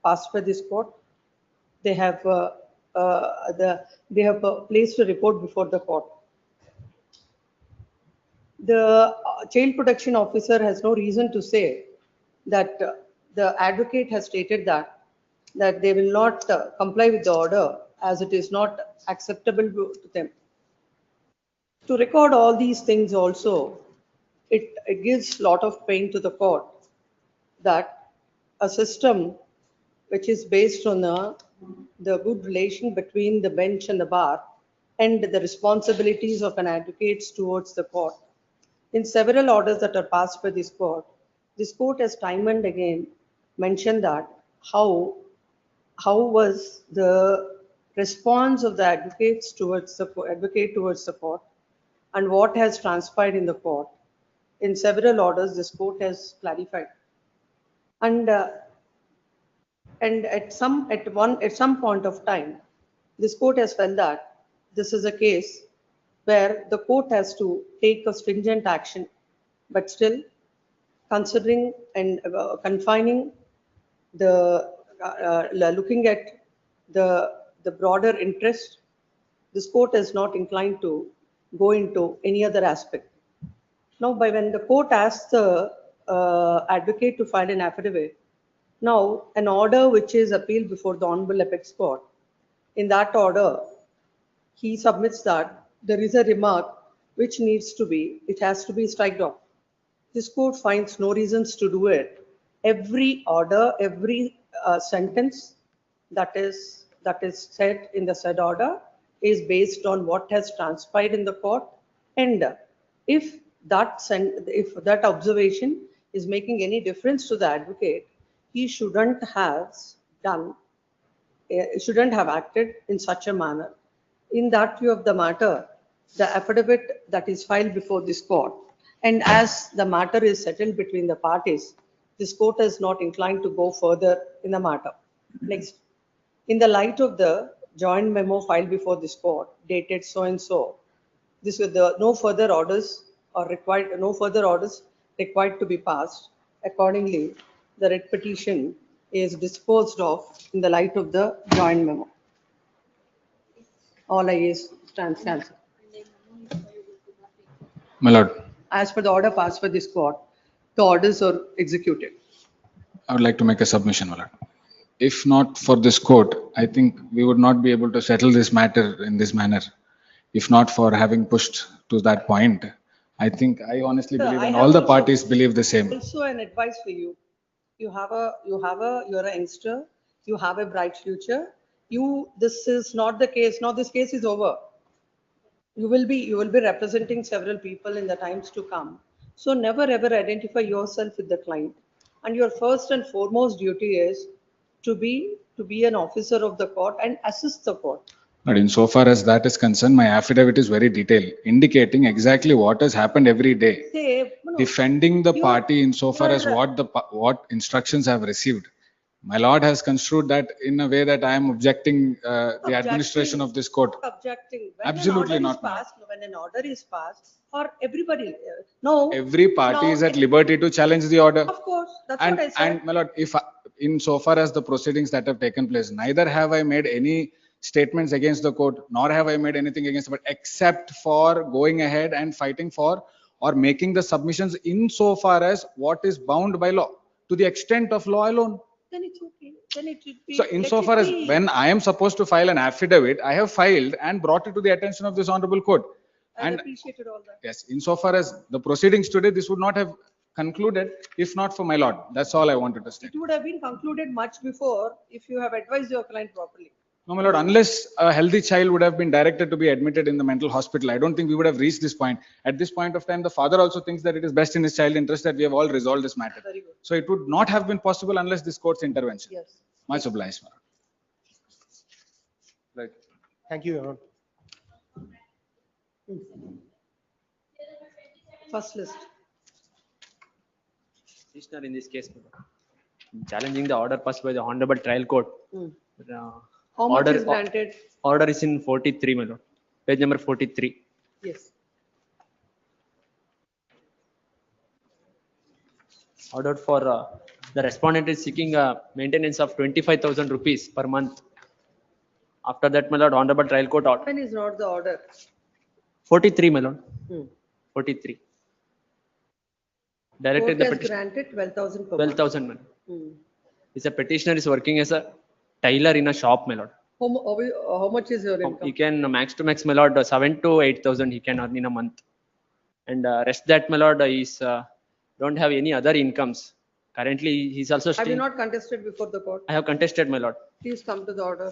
passed by this court, they have placed a report before the court. The child protection officer has no reason to say that the advocate has stated that they will not comply with the order as it is not acceptable to them. To record all these things also, it gives lot of pain to the court that a system which is based on the good relation between the bench and the bar and the responsibilities of an advocate towards the court. In several orders that are passed by this court has time and again mentioned that how was the response of the advocate towards the court and what has transpired in the court. In several orders, this court has clarified. And at some point of time, this court has felt that this is a case where the court has to take a stringent action, but still considering and confining looking at the broader interest, this court is not inclined to go into any other aspect. Now, when the court asks the advocate to file an affidavit, now an order which is appealed before the Honorable Apex Court, in that order, he submits that there is a remark which has to be struck off. This court finds no reasons to do it, every order, every sentence that is said in the said order is based on what has transpired in the court. And if if that observation is making any difference to the advocate, he shouldn't have acted in such a manner. In that view of the matter, the affidavit that is filed before this court, and as the matter is settled between the parties, this court is not inclined to go further in the matter. Next, in the light of the joint memo filed before this court, dated so and so, no further orders required to be passed. Accordingly, the writ petition is disposed of in the light of the joint memo. All ayes stands cancelled. My lord, As per the order passed for this court, the orders are executed. I would like to make a submission, my lord. If not for this court, I think we would not be able to settle this matter in this manner. If not for having pushed to that point, I honestly Sir, believe, I and have all the also- parties believe the same. Also an advice for you. You're a youngster, you have a bright future. This is not the case. Now this case is over. You will be representing several people in the times to come. So never ever identify yourself with the client. And your first and foremost duty is to be an officer of the court and assist the court. But insofar as that is concerned, my affidavit is very detailed, indicating exactly what has happened every day. Defending the party insofar as what instructions I have received. My lord has construed that in a way that I am objecting the administration of this court. Objecting. Absolutely not, my lord. When an order is passed, or everybody, no. Every party is at liberty to challenge the order. Of course, that's what I said. And my lord, insofar as the proceedings that have taken place, neither have I made any statements against the court, nor have I made anything against the court, except for going ahead and fighting for or making the submissions insofar as what is bound by law, to the extent of law alone. Then it's okay. Then it should be. So insofar as when I am supposed to file an affidavit, I have filed and brought it to the attention of this honorable court. I And appreciated all that. yes, insofar as the proceedings today, this would not have concluded if not for my lord. That's all I wanted to state. It would have been concluded much before if you have advised your client properly. No, my lord, unless a healthy child would have been directed to be admitted in the mental hospital, I don't think we would have reached this point. At this point of time, the father also thinks that it is best in his child interest that we have all resolved this matter. Very good. So it would not have been possible unless this court's intervention. Yes. Much obliged, my lord. Right. Thank you, Your Honor. First list. Petitioner in this case, challenging the order passed by the Honorable Trial Court. How much is granted? Order is in 43, my lord. Page number 43. Yes. Ordered for the respondent is seeking a maintenance of 25,000 rupees per month. After that, my lord, Honorable Trial Court order. When is not the order? 43, my lord. 43. Directed the Court has petition. granted 12,000 per 12,000, my lord. month. Is a petitioner is working as a tailor in a shop, my lord. How much is your income? He can max to max, my lord, 7 to 8,000 he can earn in a month. And rest that, my lord, is don't have any other incomes. Currently, he's also Have you still. not contested before the court? I have contested, my lord. Please come to the order.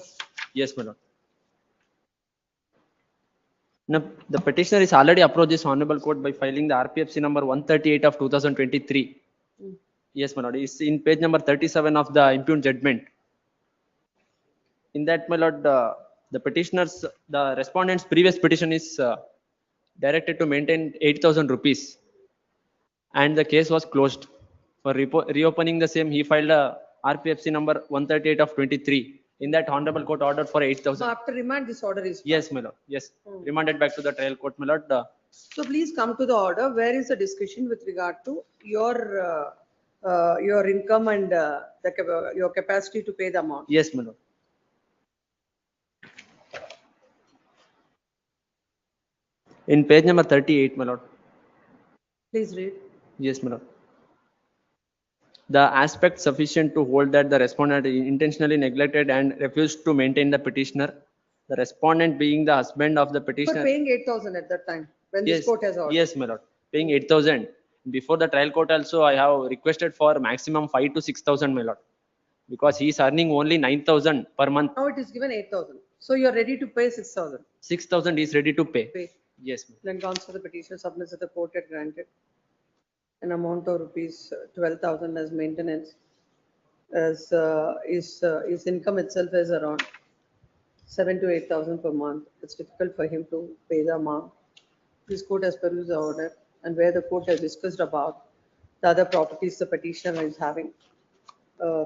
Yes, my lord. Now, the petitioner is already approached this honorable court by filing the RPFC number 138 of 2023. Yes, my lord. It's in page number 37 of the impugned judgment. In that, my lord, the respondent's previous petition is directed to maintain 8,000 rupees. And the case was closed. For reopening the same, he filed a RPFC number 138 of 23. In that, honorable court ordered for 8,000. So after remand, this order is. Yes, my lord. Yes. Remanded back to the trial court, my lord. So please come to the order. Where is the discussion with regard to your income and your capacity to pay the amount? Yes, my lord. In page number 38, my lord. Please read. Yes, my lord. The aspect sufficient to hold that the respondent intentionally neglected and refused to maintain the petitioner, the respondent being the husband of the petitioner. But paying 8,000 at that time when this court has ordered. Yes, my lord. Paying 8,000 Before the trial court also, I have requested for maximum 5 to 6,000, my lord, because he is earning only 9,000 per month. Now it is given 8,000. So you are ready to pay 6,000. 6,000 is ready to pay. Yes, ma'am. Then counsel the petition submits that the court had granted an amount of rupees 12,000 as maintenance, as his income itself is around 7 to 8,000 per month. It's difficult for him to pay the amount. This court has perused the order, and where the court has discussed about the other properties the petitioner is having,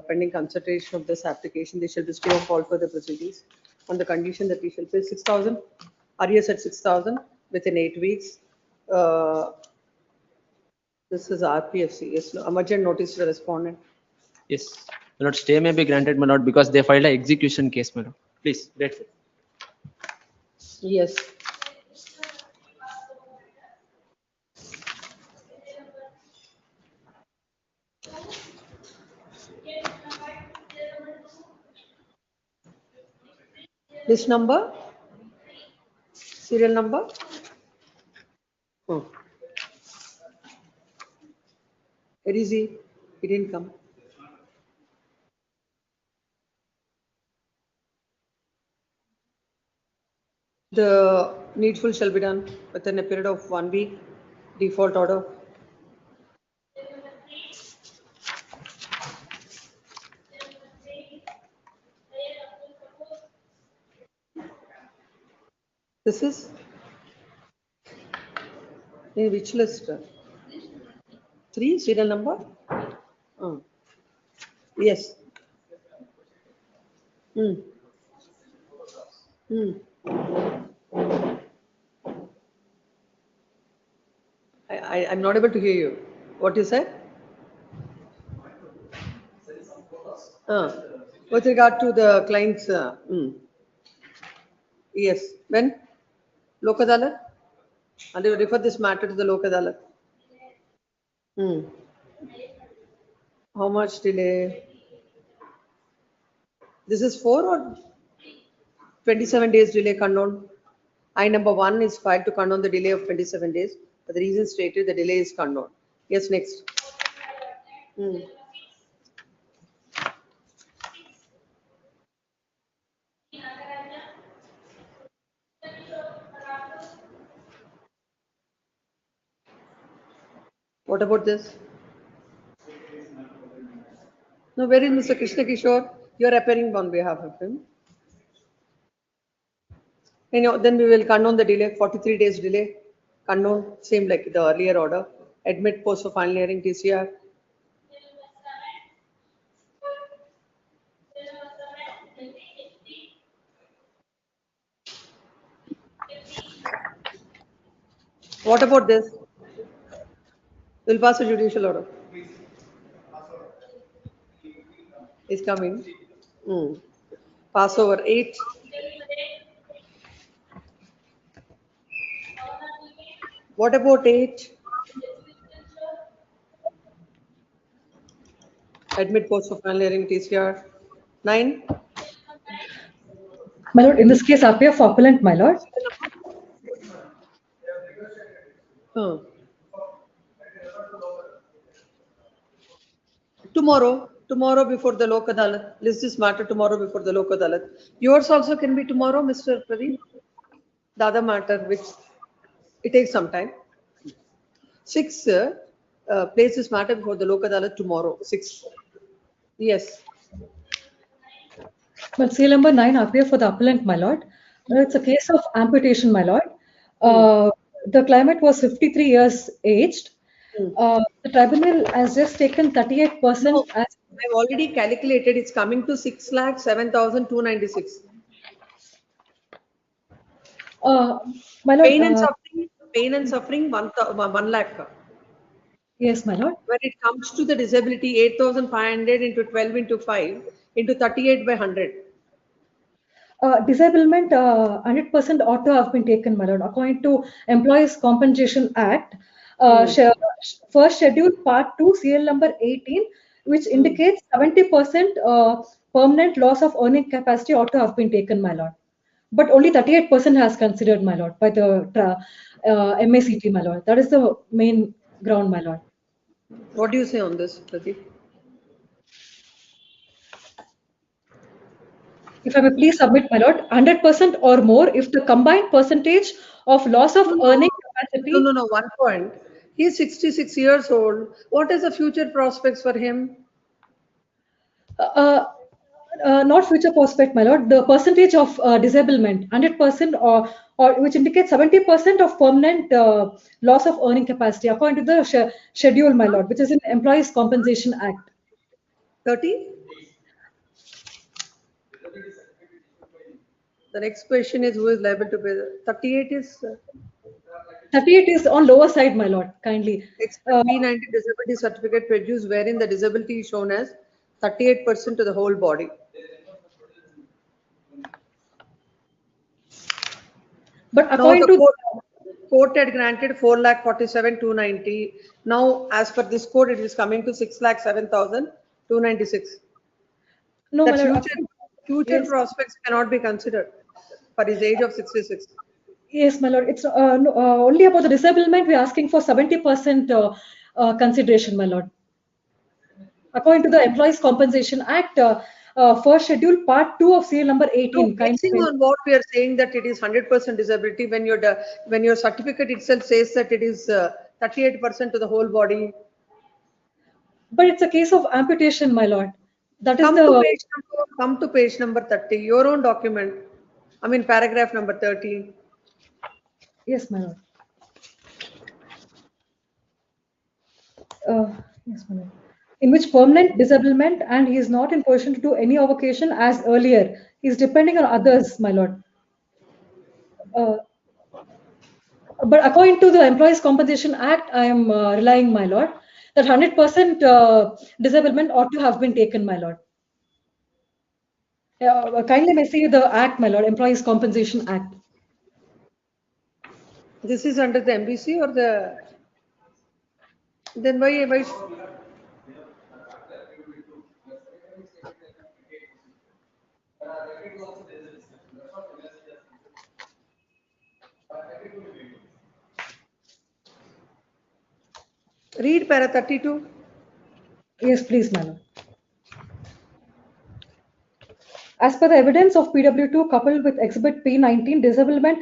pending consideration of this application, they shall bestow a call for the proceedings on the condition that we shall pay 6,000, arrears at 6,000 within 8 weeks. This is RPFC. Yes, no, emergent notice to the respondent. Yes, my lord, stay may be granted, my lord, because they filed an execution case, my lord. Please, grateful. Yes. This number? Serial number? Oh. Where is he? He didn't come. The needful shall be done within a period of 1 week. Default order. This is in which list? 3 serial number? Oh. Yes. Hmm. Hmm. I'm not able to hear you. What you said? With regard to the client's, yes. When? Lok Adalat? And you refer this matter to the Lok Adalat. How much delay? This is 4 or 27 days delay condoned? I number 1 is filed to condone the delay of 27 days. For the reason stated, the delay is condoned. Yes, next. What about this? No, where is Mr. Krishna Kishore? You are appearing on behalf of him. Then we will condone the delay, 43 days delay. Condone, same like the earlier order. Admit post for final hearing TCR. What about this? We'll pass a judicial order. Is coming. Pass over 8. What about 8? Admit post for final hearing TCR. 9. My lord, in this case, appear for appellant, my lord. Tomorrow before the Lok Adalat. List this matter tomorrow before the Lok Adalat. Yours also can be tomorrow, Mr. Pradeep. The other matter, which it takes some time. 6, place this matter before the Lok Adalat tomorrow. 6. Yes. Well, serial number 9 appear for the appellant, my lord. It's a case of amputation, my lord. The claimant was 53 years aged. The tribunal has just taken 38%. No, I've already calculated. It's coming to 6,07,296. My lord, pain and suffering 1 lakh. Yes, my lord. When it comes to the disability, 8,500 into 12 into 5 into 38 by 100. Disablement 100% ought to have been taken, my lord, according to Employees Compensation Act. First schedule part 2 serial number 18, which indicates 70% permanent loss of earning capacity ought to have been taken, my lord. But only 38% has considered, my lord, by the MACT, my lord. That is the main ground, my lord. What do you say on this, Pradeep? If I may please submit, my lord, 100% or more if the combined percentage of loss of earning capacity. No, 1 point. He's 66 years old. What is the future prospects for him? Uh, not future prospect, my lord. The percentage of disablement, 100% or which indicates 70% of permanent loss of earning capacity according to the schedule, my lord, which is in Employees Compensation Act. 30? The next question is who is liable to pay? 38 is? 38 is on lower side, my lord, kindly. P90 disability certificate produced wherein the disability is shown as 38% to the whole body. But according to court had granted 4,47,290. Now, as per this code, it is coming to 6,07,296. No, that my lord, future yes. prospects cannot be considered for his age of 66. Yes, my lord. It's only about the disablement. We're asking for 70% consideration, my lord. According to the Employees Compensation Act, first schedule part 2 of serial number 18. Basing on what we are saying that it is 100% disability when your certificate itself says that it is 38% to the whole body. But it's a case of amputation, my lord. That is come to page number 30, your own document. I mean paragraph number 30. Yes, my lord. Yes, my lord. In which permanent disablement and he is not in position to do any avocation as earlier. He is depending on others, my lord. But according to the Employees Compensation Act, I am relying, my lord, that 100% disablement ought to have been taken, my lord. Kindly may see the Act, my lord, Employees Compensation Act. This is under the MBC or the... Then why read para 32? Yes, please, my lord. As per the evidence of PW2 coupled with Exhibit P19 disablement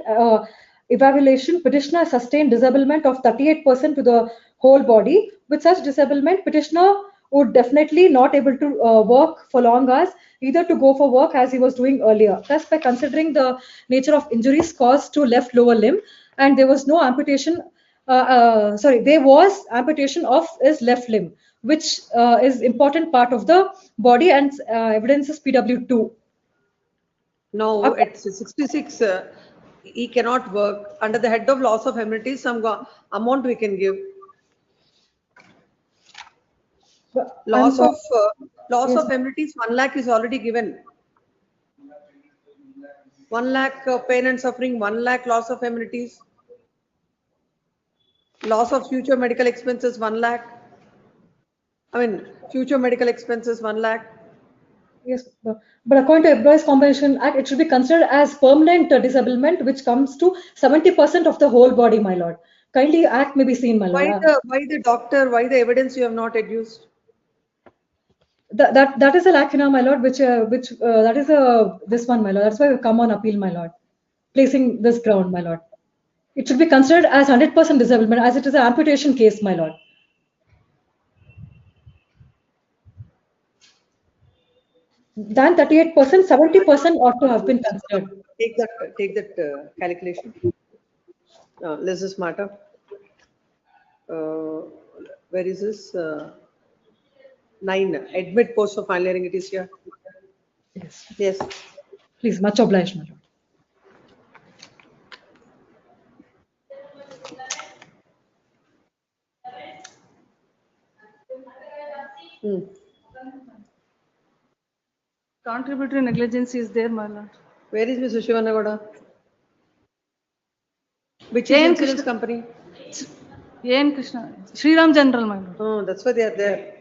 evaluation, petitioner sustained disablement of 38% to the whole body. With such disablement, petitioner would definitely not able to work for long hours, either to go for work as he was doing earlier. Thus, by considering the nature of injuries caused to left lower limb, and there was no amputation, there was amputation of his left limb, which is important part of the body and evidence is PW2. No, at 66, he cannot work. Under the head of loss of amenities, some amount we can give. Loss of amenities, 1 lakh is already given. 1 lakh pain and suffering, 1 lakh loss of amenities. Loss of future medical expenses, 1 lakh. I mean, future medical expenses, 1 lakh. Yes, but according to Employees Compensation Act, it should be considered as permanent disablement, which comes to 70% of the whole body, my lord. Kindly Act may be seen, my lord. Why the doctor? Why the evidence you have not adduced? That is a lacuna, my lord. That is this one, my lord. That's why we come on appeal, my lord. Placing this ground, my lord. It should be considered as 100% disablement, as it is an amputation case, my lord. Than 38%, 70% ought to have been considered. Take that calculation. Less is matter. Where is this? 9. Admit post of final hearing. It is here. Yes. Yes. Please, much obliged, my lord. Contributory negligence is there, my lord. Where is Mr. Shivanagoda? Which is insurance company? A.N. Krishna. Sriram General, my lord. Oh, that's why they are there.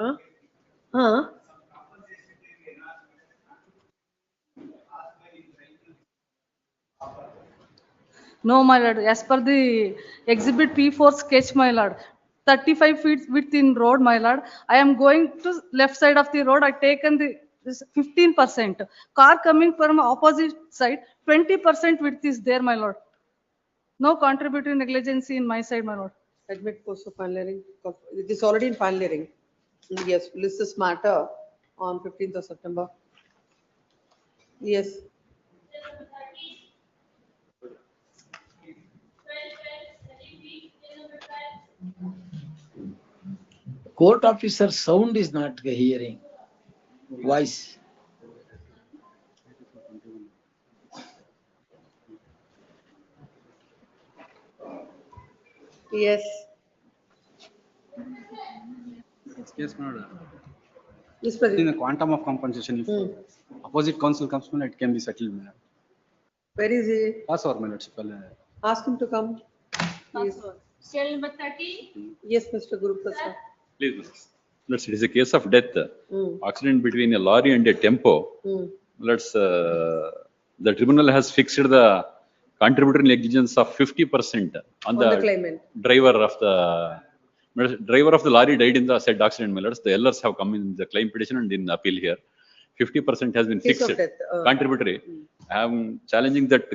Huh? Huh? No, my lord, as per the exhibit P4 sketch, my lord, 35 feet width in road, my lord. I am going to left side of the road. I taken the this 15%. Car coming from opposite side, 20% width is there, my lord. No contributory negligence in my side, my lord. Admit post of final hearing. It is already in final hearing. Yes, list this matter on 15th of September. Yes. Court officer sound is not hearing. Voice. Yes. Yes, madam. Yes, In the quantum of compensation, if opposite counsel comes, madam, it can be settled, madam. Where is he? Pass our minutes. Ask him to come. Yes. Still number 30? Yes, Mr. Guru Prasad. Please, Mrs. Let's, it is a case of death. Accident between a lorry and a tempo. Let's, the tribunal has fixed the contributory negligence of 50% on the claimant. driver of the lorry died in the said accident. The elders have come in the claim petition and in appeal here. 50% has been Case fixed. of death, Contributory. I am challenging that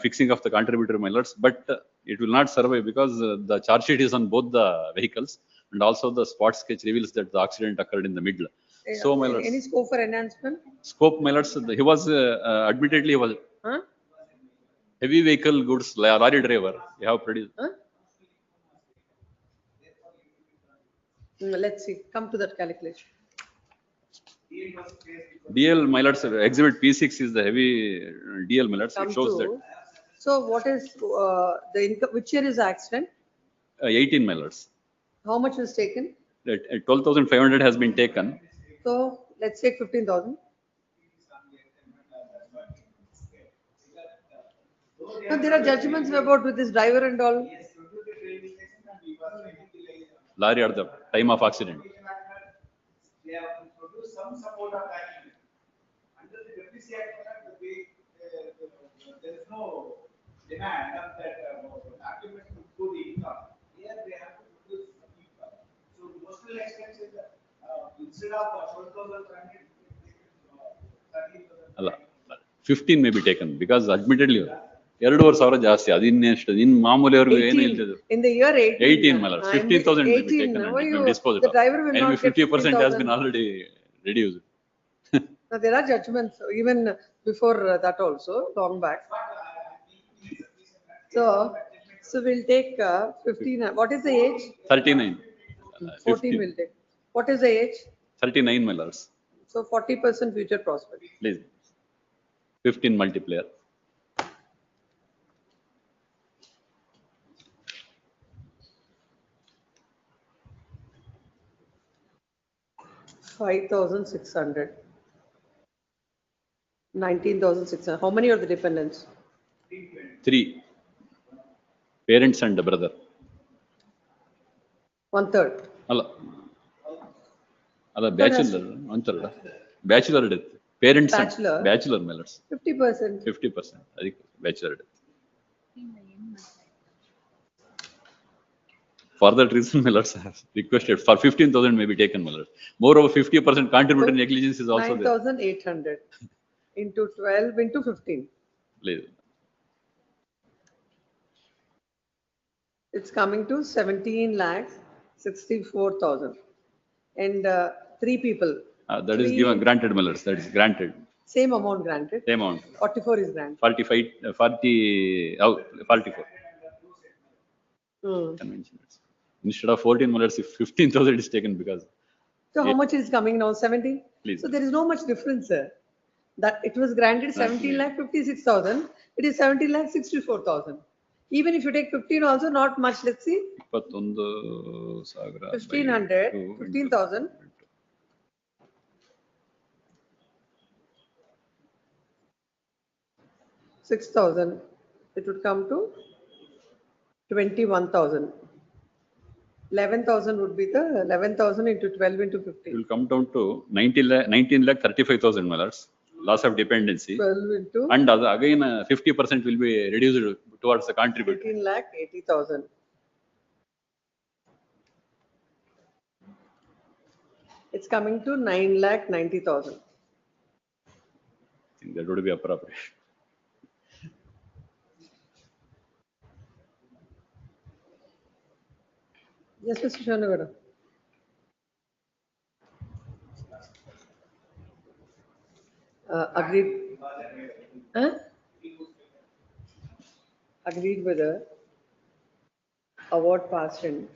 fixing of the contributory, my lords, but it will not survive because the charge sheet is on both the vehicles, and also the spot sketch reveals that the accident occurred in the middle. So, my lords, Any scope for enhancement? scope, my lords, he was admittedly he was heavy vehicle goods lorry driver. You have produced. Let's see. Come to that calculation. DL, my lords, exhibit P6 is the heavy DL, my lords. It shows that. So, what is the income? Which year is the accident? 18, my lords. How much was taken? 12,500 has been taken. So, let's take 15,000. No, there are judgments about with this driver and all. Lorry at the time of accident. There is no demand of that document to prove the income. Here they have to produce some income. So promotional expenses instead of 12,500, 15 may be taken because admittedly 2,500 ಜಾಸ್ತಿ ಅದಿನ್ನೆಷ್ಟು ಇನ್ ಮಾಮೂಲಿ ಅವ್ರಿಗೆ ಏನು ಇಲ್ದಿದ್ರು in the year 18 my lord 15,000 may be taken and it may be disposed the driver will anyway, not get 50% has been already reduced. Now, there are judgments even before that also long back. So we'll take 15. What is the age? 39. 14 will take. What is the age? 39, my lords. So 40% future prospect. Please. 15 multiplier. $5,600. 19,600. How many are the dependents? 3. Parents and the brother. 1/3. Alla bachelor. 1/3. Bachelor death. Parents Bachelor. and bachelor, my lords. 50%. 50%. I think bachelor death. For that reason, my lords have requested for 15,000 may be taken, my lords. Moreover, 50% contributory negligence is also there. 9,800 into 12 into 15. Please. It's coming to 17,64,000. And 3 people. That is given, granted, my lords. That is granted. Same amount granted. Same amount. 44 is granted. 45, 44. Convention. Instead of 14, my lords, if 15,000 is taken because. So how much is coming now? 70? Please. So there is no much difference, sir. That it was granted 17,56,000. It is 17,64,000. Even if you take 15 also, not much. Let's see. 1,500, 15,000. 6,000. It would come to 21,000. 11,000 would be the 11,000 into 12 into 15. It will come down to 19 lakh 35,000, my lords. loss of dependency. 12 into And again, 50% will be reduced towards the contributor. 18,80,000. It's coming to 9,90,000. I think that would be appropriate. Yes, Mr. Shanagada. Agreed. Huh? Agreed with the award passed in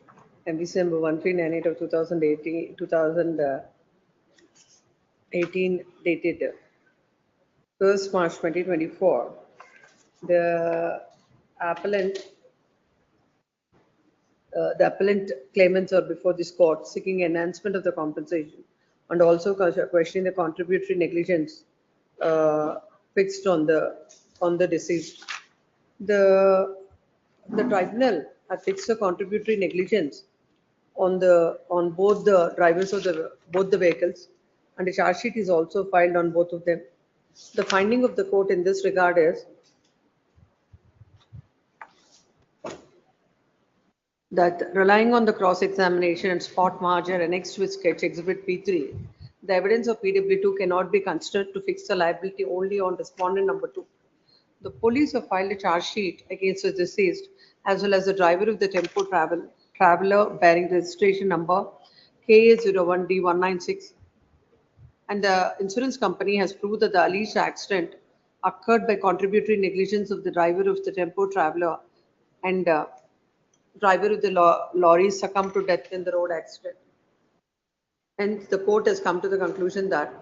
MBC number 1398 of 2018 dated 1st March 2024. The appellant claimants are before this court seeking enhancement of the compensation and also questioning the contributory negligence fixed on the deceased. The tribunal had fixed the contributory negligence on both the drivers of both the vehicles, and a charge sheet is also filed on both of them. The finding of the court in this regard is that relying on the cross-examination and spot margin annexed with sketch exhibit P3, the evidence of PW2 cannot be considered to fix the liability only on respondent number 2. The police have filed a charge sheet against the deceased as well as the driver of the tempo traveler bearing registration number KA01D196, and the insurance company has proved that the alleged accident occurred by contributory negligence of the driver of the tempo traveler, and driver of the lorry succumbed to death in the road accident. And the court has come to the conclusion that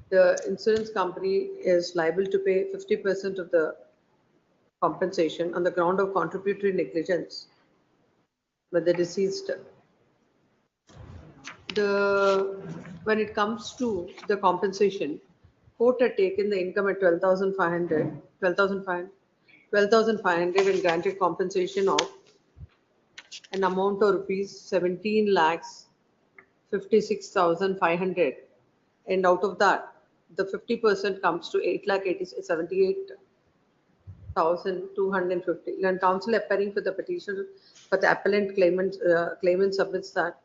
the insurance company is liable to pay 50% of the compensation on the ground of contributory negligence with the deceased. When it comes to the compensation, court had taken the income at 12,500 and granted compensation of an amount of rupees 17 lakhs 56,500, and out of that the 50% comes to 8,78,250. And counsel appearing for the petitioner for the appellant claimant submits that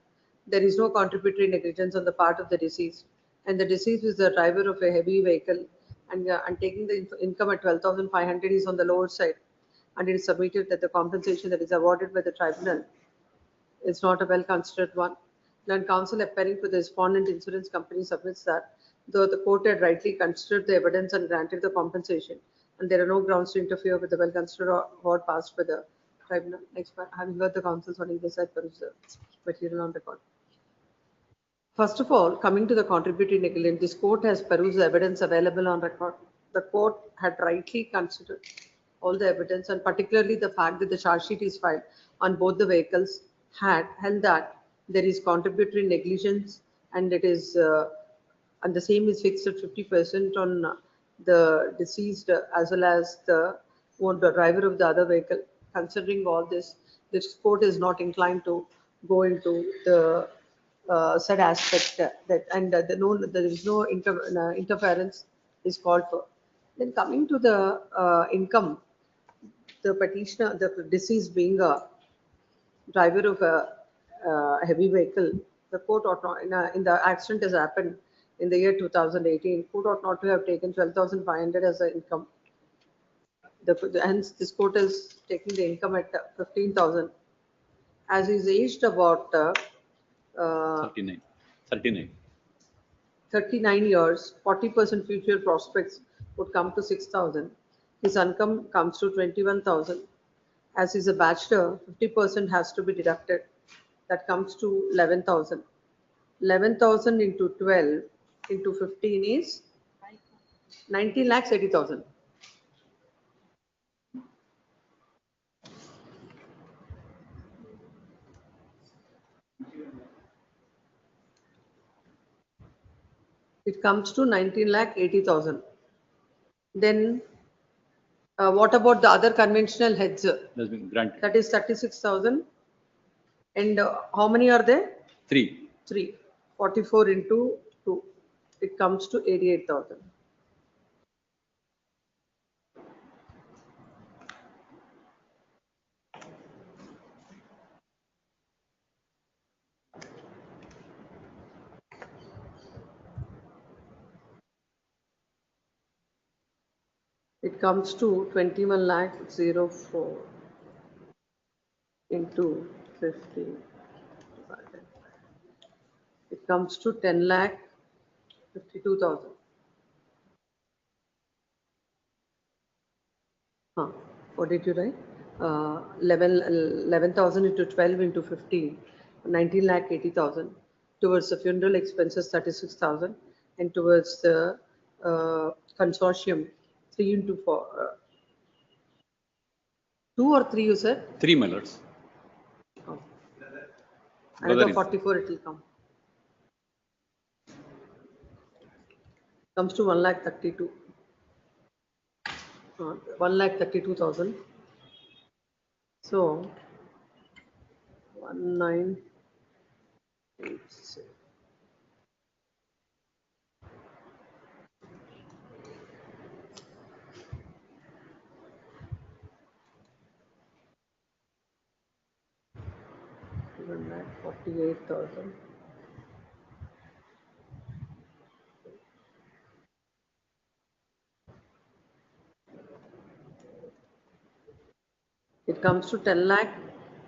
there is no contributory negligence on the part of the deceased, and the deceased is the driver of a heavy vehicle, and taking the income at 12,500 is on the lower side, and it is submitted that the compensation that is awarded by the tribunal is not a well considered one. And counsel appearing for the respondent insurance company submits that though the court had rightly considered the evidence and granted the compensation, and there are no grounds to interfere with the well considered award passed by the tribunal. Next, having heard the counsel's on either side, peruse the material on record. First of all, coming to the contributory negligence, this court has perused the evidence available on record. The court had rightly considered all the evidence, and particularly the fact that the charge sheet is filed on both the vehicles had held that there is contributory negligence, and it is and the same is fixed at 50% on the deceased as well as the driver of the other vehicle. Considering all this court is not inclined to go into the said aspect there is no interference is called for. Then coming to the income, the petitioner, the deceased being a driver of a heavy vehicle, the court ought not, in the accident has happened in the year 2018, court ought not to have taken 12,500 as an income. Hence, this court is taking the income at 15,000. As he's aged about 39 years, 40% future prospects would come to 6,000. His income comes to 21,000. As he's a bachelor, 50% has to be deducted. That comes to 11,000. 11,000 into 12 into 15 is 19 lakhs 80,000. It comes to 19 lakh 80,000. Then what about the other conventional heads? That's been granted. That is 36,000. And how many are there? 3. 3. 44 into 2. It comes to 88,000. It comes to 21 lakh 04 into 50. It comes to 10 lakh 52,000. What did you write? 11,000 into 12 into 15, 19 lakh 80,000. Towards the funeral expenses, 36,000. And towards the consortium, 3 into 4. 2 or 3 you said? 3, my lords. Another 44 it will come. Comes to 1 lakh 32. 1 lakh 32,000. So 1986. One lakh 48,000. It comes to 10 lakh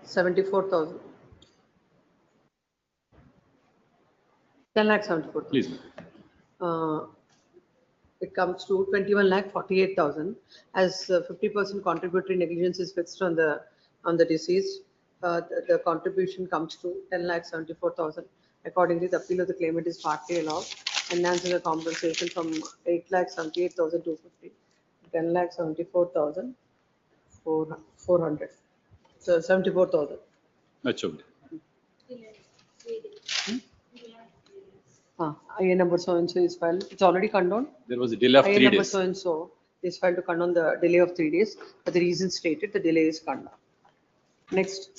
74,000. 10 lakh 74,000. Please. It comes to 21 lakh 48,000 as 50% contributory negligence is fixed on the deceased. The contribution comes to 10 lakh 74,000. Accordingly, the appeal of the claimant is partly allowed, enhancing the compensation from 8 lakh 78,250 to 10 lakh 74,400. So 74,000. That's okay. IA number so and so is filed. It's already condoned. There was a delay of IA 3 number days. so and so is filed to condone the delay of 3 days. For the reason stated, the delay is condoned. Next.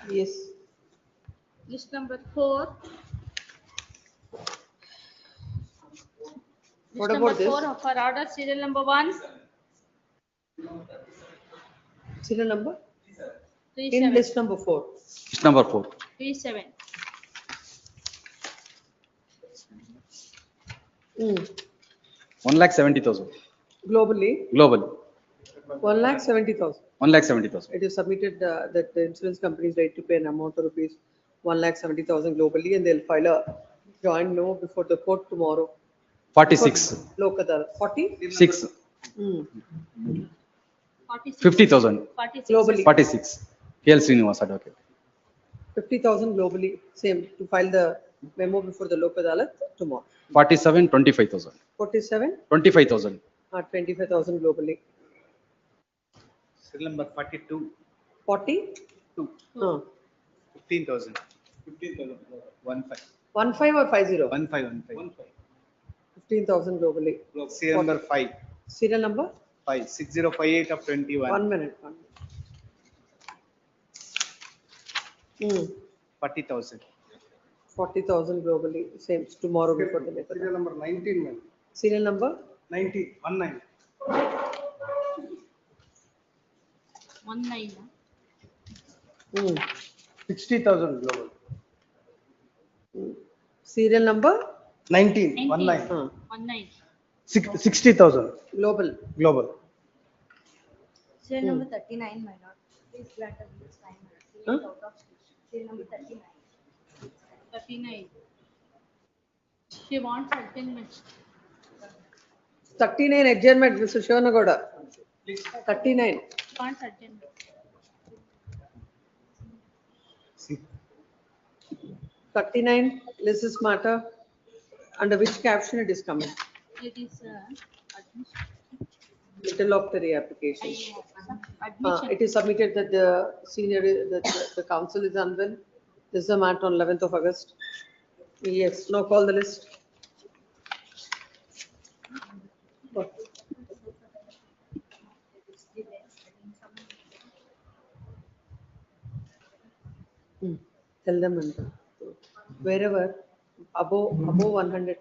Yes. List number 4. What List about number this? 4 for order serial number 1. Serial number? 37. In list number 4. List number 4. 37. 1,70,000. Globally, Globally. 1,70,000. 1,70,000. It is submitted that the insurance company is right to pay an amount of rupees 1,70,000 globally, and they'll file a joint memo before the court tomorrow. 46. Lok Adalat. 40? 6. 50,000. 46. Globally. 46. PL Srinivas advocate. 50,000 globally. Same to file the memo before the Lok Adalat tomorrow. 47, 25,000. 47? 25,000. 25,000 globally. Serial number 42. 40? 2. 15,000. 15,000. 15. 15 or 50? 15. 15,000 globally. Serial number 5. Serial number? 5. 6058 of 21. 1 minute. 40,000. 40,000 globally. Same tomorrow before the later. Serial number 19, ma'am. Serial number? 19. 19. 19. 60,000 global. Serial number? 19, 19. 19. 60,000 Global. global. Serial number 39, my lord. Please grant us this time. He is out of speech. Serial number 39. 39. She wants adjournment. 39 adjournment, Mr. Shivanagoda. 39. She wants adjournment. 39, this is matter. Under which caption it is coming? It is admission. Interlocutory application. Admission. It is submitted that the senior, the council is unwell. This is a matter on 11th of August. Yes, now call the list. Tell them wherever above 100,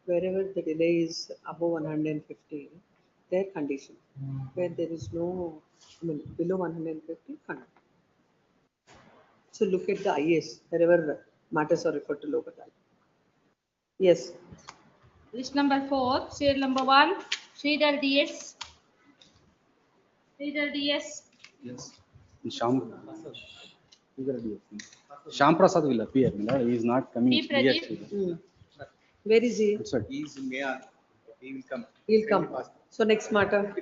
wherever the delay is above 150, their condition. Where there is no, below 150, conduct. So look at the IS, wherever matters are referred to local. Yes. List number 4, serial number 1, Sridhar DS. Sridhar DS. Yes. Sham Prasad will appear. He is not coming P. Pradeep. here. Where is he? He is in Mayan. He will come. He'll come. So next matter,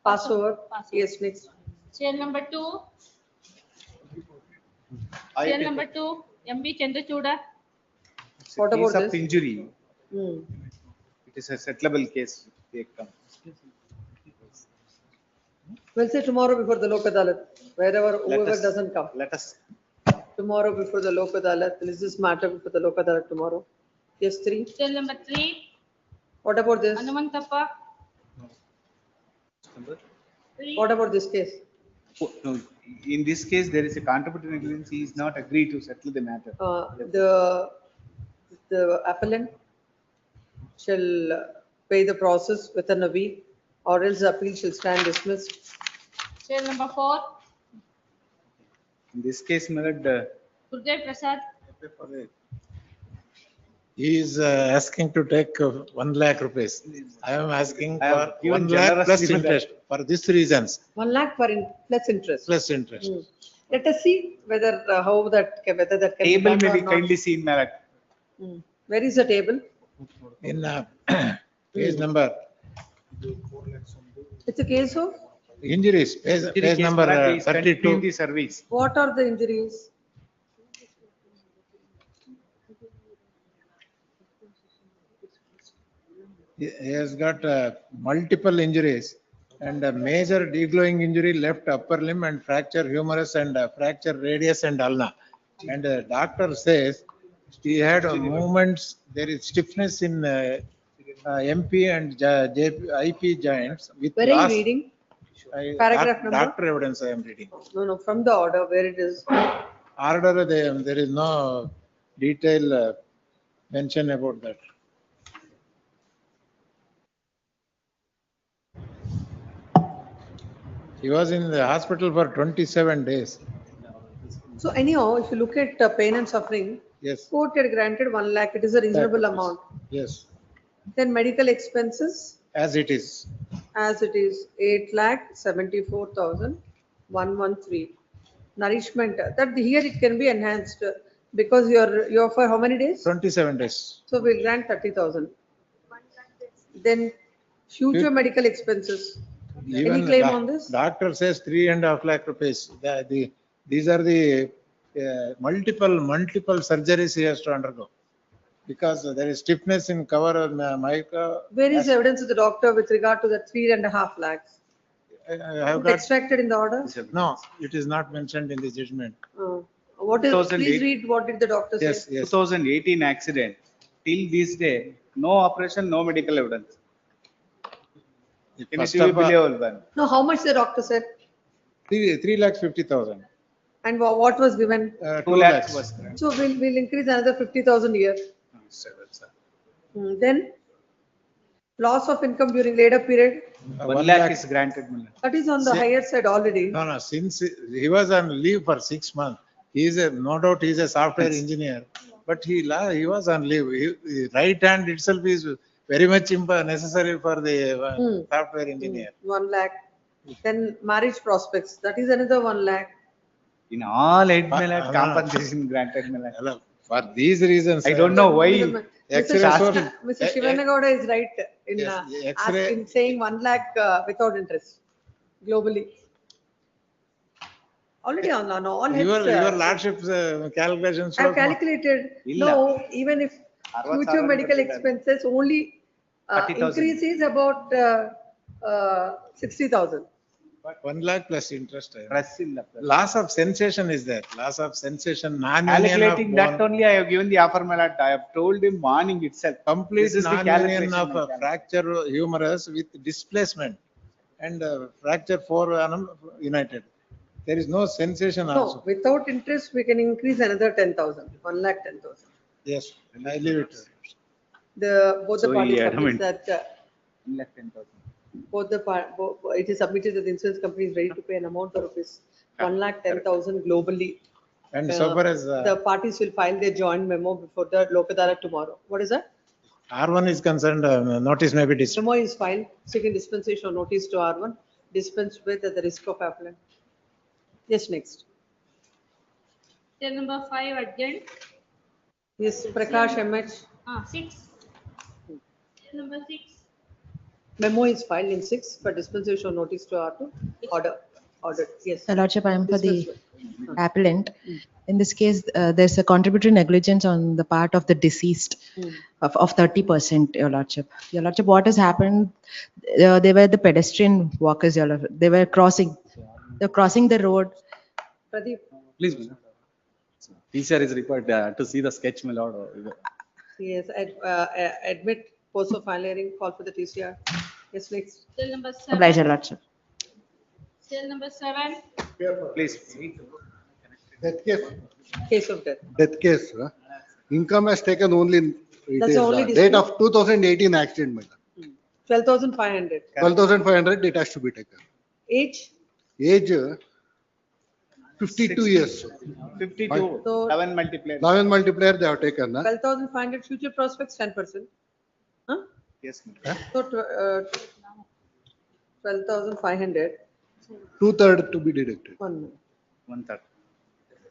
pass over. Yes, next. Serial number 2. Serial number 2, MB Chandrachuda. What about Case of this? injury. It is a settlable case. They come. We'll say tomorrow before the Lok Adalat, whoever doesn't come. Let us. Tomorrow before the Lok Adalat, is this matter before the Lok Adalat tomorrow? Yes, 3. Serial number 3, What about this? Hanumantappa. What about this case? No, in this case, there is a contributory negligence. He is not agreed to settle the matter. The appellant shall pay the process within a week, or else the appeal shall stand dismissed. Serial number 4, In this case, my lord, Gurdev Prasad. He is asking to take 1 lakh rupees. I am asking I have for given 1 lakh plus generously interest for these reasons. 1 lakh plus interest. Plus interest. Let us see whether whether that can table be may done be or not. kindly seen, my lord. Where is the table? In page number It's a case of injuries, page Case, number my lord, he is continuing 32. the service. what are the injuries? He has got multiple injuries and a major deglowing injury left upper limb and fracture humerus and fracture radius and ulna. And the doctor says he had movements, there is stiffness in MP and IP joints. With Where are you reading? Paragraph number? Doctor evidence I am reading. No, from the order where it is. Order, there is no detail mention about that. He was in the hospital for 27 days. So anyhow, if you look at pain and suffering, Yes. court had granted 1 lakh, it is a reasonable amount. Yes, Then medical expenses, as it is. as it is 8,74,113. Nourishment, that here it can be enhanced because you're for how many days? 27 days. So we'll grant 30,000. Then future medical expenses. Any claim on this? Doctor says 3.5 lakh rupees. These are the multiple surgeries he has to undergo because there is stiffness in cover of micro. Where is the evidence of the doctor with regard to the 3.5 lakhs? I have got, Extracted in the order? no, it is not mentioned in the judgment. What is, 2008. please read what did the doctor say? Yes, yes. 2018 accident. Till this day, no operation, no medical evidence. Can First it be of all, believable then? No, how much the doctor said? 3,50,000. And what was given? 2 lakhs lakhs. was granted. So we'll increase another 50,000 here. Then loss of income during later period, 1 lakh is granted, my lord. That is on the higher side already. No, no, since he was on leave for 6 months, he is a, no doubt he is a software engineer, but he was on leave. Right hand itself is very much necessary for the software engineer. 1 lakh. Then marriage prospects, that is another 1 lakh. In all 8 my lord, compensation granted, my lord. For these reasons. I don't know why. Mr. Shivanagowda is right in saying 1 lakh without interest globally. Already on all heads. Your lordship's calculations. I have calculated. No, even if future medical expenses only increase is about 60,000. 1 lakh plus interest. Loss of sensation is there. Loss of sensation. Calculating that only I have given the offer, my lord. I have told him morning itself. Complete non-union of fracture humerus with displacement and fracture forearm united. There is no sensation also. No, without interest we can increase another 10,000. 1 lakh 10,000. Yes, I leave it. Both the parties submit that 1 lakh 10,000. It is submitted that the insurance company is ready to pay an amount of rupees 1 lakh 10,000 globally. And so far as the parties will file their joint memo before the Lok Adalat tomorrow. What is that? R1 is concerned, notice may be dispensed. Memo is filed, seeking dispensation or notice to R1, dispensed with at the risk of appellant. Yes, next. Till number 5 urgent. Yes, Prakash MH. 6. Till number 6. Memo is filed in 6 for dispensation or notice to R2. Ordered. Yes. Your Lordship, I am for the appellant. In this case, there's a contributory negligence on the part of the deceased of 30%, Your Lordship. Your Lordship, what has happened? They were the pedestrian walkers, Your Lordship. They were crossing the road. Pradeep. Please, madam. TCR is required to see the sketch, my lord. Yes, admit post of file hearing, call for the TCR. Yes, next. Till number 7. Oblige, Your Lordship. Till number 7. Please. Death case. Case of death. Death case. Income has taken only. That's the only date of 2018 accident, madam. 12,500. 12,500. It has to be taken. Age? Age 52 years. 52. So 11 multiplier. 11 multiplier they have taken. 12,500 future prospects 10%. Huh? Yes, madam. So 12,500. 2/3 to be deducted. 1/3.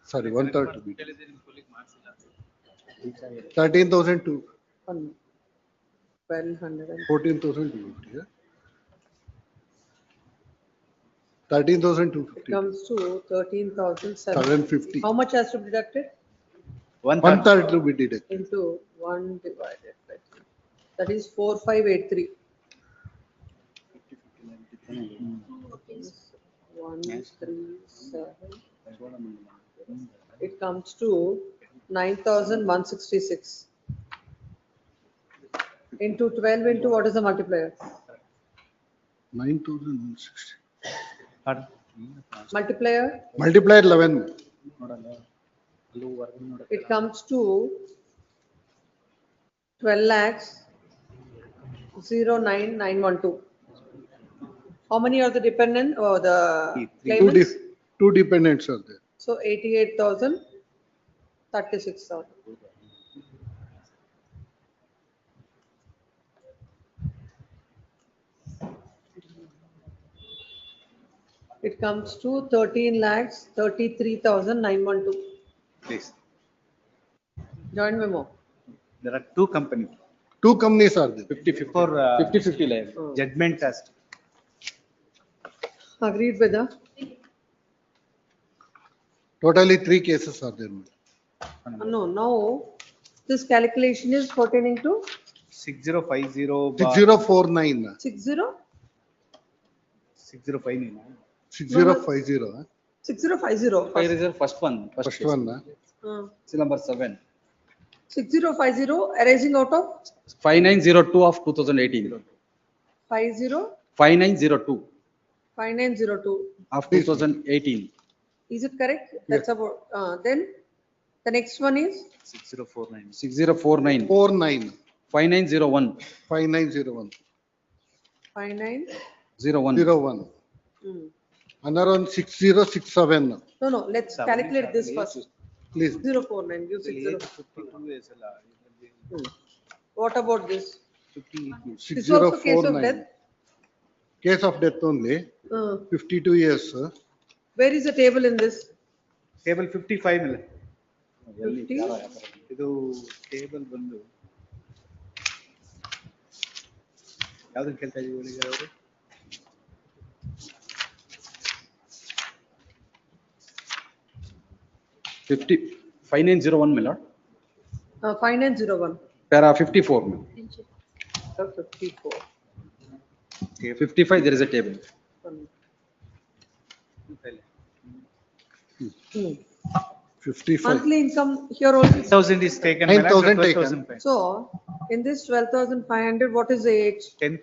Sorry, 1/3 to be deducted. 13,002. 1,200. 14,250. 13,250. It comes to 13,750. 750. How much has to be deducted? 1/3 to be deducted. Into 1 divided by 3. That is 4,583. 137. It comes to 9,166. Into 12 into what is the multiplier? 9,160. Multiplier? Multiplier 11. It comes to 12 lakhs 09912. How many are the dependent or the claimants? Two dependents are there. So 88,000, 36,000. It comes to 13 lakhs 33,912. Please. Joint memo. There are two companies. Two companies are there. 50-50 for 50-50 life. judgment test. Agreed with the Totally 3 cases are there. no. Now this calculation is pertaining to 6050. 6049. 60 6059. 6050. 6050. Fire is the first one. First one. It's number 7. 6050 arising out of 5902 of 2018. 50 5902 5902. of 2018. Is it correct? That's about then the next one is 6049. 6049. 49. 5901. 5901. 5901. 01. 01. Hmm. Another one 6067. No, let's calculate this first. Please. 049, give 60. What about this? This is also case of death. 6049. Case of death only. 52 years. Where is the table in this? Table 55 ಮಿಲ್ಲ 50? ಇದು table ಬಂದು ಯಾವ್ದನ್ನ ಕೇಳ್ತಾ ಇದೀವಿ ಈಗ ಅವರು 5901 ಮಿಲ್ಲ 5901. para 54 ಮಿಲ್ಲ 54. 55 there is a table. Hmm. 55. Monthly income here also. 1000 is taken. 9,000 taken. 12,500. So in this 12,500, what is the age? 10%,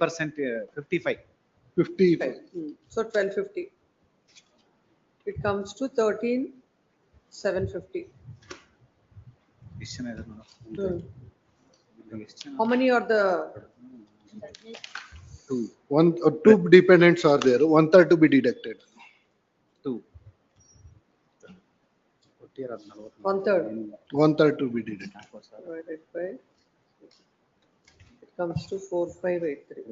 55. 55. So 1250. It comes to 13,750. How many are the? Two dependents are there. 1/3 to be deducted. 1/3. 1/3 to be deducted. Divided by. It comes to 4583.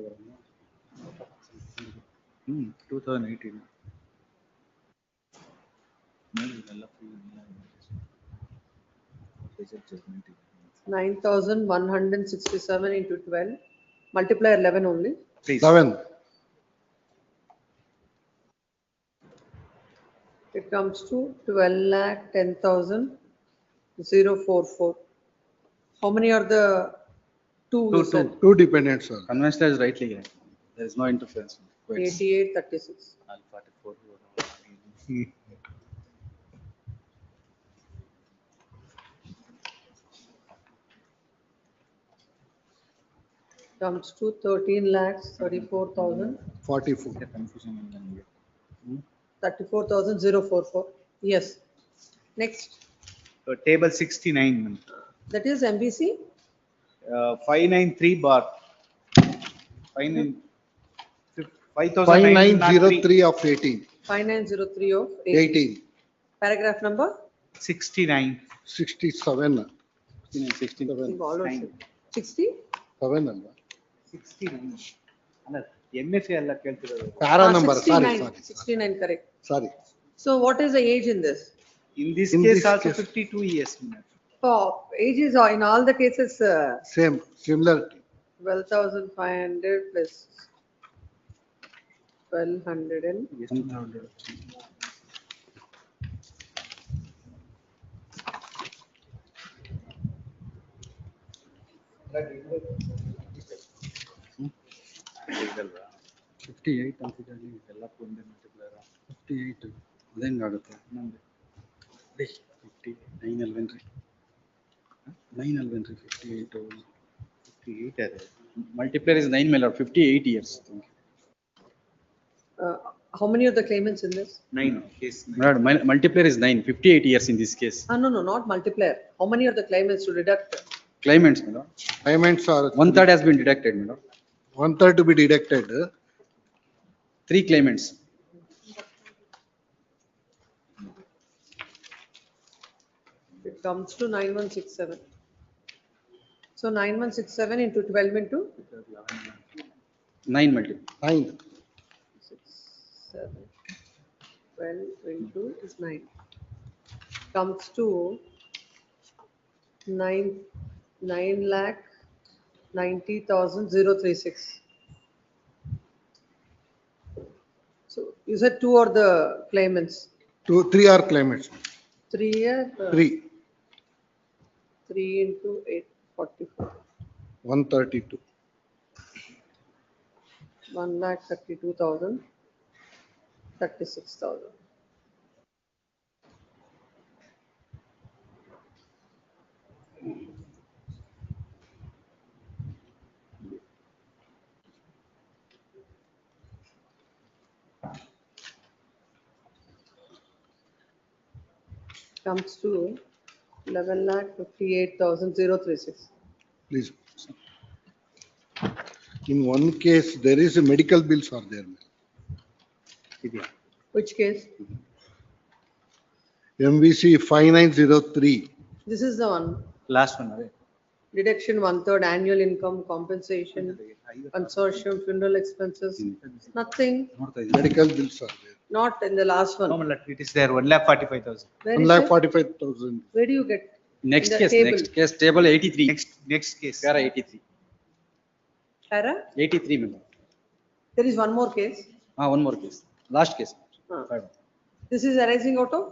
2018. 9,167 into 12. Multiply 11 only. 11. It comes to 12,10,044. How many are the two? you said? Two dependents are. Conventional is rightly given. There is no interference. 8836. Comes to 13,34,000. 44. 34,044. Yes. Next. Table 69. That is MBC. 593 bar. 5,903 5903 of 18. 5903 of 18. Paragraph number? 69. 67. 67. 60? 7 ಅಲ್ವಾ? 69. ಅಲ್ಲ MFA ಎಲ್ಲ ಕೇಳ್ತಿರೋದು. Para number. 69. Sorry. 69, correct. Sorry. So what is the age in this? In this In case this also case. 52 years. Oh, age is in all the cases Same. Similar. 12,500 plus 1,200 and 58 ಅಂತಿದ್ದಲ್ಲಿ ಎಲ್ಲಕ್ಕೂ ಒಂದೇ multiplier 58 ಅದೇಂಗಾಗುತ್ತೆ ಇನ್ನೊಂದು 59 ಅಲ್ವೇನ್ರಿ 9 ಅಲ್ವೇನ್ರಿ 58 58 ಅದೇ multiplier is 9 my lord 58 years. how many are the claimants in this? 9. Case 9. My lord, multiplier is 9 58 years in this case. No, not multiplier. How many are the claimants to deduct? Claimants my lord, Claimants are 1/3 has been deducted my lord. 1/3 to be deducted. 3 claimants. It comes to 9167. So 9167 into 12 into 9 multiple. 9. 7. 12 into is 9. Comes to 9 lakh 90,036. So you said 2 are the claimants. 3 are claimants. 3 are 3. 3 into 844. 132. 1,32,000. 36,000. Comes to 11,58,036. Please. In one case, there is a medical bills are there. Which case? MVC 5903. This is the one. Last one, right? Deduction 1/3 annual income compensation, consortium funeral expenses, nothing, Medical bills are there. not in the last No, one. my lord, it is there, 1,45,000. Where One is lakh it? 45,000. Where do you get? Next In the case, table. next case, table 83. Next case. Para 83. Para? 83, my lord. There is one more case. One more case. Last case. Ah. Third one. This is arising out of?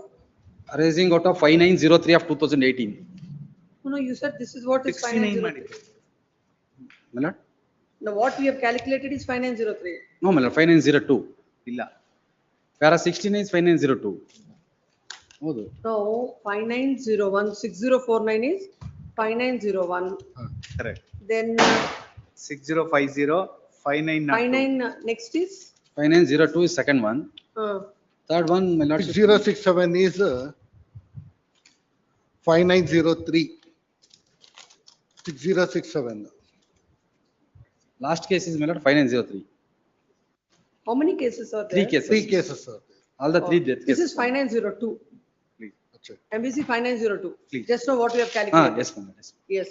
Arising out of 5903 of 2018. No, you said this is what is 69 5903. My lord? Now what we have calculated is 5903. No, my lord, 5902. ಇಲ್ಲ. Para 69 is 5902. ಹೌದು. No, 5901, 6049 is 5901. Correct. Then 6050, 5902. 59 next is? 5902 is second one. Third one, my lord. 6067 is 5903. 6067. Last case is my lord 5903. How many cases are there? Three cases. Three cases are there. All the three death This cases. is 5902. Please. MBC 5902. Please. Just know what we have calculated. Yes, ma'am. Yes. Yes.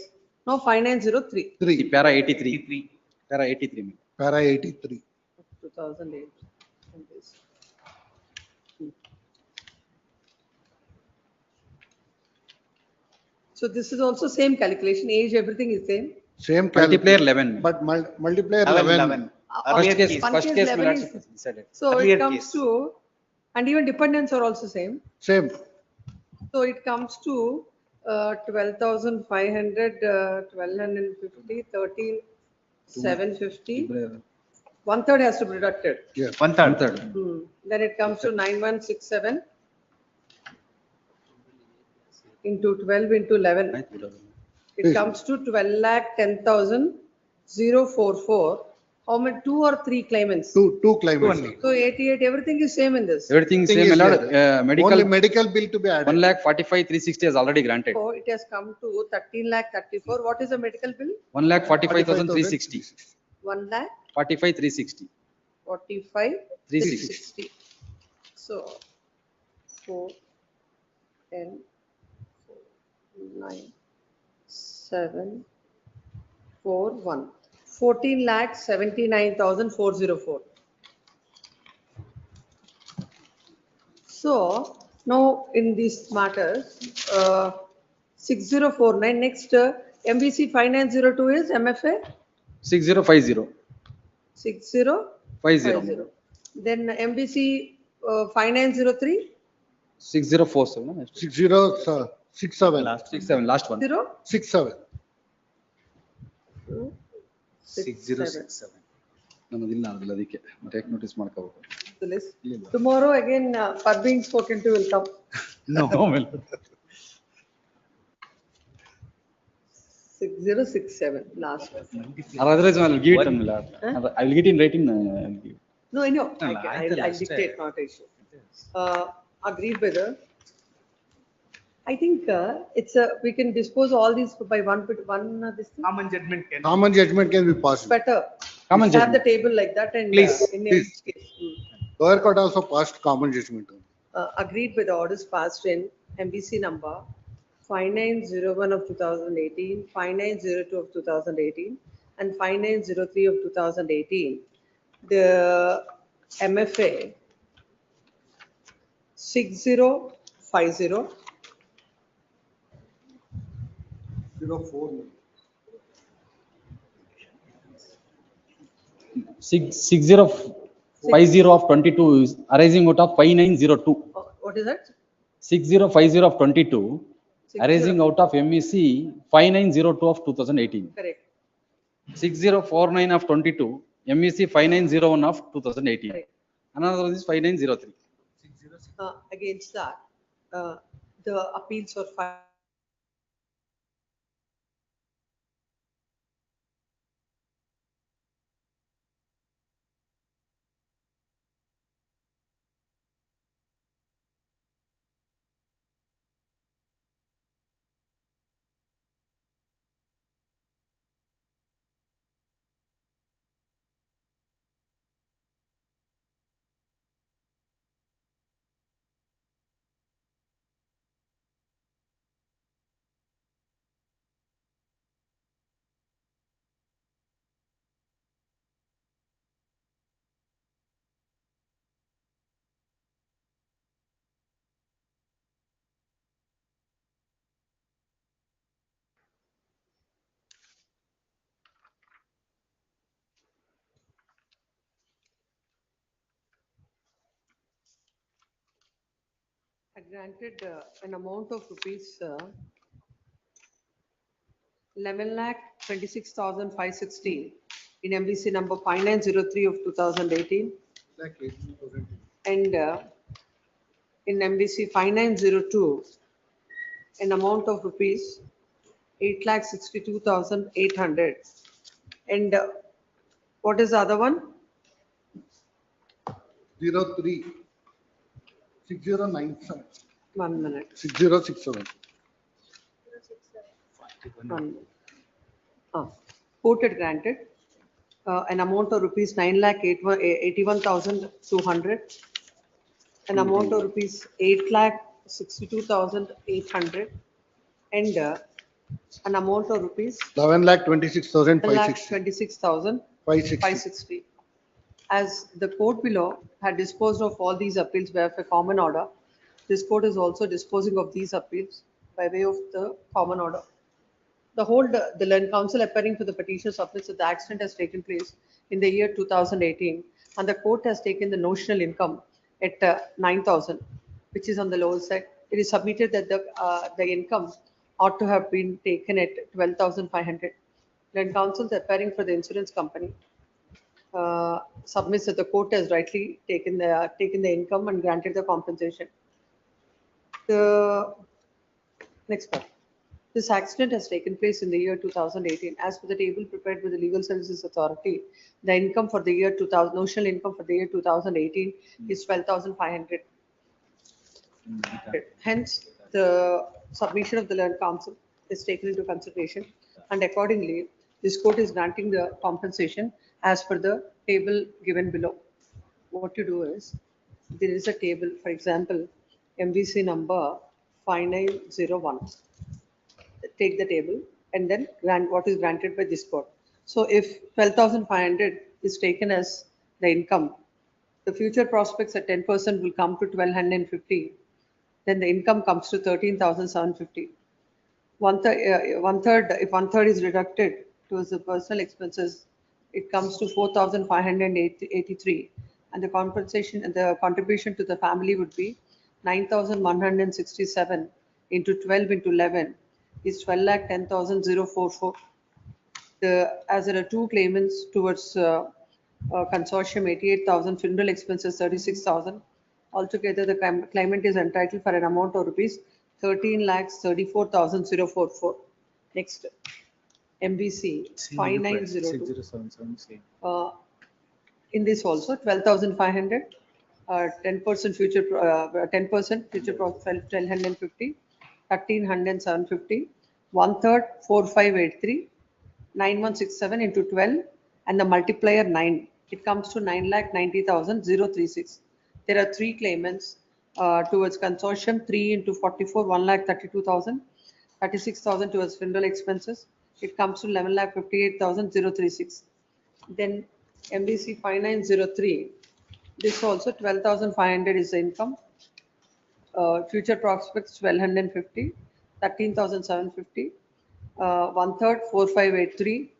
Now 5903. 3. Para 83. Para 83. ma'am. Para 83. 2008. And this. So this is also same calculation, age, everything is same. Same Multiplier calculation. 11. But multiplier 11. 11. First case, my 11 lord, is- decided. So Earlier it comes case. to, and even dependents are also same. Same. So it comes to 12,500, 1,250, 13,750. 1/3 has to be deducted. Yes. 1/3. Then it comes to 9167 into 12 into 11. It comes to 12,10,044. How many? 2 or 3 claimants? Two claimants. So 88, everything is same in this. Everything Thing same, is my lord. there. Medical Only medical bill to be added. 1,45,360 is already granted. So it has come to 13,34. What is the medical bill? 1,45,360. 1 lakh 45,360. 45, 360. 360. So 4, 10, 9, 7, 4, 1. 14,79,404. So now in these matters, 6049, next MBC 5902 is MFA 6050. 6050. Then MBC 5903 6047. no? 6067. 67. Last one. 0 67. 6067. ನಮ್ಮದಿಲ್ಲ ಅದಲ್ಲ ಅದಕ್ಕೆ take notice ಮಾಡ್ಕೋಬೇಕು. the list. Tomorrow again for being spoken to will come. No, my lord. 6067 last one. Otherwise, I will give it, my lord. I will get in writing. I'll give. No, I know. No, I'll dictate, not issue. Agreed with her. I think it's we can dispose all these by one this thing. Common judgment can. Common judgment can be passed. Better. Common Have the judgment. table like that and Please, in please. each case. Lower court also passed common judgment. Agreed with the orders passed in MBC number 5901 of 2018, 5902 of 2018, and 5903 of 2018. The MFA 6050 04. 6050 of 22 is arising out of 5902. what is that? 6050 of 22 arising out of MEC 5902 of 2018. Correct. 6049 of 22 MEC 5901 of 2018. Correct. Another one is 5903. Against that, the appeals were filed. granted an amount of rupees 11,26,560 in MVC number 5903 of 2018 Like 18,000. and in MVC 5902 an amount of rupees 8,62,800 and what is the other one? 03 6097 1 minute. 6067. 1 minute. Quoted granted an amount of rupees 9,81,200, an amount of rupees 8,62,800 and an amount of rupees 11,26,560. 26,560. As the court below had disposed of all these appeals by a common order, this court is also disposing of these appeals by way of the common order. The learned counsel appearing to the petitioner submits that the accident has taken place in the year 2018 and the court has taken the notional income at 9,000, which is on the lower side. It is submitted that the income ought to have been taken at 12,500. Learned counsel appearing for the insurance company submits that the court has rightly taken the income and granted the compensation. The next part. This accident has taken place in the year 2018. As per the table prepared by the Legal Services Authority, the income for the year 2000, notional income for the year 2018 is 12,500. Hence, the submission of the learned counsel is taken into consideration, and accordingly, this court is granting the compensation as per the table given below. What you do is, there is a table, for example, MVC number 5901. Take the table and then grant what is granted by this court. So if 12,500 is taken as the income, the future prospects at 10% will come to 1,250. Then the income comes to 13,750. If one third is deducted towards the personal expenses, it comes to 4,583. And the compensation and the contribution to the family would be 9,167 into 12 into 11 is 12,10,044. As there are two claimants towards consortium, 88,000, funeral expenses 36,000. Altogether, the claimant is entitled for an amount of rupees 13,34,044. Next, MVC 5902. In this also 12,500, 10% future 10% future profit 1,250, 1,300 750, one third 4,583, 9,167 into 12, and the multiplier 9. It comes to 9,90,036. There are three claimants towards consortium, 3 into 44, 1,32,000, 36,000 towards funeral expenses. It comes to 11,58,036. Then MVC 5903. This also 12,500 is the income. Future prospects 1,250, 13,750, one third 4,583.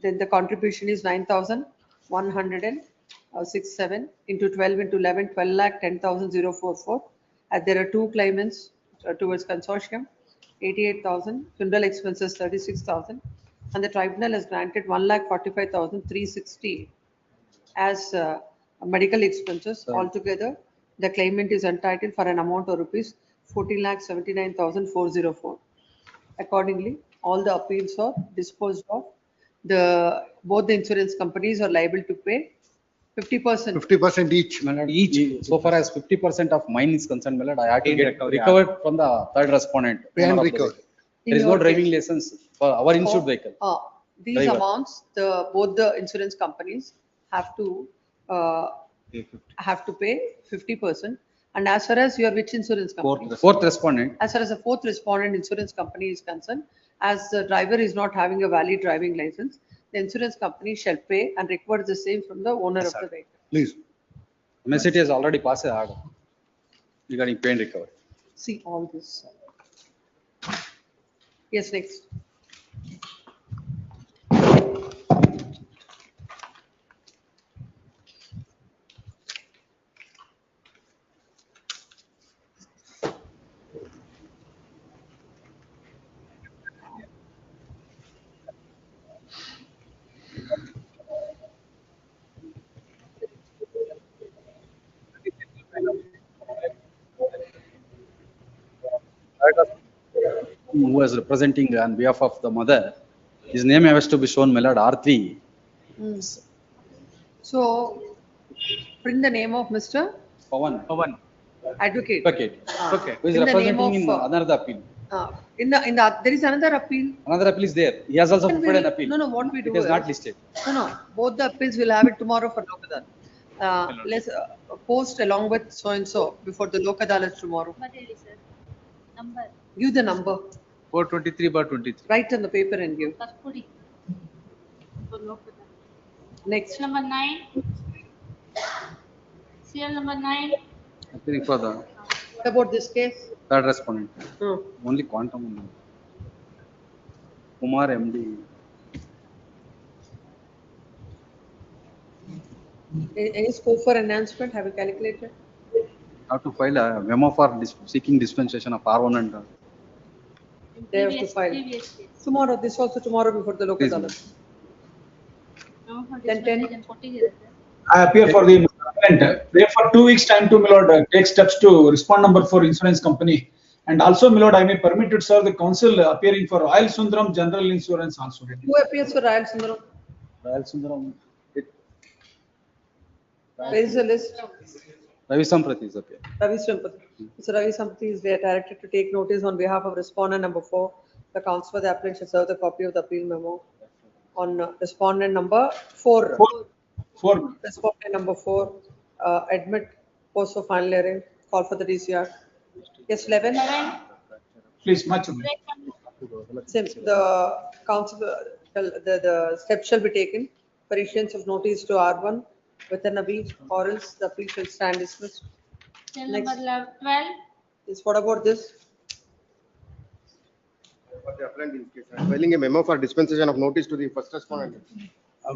Then the contribution is 9,167 into 12 into 11, 12,10,044. There are two claimants towards consortium, 88,000, funeral expenses 36,000, and the tribunal has granted 1,45,360 as medical expenses. Altogether, the claimant is entitled for an amount of rupees 14,79,404. Accordingly, all the appeals are disposed of. Both the insurance companies are liable to pay 50%. 50% each. Each, so far as 50% of mine is concerned, my lord, I had to get recovery. recovered from the third respondent. Pay and owner of the recover. vehicle. There is In no your driving case. license for our insured vehicle. These Driver. amounts, both the insurance companies have to pay 50%. And as far as your which insurance company? Fourth respondent. As far as the fourth respondent insurance company is concerned, as the driver is not having a valid driving license, the insurance company shall pay and require the same from the owner of the vehicle. Please. MSCT has already passed a order regarding pay and recovery. See all this. Yes, next. who was representing on behalf of the mother, his name has to be shown, my lord, R3. So, print the name of Mr. Pawan. Advocate. Advocate. Okay. Who is In the name representing in of, another appeal. there is another appeal. Another appeal is there. He has also Then prepared an we'll- appeal. No, what we do It is not is- listed. No, both the appeals will have it tomorrow for Lok Adalat. Let's post along with so and so before the Lok Adalat tomorrow. Number. Give the number, 423/23. write on the paper and give. Kasturi. Next. Number 9. Serial number 9. Appealing for the What about this case? third respondent. Hmm. Only quantum. only. Kumar MD. Any scope for enhancement? Have you calculated? Have to file a memo for seeking dispensation of R1 and They have to file. Tomorrow, this also tomorrow before the Lok Please. Adalat. Then 10. I appear for the appellant. Pray for 2 weeks time to, my lord, take steps to respond number for insurance company. And also, my lord, I may permit it, sir, the counsel appearing for Royal Sundaram General Insurance also. Who appears for Royal Sundaram? Royal Sundaram. Where is the list? Ravi Samprati is appear. Ravi Sampathi. Mr. Ravi Sampathi is there directed to take notice on behalf of respondent number 4. The counsel for the appellant shall serve the copy of the appeal memo on respondent number 4. Respondent number 4, admit post of final hearing, call for the DCR. Yes, 11. Please, much. Same, the counsel, the step shall be taken for issuance of notice to R1 within a week, or else the appeal shall stand dismissed. Serial Next. number 12. Yes, what about this? For the appellant in case, filing a memo for dispensation of notice to the first respondent.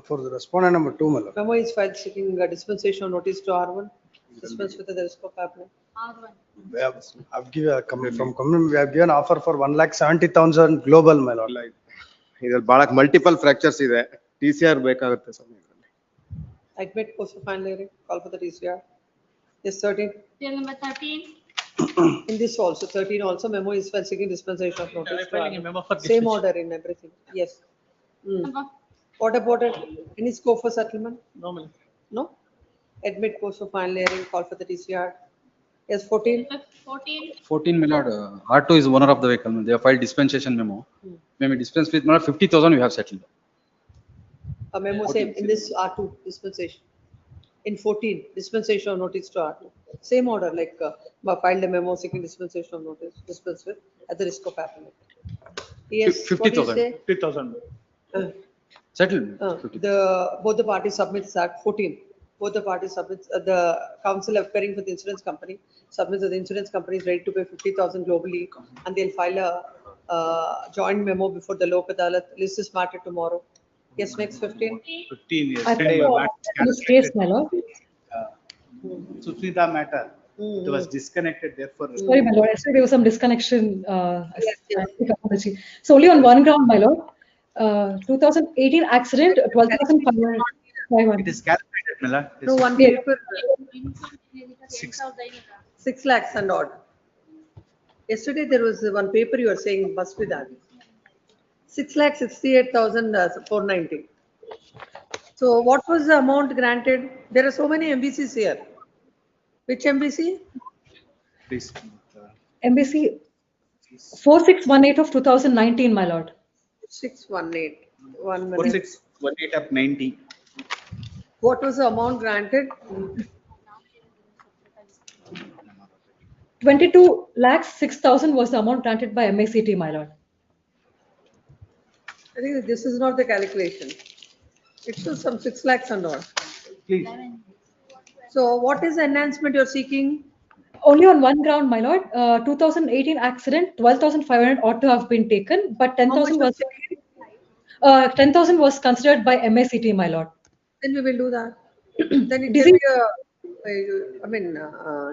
For the respondent number 2, my lord. Memo is filed seeking a dispensation of notice to R1, dispense with the risk of appellant. R1. I've given from community, we have given offer for 1,70,000 global, my lord. ಇದ್ರಲ್ಲಿ ಬಹಳ multiple fractures ಇದೆ TCR ಬೇಕಾಗುತ್ತೆ ಸ್ವಾಮಿ. Admit post of final hearing, call for the DCR. Yes, 13. Serial number 13. In this also, 13 also, memo is filed seeking dispensation of notice to filing a R1. memo for Same dispensation. order in everything, yes. Number. What about it? Any scope for settlement? No, ma'am. No? Admit post of final hearing, call for the DCR. Yes, 14. 14. 14, my lord. R2 is owner of the vehicle. They have filed dispensation memo. When we dispense with, my lord, 50,000 we have settled. A memo same in this R2 dispensation. In 14, dispensation of notice to R2. Same order, like filed a memo seeking dispensation of notice, dispense with at the risk of appellant. Yes, what do you 50,000. say? 50,000. Settled. Both the parties submits at 14. Both the parties submits, the counsel appearing for the insurance company submits that the insurance company is ready to pay 50,000 globally, and they'll file a joint memo before the Lok Adalat. List this matter tomorrow. Yes, next 15. 15 years. I Yesterday, think this case, my lord. Susmita matter. It was disconnected, therefore. Sorry, my lord. Yesterday there was some disconnection. Apology. So only on one ground, my lord. 2018 accident, 12,500. It is calculated, Mela. No, one Yeah. paper, 6 lakhs and odd. Yesterday, there was one paper you are saying must be that. 6,68,490. So what was the amount granted? There are so many MBCs here. Which MBC? Please. MBC 4618 of 2019, my lord. 618. 1 minute. 4618 up 90. What was the amount granted? 22 lakhs 6,000 was the amount granted by MACT, my lord. I think this is not the calculation. It shows some 6 lakhs and all. Please. So what is the enhancement you're seeking? Only on one ground, my lord. 2018 accident, 12,500 ought to have been taken, but 10,000 was 10,000 was considered by MACT, my lord. Then we will do that. Then it Dizzy- can be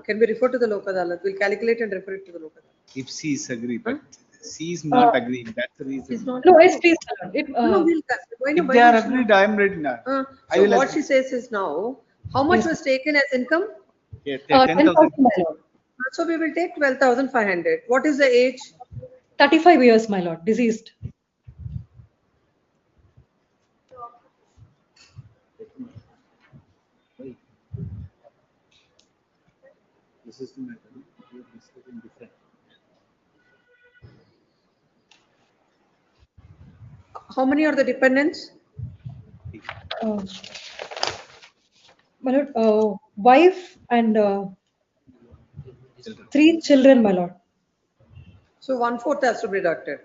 can be referred to the Lok Adalat. We'll calculate and refer it to the Lok Adalat. If C is agree, but C is not agreeing. That's the reason. No, yes, please, my lord. No, we'll If they are agreed, I am ready now. I So will what agree. she says is now, how much was taken as income? Yeah, 10,000, my lord. So we will take 12,500. What is the age? 35 years, my lord, deceased. This is the matter. We are discussing different. How many are the dependents? My lord, wife and 3 children, my lord. So 1/4 has to be deducted.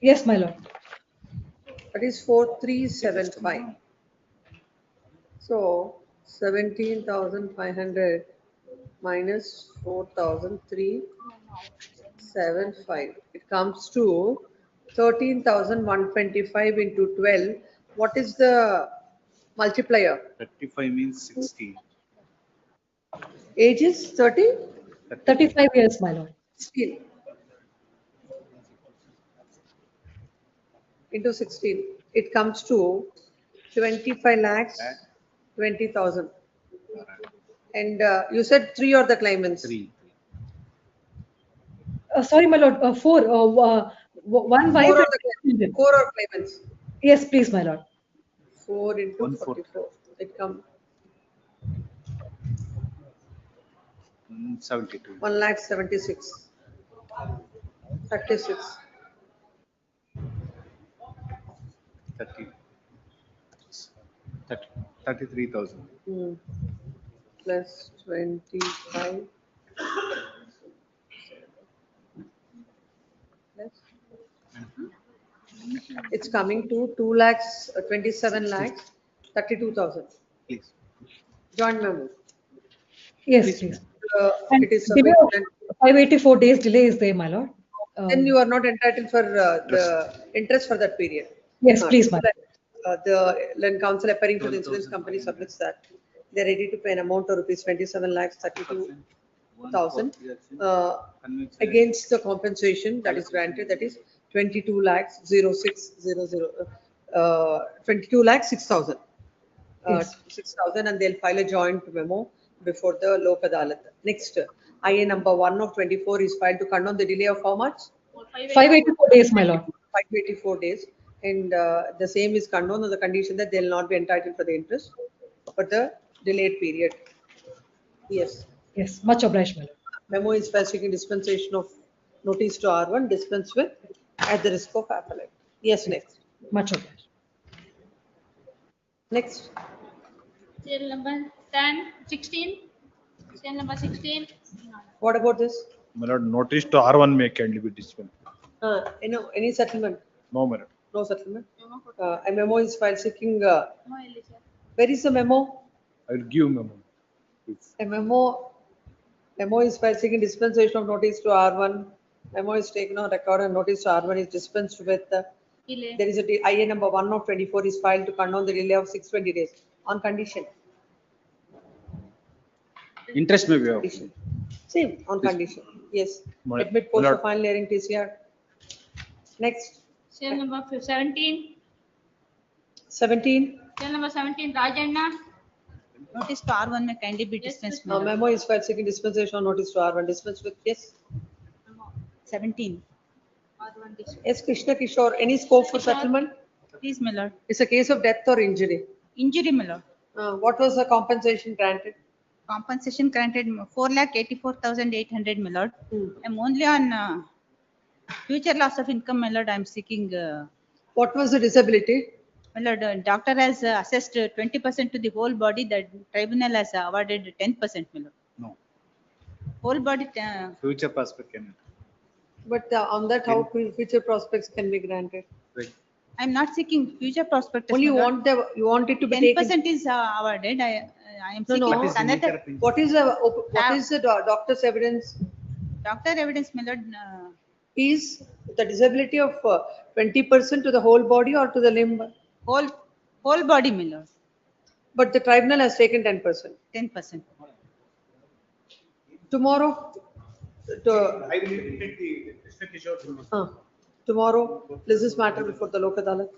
Yes, my lord. That is 4,375. So 17,500 minus 4,375. It comes to 13,125 into 12. What is the multiplier? 35 means 60. Age is 30? 35 years, my lord. Still. Into 16. It comes to 25 lakhs, 20,000. And you said 3 are the claimants. 3. Sorry, my lord, 4. One 4 wife are and the 3 children. 4 are claimants. Yes, please, my lord. 4 into 1/4. 44. It comes 72. 1,76,000. 36. 30. 33,000. Plus 25. Plus. It's coming to 2 lakhs, 27 lakhs, 32,000. Please. Joint memo. Yes, please. And It is delay of submitted. 584 days delay is there, my lord. Then you are not entitled for the interest for that period. Yes, please, my lord. The council appearing to the insurance company submits that they're ready to pay an amount of rupees 27 lakhs 32,000 against the compensation that is granted, that is 22 lakhs 0600 22 lakhs 6,000. Yes. 6,000, and they'll file a joint memo before the Lok Adalat. Next, IA number 1 of 24 is filed to condone the delay of how much? 584 days, my lord. 584 days. And the same is condoned on the condition that they'll not be entitled for the interest for the delayed period. Yes. Yes, much obliged, my lord. Memo is for seeking dispensation of notice to R1, dispense with at the risk of appellate. Yes, next. Much obliged. Next. Serial number 10, 16. Serial number 16. What about this? My lord, notice to R1 may kindly be dispensed. Any settlement? No, my lord. No settlement. A memo is filed seeking. Where is the memo? I will give memo. A memo is filed seeking dispensation of notice to R1. Memo is taken on record and notice to R1 is dispensed with. There is a IA number 1 of 24 is filed to condone the delay of 620 days on condition. Interest may be waived. Same on condition. Yes. My- Admit my post lord. of final hearing TCR. Next. Serial number 17. 17. Serial number 17, Rajanna. Notice to R1 may kindly be dispensed. my lord. Memo is filed seeking dispensation of notice to R1. Dispense with yes. 17. Yes, Krishna Kishore. Any scope for settlement? Please, my lord. It's a case of death or injury. Injury, my lord. What was the compensation granted? Compensation granted 4,84,800, my lord. I'm only on future loss of income, my lord. I'm seeking. What was the disability? My lord, doctor has assessed 20% to the whole body. The tribunal has awarded 10%, my lord. No. Whole body. Future prospect can. But on that, how future prospects can be granted? I'm not seeking future prospectus. Only my lord. you want it to be 10% taken. is awarded. I am No, seeking no. another What is the doctor's evidence? doctor evidence, my lord. Is the disability of 20% to the whole body or to the limb? Whole body, my lord. But the tribunal has taken 10%. 10%. Tomorrow, I will take the Mr. Kishore. tomorrow, does this matter before the Lok Adalat?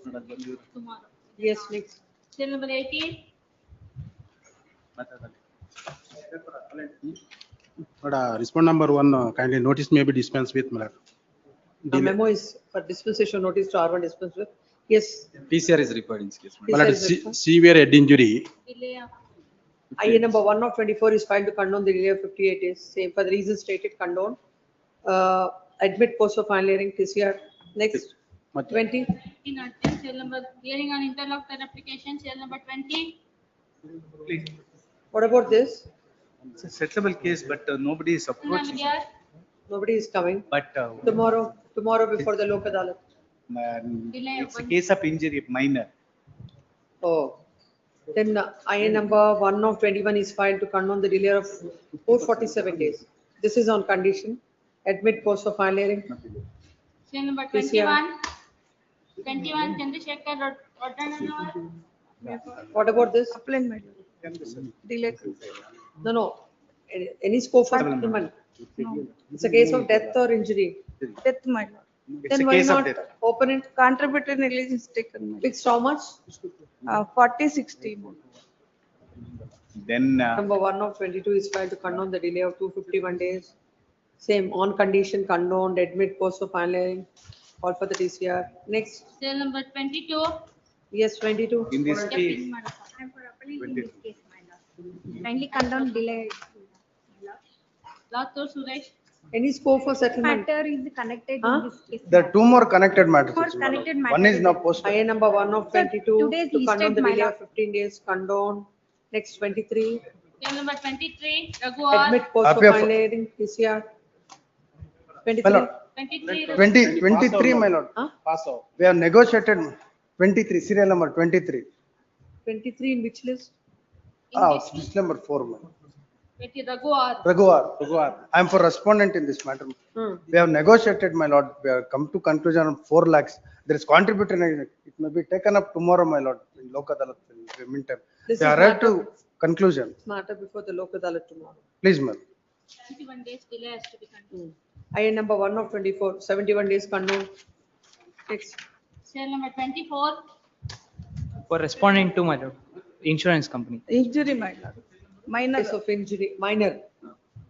Tomorrow. Yes, next. Serial number 18. But respond number one, kindly notice may be dispensed with, my lord. A memo is for dispensation notice to R1 dispense with. Yes. PCR is required in this case. My lord, severe head injury. IA number 1 of 24 is filed to condone the delay of 58 days. Same for the reasons stated, condone. Admit post of final hearing, TCR. Next. 20. In urgent, serial number, hearing on interlocutor application, serial number 20. Please. What about this? It's a settlement case, but nobody is approaching. Nobody is coming. But Tomorrow before the Lok Adalat. it's a case of injury, minor. Oh. Then IA number 1 of 21 is filed to condone the delay of 447 days. This is on condition. Admit post of final hearing. Serial number TCR. 21, Chandrasekhar Roddanawar. What about this? Delay. No. Any scope for settlement? No. It's a case of death or injury. Death, my lord. It's Then a why case of not death. open it? Contributory negligence taken, my lord. Fixed how much? 40, 60. Then Number 1 of 22 is filed to condone the delay of 251 days. Same on condition condoned, admit post of final hearing. Call for the TCR. Next. Serial number 22. Yes, 22. in this case, I'm for appealing in this case, my lord. Kindly condone delay. Latur Suresh. Any scope for settlement? Matter is connected Huh? in this case. There are two more connected matters. More my lord. connected One matter is now posted. IA number 1 of Sir, 22 today's to condone listed, the my delay lord. of 15 days condone. Next 23. Serial number 23, Raghuwar. Admit post of Appear for- final hearing, TCR. My 23. lord, 23, 23, my lord. Huh? pass out. We have negotiated 23, serial number 23. 23 in which list? This number 4, my lord. Raghuwar. Raghuwar. I am for respondent in this matter. We have negotiated, my lord. We have come to conclusion on 4 lakhs. There is contributory. It may be taken up tomorrow, my lord, in Lok Adalat in the meantime. This We is arrived matter- to conclusion. Matter before the Lok Adalat tomorrow. Please, ma'am. 21 days delay has to be continued. IA number 1 of 24, 71 days condone. Next. Serial number 24. For responding to my lord, insurance company. Injury, my lord. Minor. Case of injury, minor.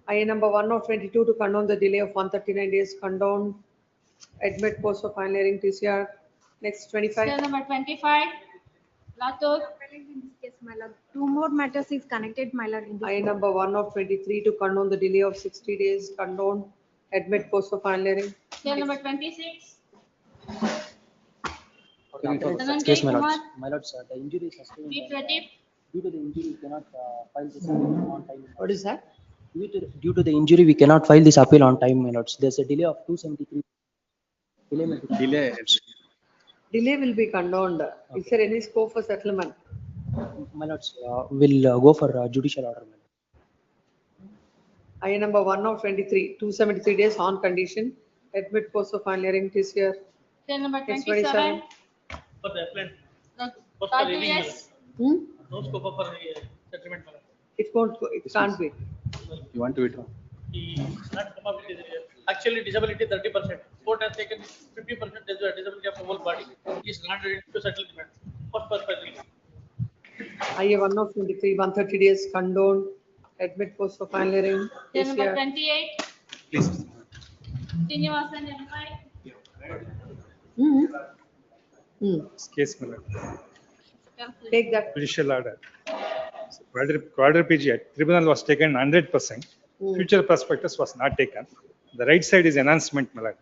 IA number 1 of 22 to condone the delay of 139 days condone. Admit post of final hearing, TCR. Next, Serial 25. number 25. Latur. Appealing in this case, my lord. Two more matters is connected, my lord, in this IA case. number 1 of 23 to condone the delay of 60 days condone. Admit post of final hearing. Serial number 26. Case, my lord. Kumar. My lord, sir, the injury sustained. B. Pradeep. Due to the injury, we cannot file this appeal on time. What is that? Due to the injury, we cannot file this appeal on time, my lords. There's a delay of 273. Delay. Delay will be condoned. Is there any scope for settlement? My lords, will go for judicial order, my lord. IA number 1 of 23, 273 days on condition. Admit post of final hearing, TCR. Serial number Next, 27. For the appellant. Raju, yes. No scope for settlement. It won't go, it can't be. You want to withdraw? He not come up with actually disability 30%. Court has taken 50% disability of the whole body. He is not ready to settle the matter. First purpose. IA 1 of 23, 130 days condone. Admit post of final hearing, Serial number TCR. 28. Please. Srinivasan MI. Case, my lord. Take that. Judicial order. Quadriplegia, tribunal was taken 100%. Future prospectus was not taken. The right side is enhancement, my lord.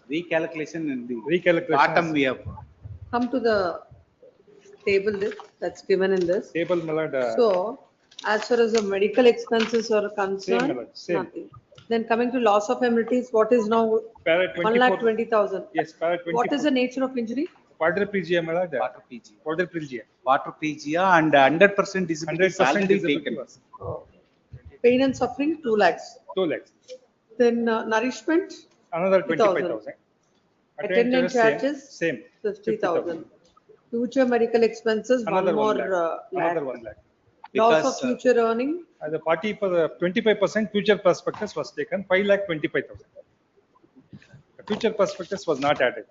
Recalculation in the Recalculation bottom is- we have. Come to the table that's given in this. Table, my lord. So, as far as the medical expenses are Same, concerned, Lord, same. nothing. Then coming to loss of amenities, what is now Para 24 1,20,000? Yes, para 24. What is the nature of injury? Quadriplegia, my lord. Quadriplegia. Quadriplegia. Quadriplegia and 100% disability is 100% already disability taken. was Pain and suffering, 2 lakhs. 2 lakhs. Then nourishment, Another 50,000. 25,000. Attendant charges, Same. 50,000. Future medical expenses, one Another more 1 lakh. Another 1 lakh. Loss of Because, future earning, The 25% future prospectus was taken, 5,25,000. The future prospectus was not added.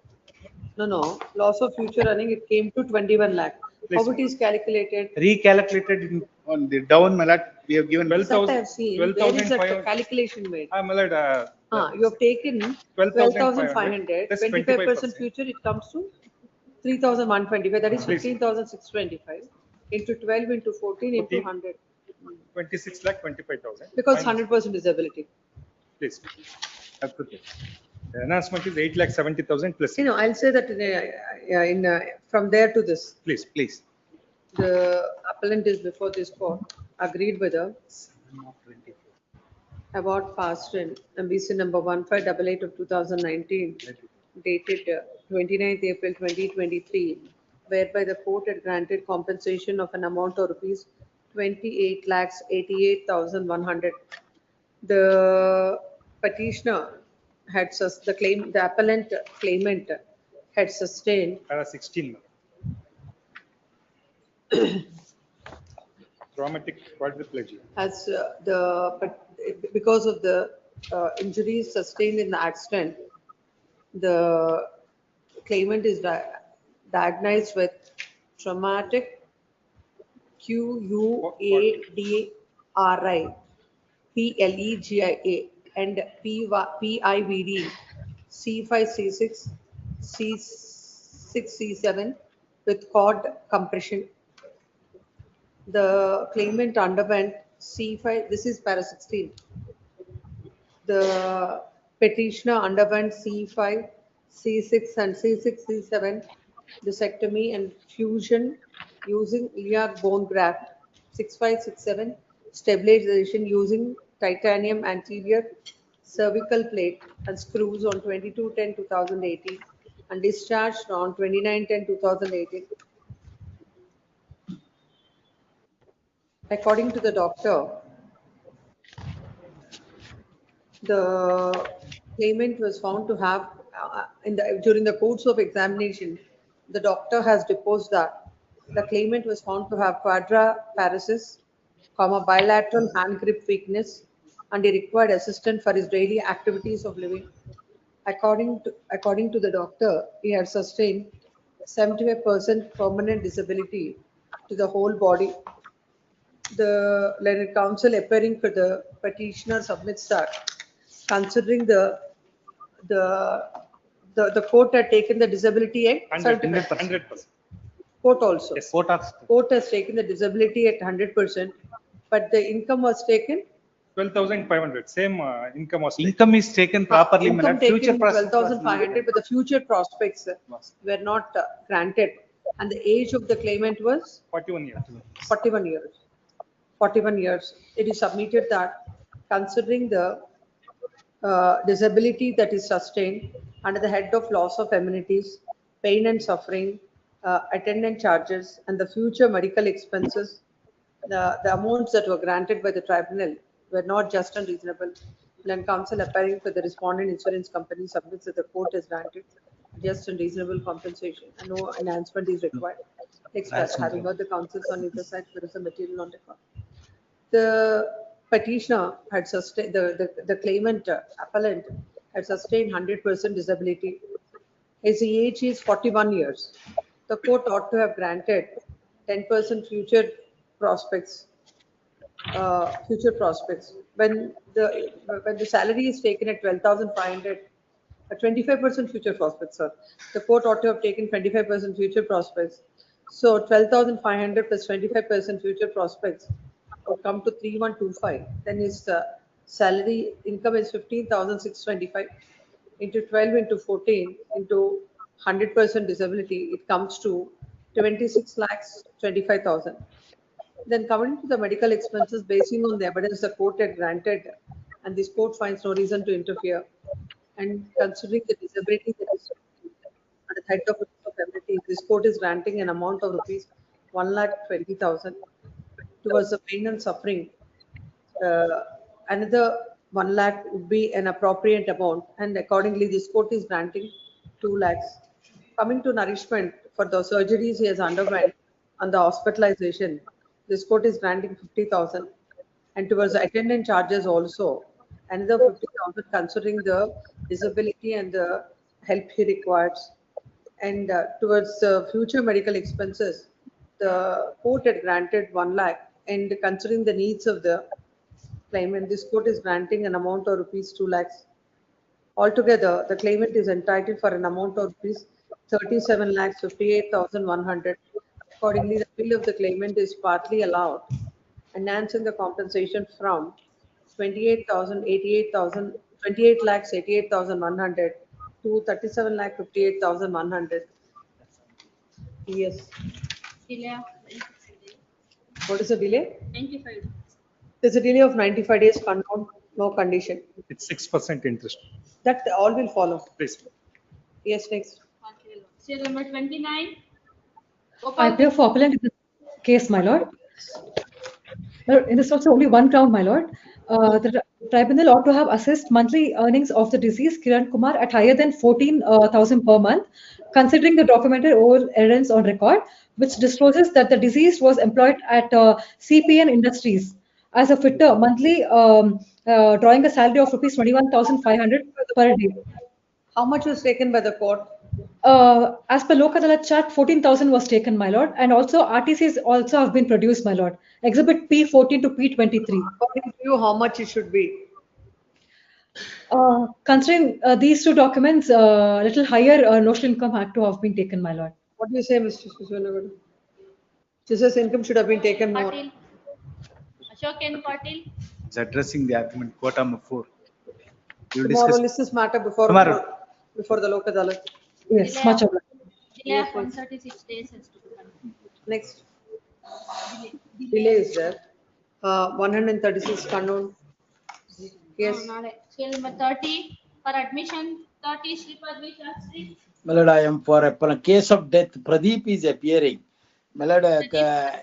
no, loss of future earning, it came to 21 lakh. How it is calculated? Recalculated in On the down, my lord, we have given. 12,000 That I have seen. Where is that 12,500. calculation made? My lord, You have taken 12,500, 25% future, it comes to 3,125, that is Please. 15,625 into 12 into 14 into 100. 26 lakh 25,000. Because 100% disability. Please. Absolutely. The enhancement is 8 lakh 70,000 plus. I'll say that from there to this. Please, please. The appellant is before this court, agreed with the award passed in MBC number 1588 of 2019, dated 29th April 2023, whereby the court had granted compensation of an amount of rupees 28 lakhs 88,100. The petitioner had the appellant claimant had sustained Para 16. Traumatic quadriplegia. as because of the injuries sustained in the accident, the claimant is diagnosed with traumatic QUADRI, PLEGIA, and PIVD, C5C6, C6C7 with cord compression. The claimant underwent C5, this is para 16. The petitioner underwent C5, C6 and C6, C7 discectomy and fusion using iliac bone graft, 6567 stabilization using titanium anterior cervical plate and screws on 22/10/2018 and discharged on 29/10/2018. According to the doctor, the claimant was found to have, during the course of examination, the doctor has deposed that the claimant was found to have quadraparesis, bilateral hand grip weakness, and he required assistance for his daily activities of living. According to the doctor, he had sustained 75% permanent disability to the whole body. The learned counsel appearing for the petitioner submits that, considering the court had taken the disability at 100%. Court also. Yes. Court has taken the disability at 100%, but the income was taken. 12,500. Same income was taken. Income is taken properly, my Income lord. Future taken prospects was 12,500, but the future prospects were not granted, and the age of the claimant was 41 years. 41 years. 41 years. It is submitted that, considering the disability that is sustained under the head of loss of amenities, pain and suffering, attendant charges, and the future medical expenses, the amounts that were granted by the tribunal were not just and reasonable. Learned counsel appearing for the respondent insurance company submits that the court has granted just and reasonable compensation and no enhancement is required. Express, having heard the counsels on either side, there is a material on record. The petitioner had sustained, the claimant appellant had sustained 100% disability. His age is 41 years. The court ought to have granted 10% future prospects. When the salary is taken at 12,500, 25% future prospects, sir. The court ought to have taken 25% future prospects. So 12,500 plus 25% future prospects would come to 3,125. Then his salary income is 15,625 into 12 into 14 into 100% disability. It comes to 26 lakhs 25,000. Then coming to the medical expenses, basing on the evidence the court had granted, and this court finds no reason to interfere, and considering the disability that is at the head of ability, this court is granting an amount of rupees 1,20,000 towards the pain and suffering. Another 1 lakh would be an appropriate amount, and accordingly this court is granting 2 lakhs. Coming to nourishment for the surgeries he has underwent and the hospitalization, this court is granting 50,000, and towards the attendant charges also another 50,000, considering the disability and the help he requires. And towards the future medical expenses, the court had granted 1 lakh and considering the needs of the claimant, this court is granting an amount of rupees 2 lakhs. Altogether, the claimant is entitled for an amount of rupees 37 lakhs 58,100. Accordingly, the bill of the claimant is partly allowed, enhancing the compensation from 28 lakhs 88,100 to 37 lakh 58,100. Yes. Delay of What is the delay? 95. There's a delay of 95 days, no condition. It's 6% interest. That all will follow. Please. Yes, next. Serial number 29. I Gopal. appear for appellant in this case, my lord. In this also only one count, my lord. The tribunal ought to have assessed monthly earnings of the deceased Kiran Kumar at higher than 14,000 per month, considering the documented oral errands on record, which discloses that the deceased was employed at CPN Industries as a fitter, monthly drawing a salary of rupees 21,500 per day. How much was taken by the court? As per Lok Adalat chart, 14,000 was taken, my lord, and also RTCs also have been produced, my lord. Exhibit P14 to P23. According to you, how much it should be? Considering these two documents, little higher notional income had to have been taken, my lord. What do you say, Mr. Suswanagadu? This income should have been taken more. Patil. Ashok N. Patil. It's addressing the argument, quote number 4. You will Tomorrow, discuss. list this matter before the Lok Adalat. Yes, Delay much of- obliged. Delay of 136 days has to be confirmed. Next. Delay is there. 136 Kannur. Yes. No, nale. Serial number 30 for admission. 30 Sripadvi Shastri. My lord, I am for a case of death. Pradeep is appearing. My lord, there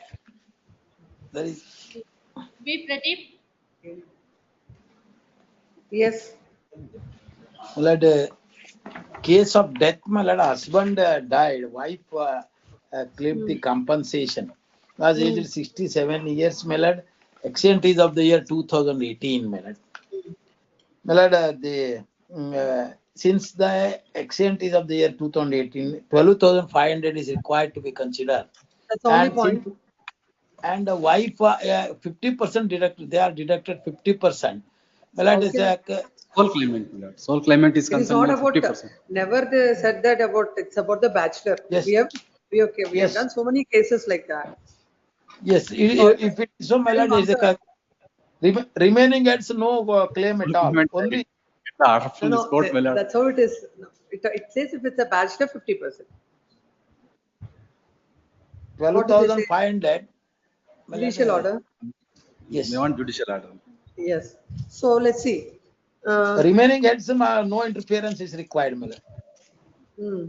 is. B. Pradeep. Yes. My lord, case of death. My lord, husband died. Wife claimed the compensation. Was aged 67 years. My lord, accident is of the year 2018. My lord. My lord, since the accident is of the year 2018, 12,500 is required to be considered. That's the only point. And the wife, 50% deducted. They are deducted 50%. My lord, Sole claimant, my lord. Sole claimant is It is not concerned about, with 50%. never they said that about, it's about the bachelor. Yes. We have Yes. done so many cases like that. Yes, if it so, my lord, is a remaining heads no claim at all. Only The order from this court, my lord. That's how it is. It says if it's a bachelor, 50%. 12,500. Judicial order. Yes. They want judicial order. Yes. So let's see. Remaining heads, no interference is required, my lord. Hmm.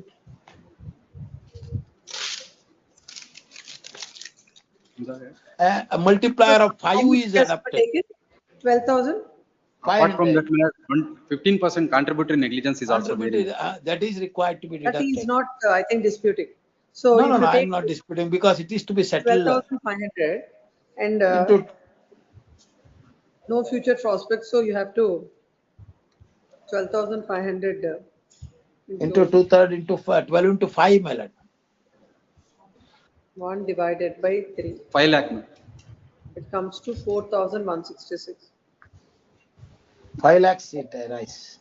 A multiplier of 5 is adopted. 12,000? Apart from that, my lord, 15% contributory negligence is also there. That is required to be That deducted. he is not, I think, disputing. So No, if you I take am not disputing because it is to be settled. 12,500 and Into no future prospects, so you have to 12,500 into 2/3 into 12 into 5, my lord. 1 divided by 3. 5 lakh. my lord. It comes to 4,166. 5 lakhs it arise.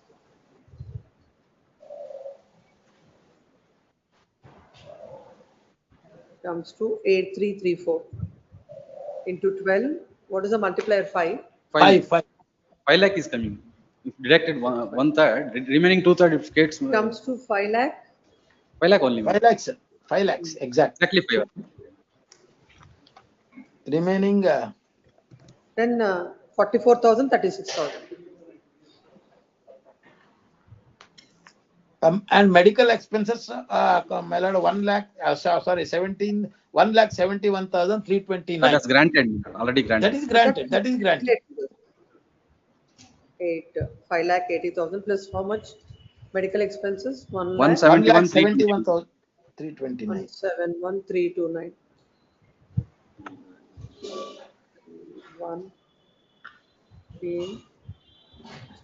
Comes to 8,334 into 12. What is the multiplier? 5. 5 lakh is coming. If deducted one third, remaining 2/3 if gets Comes to 5 lakh. 5 lakh only. 5 lakhs, 5 lakhs, exactly. 5. Remaining Then 44,000, 36,000. and medical expenses, my lord, 1 lakh, sorry, 1,71,329. That is granted, already granted. That is granted. That is granted. 5 lakh 80,000 plus how much? Medical expenses? 1,71,329. 1,71,329. 1, 3.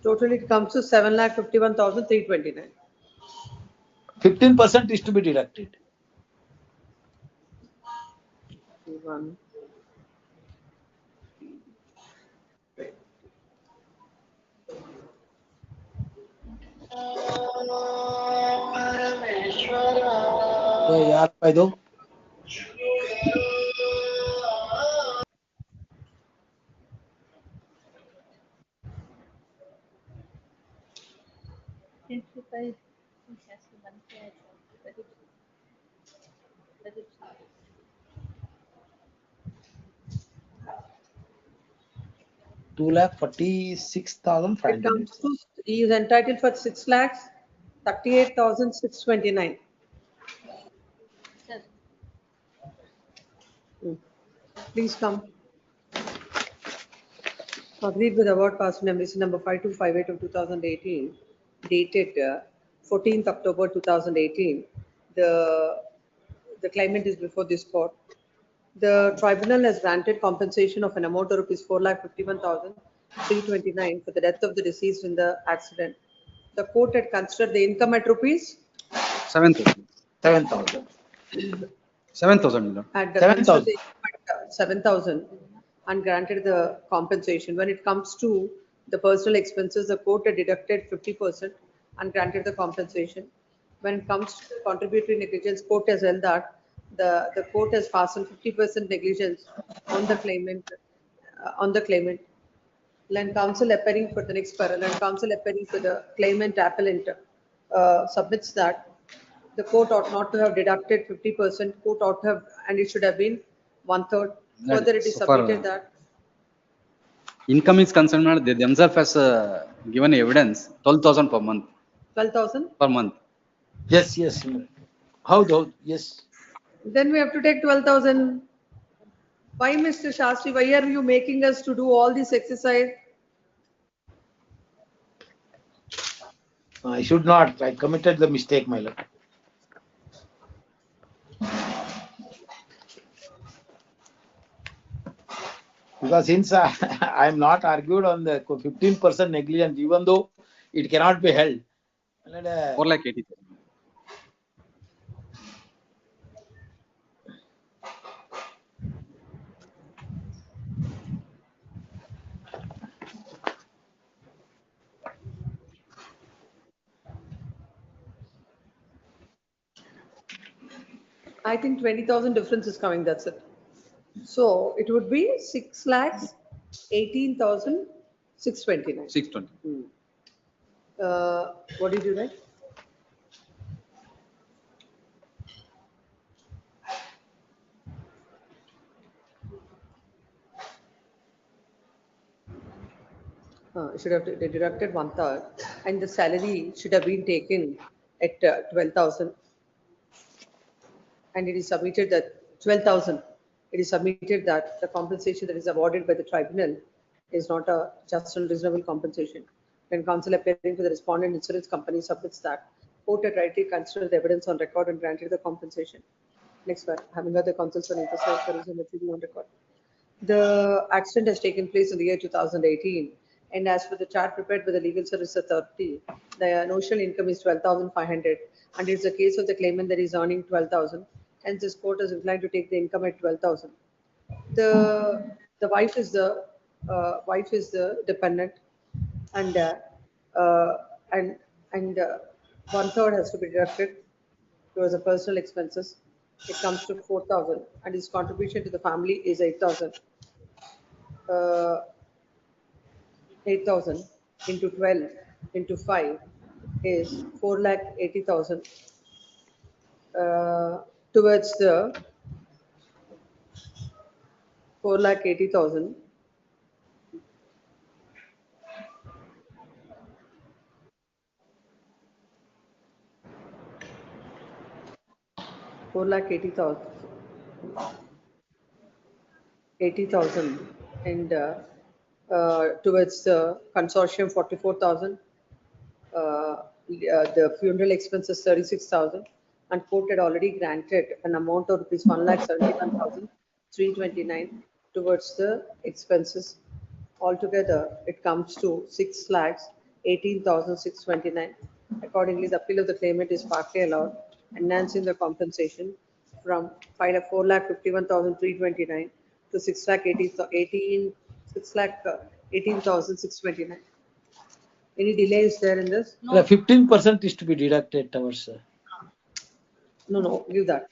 Totally it comes to 7,51,329. 15% is to be deducted. 1. ಯಾರಪ್ಪ ಇದು? It 2,46,500. comes to, he is entitled for 6,38,629. Please come. Agreed with award passed in MBC number 5258 of 2018, dated 14th October 2018. The claimant is before this court. The tribunal has granted compensation of an amount of rupees 4,51,329 for the death of the deceased in the accident. The court had considered the income at rupees 7,000. 7,000. 7,000. at the 7,000. 7,000 and granted the compensation. When it comes to the personal expenses, the court had deducted 50% and granted the compensation. When it comes to contributory negligence, court has held that the court has fastened 50% negligence on the claimant. Land counsel appearing for the next parallel, counsel appearing for the claimant appellant submits that the court ought not to have deducted 50%, court ought to have, and it should have been 1/3. Further, it is So far, submitted that income is concerned, madam, they themselves has given evidence 12,000 per month. 12,000. Per month. Yes, yes. How though? Yes. Then we have to take 12,000. Why, Mr. Shastri, why are you making us to do all this exercise? I should not. I committed the mistake, my lord. Because since I am not argued on the 15% negligence, even though it cannot be held. 4,80,000. I think 20,000 difference is coming, that's it. So it would be 6,18,629. 620. What did you write? Should have deducted 1/3, and the salary should have been taken at 12,000. And it is submitted that 12,000. It is submitted that the compensation that is awarded by the tribunal is not a just and reasonable compensation. When counsel appearing for the respondent insurance company submits that, court had rightly considered the evidence on record and granted the compensation. Next one, having heard the counsel's on emphasized for reason on record. The accident has taken place in the year 2018, and as per the chart prepared by the Legal Service Authority, the notional income is 12,500, and it's a case of the claimant that is earning 12,000. Hence, this court is inclined to take the income at 12,000. The wife is the dependent, and 1/3 has to be deducted towards the personal expenses. It comes to 4,000, and his contribution to the family is 8,000. 8,000 into 12 into 5 is 4,80,000. Towards the 4,80,000. $80,000 and towards the consortium 44,000. The funeral expenses 36,000, and court had already granted an amount of rupees 1,71,329 towards the expenses. Altogether, it comes to 6,18,629. Accordingly, the appeal of the claimant is partly allowed, enhancing the compensation from 4,51,329 to 6,18,629. Any delay is there in this? The 15% is to be deducted towards. No, give that.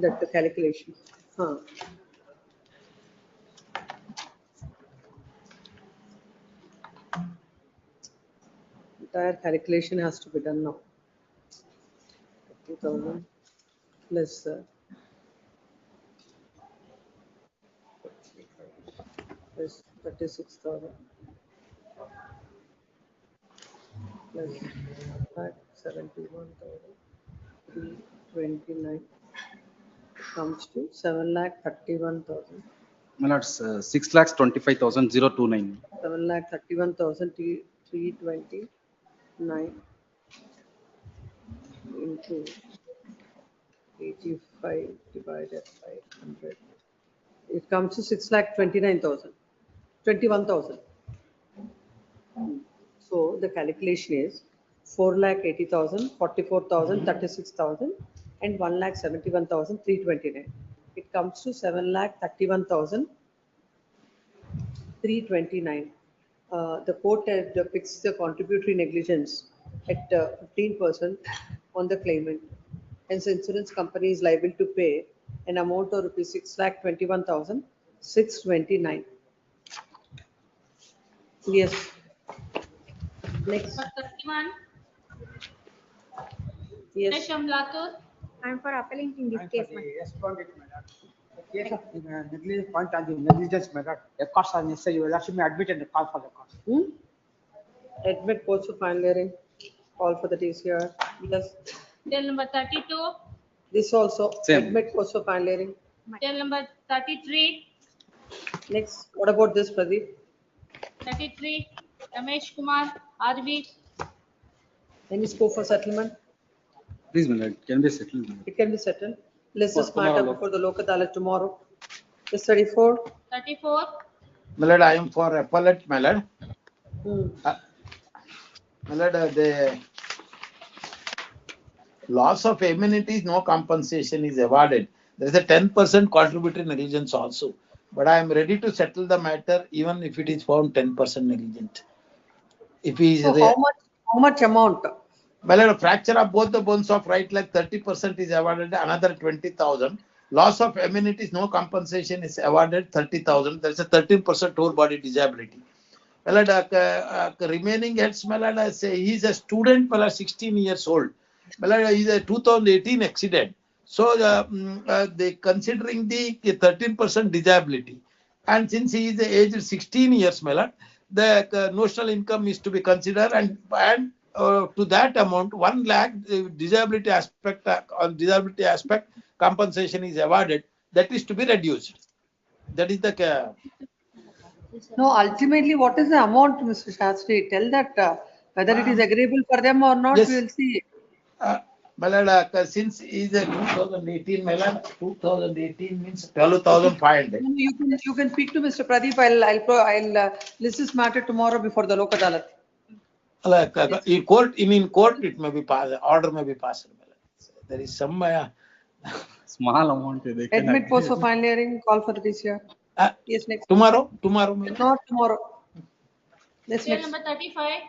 That the calculation. Huh. Entire calculation has to be done now. 50,000 plus 36,000 plus 71,329 comes to 7,31,000. My lords, 6,25,029. 7,31,329 into 85 divided by 100. It comes to 6,29,000, 21,000. So the calculation is 4,80,000, 44,000, 36,000, and 1,71,329. It comes to 7,31,329. The court had fixed the contributory negligence at 15% on the claimant. Hence, insurance company is liable to pay an amount of rupees 6,21,629. Yes. Next. For 31. Yes. Shamlatur. I am for appellant in this case. Case of negligence point on the negligence method, records are necessary. You will actually admit and call for records. Admit post of final hearing. Call for the TCR. Yes. Tell number 32. This also. Same. Admit post of final hearing. Tell number 33. Next. What about this, Pradeep? 33. Ramesh Kumar, RV. Any scope for settlement? Please, my lord, can be settled. It can be settled. Let's just Tomorrow, matter Lord. before the Lok Adalat tomorrow. This 34. 34. My lord, I am for appellate, my lord. Hmm. My lord, the loss of amenities, no compensation is awarded. There is a 10% contributory negligence also. But I am ready to settle the matter even if it is found 10% negligent. If he is So how much amount? well, a fracture of both the bones of right leg, 30% is awarded, another 20,000. Loss of amenities, no compensation is awarded, 30,000. There is a 13% whole body disability. Well, remaining heads, well, say he is a student, well, 16 years old. Well, he is a 2018 accident. So they considering the 13% disability, and since he is aged 16 years, well, the notional income is to be considered, and to that amount, 1 lakh disability aspect compensation is awarded. That is to be reduced. That is the. No, ultimately, what is the amount, Mr. Shastri? Tell that whether it is agreeable for them or not, Yes. we will see. Malala, since is a 2018, Malala, 2018 means 12,500. You can speak to Mr. Pradeep. I'll list this matter tomorrow before the Lok Adalat. In court, it may be passed. Order may be passed. There is some small amount. They can Admit post for final hearing. Call for the TCR. Yes, next. Tomorrow. Not tomorrow. Yes, Tell next. number 35.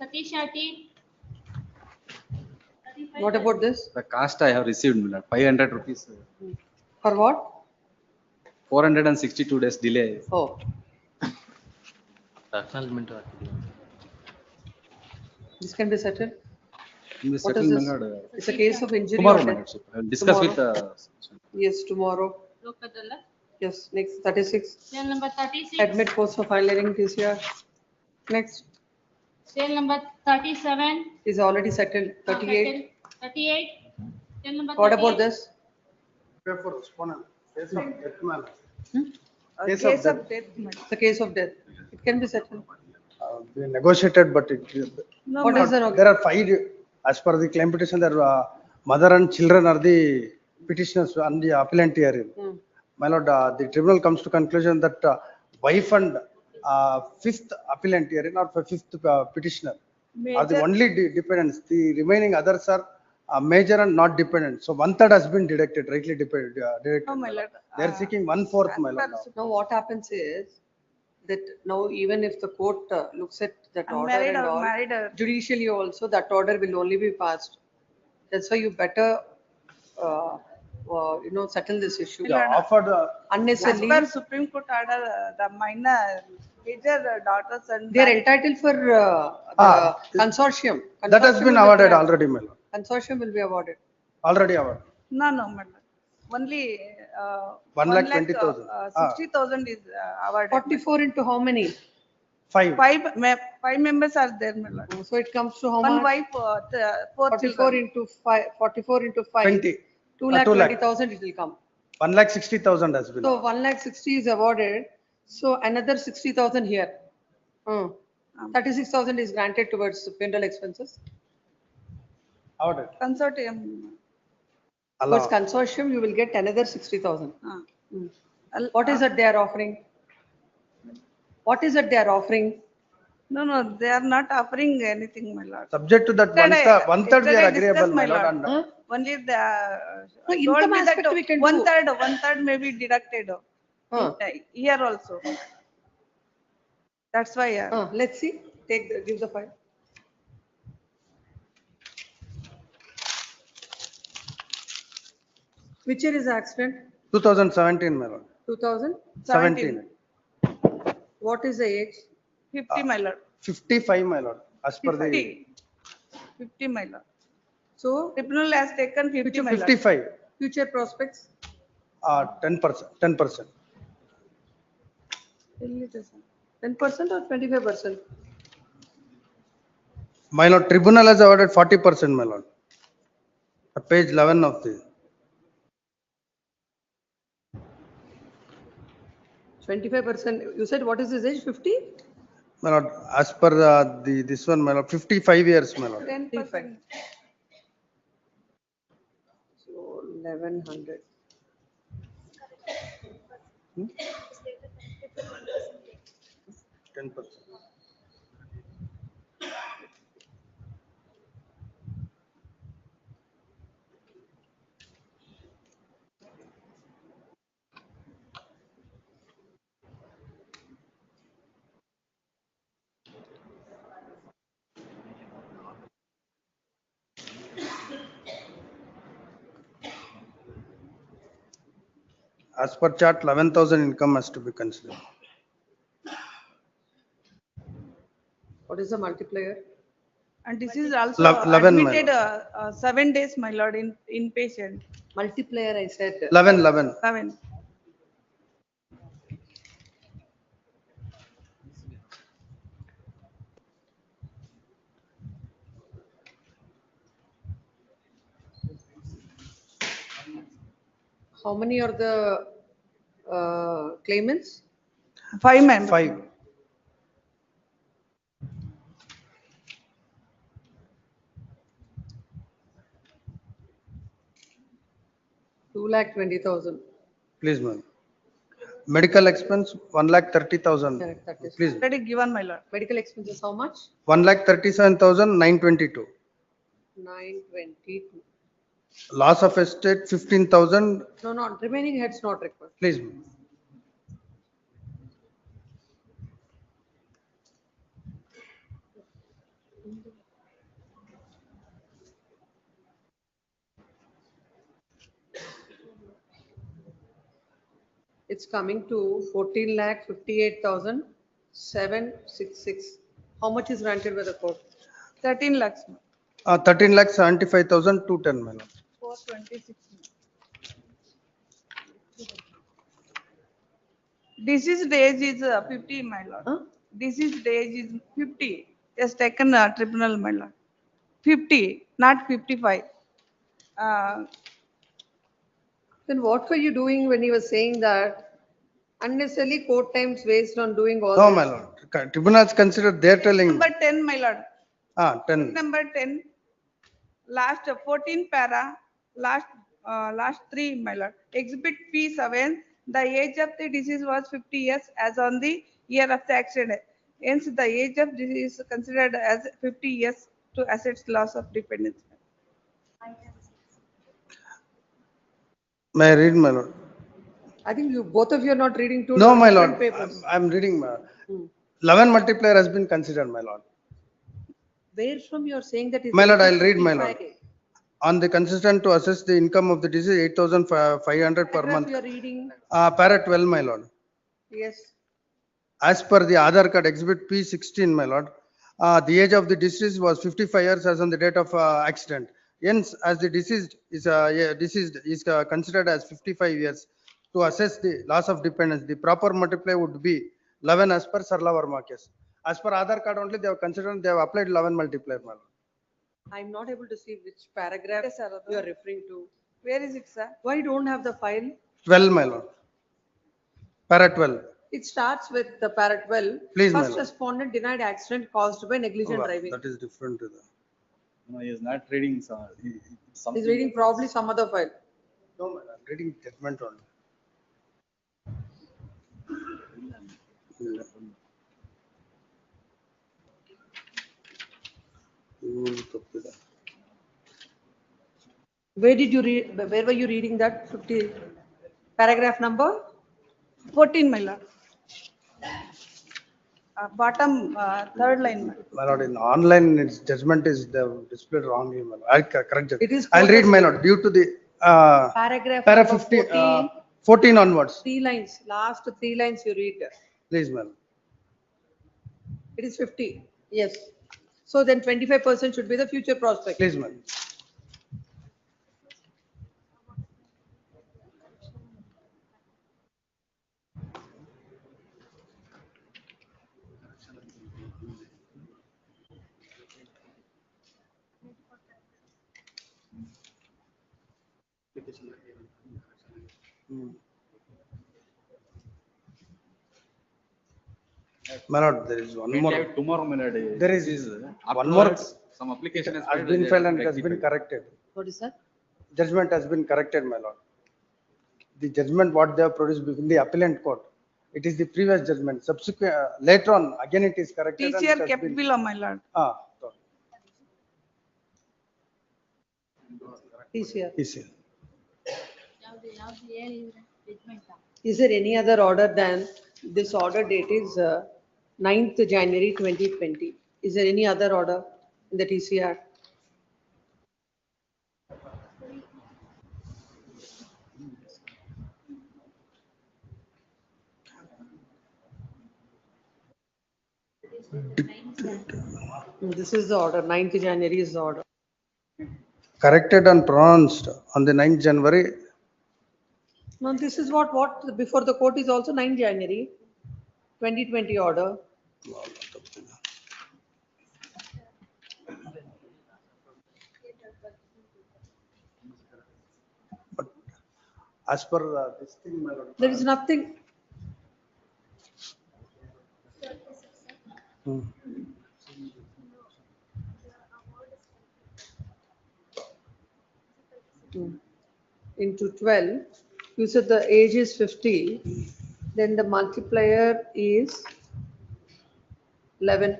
Satish Shati. What about this? The cost I have received, my lord, 500 rupees. For what? 462 days delay. Oh. This can be settled. In the What is settlement, this? my lord, It's a case of injury tomorrow, or my death. lord, I will discuss with. Yes, tomorrow. Lok Adalat. Yes, next 36. Tell number 36. Admit post for final hearing TCR. Next Tell number 37. is already settled. 38. 38. Tell number 38. What about this? Pay for respondent. Case of death matter. Case of death. The case of death. It can be settled. We negotiated, but it. No, what is the There are 5, as per the claim petition, there are mother and children are the petitioners and the appellant here. My lord, the tribunal comes to conclusion that wife and 5th appellant here, not 5th petitioner, are the only dependents. The remaining others are major and not dependent. So 1/3 has been deducted, rightly deducted. No, my lord. They are seeking 1/4, my lord. Now what happens is that now even if the court looks at that order and all, judicially also that order will only be passed That's why you better, settle this issue. Yeah, offered, As Unnecessarily, per Supreme Court order, the minor, major daughters and. they are entitled for Ah, the consortium. that has Consortium been will awarded grant. already, my lord. Consortium will be awarded. Already awarded. No, madam. Only, 1,20,000. 60,000 is awarded. 44 into how many? Five. Five members are there, my lord. So it comes to how One much? wife, four 44 children. into 5, 44 into 5. 20. 2,20,000 it will come. 1,60,000 has been. So 1,60,000 is awarded, so another 60,000 here. 36,000 is granted towards funeral expenses. Awarded. Consortium. Towards consortium, you will get another 60,000. What is that they are offering? What is that they are offering? No, they are not offering anything, my lord. Subject to that one third we are agreeable, my lord. And Only the. No, told income me that aspect we can do. one third may be deducted. Here also. That's why. Let's see. Give the file. Which year is the accident? 2017, my lord. 2017. What is the age? 50, my lord. 55, my lord. As per the 50, my lord. So tribunal has taken 50, my lord. 55. Future prospects? 10%. 10%. 10% or 25%? My lord, tribunal has awarded 40%, my lord. Page 11 of the. 25%. You said what is his age? 50? My lord, as per this one, my lord, 55 years, my lord. 10%. So 1,100. Hmm? 10%. As per chart, 11,000 income has to be considered. What is the multiplier? And this is also 11, my admitted 7 days, my lord, in inpatient. Multiplier, I said. 11. 11. How many are the claimants? 5 members. 5. $2,20,000. Please, ma'am. Medical expense 1,30,000. Please. Already given, my lord. Medical expenses how much? 1,37,922. 922. Loss of estate 15,000. No, remaining heads not required. Please, ma'am. It's coming to 14,58,766. How much is granted by the court? 13 lakhs. 13,75,210, my lord. 426. Deceased age is 50, my lord. Deceased age is 50. Just taken tribunal, my lord. 50, not 55. Then what were you doing when you were saying that unnecessarily court times waste on doing all No, this? my lord. Tribunal has considered, they are telling. Number 10, my lord. 10. Number 10. Last 14 para. Last 3, my lord. Exhibit P7. The age of the deceased was 50 years as on the year of the accident. Hence, the age of disease is considered as 50 years to assess loss of dependence. May I read, my lord? I think both of you are not reading two No, my different lord. papers. I'm reading. 11 multiplier has been considered, my lord. Where from you are saying that is My lord, I'll read, my lord. on the consistent to assess the income of the deceased 8,500 per Paragraph month. you are reading, Para 12, my lord. yes. As per the Aadhaar card exhibit P16, my lord, the age of the deceased was 55 years as on the date of accident. Hence, as the deceased is considered as 55 years, to assess the loss of dependence, the proper multiply would be 11 as per Sarla Verma case. As per Aadhaar card only, they have considered, they have applied 11 multiplier, my lord. I'm not able to see which paragraph Yes, sir. you are referring to. Where is it, sir? Why you don't have the file? 12, my lord. Para 12. It starts with the para 12. Please, my First lord. respondent denied accident caused by negligent driving. That is different to the. No, he is not reading. He's reading probably some other file. No, my lord, reading judgment only. Where did you read, where were you reading that 50 paragraph number? 14, my lord. Bottom third line. My lord. My lord, in online, its judgment is displayed wrongly, my lord. I'll correct it. It is I'll read, my quoted. lord, due to the Paragraph para number 50, 14. 14 onwards. 3 lines, last 3 lines you read. Please, my lord. It is 50, yes. So then 25% should be the future prospect. Please, my lord. My lord, there is one more. Tomorrow, my lord. There is one more. Some application Has been filed and it has been corrected. What is that? Judgment has been corrected, my lord. The judgment what they have produced in the appellant court, it is the previous judgment. Subsequent, later on, again it is corrected. and it TCR has kept been- below, my lord. Sorry. TCR. TCR. Is there any other order than this order date is 9th January 2020? Is there any other order in the TCR? This is the order, 9th January is the order. Corrected and pronounced on the 9th January. No, this is what before the court is also 9th January 2020 order. As per this thing, my lord. There is nothing. Into 12, you said the age is 50, then the multiplier is 11.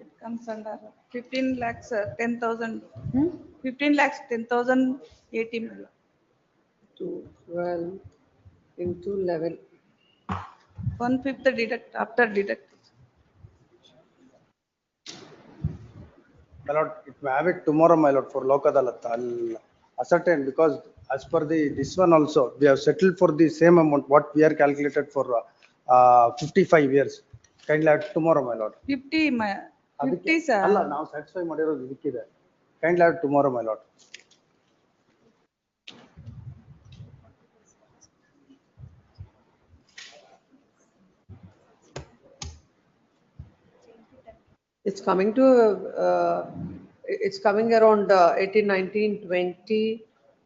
It comes under 15 lakhs, 10,000. 15 lakhs, 10,080, my lord. To 12 into 11. 1/5 deduct after deduct. My lord, it may have it tomorrow, my lord, for Lok Adalat. I'll ascertain because as per this one also, we have settled for the same amount what we are calculated for 55 years. Kindly have it tomorrow, my lord. 50, my 50, sir. Allah, now satisfy ಮಾಡಿರೋದು ಇದಕ್ಕಿದೆ. Kindly have it tomorrow, my lord. It's coming to, it's coming around 18, 19, 20,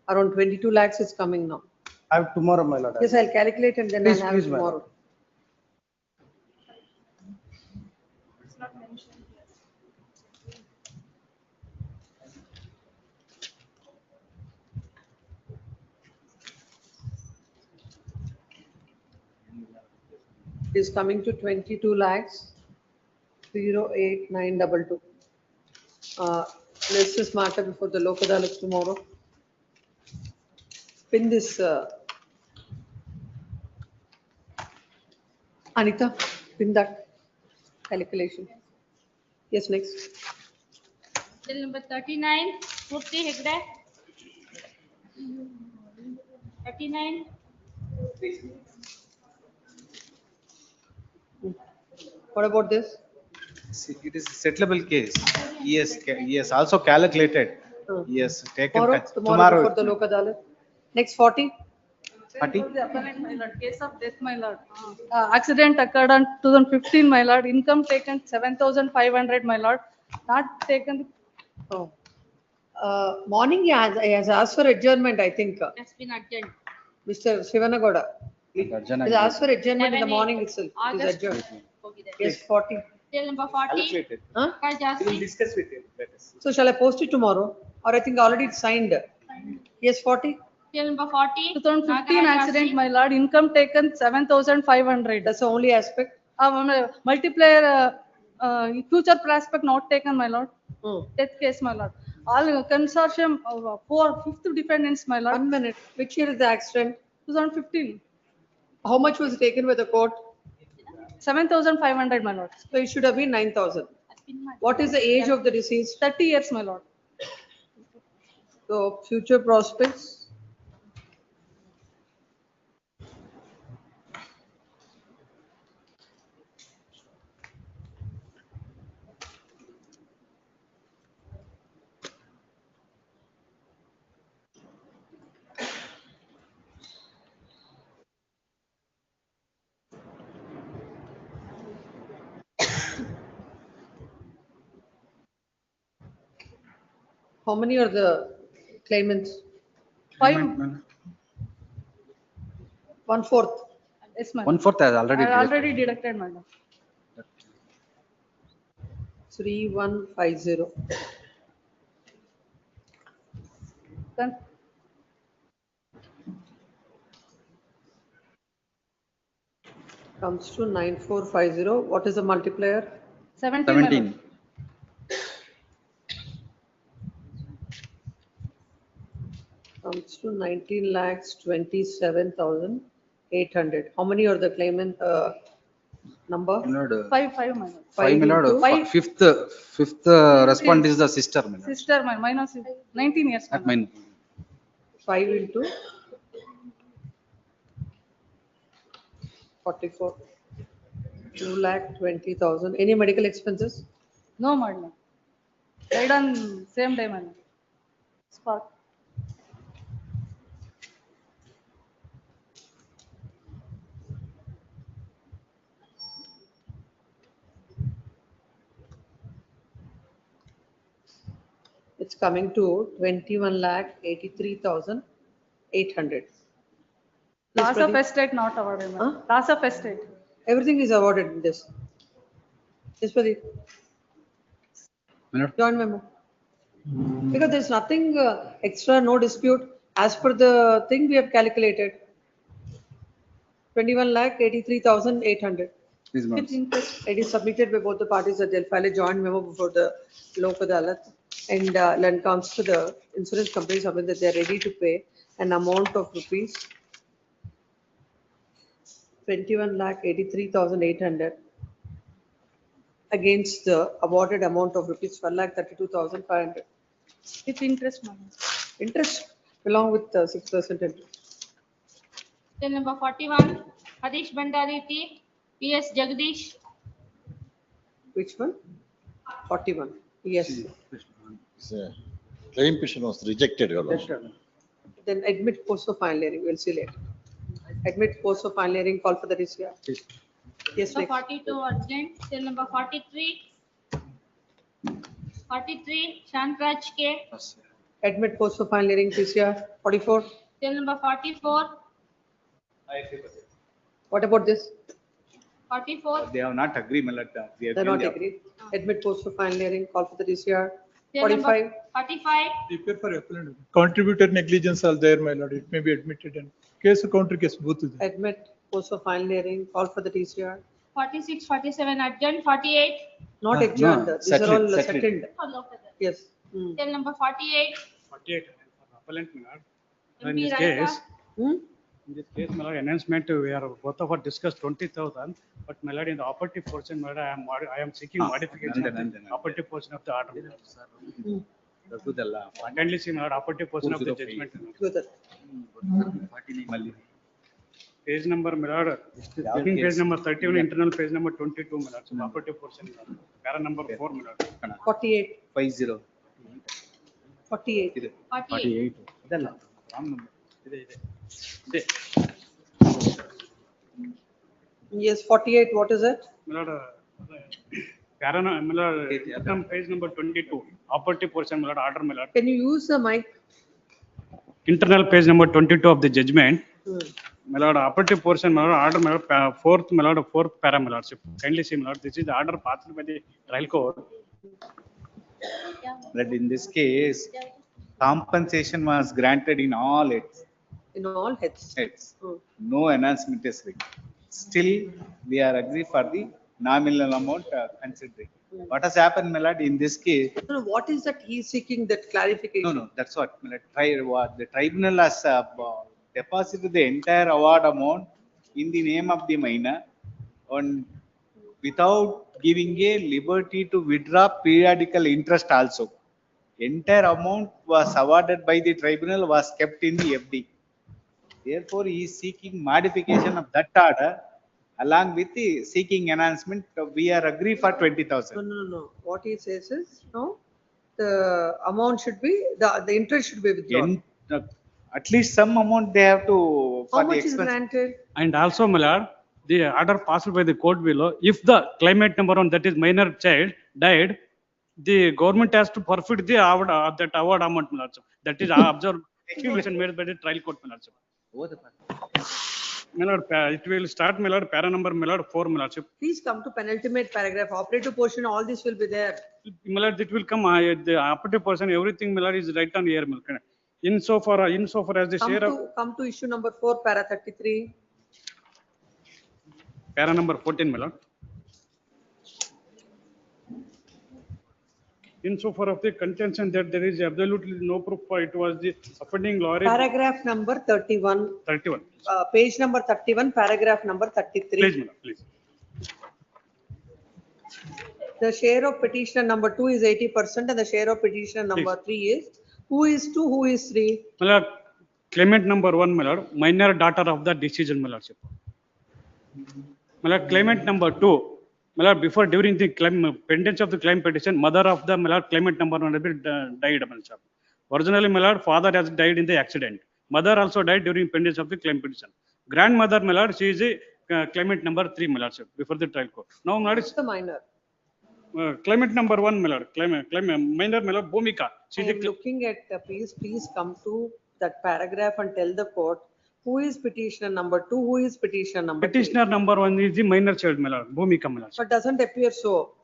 around 22 lakhs it's coming now. I have tomorrow, my lord. Yes, I'll calculate and then Please, I'll have it please, my lord. tomorrow. It's not mentioned here. Is coming to 22 lakhs 08922. Let's just matter before the Lok Adalat tomorrow. Pin this, Anita, pin that calculation. Yes, next. Till number 39, Murthy Hegde. 39. What about this? See, it is a settlable case. He has also calculated. He has taken Tomorrow before the Lok Adalat. Next 40. 40. For the appellant, my lord, case of death, my lord. Accident occurred on 2015, my lord. Income taken 7,500, my lord. Not taken. Oh. Morning, he has asked for adjournment, I think. Has been adjourned. Mr. Shivanagoda. He has asked for adjournment in the morning itself. It is adjourned. Yes, 40. Till number 40. Huh? We will discuss with him. Let us. So shall I post it tomorrow? Or I think already it's signed. Yes, 40. Till number 40. 2015 accident, my lord. Income taken 7,500. That's the only aspect. Multiplier, future prospect not taken, my lord. Death case, my lord. All consortium of fifth defendants, my lord. 1 minute. Which year is the accident? 2015. How much was taken by the court? 7,500, my lord. So it should have been 9,000. What is the age of the deceased? 30 years, my lord. So future prospects? How many are the claimants? 5. 1/4. Yes, madam. 1/4 has already I deducted. already deducted, madam. 3150. Then Comes to 9450. What is the multiplier? 17. my lord. 17. Comes to 19,27,800. How many are the claimant number? My lord, 5, my lord. 5, my lord. into- Five. Fifth respondent is the sister, my lord. Sister, my minus 19 years, my At lord. mine. 5 into 44. 2,20,000. Any medical expenses? No, madam. Died on same day, madam. Spark. It's coming to 21,83,800. Loss of estate not awarded, madam. Huh? Loss of estate. Everything is awarded in this. Yes, Pradeep. My lord. Joint memo. Because there's nothing extra, no dispute. As per the thing we have calculated. 21,83,800. Please, my With lord. interest. It is submitted by both the parties that they'll file a joint memo before the Lok Adalat. And when it comes to the insurance company, submit that they are ready to pay an amount of rupees 21,83,800 against the awarded amount of rupees 12,32,500. With interest, madam. Interest along with 6% interest. Till number 41, Harish Bandari T. P.S. Jagdish. Which one? 41. Yes. Claim petition was rejected, Your Lordship. Then admit post of final hearing. We'll see later. Admit post of final hearing. Call for the DCR. Yes, Number next. 42, urgent. Till number 43. 43, Shantraj K. Admit post of final hearing. PCR. 44. Till number 44. What about this? 44. They have not agreed, my lord. We have They're given not the- agreed. Admit post of final hearing. Call for the DCR. Till number 45. 45. Prepare for appellant. Contributor negligence are there, my lord. It may be admitted and case counter case both of them. Admit post of final hearing. Call for the DCR. 46, 47, adjourned. 48. Not No, adjourned. These are all settled. settled. Yes. Till number 48. 48 for appellant, my lord. MP Radhika. In this case, my lord, enhancement, we are both of us discussed 20,000, but my lord, in the operative portion, my lord, I am seeking modification of the operative portion of the order. Kindly see, my lord, operative portion of the judgment. Page number, my lord, looking page number 31, internal page number 22, my lord, so operative portion, para number 4, my lord. 48. 50. 48. 48. Wrong number. Yes, 48, what is it? My lord, my lord, page number 22, operative portion, my lord, order, my lord. Can you use the mic? Internal page number 22 of the judgment. My lord, operative portion, my lord, order, my lord, fourth, my lord, fourth para, my lord. Kindly see, my lord, this is the order passed by the trial court. But in this case, compensation was granted in all heads. In all heads. No enhancement is required. Still, we are agree for the nominal amount considering. What has happened, my lord, in this case? No, what is that he is seeking that clarification? No, that's what. My lord, the tribunal has deposited the entire award amount in the name of the minor and without giving a liberty to withdraw periodical interest also. Entire amount was awarded by the tribunal was kept in the FD. Therefore, he is seeking modification of that order along with the seeking enhancement. We are agree for 20,000. No. What he says is, no, the amount should be, the interest should be withdrawn. At least some amount they have to. How much is granted? And also, my lord, the order passed by the court below, if the claimant number 1, that is minor child, died, the government has to forfeit the award, that award amount, my lord. That is observation made by the trial court, my lord. My lord, it will start, my lord, para number, my lord, 4, my lord. Please come to penultimate paragraph, operative portion, all this will be there. My lord, it will come, the operative portion, everything, my lord, is right on here, my lord. Insofar as the share of. Come to issue number 4, para 33. Para number 14, my lord. Insofar of the contention that there is absolutely no proof, it was the offending law. Paragraph number 31. 31. Page number 31, paragraph number 33. Please, madam, please. The share of petitioner number 2 is 80% and the share of petitioner number 3 is, who is 2, who is 3? My lord, claimant number 1, my lord, minor daughter of the decision, my lordship. My lord, claimant number 2, my lord, before during the pendency of the claim petition, mother of the my lord, claimant number 1 died, my lord. Originally, my lord, father has died in the accident. Mother also died during pendency of the claim petition. Grandmother, my lord, she is a claimant number 3, my lordship, before the trial court. Now, my lord, the minor. Claimant number 1, my lord, claimant minor, my lord, Bhumika. I am looking at, please come to that paragraph and tell the court who is petitioner number 2, who is petitioner number 3. Petitioner number 1 is the minor child, my lord, Bhumika, my lord. But doesn't appear so.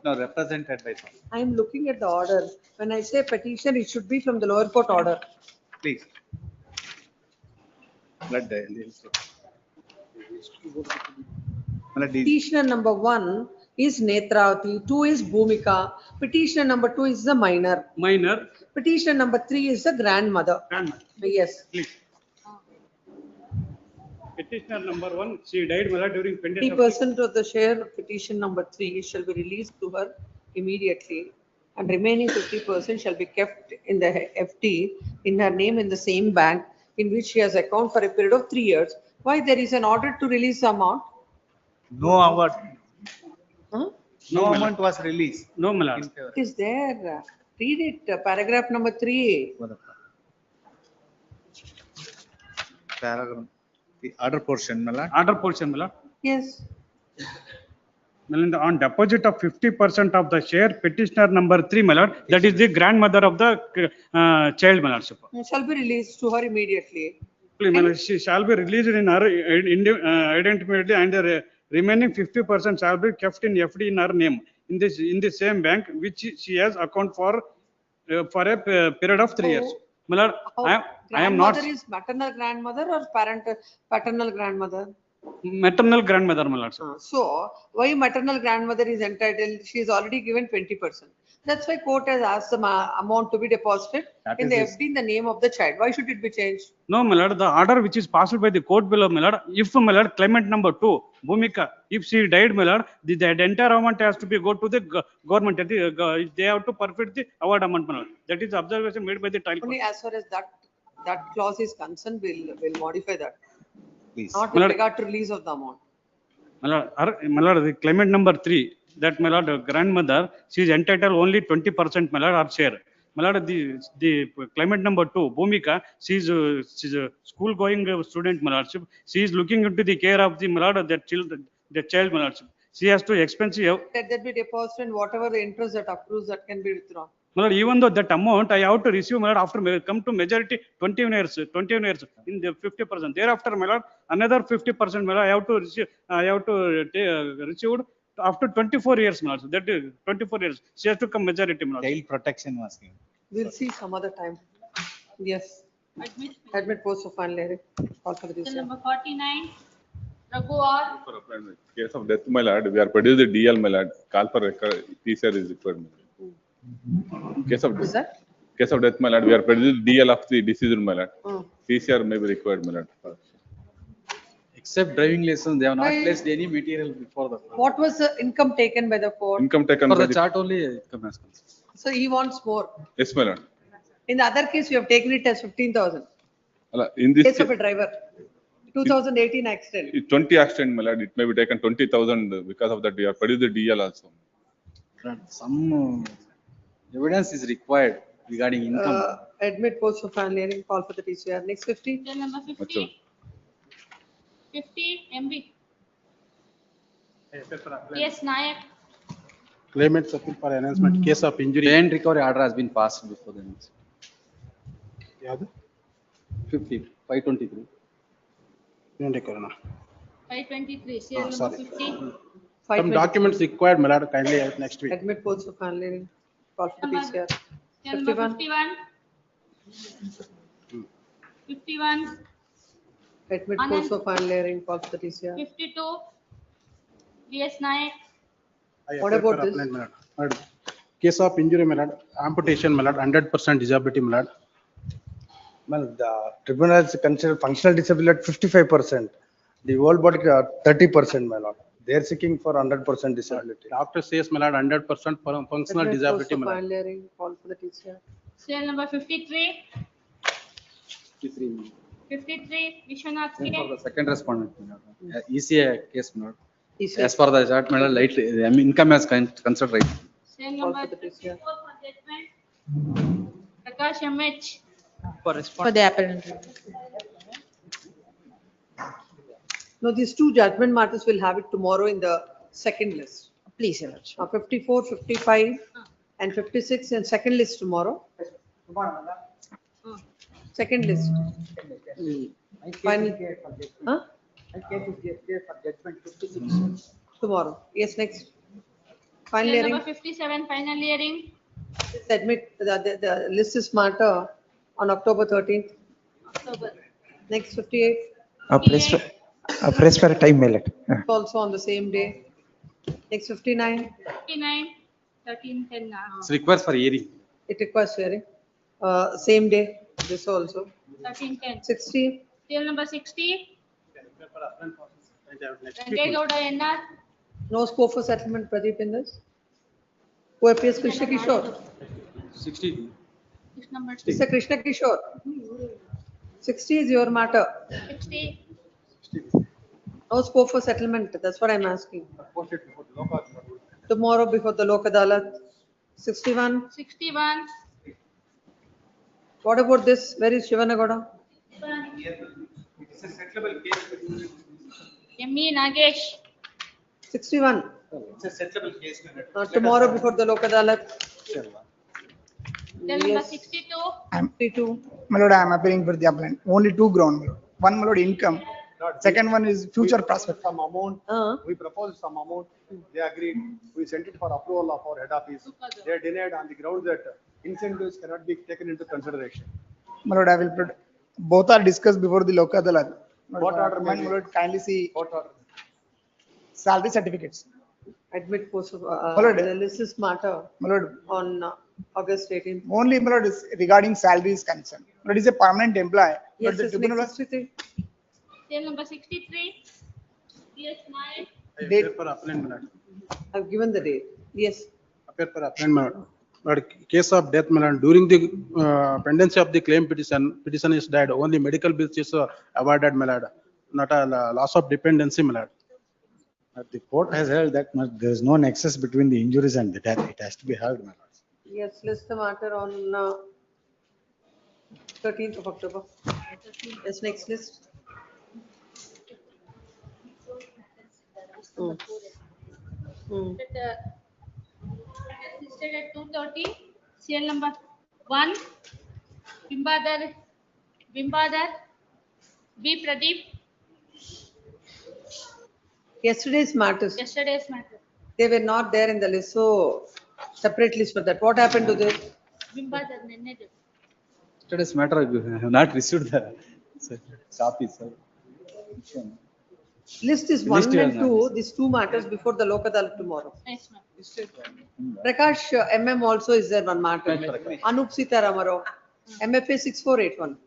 No, represented by. I am looking at the order. When I say petition, it should be from the lower court order. Please. Petitioner number 1 is Netravati, 2 is Bhumika. Petitioner number 2 is the minor. Minor. Petitioner number 3 is the grandmother. Yes. Please. Petitioner number 1, she died, my lord, during pendency. 50% of the share of petition number 3 shall be released to her immediately, and remaining 50% shall be kept in the FD in her name in the same bank in which she has account for a period of 3 years. Why there is an order to release the amount? No award. Huh? No amount was released. No, my lord. It is there. Read it. Paragraph number 3. Paragraph. The order portion, my lord. Order portion, my lord. Yes. On deposit of 50% of the share, petitioner number 3, my lord, that is the grandmother of the child, my lord. It shall be released to her immediately. Please, my lord, she shall be released in her identity, and the remaining 50% shall be kept in FD in her name in the same bank which she has account for a period of 3 years. My lord, I am not. Grandmother is maternal grandmother or paternal grandmother? Maternal grandmother, my lord. So, why maternal grandmother is entitled? She is already given 20%. That's why court has asked the amount to be deposited That in is the this- FD in the name of the child. Why should it be changed? No, my lord, the order which is passed by the court below, my lord, if my lord, claimant number 2, Bhumika, if she died, my lord, the entire amount has to be go to the government. They have to forfeit the award amount, my lord. That is observation made by the trial court. Only as far as that clause is concerned, we'll modify that. Please. Not My with lord- regard to release of the amount. My lord, the claimant number 3, that my lord, grandmother, she is entitled only 20%, my lord, her share. My lord, the claimant number 2, Bhumika, she's a school going student, my lordship. She is looking into the care of the, my lord, the child, my lordship. She has to expense. Let that be deposited and whatever the interest that accrues, that can be withdrawn. My lord, even though that amount I have to receive, my lord, after come to majority 21 years in the 50%. Thereafter, my lord, another 50%, my lord, I have to receive, received after 24 years, my lord. So that is 24 years. She has to come majority, my lord. Child protection was given. We'll see some other time. Yes. Admit post of final hearing. Call for the Till decision. number 49, Raghu R. For appointment. Case of death, my lord, we are produced the DL, my lord. Call for PCR is required. My lord. Case of Is that? Case of death, my lord, we are produced DL of the deceased, my lord. Hmm. PCR may be required, my lord. Except driving license, they have not Why- placed any material before the. What was the income taken by the court? Income taken For by the chart only, income has come. So he wants more. Yes, my lord. In the other case, you have taken it as 15,000. In this Case of a driver, 2018 accident. 20 accident, my lord, it may be taken 20,000 because of that we have produced the DL also. Some evidence is required regarding income. Admit post of final hearing. Call for the TCR. Next 50. Till number 50. 50, MB. Yes, Nayak. Claimants appeal for enhancement case of injury. Pay and recovery order has been passed before the next. ಯಾವ್ದು? 50, 523. ಇನ್ನೊಂದು corona. 523, serial number sorry. 50. Some documents required, my lord, kindly next week. Admit post of final hearing. Call for the Number- TCR. Serial number 51. 51. 51, Admit Anand. post of final hearing. Call for the TCR. 52. VS Nayak. I What apply about for this? appointment, my lord. My lord, case of injury, my lord, amputation, my lord, 100% disability, my lord. Well, the tribunal has considered functional disability at 55%. The whole body 30%, my lord. They are seeking for 100% disability. Doctor says, my lord, 100% for functional Admit post disability, of my lord. final hearing. Call for the TCR. Serial number 53. 53. 53, Vishwanath Same for K. the second respondent. ECA case, my lord. ECA. As for the chart, my lord, lightly, I mean, income has considered right. Serial Call number for the TCR. 54 for judgment. Prakash MH. For the appellant. No, these two judgment matters will have it tomorrow in the second list. Please, Your Lordship. 54, 55 and 56 and second list tomorrow. Second list. Final. Huh? Tomorrow. Yes, next. Final Serial hearing. number 57, final hearing. Just admit the list is smarter on October 13th. October. Next 58. Press for a time, my lord. Also on the same day. Next 59. 59, 13, 10. It requires for hearing. It requires hearing. Same day. This also. 13, 10. 60. Serial number 60. Next week, Rangegowda NR. No scope for settlement, Pradeep, in this? Who appears Krishna Kishore? 60. Number Mr. Krishna Kishore. 60 is your matter. 60. No scope for settlement. That's what I'm asking. Tomorrow before the Lok Adalat. 61. 61. What about this? Where is Shivanagoda? ME Nagesh. 61. It's a settlement case. Tomorrow before the Lok Adalat. Serial number 62. 62. My lord, I am appealing for the appellant. Only two ground, my lord. One, my lord, income. Second one is future prospect. Some amount, we proposed some amount, they agreed, we sent it for approval of our head office. They denied on the ground that incentives cannot be taken into consideration. My lord, I will put, both are discussed before the Lok Adalat. What order may My be? lord, kindly see What order? salary certificates. Admit post, Lord. list is matter My lord, on August 18th. only my lord is regarding salary is concerned. Lord is a permanent employee. Yes, But the yes, tribunal next 63. Cell number 63, CH-9. date For appellant, my lord. I've given the date. Yes. Appear for appellant, my lord. But case of death, my lord, during the pendency of the claim petition is died, only medical bills is awarded, my lord, not a loss of dependency, my lord. The court has held that there is no nexus between the injuries and the death. It has to be heard, my lord. Yes, list the matter on 13th of October. Yes, next list. Hmm. Hmm. Listed at 230, serial number 1, Bimbadar, B. Pradeep, Yesterday's matters, yesterday's matter. they were not there in the list, so separate list for that. What happened to this? Bimbadar, Nenne. Yesterday's matter, I have not received the copy, sir. Which one? List is List 1 you and have not 2, received. these two matters before the Lok Adalat tomorrow. Yes, ma'am. Prakash MM also is there one matter. Anup Sita Ramaro, MFA 6481.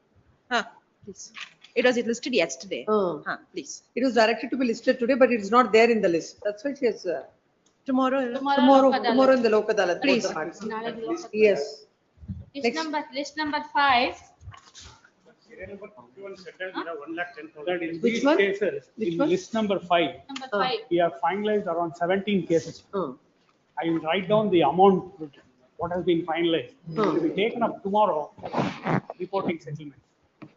Please. It was listed yesterday. Please. It was directed to be listed today, but it is not there in the list. That's why she has, Tomorrow. tomorrow in the Lok Adalat. Please. both the matters. Nalagi Lok Adalat. Yes. List number 5. Which one? Cases, Which in one? list number 5, Number 5. we have finalized around 17 cases. I will write down the amount, what has been finalized. It will be taken up tomorrow, reporting settlement.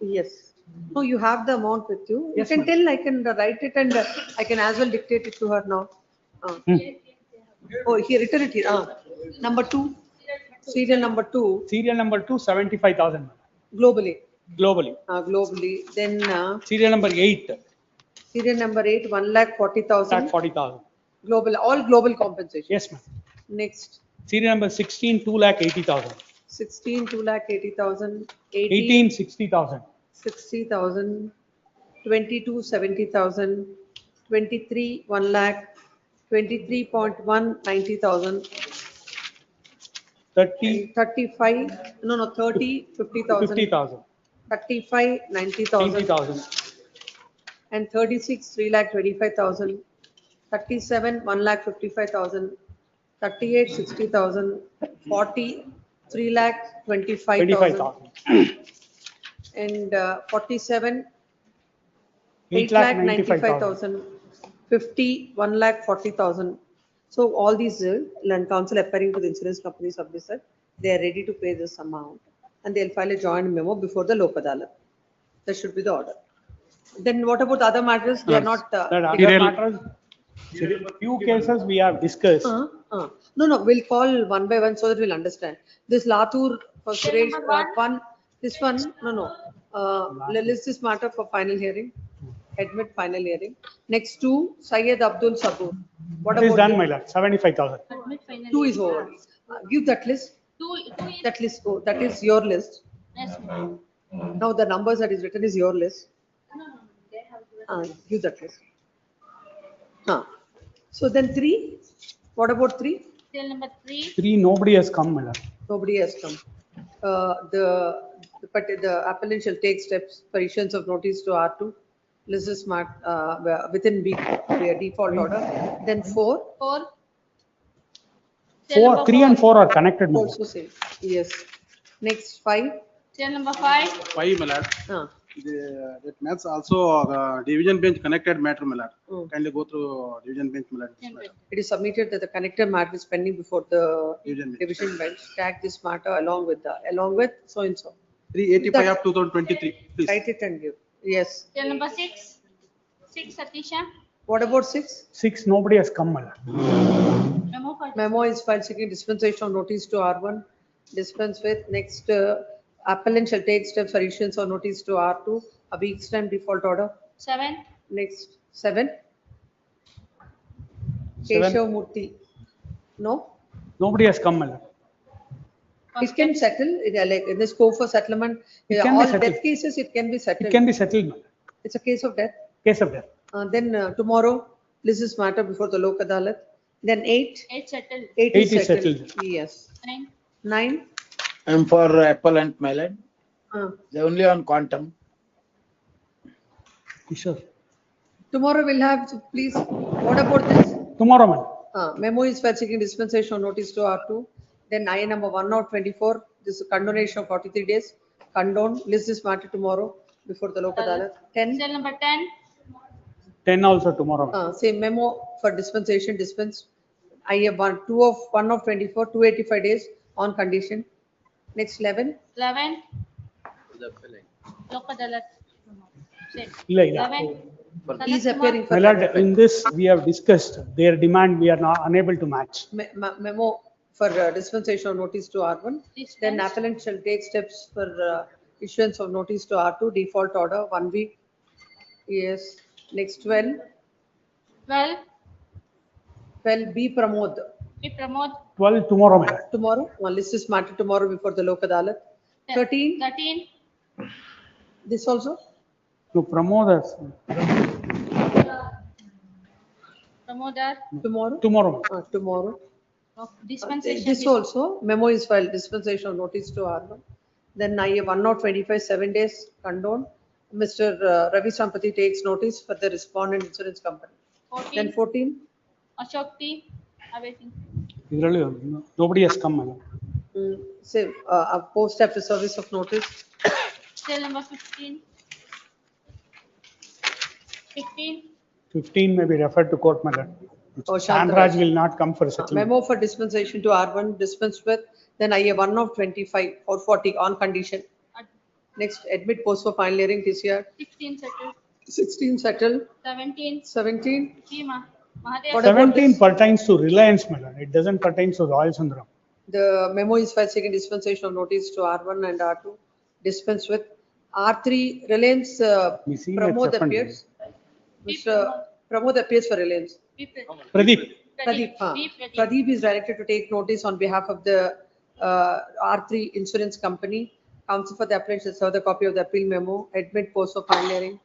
Yes. No, you have the amount with you. Yes, You can ma'am. tell, I can write it and I can as well dictate it to her now. Oh, here, written it here. Number 2, serial number 2, Serial number 2, 75,000 globally. globally. Globally. Then Serial number 8, serial number 8, 1,40,000. 40,000. Global, all global compensation. Yes, ma'am. Next, Serial number 16, 2,80,000. 16, 2,80,000. 18, 60,000. 60,000. 22, 70,000. 23, 1 lakh. 23.1, 90,000. 30, 35, no, 30, 50,000. 50,000. 35, 90,000. 90,000. And 36, 3,25,000. 37, 1,55,000. 38, 60,000. 40, 3,25,000. 25,000. And 47, 8,95,000. 8,95,000. 50, 1,40,000. So all these land council appearing to the insurance companies of this, they are ready to pay this amount and they'll file a joint memo before the Lok Adalat. That should be the order. Then what about the other matters? They are not. That other matters, few cases we have discussed. No, we'll call one by one so that we'll understand. This Latur for Suresh, one, this one, list this matter for final hearing. Admit final hearing. Next 2, Syed Abdul Sabur. What It is about done, him? my lord, 75,000. Admit final. 2 is over. Give that list. 2 is. That list, that is your list. Yes, ma'am. Now the numbers that is written is your list. No. They have given. Give that list. So then 3, what about 3? Serial number 3. 3, nobody has come, my lord. Nobody has come. The appellant shall take steps for issuance of notice to R2. List is marked within week, default order. Then 4. 4. 3 and 4 are connected, my lord. Also same. Yes. Next 5. Serial number 5. 5, my lord. That matters also division bench connected matter, my lord. Kindly go through division bench, my lord. It is submitted that the connected matter is pending before the division bench. Tag this matter along with so and so. 385 of 2023, please. Write it and give. Yes. Serial number 6. 6, Satisha. What about 6? 6, nobody has come, my lord. Memo for Memo is filed seeking dispensation of notice to R1. Dispense with. Next, appellant shall take steps for issuance of notice to R2. A week's time default order. 7. Next, 7. 7. Keshav Murthy. No? Nobody has come, my lord. It can settle, like in the scope for settlement. It can be All settled. death cases, it can be settled. It can be settled, my lord. It's a case of death. Case of death. Then tomorrow, this is matter before the Lok Adalat. Then 8. 8 settled. 8 8 is is settled. settled. Yes. 9. 9. I'm for appellant, my lord. Uh, They only on quantum. Sure. Tomorrow we'll have, so please, what about this? Tomorrow, man. Memo is for seeking dispensation of notice to R2. Then I number 1024, this is condonation of 43 days. Condone, list this matter tomorrow before the local Adalat. 10. Cell number 10. 10 also tomorrow. Same memo for dispensation dispense. I have 1 of 24, 285 days on condition. Next 11. 11. Lok Adalat. Same. Yeah, yeah. 11. He is appearing for My lord, in this we have discussed their demand we are not unable to match. Memo for dispensation of notice to R1. Then Dispense. appellant shall take steps for issuance of notice to R2, default order, 1 week. Yes. Next 12. 12. 12 B Pramod. We promote. 12 tomorrow, my lord. Tomorrow, one list is matter tomorrow before the local Adalat. 13. 13. This also. To promote us Promodar. Tomorrow. tomorrow. Tomorrow. Of dispensation. This also, memo is filed, dispensation of notice to R1. Then I have 125, 7 days condone. Mr. Ravi Sampati takes notice for the respondent insurance company. 14. Then 14. Ashokti. Awaiting. Nobody has come, my lord. Say, a post after service of notice. Cell number 15. 15. 15 may be referred to court, my lord. Oh, Shanraj will not come for settlement. Memo for dispensation to R1 dispensed with. Then I have 1 of 25 or 40 on condition. Next, admit post for final hearing this year. 16 settled. 16 settled. 17. 17. Seema. Mahadev. What about 17 this? pertains to Reliance, my lord. It doesn't pertain to Royal Sundaram. The memo is for seeking dispensation of notice to R1 and R2. Dispense with. R3 Reliance We see Pramod that's happened. appears. Mr. Pramod appears for Reliance. Pradeep. Pradeep. Pradeep is directed to take notice on behalf of the R3 insurance company. Counsel for the appellant shall serve the copy of the appeal memo. Admit post of final hearing.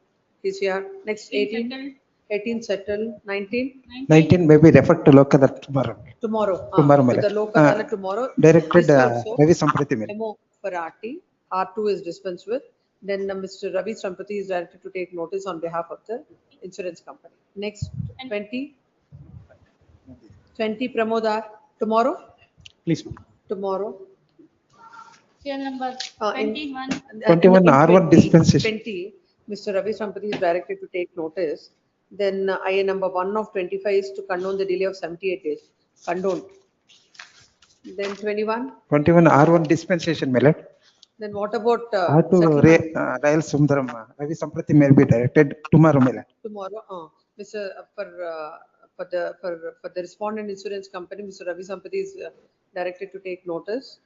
Is here. Next 18. 18 settled. 19. 19 may be referred to local Adalat tomorrow. Tomorrow. Tomorrow, To the madam. local Adalat tomorrow. Directed This also, Ravi Sampati, madam. memo for RT. R2 is dispensed with. Then Mr. Ravi Sampati is directed to take notice on behalf of the insurance company. Next 20. 20 Pramodar. Tomorrow. Please, ma'am. Tomorrow. Cell number 21. 21 R1 dispensation. 20. Mr. Ravi Sampati is directed to take notice. Then IA number 1 of 25 is to condone the delay of 78 days. Condone. Then 21. 21 R1 dispensation, my lord. Then what about R2 settlement? Royal Sundaram, Ravi Sampati may be directed tomorrow, my lord. Tomorrow, Mr. For the respondent insurance company, Mr. Ravi Sampati is directed to take notice.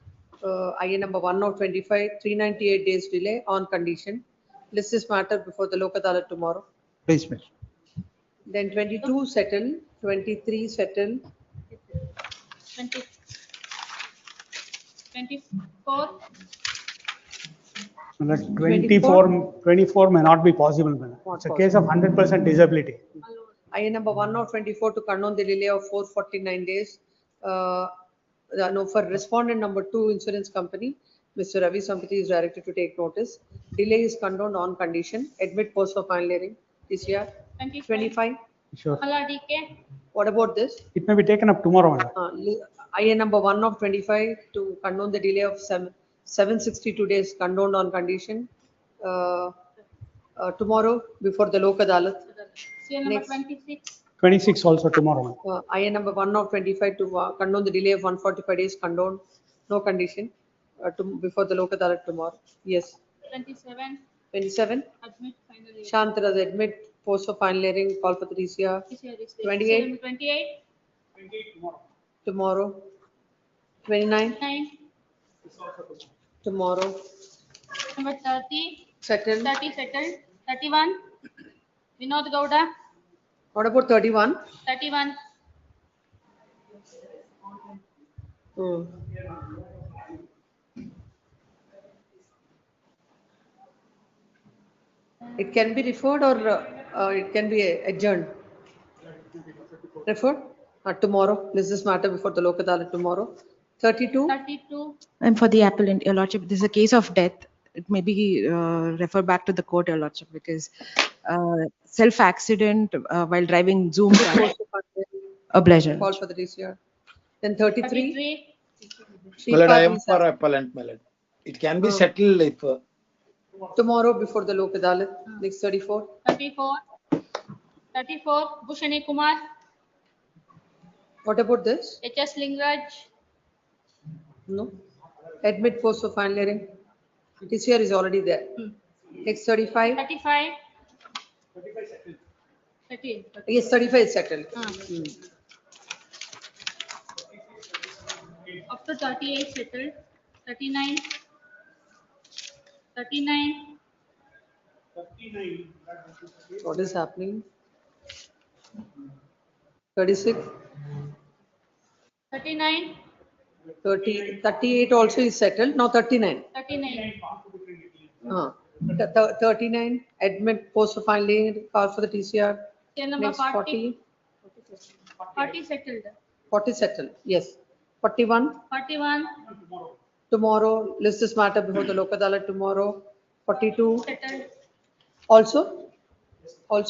IA number 1 of 25, 398 days delay on condition. List this matter before the local Adalat tomorrow. Please, madam. Then 22 settle, 23 settle. 20. 24. My lord, 24 may not be possible, my lord. It's a case of 100% disability. IA number 1 of 24 to condone the delay of 449 days. No, for respondent number 2 insurance company, Mr. Ravi Sampati is directed to take notice. Delay is condoned on condition. Admit post for final hearing this year. 25. Sure. DK. What about this? It may be taken up tomorrow, my lord. IA number 1 of 25 to condone the delay of 762 days condoned on condition. Tomorrow before the local Adalat. Cell number Next. 26. 26 also tomorrow, ma'am. IA number 1 of 25 to condone the delay of 145 days condoned, no condition, before the local Adalat tomorrow. Yes. 27. 27. Admit final hearing. Shantaras admit post for final hearing, call for the DCR. 28. Cell number 28. Tomorrow. 29. 9. Tomorrow. Number 30. Settled. 30 settled. 31. Vinod Gowda. What about 31? 31. It can be referred or it can be adjourned. Referred? Tomorrow, list this matter before the Lok Adalat tomorrow. 32, 32, And for the appellant, Your Lordship, this is a case of death. It may be refer back to the court, Your Lordship, because self-accident while driving Zoom car. A pleasure. call for the DCR. Then 33, 33, My lord, I Shripa am Visa. for appellant, my lord. It can be settled if Tomorrow before the Lok Adalat. Next 34, 34, 34, Bhushani Kumar, what about this? HS Lingraj, No. Admit post for final hearing. DCR is already there. Next 35, 35, 30, yes, 35 is settled. up to 38 settled, 39, 39, What is happening? 36, 39, 30, 38 also is settled. Now 39. 39, 39, admit post for final hearing, call for the TCR. Till number Next 40, 40 settled, 40 settled, yes. 41, 41, tomorrow, list this matter before the Lok Adalat tomorrow. 42, settled, also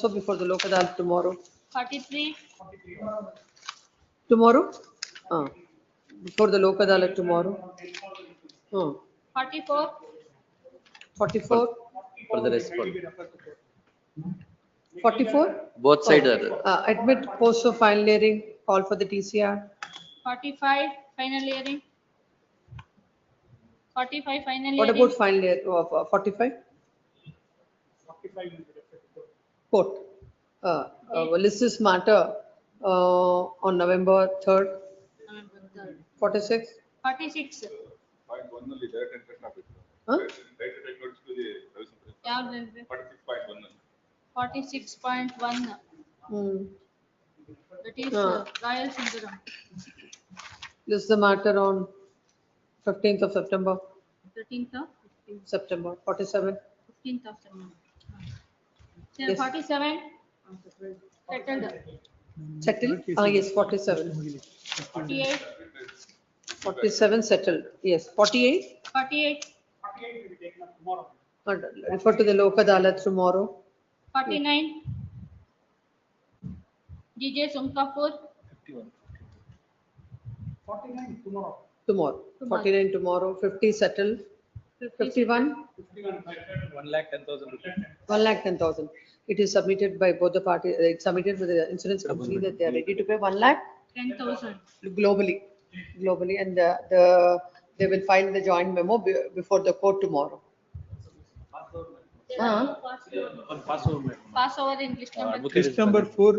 before the Lok Adalat tomorrow. 43, Tomorrow? Before the Lok Adalat tomorrow. 44, 44, For the rest, 44? both sides are there. Admit post for final hearing, call for the TCR. 45, final hearing, 45, final What hearing, about final hearing of 45? Court. List this matter on November 3rd. 46? 46, Point one only, direct interest of it. Huh? Direct take notice to the ಯಾವ್ದ್ರಲ್ಲಿ? 46.1. 46.1, that is Royal Sundaram, List the matter on 15th of September. 13th of September, 47. 15th of September. Yes. 47, settled, Settled? Yes, 47. 48, 47 settled, yes. 48? 48, Refer to the Lok Adalat tomorrow. 49, DJ Sumkapur, Tomorrow. 49 tomorrow. 50 settled. 51? 1,10,000. It is submitted by both the parties. It's submitted with the insurance company that they are ready to pay 10,000. globally, and they will file the joint memo before the court tomorrow. Pass over in list number List number 4.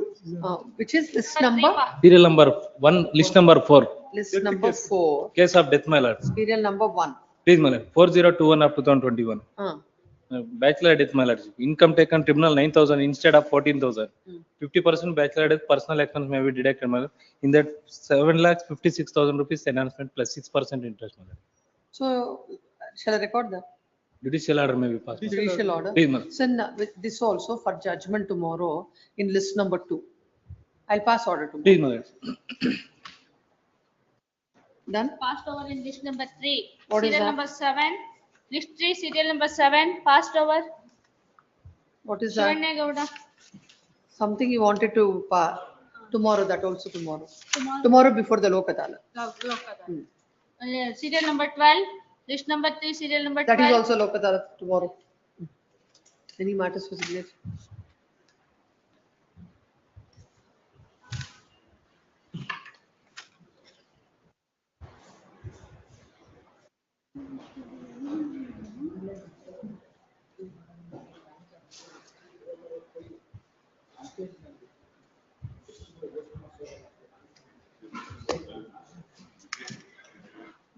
Which is list number? Serial number 1, list number 4. List number 4. Case of death, my lord. Serial number 1. Please, my lord. 4021 of 2021. Bachelor death, my lord. Income taken tribunal 9,000 instead of 14,000. 50% bachelor death personal expense may be deducted, my lord. In that 7,56,000 rupees enhancement plus 6% interest, my lord. So, shall I record that? Judicial order may be passed. Judicial order. Please, my lord. Send with this also for judgment tomorrow in list number 2. I'll pass order tomorrow. Please, my lord. Done? Passed over in list number 3. What is Serial that? number 7. List 3, serial number 7. Passed over. What is that? Shivanya Gowda. Something you wanted to pass tomorrow, that also tomorrow. Tomorrow. Tomorrow before the Lok Adalat. Serial number 12. List number 3, serial number 12. That is also Lok Adalat tomorrow. Any matters for signature?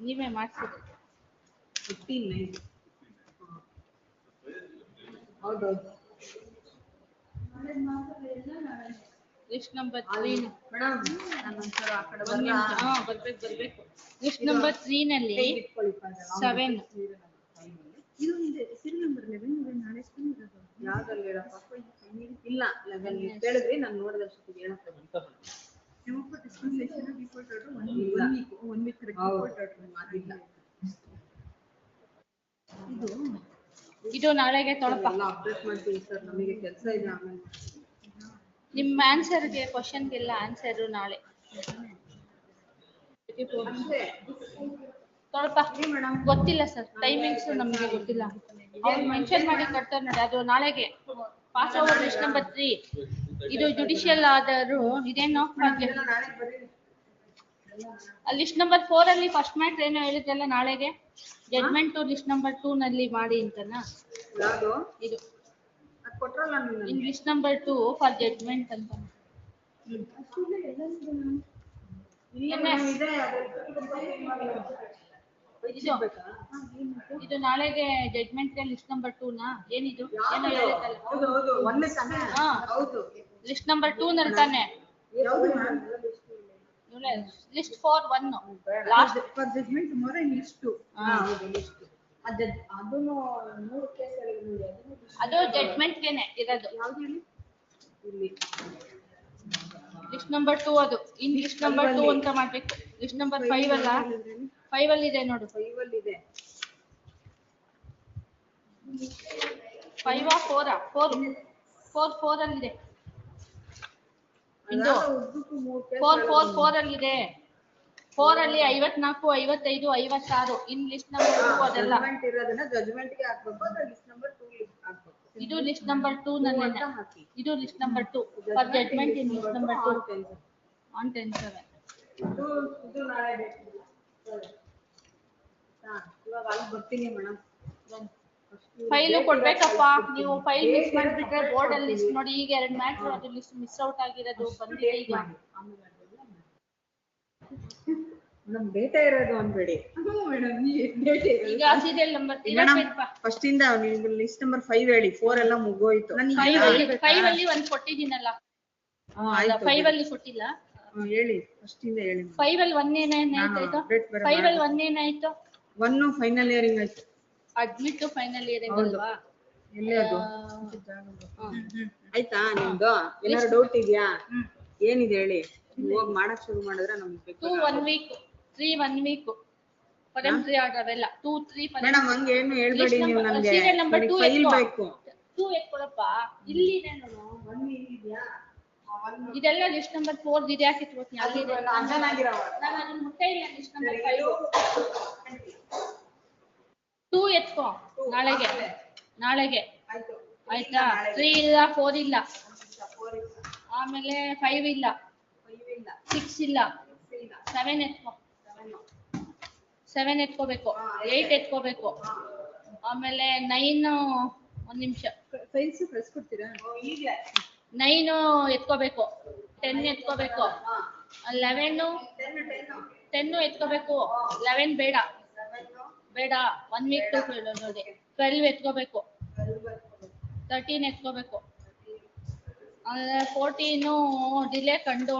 ನೀವೇ ಮಾಡಿಸಿದ್ರು 15 ಹೌದು list number 3 madam ನಾನು ಒಂಚೂರು ಆ ಕಡೆ ಬರ್ಬೇಕು list number 3 ನಲ್ಲಿ 7 ಇದು ಇದೆ ಸೀರಿಯಲ್ ನಂಬರ್ 11 ನಾಳೆ ಇರೋದು ಯಾವ್ದ್ರಲ್ಲಿ ಹೇಳಪ್ಪ ಇಲ್ಲ 11 ಹೇಳಿದ್ರಿ ನಾನು ನೋಡಿದ ಅಷ್ಟೊತ್ತಿಗೆ ಹೇಳಕ್ಕೆ ಇದು ನಾಳೆಗೆ ತೊಳಪ. ಅಪ್ಡೇಟ್ ಮಾಡ್ತೀವಿ ಸರ್, ನಮಗೆ ಕೆಲಸ ಇದೆ ಆಮೇಲೆ. ನಿಮ್ಮ ಆನ್ಸರ್ಗೆ ಕ್ವಶನ್ಗೆಲ್ಲ ಆನ್ಸರ್ ನಾಳೆ ತೊಳಪ. ಗೊತ್ತಿಲ್ಲ ಸರ್, ಟೈಮಿಂಗ್ಸ್ ನಮಗೆ ಗೊತ್ತಿಲ್ಲ. ಅವ್ರು ಮೆನ್ಷನ್ ಮಾಡಿ ಕೊಡ್ತಾರೆ ನೋಡಿ, ಅದು ನಾಳೆಗೆ. ಪಾಸ್ ಓವರ್ ಲಿಸ್ಟ್ ನಂಬರ್ 3 ಇದು ಜುಡಿಷಿಯಲ್ ಆರ್ಡರ್. ಇದೇನು ಲಿಸ್ಟ್ ನಂಬರ್ 4 ಅಲ್ಲಿ ಫಸ್ಟ್ ಮ್ಯಾಟ್ರ್ ಏನೋ ಹೇಳಿದ್ರಲ್ಲ ನಾಳೆಗೆ, ಜಡ್ಮೆಂಟ್ ಲಿಸ್ಟ್ ನಂಬರ್ 2 ನಲ್ಲಿ ಮಾಡಿ ಅಂತನಾ? ಇದು ಇನ್ ಲಿಸ್ಟ್ ನಂಬರ್ 2 ಫಾರ್ ಜಡ್ಮೆಂಟ್ ಅಂತ. ಇದು ನಾಳೆಗೆ ಜಡ್ಮೆಂಟ್ ಲಿಸ್ಟ್ ನಂಬರ್ 2 ನಾ? ಏನಿದು ಏನೋ ಹೇಳಿದ್ದಲ್ಲ, ಲಿಸ್ಟ್ ನಂಬರ್ 2 ನಲ್ಲಿ ತಾನೆ list 4 1 last for judgment tomorrow in list 2. ಅದು ಜಡ್ಜ್ಮೆಂಟ್ ಗೆನೆ ಇರೋದು. ಲಿಸ್ಟ್ ನಂಬರ್ 2 ಅದು ಇನ್ ಲಿಸ್ಟ್ ನಂಬರ್ 2 ಅಂತ ಮಾಡ್ಬೇಕು. ಲಿಸ್ಟ್ ನಂಬರ್ 5 ಅಲ್ಲ, 5 ಅಲ್ಲಿ ಇದೆ ನೋಡು. 5 ಅಲ್ಲಿ ಇದೆ. 5 4 4 ಅಲ್ಲಿ ಇದೆ. ಇದು 4 ಅಲ್ಲಿ ಇದೆ. 4 ಅಲ್ಲಿ 54 55 56 ಇನ್ ಲಿಸ್ಟ್ ನಂಬರ್ 2 ಅದೆಲ್ಲ ಜಡ್ಜ್ಮೆಂಟ್ ಗೆ ಹಾಕ್ಬೇಕು, ಅದು ಲಿಸ್ಟ್ ನಂಬರ್ 2 ಹಾಕ್ಬೇಕು. ಇದು ಲಿಸ್ಟ್ ನಂಬರ್ 2 ನಲ್ಲಿ ಇದು list number 2 for judgment in list number 2 on 10/7. ಇದು ನಾಳೆ ಬೇಕು. ಇವಾಗ ಅಲ್ಲಿ ಬರ್ತೀನಿ ಮೇಡಮ್. ಫೈಲ್ ಕೊಡ್ಬೇಕಪ್ಪ ನೀವು. ಫೈಲ್ ಮಿಸ್ ಮಾಡಿಬಿಟ್ರೆ ಬೋರ್ಡ್ ಅಲ್ಲಿ ಲಿಸ್ಟ್ ನೋಡಿ. ಈಗ 2 ಮ್ಯಾಟ್ರ್ ಅದು ಲಿಸ್ಟ್ ಮಿಸ್ ಔಟ್ ಆಗಿರೋದು ಬಂದಿದೆ ಈಗ. ನಮ್ ಡೇಟಾ ಇರೋದು ಅನ್ಬೇಡಿ ಮೇಡಮ್. ಈಗ ಸೀರಿಯಲ್ ನಂಬರ್ ಫಸ್ಟ್ ಇಂದ ಲಿಸ್ಟ್ ನಂಬರ್ 5 ಹೇಳಿ. 4 ಎಲ್ಲ ಮುಗೋಯ್ತು. 5 ಅಲ್ಲಿ ಒಂದು ಕೊಟ್ಟಿದ್ದೀನಲ್ಲ, 5 ಅಲ್ಲಿ ಕೊಟ್ಟಿಲ್ಲ. ಹೇಳಿ ಫಸ್ಟ್ ಇಂದ ಹೇಳಿ. 5 ಅಲ್ಲಿ 1 ಏನಾಯ್ತು? 5 ಅಲ್ಲಿ 1 ಏನಾಯ್ತು? 1 ಫೈನಲ್ ಇಯರಿಂಗ್ ಆಯ್ತು. ಅಡ್ಮಿಟ್ ಫೈನಲ್ ಇಯರಿಂಗ್ ಅಲ್ವಾ? ಎಲ್ಲಿ ಅದು ಆಯ್ತಾ? ನಿಮ್ದು ಏನಾದ್ರು ಡೌಟ್ ಇದೆಯಾ? ಏನಿದೆ ಹೇಳಿ. ಹೋಗಿ ಮಾಡಕ್ ಶುರು ಮಾಡಿದ್ರೆ ನಮ್ಗೆ 2 1 ವೀಕ್ 3 1 ವೀಕ್ ಪರಂಪರೆ ಆಗವೆಲ್ಲ 2 3 ಮೇಡಮ್ ಹಂಗೆ ಏನು ಹೇಳ್ಬೇಡಿ ನೀವು. ನಮ್ಗೆ ಸೀರಿಯಲ್ ನಂಬರ್ 2 ಫೈಲ್ ಬೇಕು. 2 ಎತ್ಕೊಳಪ್ಪ. ಇಲ್ಲಿ ಇದೆ ನೋಡು. 1 ಇದೆಯಾ? ಇದೆಲ್ಲ ಲಿಸ್ಟ್ ನಂಬರ್ 4 ಇದೆ. ಯಾಕೆ ಇಟ್ಕೋತೀನಿ? ಅಲ್ಲಿ ಇದೆ ಅಂಜನಾಗಿರೋ ನಾನು ಅದನ್ನ ಮುಟ್ಟೇ ಇಲ್ಲ. ಲಿಸ್ಟ್ ನಂಬರ್ 5 2 ಎತ್ಕೋ ನಾಳೆಗೆ ಆಯ್ತಾ? 3 ಇಲ್ಲ 4 ಇಲ್ಲ, ಆಮೇಲೆ 5 ಇಲ್ಲ, 6 ಇಲ್ಲ, 7 ಎತ್ಕೋ. 7 ಎತ್ಕೋಬೇಕು, 8 ಎತ್ಕೋಬೇಕು, ಆಮೇಲೆ 9 1 ನಿಮಿಷ ಫೈಲ್ಸ್ ಪ್ರೆಸ್ ಕೊಡ್ತೀರಾ? 9 ಎತ್ಕೋಬೇಕು, 10 ಎತ್ಕೋಬೇಕು, 11 10 ಎತ್ಕೋಬೇಕು, 11 ಬೇಡ 1 ವೀಕ್ 2 ನೋಡಿ. 12 ಎತ್ಕೋಬೇಕು, 13 ಎತ್ಕೋಬೇಕು, 14 ಡಿಲೇ ಕಂಡು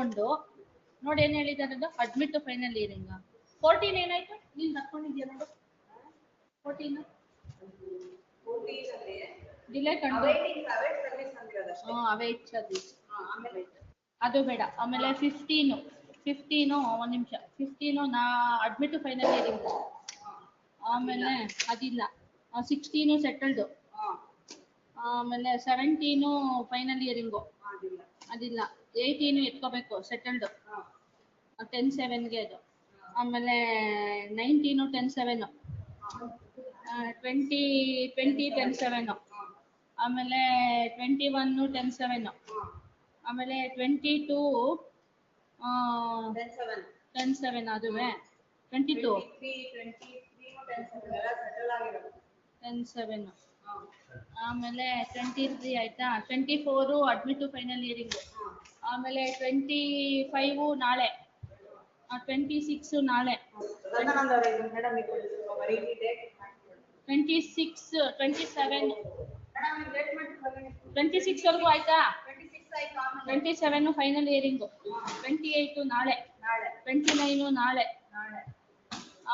ನೋಡಿ. ಏನ್ ಹೇಳಿದಾರೆ ಅದು? Admit final earring. 14 ಏನಾಯ್ತು? ನೀನ್ ತಕ್ಕೊಂಡಿದ್ಯಾ ನೋಡು. 14 ಡಿಲೇ ಕಂಡು ಅವೈಟ್ ಸರ್ವಿಸ್ ಅದು ಬೇಡ. ಆಮೇಲೆ 15 1 ನಿಮಿಷ 15 ಅಡ್ಮಿಟ್ ಫೈನಲ್ ಇಯರಿಂಗ್. ಆಮೇಲೆ ಅದಿಲ್ಲ. 16 ಸೆಟಲ್ಡ್. ಆಮೇಲೆ 17 ಫೈನಲ್ ಇಯರಿಂಗು ಅದಿಲ್ಲ. 18 ಎತ್ಕೋಬೇಕು ಸೆಟಲ್ಡ್ 10/7 ಅದು. ಆಮೇಲೆ 19 10/7, 20 10/7, ಆಮೇಲೆ 21 10/7, ಆಮೇಲೆ 22 10/7 ಅದುವೇ 22 10/7, ಆಮೇಲೆ 23 ಆಯ್ತಾ? 24 ಅಡ್ಮಿಟ್ ಫೈನಲ್ ಇಯರಿಂಗ್. ಆಮೇಲೆ 25 ನಾಳೆ, 26 ನಾಳೆ, 26 27 26 ವರೆಗೂ ಆಯ್ತಾ? 27 ಫೈನಲ್ ಇಯರಿಂಗು, 28 ನಾಳೆ, 29 ನಾಳೆ,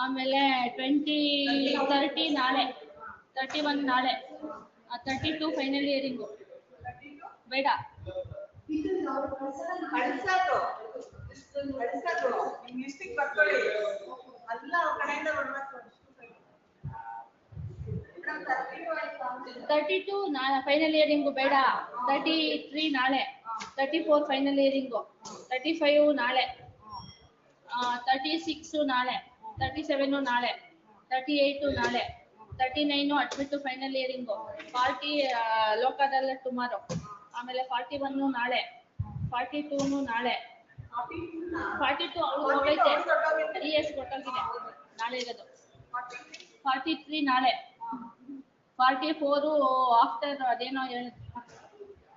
ಆಮೇಲೆ 30 ನಾಳೆ, 31 ನಾಳೆ, 32 ಫೈನಲ್ ಇಯರಿಂಗು ಬೇಡ. 32 ಫೈನಲ್ ಇಯರಿಂಗು ಬೇಡ, 33 ನಾಳೆ, 34 ಫೈನಲ್ ಇಯರಿಂಗು, 35 ನಾಳೆ, 36 ನಾಳೆ, 37 ನಾಳೆ, 38 ನಾಳೆ, 39 ಅಡ್ಮಿಟ್ ಫೈನಲ್ ಇಯರಿಂಗು, 40 ಲೋಕದಲ್ಲ ಟುಮಾರೋ, ಆಮೇಲೆ 41 ನಾಳೆ, 42 ನಾಳೆ, 42 ಅವ್ಳು ಹೋಗೈತೆ, ES ಕೊಟ್ಟೋಗಿದೆ ನಾಳೆ ಇರೋದು, 43 ನಾಳೆ, 44 ಆಫ್ಟರ್ ಅದೇನೋ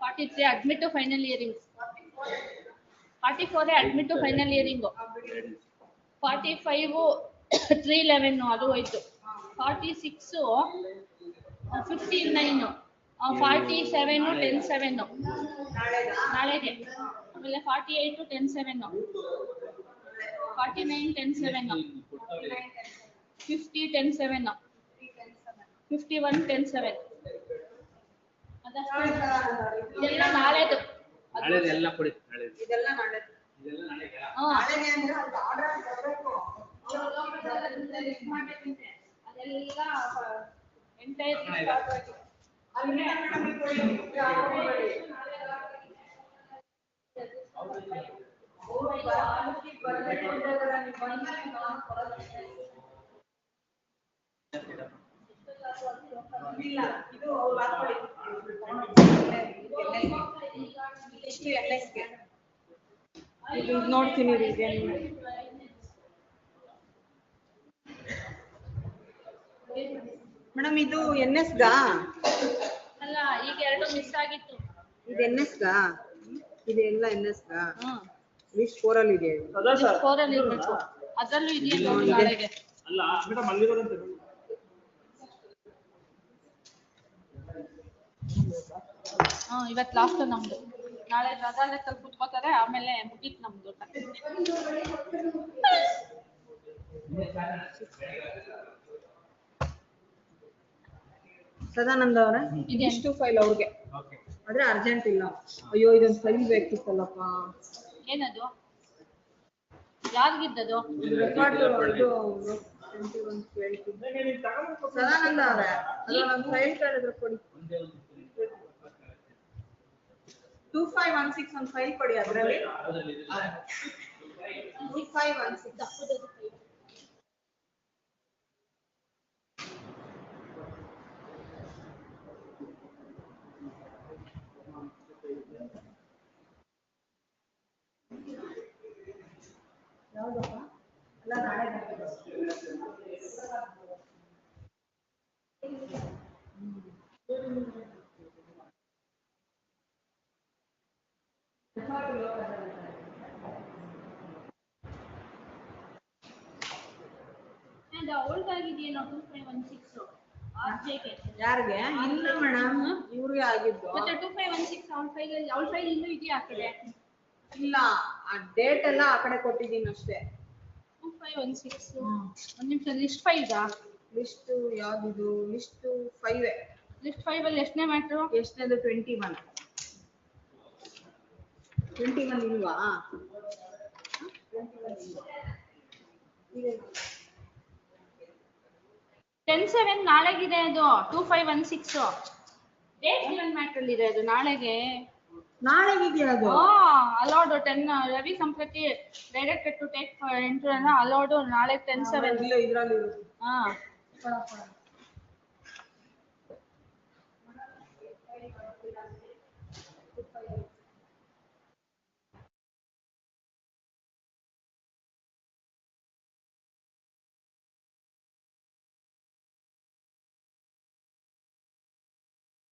43 admit final hearing, 44 admit final hearing, 45 311 ಅದು ಹೋಯ್ತು, 46 59, 47 10-7 ನಾಳೆಗೆ, ಆಮೇಲೆ 48 10-7, 49 10-7, 50 10-7, 51 10-7. ಇದೆಲ್ಲ ನಾಳೆದು. ನಾಳೆದೆಲ್ಲ ಕೊಡಿ, ನಾಳೆದು. ಇದೆಲ್ಲ ನಾಳೆ. ಅದೆಲ್ಲ ಎಂಟೈರ್ ಇಲ್ಲ ಇದು ಇಷ್ಟು NSಗೆ ಇದು ನೋಡ್ತೀನಿ ಈಗ ಮೇಡಮ್ ಇದು NSಗಾ ಅಲ್ಲ, ಈಗ ಎರಡು ಮಿಸ್ ಆಗಿತ್ತು. ಇದು NSಗಾ ಇದೆಲ್ಲ NSಗಾ ಲಿಸ್ಟ್ 4 ಅಲ್ಲಿ ಇದೆ. ಲಿಸ್ಟ್ 4 ಅಲ್ಲಿ ಇರಬೇಕು, ಅದರಲ್ಲೂ ಇದೆಯಲ್ಲ ನೋಡಿ ನಾಳೆಗೆ. ಅಲ್ಲ ಮೇಡಮ್ ಅಲ್ಲಿರೋದಂತೆ ಇವತ್ತು ಲಾಸ್ಟ್ ನಮ್ದು, ನಾಳೆ ಅದಾಲತ್ತಲ್ಲಿ ಕೂತ್ಕೋತಾರೆ, ಆಮೇಲೆ ಮುಗೀತು ನಮ್ದು. ಸದಾನಂದ ಅವರ ಇದಿಷ್ಟು ಫೈಲ್ ಅವ್ರಿಗೆ, ಆದ್ರೆ ಅರ್ಜೆಂಟ್ ಇಲ್ಲ. ಅಯ್ಯೋ ಇದೊಂದು ಫೈಲ್ ಬೇಕಿತ್ತಲ್ಲಪ್ಪ. ಏನದು? ಯಾರಿಗಿದ್ದದು? ಸದಾನಂದ ಅವರ ಅದೊಂದು ಫೈಲ್ ಕೇಳಿದ್ರು ಕೊಡಿ. 2516 ಒಂದು ಫೈಲ್ ಕೊಡಿ, ಅದರಲ್ಲಿ 2516 ಯಾವ್ದಪ್ಪ? ಅಲ್ಲ ನಾಳೆ ಅವಳಿಗಾಗಿದೆಯೇನೋ 2516 ಆರ್ಜೆಗೆ. ಯಾರಿಗೆ? ಇಲ್ಲ ಮೇಡಮ್, ಇವ್ರಿಗೆ ಆಗಿದ್ದು. ಮತ್ತೆ 2516 ಅವಳ ಫೈಲ್ ಇನ್ನೂ ಇದೆಯಾ ಆ ಕಡೆ? ಇಲ್ಲ, ಆ ಡೇಟ್ ಎಲ್ಲ ಆ ಕಡೆ ಕೊಟ್ಟಿದ್ದೀನಿ ಅಷ್ಟೇ. 2516 ಒಂದು ನಿಮಿಷ. ಲಿಸ್ಟ್ 5 ಲಿಸ್ಟ್ ಯಾವ್ದಿದು? ಲಿಸ್ಟ್ 5 ಲಿಸ್ಟ್ 5 ಅಲ್ಲಿ ಎಷ್ಟನೇ ಮ್ಯಾಟ್ರು? ಎಷ್ಟನೇದು? 21 ಇಲ್ವಾ? 10-7 ನಾಳೆಗಿದೆ ಅದು. 2516 ಡೇಟ್ ಗಿವನ್ ಮ್ಯಾಟರ್ ಇದೆ ಅದು ನಾಳೆಗೆ. ನಾಳೆಗಿದೆಯಾ ಅದು? Allowed 10 Ravi Samprathi directed to take entry ಅನ್ನ ಅಲೌಡ್ ನಾಳೆ 10-7. ಇಲ್ಲ ಇದರಲ್ಲಿ ಹಾ